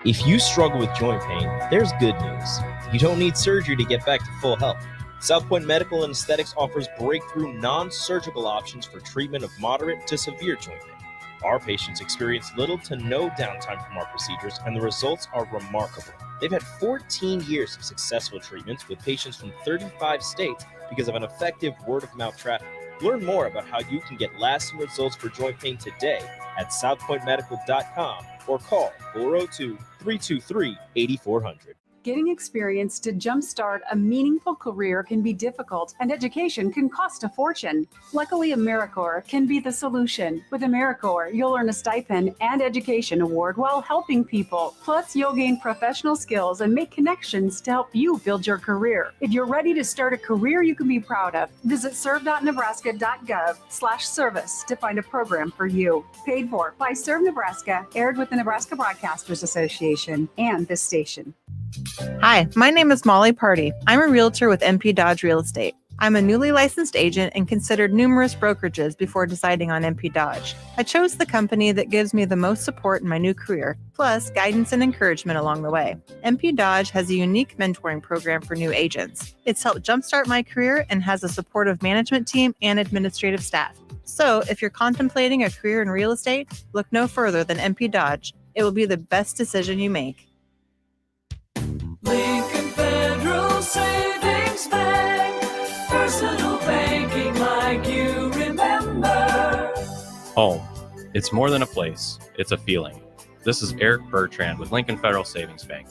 If you struggle with joint pain, there's good news. You don't need surgery to get back to full health. South Point Medical and Aesthetics offers breakthrough non-surgical options for treatment of moderate to severe joint pain. Our patients experience little to no downtime from our procedures, and the results are remarkable. They've had 14 years of successful treatments with patients from 35 states because of an effective word-of-mouth traffic. Learn more about how you can get lasting results for joint pain today at southpointmedical.com or call 402-323-8400. Getting experience to jumpstart a meaningful career can be difficult, and education can cost a fortune. Luckily, AmeriCorps can be the solution. With AmeriCorps, you'll earn a stipend and education award while helping people. Plus, you'll gain professional skills and make connections to help you build your career. If you're ready to start a career you can be proud of, visit serve.nebraska.gov/service to find a program for you. Paid for by Serve Nebraska, aired with the Nebraska Broadcasters Association and this station. Hi, my name is Molly Party. I'm a realtor with MP Dodge Real Estate. I'm a newly licensed agent and considered numerous brokerages before deciding on MP Dodge. I chose the company that gives me the most support in my new career, plus guidance and encouragement along the way. MP Dodge has a unique mentoring program for new agents. It's helped jumpstart my career and has a supportive management team and administrative staff. So if you're contemplating a career in real estate, look no further than MP Dodge. It will be the best decision you make. Lincoln Federal Savings Bank. Personal banking like you remember. Home. It's more than a place, it's a feeling. This is Eric Bertrand with Lincoln Federal Savings Bank.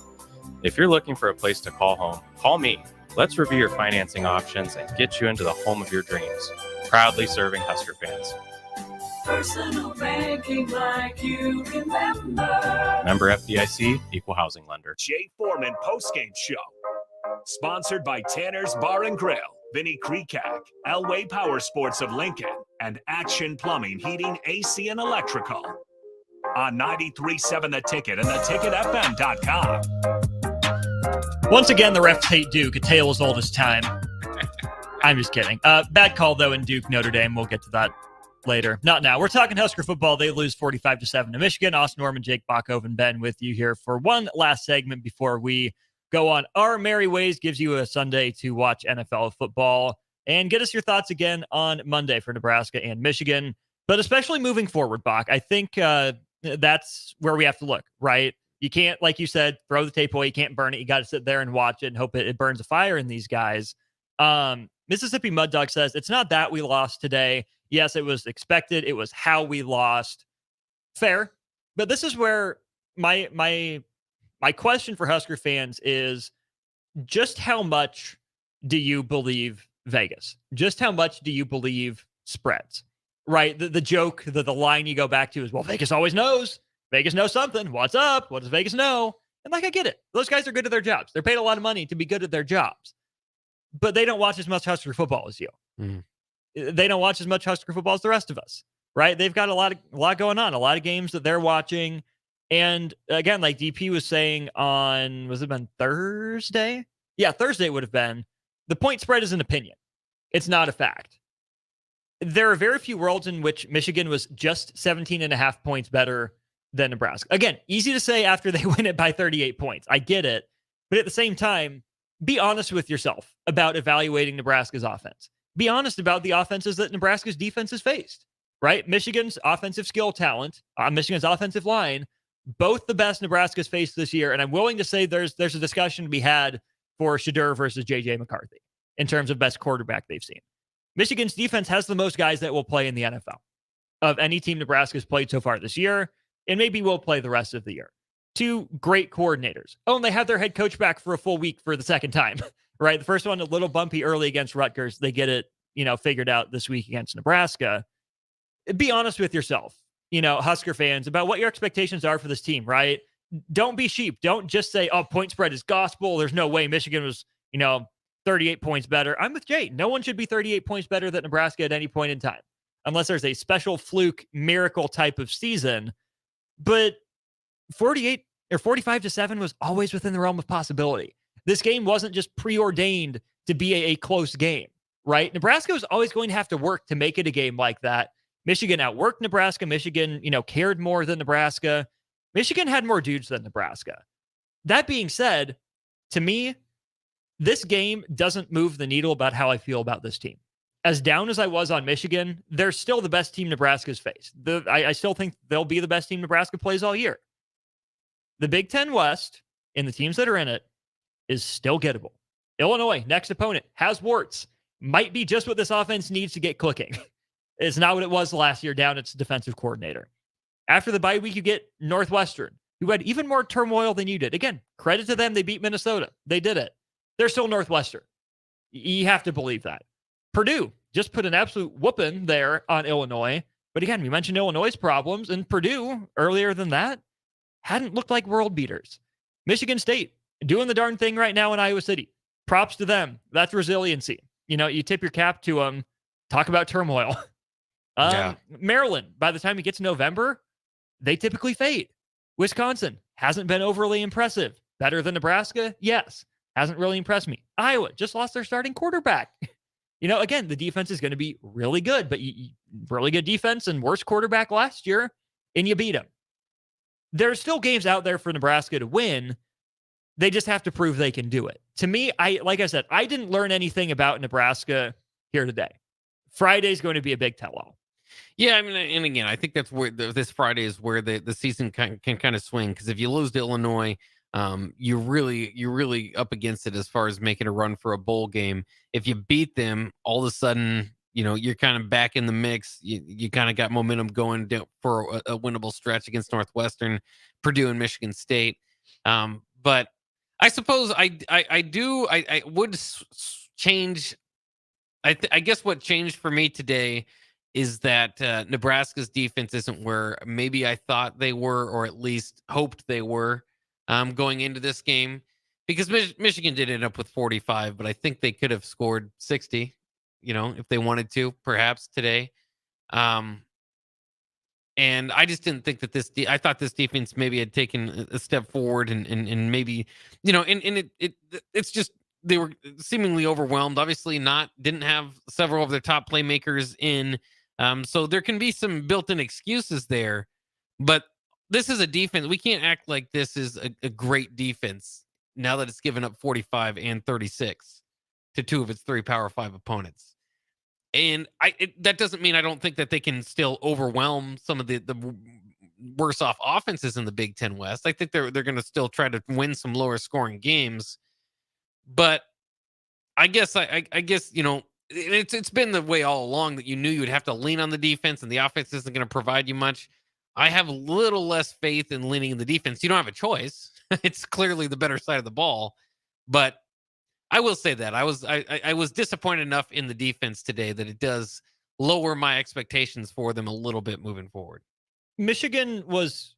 If you're looking for a place to call home, call me. Let's review your financing options and get you into the home of your dreams. Proudly serving Husker fans. Personal banking like you remember. Member FDIC, Equal Housing Lender. Jay Foreman Postgame Show. Sponsored by Tanner's Bar and Grill, Vinny Krekak, Elway Power Sports of Lincoln, and Action Plumbing, Heating, AC, and Electrical. On 93.7 The Ticket and theticketfm.com. Once again, the refs hate Duke, a tale as old as time. I'm just kidding. Bad call, though, in Duke, Notre Dame. We'll get to that later. Not now. We're talking Husker football. They lose 45-7 to Michigan. Austin Norman, Jake Bachhoven, Ben with you here for one last segment before we go on our merry ways. Gives you a Sunday to watch NFL football and get us your thoughts again on Monday for Nebraska and Michigan. But especially moving forward, Bach, I think that's where we have to look, right? You can't, like you said, throw the tape away. You can't burn it. You got to sit there and watch it and hope it burns a fire in these guys. Mississippi Mud Dog says, it's not that we lost today. Yes, it was expected. It was how we lost. Fair. But this is where my question for Husker fans is, just how much do you believe Vegas? Just how much do you believe spreads? Right? The joke, the line you go back to is, well, Vegas always knows. Vegas knows something. What's up? What does Vegas know? And I get it. Those guys are good at their jobs. They're paid a lot of money to be good at their jobs. But they don't watch as much Husker football as you. They don't watch as much Husker football as the rest of us, right? They've got a lot going on, a lot of games that they're watching. And again, like DP was saying on, was it been Thursday? Yeah, Thursday would have been. The point spread is an opinion. It's not a fact. There are very few worlds in which Michigan was just 17.5 points better than Nebraska. Again, easy to say after they win it by 38 points. I get it. But at the same time, be honest with yourself about evaluating Nebraska's offense. Be honest about the offenses that Nebraska's defense has faced, right? Michigan's offensive skill talent, Michigan's offensive line, both the best Nebraska's faced this year. And I'm willing to say there's a discussion to be had for Shadur versus J.J. McCarthy in terms of best quarterback they've seen. Michigan's defense has the most guys that will play in the NFL of any team Nebraska's played so far this year, and maybe will play the rest of the year. Two great coordinators. Oh, and they have their head coach back for a full week for the second time, right? The first one, a little bumpy early against Rutgers. They get it, figured out this week against Nebraska. Be honest with yourself, Husker fans, about what your expectations are for this team, right? Don't be sheep. Don't just say, oh, point spread is gospel. There's no way Michigan was, 38 points better. I'm with Jay. No one should be 38 points better than Nebraska at any point in time, unless there's a special fluke miracle type of season. But 48 or 45-7 was always within the realm of possibility. This game wasn't just preordained to be a close game, right? Nebraska was always going to have to work to make it a game like that. Michigan outworked Nebraska. Michigan, cared more than Nebraska. Michigan had more dudes than Nebraska. That being said, to me, this game doesn't move the needle about how I feel about this team. As down as I was on Michigan, they're still the best team Nebraska's faced. I still think they'll be the best team Nebraska plays all year. The Big Ten West, and the teams that are in it, is still gettable. Illinois, next opponent, has warts. Might be just what this offense needs to get clicking. It's not what it was last year down its defensive coordinator. After the bye week, you get Northwestern, who had even more turmoil than you did. Again, credit to them. They beat Minnesota. They did it. They're still Northwestern. You have to believe that. Purdue just put an absolute whooping there on Illinois. But again, we mentioned Illinois' problems, and Purdue, earlier than that, hadn't looked like world beaters. Michigan State, doing the darn thing right now in Iowa City. Props to them. That's resiliency. You tip your cap to them. Talk about turmoil. Maryland, by the time it gets to November, they typically fade. Wisconsin hasn't been overly impressive. Better than Nebraska? Yes. Hasn't really impressed me. Iowa just lost their starting quarterback. again, the defense is going to be really good, but really good defense and worst quarterback last year, and you beat them. There's still games out there for Nebraska to win. They just have to prove they can do it. To me, like I said, I didn't learn anything about Nebraska here today. Friday's going to be a big tell-all. Yeah, I mean, and again, I think that's where this Friday is where the season can kind of swing, because if you lose to Illinois, you're really up against it as far as making a run for a bowl game. If you beat them, all of a sudden, you're kind of back in the mix. You kind of got momentum going for a winnable stretch against Northwestern, Purdue, and Michigan State. But I suppose I would change. I guess what changed for me today is that Nebraska's defense isn't where maybe I thought they were, or at least hoped they were, going into this game, because Michigan did end up with 45, but I think they could have scored 60, if they wanted to, perhaps today. And I just didn't think that I thought this defense maybe had taken a step forward, and maybe, it's just, they were seemingly overwhelmed. Obviously didn't have several of their top playmakers in. So there can be some built-in excuses there, but this is a defense. We can't act like this is a great defense now that it's given up 45 and 36 to two of its three Power 5 opponents. And that doesn't mean I don't think that they can still overwhelm some of the worse off offenses in the Big Ten West. I think they're going to still try to win some lower scoring games, but I guess it's been the way all along that you knew you would have to lean on the defense, and the offense isn't going to provide you much. I have a little less faith in leaning in the defense. You don't have a choice. It's clearly the better side of the ball. But I will say that I was disappointed enough in the defense today that it does lower my expectations for them a little bit moving forward. Michigan was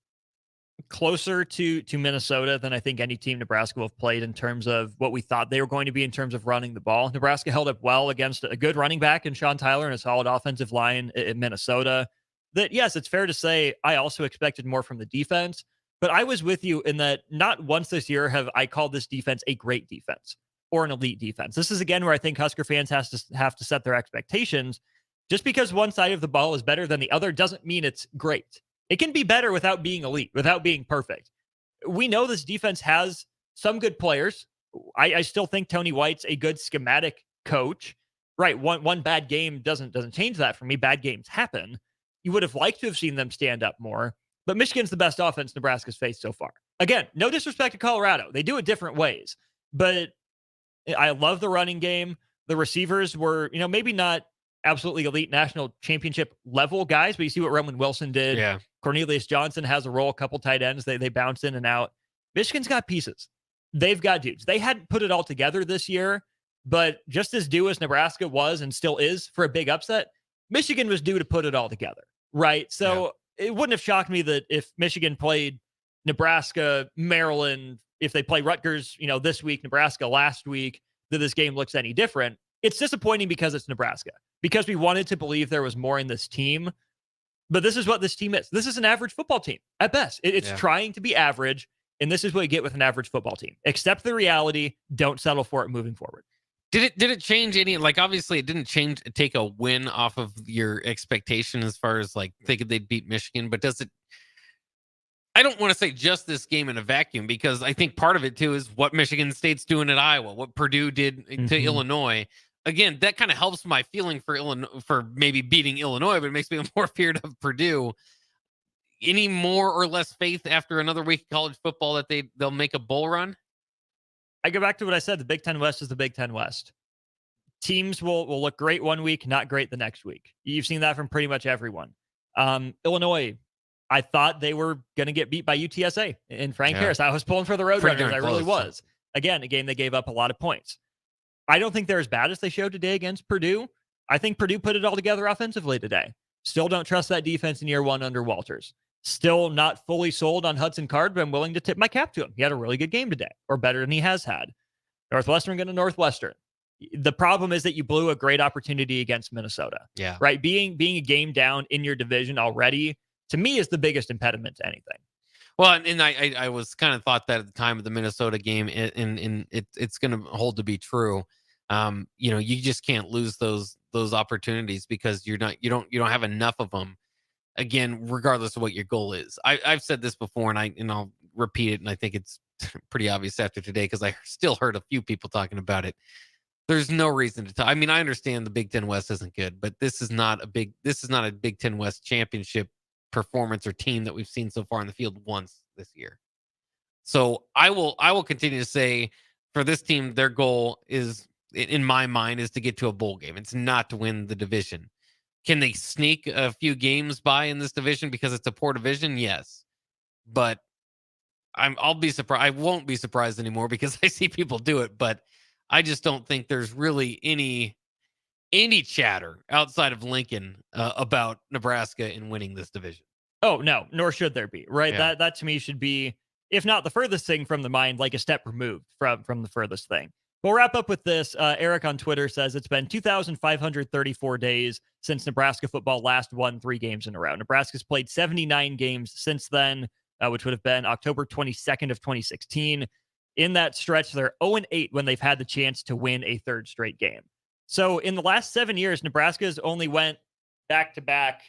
closer to Minnesota than I think any team Nebraska will have played in terms of what we thought they were going to be in terms of running the ball. Nebraska held up well against a good running back in Sean Tyler and a solid offensive line in Minnesota. That, yes, it's fair to say I also expected more from the defense, but I was with you in that not once this year have I called this defense a great defense or an elite defense. This is, again, where I think Husker fans have to set their expectations. Just because one side of the ball is better than the other doesn't mean it's great. It can be better without being elite, without being perfect. We know this defense has some good players. I still think Tony White's a good schematic coach. Right, one bad game doesn't change that for me. Bad games happen. You would have liked to have seen them stand up more, but Michigan's the best offense Nebraska's faced so far. Again, no disrespect to Colorado. They do it different ways, but I love the running game. The receivers were, maybe not absolutely elite national championship level guys, but you see what Roman Wilson did. Yeah. Cornelius Johnson has a role, a couple tight ends. They bounce in and out. Michigan's got pieces. They've got dudes. They hadn't put it all together this year, but just as due as Nebraska was and still is for a big upset, Michigan was due to put it all together, right? So It wouldn't have shocked me that if Michigan played Nebraska, Maryland, if they play Rutgers, this week, Nebraska last week, that this game looks any different. It's disappointing because it's Nebraska, because we wanted to believe there was more in this team. But this is what this team is. This is an average football team at best. It's trying to be average, and this is what you get with an average football team. Accept the reality. Don't settle for it moving forward. Did it change any? Like, obviously, it didn't take a win off of your expectation as far as like thinking they'd beat Michigan. But does it? I don't want to say just this game in a vacuum, because I think part of it too is what Michigan State's doing at Iowa, what Purdue did to Illinois. Again, that kind of helps my feeling for Illinois, for maybe beating Illinois, but it makes me more feared of Purdue. Any more or less faith after another week of college football that they'll make a bowl run? I go back to what I said. The Big Ten West is the Big Ten West. Teams will look great one week, not great the next week. You've seen that from pretty much everyone. Illinois, I thought they were going to get beat by UTSA in Frank Harris. I was pulling for the Roadrunners. I really was. Again, a game they gave up a lot of points. I don't think they're as bad as they showed today against Purdue. I think Purdue put it all together offensively today. Still don't trust that defense in year one under Walters. Still not fully sold on Hudson Card, but I'm willing to tip my cap to him. He had a really good game today, or better than he has had. Northwestern going to Northwestern. The problem is that you blew a great opportunity against Minnesota. Yeah. Right? Being a game down in your division already, to me, is the biggest impediment to anything. Well, and I was kind of thought that at the time of the Minnesota game, and it's going to hold to be true. You just can't lose those opportunities because you don't have enough of them. Again, regardless of what your goal is. I've said this before, and I'll repeat it, and I think it's pretty obvious after today because I still heard a few people talking about it. There's no reason to talk. I mean, I understand the Big Ten West isn't good, but this is not a Big Ten West championship performance or team that we've seen so far in the field once this year. So I will continue to say for this team, their goal is, in my mind, is to get to a bowl game. It's not to win the division. Can they sneak a few games by in this division because it's a poor division? Yes. But I'll be surprised. I won't be surprised anymore because I see people do it, but I just don't think there's really any chatter outside of Lincoln about Nebraska in winning this division. Oh, no, nor should there be, right? Yeah. That to me should be, if not the furthest thing from the mind, like a step removed from the furthest thing. We'll wrap up with this. Eric on Twitter says it's been 2,534 days since Nebraska football last won 3 games in a row. Nebraska's played 79 games since then, which would have been October 22nd of 2016. In that stretch, they're 0-8 when they've had the chance to win a third straight game. So in the last 7 years, Nebraska's only went back-to-back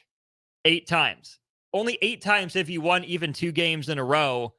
8 times. Only 8 times have you won even 2 games in a row.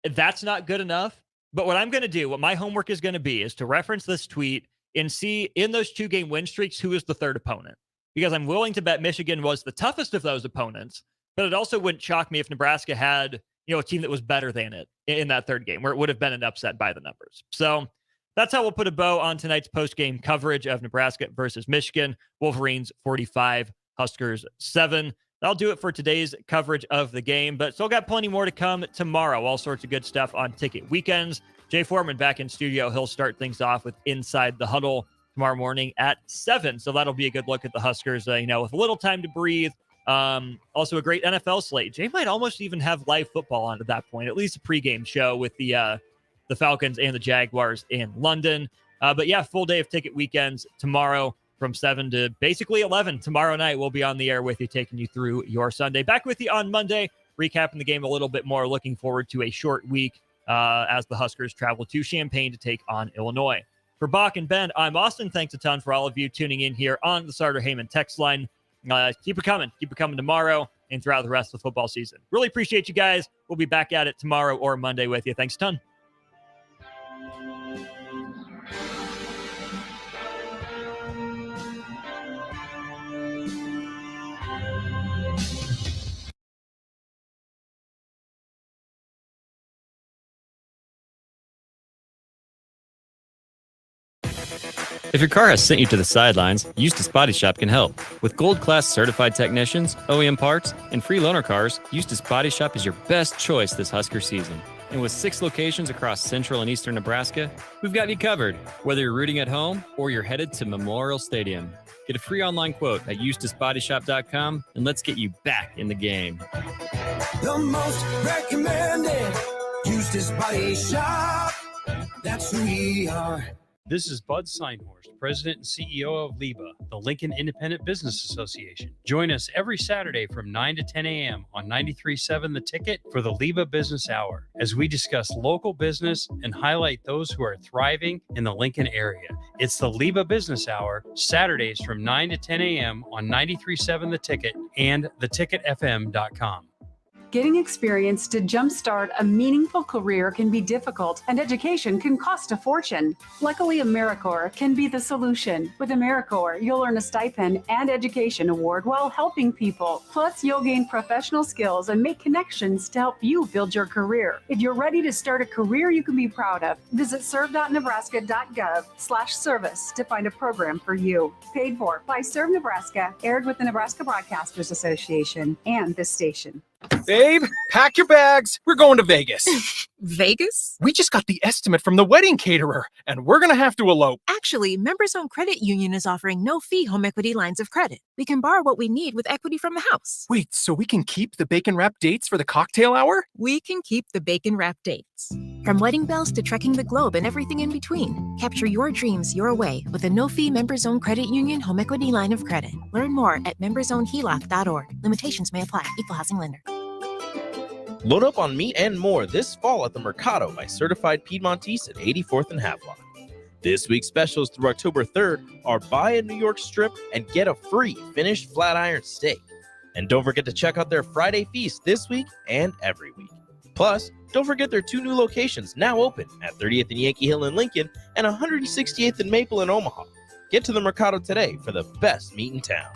That's not good enough. But what I'm going to do, what my homework is going to be, is to reference this tweet and see in those 2-game win streaks who is the third opponent. Because I'm willing to bet Michigan was the toughest of those opponents, but it also wouldn't shock me if Nebraska had, a team that was better than it in that third game, where it would have been an upset by the numbers. So that's how we'll put a bow on tonight's post-game coverage of Nebraska versus Michigan. Wolverines 45, Huskers 7. That'll do it for today's coverage of the game, but still got plenty more to come tomorrow. All sorts of good stuff on Ticket Weekends. Jay Foreman back in studio. He'll start things off with Inside the Huddle tomorrow morning at 7. So that'll be a good look at the Huskers, with a little time to breathe. Also a great NFL slate. Jay might almost even have live football on at that point, at least a pregame show with the Falcons and the Jaguars in London. But yeah, full day of Ticket Weekends tomorrow from 7 to basically 11. Tomorrow night, we'll be on the air with you, taking you through your Sunday. Back with you on Monday, recapping the game a little bit more. Looking forward to a short week as the Huskers travel to Champaign to take on Illinois. For Bach and Ben, I'm Austin. Thanks a ton for all of you tuning in here on the Sartor Heyman text line. Keep it coming. Keep it coming tomorrow and throughout the rest of the football season. Really appreciate you guys. We'll be back at it tomorrow or Monday with you. Thanks a ton. If your car has sent you to the sidelines, Eustace Body Shop can help. With gold-class certified technicians, OEM parts, and free loaner cars, Eustace Body Shop is your best choice this Husker season. And with 6 locations across central and eastern Nebraska, we've got you covered, whether you're rooting at home or you're headed to Memorial Stadium. Get a free online quote at EustaceBodyShop.com, and let's get you back in the game. The most recommended Eustace Body Shop. That's who we are. This is Bud Seinhorst, President and CEO of LIBA, the Lincoln Independent Business Association. Join us every Saturday from 9 to 10 a.m. on 93.7 The Ticket for the LIBA Business Hour, as we discuss local business and highlight those who are thriving in the Lincoln area. It's the LIBA Business Hour, Saturdays from 9 to 10 a.m. on 93.7 The Ticket and theticketfm.com. Getting experience to jumpstart a meaningful career can be difficult, and education can cost a fortune. Luckily, AmeriCorps can be the solution. With AmeriCorps, you'll earn a stipend and education award while helping people. Plus, you'll gain professional skills and make connections to help you build your career. If you're ready to start a career you can be proud of, visit serve.nebraska.gov/service to find a program for you. Paid for by Serve Nebraska, aired with the Nebraska Broadcasters Association and this station. Babe, pack your bags. We're going to Vegas. Vegas? We just got the estimate from the wedding caterer, and we're going to have to elope. Actually, Members Owned Credit Union is offering no-fee home equity lines of credit. We can borrow what we need with equity from the house. Wait, so we can keep the bacon-wrapped dates for the cocktail hour? We can keep the bacon-wrapped dates. From wedding bells to trekking the globe and everything in between. Capture your dreams your way with a no-fee Members Owned Credit Union home equity line of credit. Learn more at membersownedheloc.org. Limitations may apply. Equal housing lender. Load up on meat and more this fall at the Mercado by Certified Piedmontese at 84th and Havelock. This week's specials through October 3rd are buy a New York strip and get a free finished flat iron steak. And don't forget to check out their Friday feast this week and every week. Plus, don't forget their 2 new locations now open at 30th and Yankee Hill in Lincoln and 168th and Maple in Omaha. Get to the Mercado today for the best meat in town.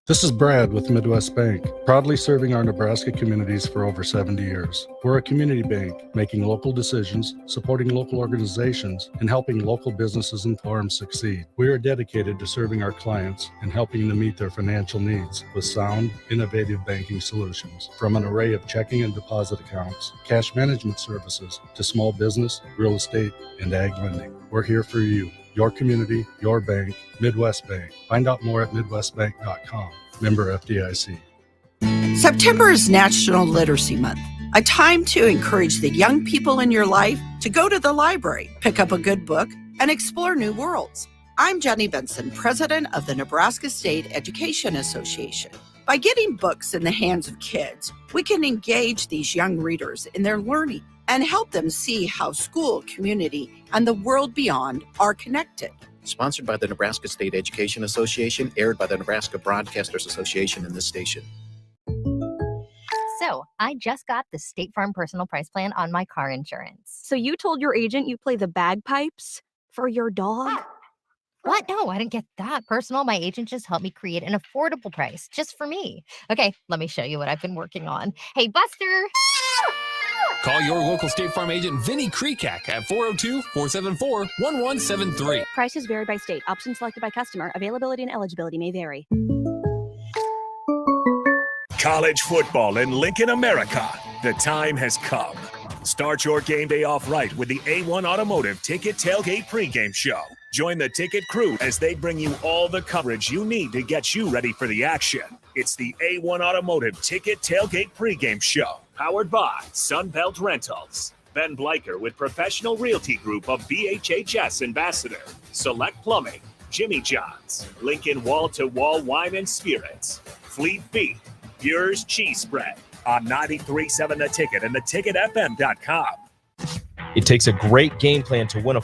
This is Brad with Midwest Bank, proudly serving our Nebraska communities for over 70 years. We're a community bank, making local decisions, supporting local organizations, and helping local businesses and farms succeed. We are dedicated to serving our clients and helping them meet their financial needs with sound, innovative banking solutions. From an array of checking and deposit accounts, cash management services, to small business, real estate, and ag lending. We're here for you. Your community, your bank, Midwest Bank. Find out more at midwestbank.com. Member FDIC. September is National Literacy Month, a time to encourage the young people in your life to go to the library, pick up a good book, and explore new worlds. I'm Jenny Benson, president of the Nebraska State Education Association. By getting books in the hands of kids, we can engage these young readers in their learning and help them see how school, community, and the world beyond are connected. Sponsored by the Nebraska State Education Association, aired by the Nebraska Broadcasters Association in this station. So, I just got the State Farm Personal Price Plan on my car insurance. So you told your agent you play the bagpipes for your dog? What? No, I didn't get that personal. My agent just helped me create an affordable price just for me. Okay, let me show you what I've been working on. Hey, Buster! Call your local State Farm agent, Vinny Krekak, at 402-474-1173. Prices vary by state. Options selected by customer. Availability and eligibility may vary. College football in Lincoln, America. The time has come. Start your game day off right with the A1 Automotive Ticket Tailgate pregame show. Join the ticket crew as they bring you all the coverage you need to get you ready for the action. It's the A1 Automotive Ticket Tailgate pregame show, powered by Sunbelt Rentals. Ben Bleicher with Professional Realty Group of BHHS Ambassador, Select Plumbing, Jimmy John's, Lincoln Wall to Wall Wine and Spirits, Fleet Feet, Bure's Cheese Spread on 93.7 The Ticket and theticketfm.com. It takes a great game plan to win a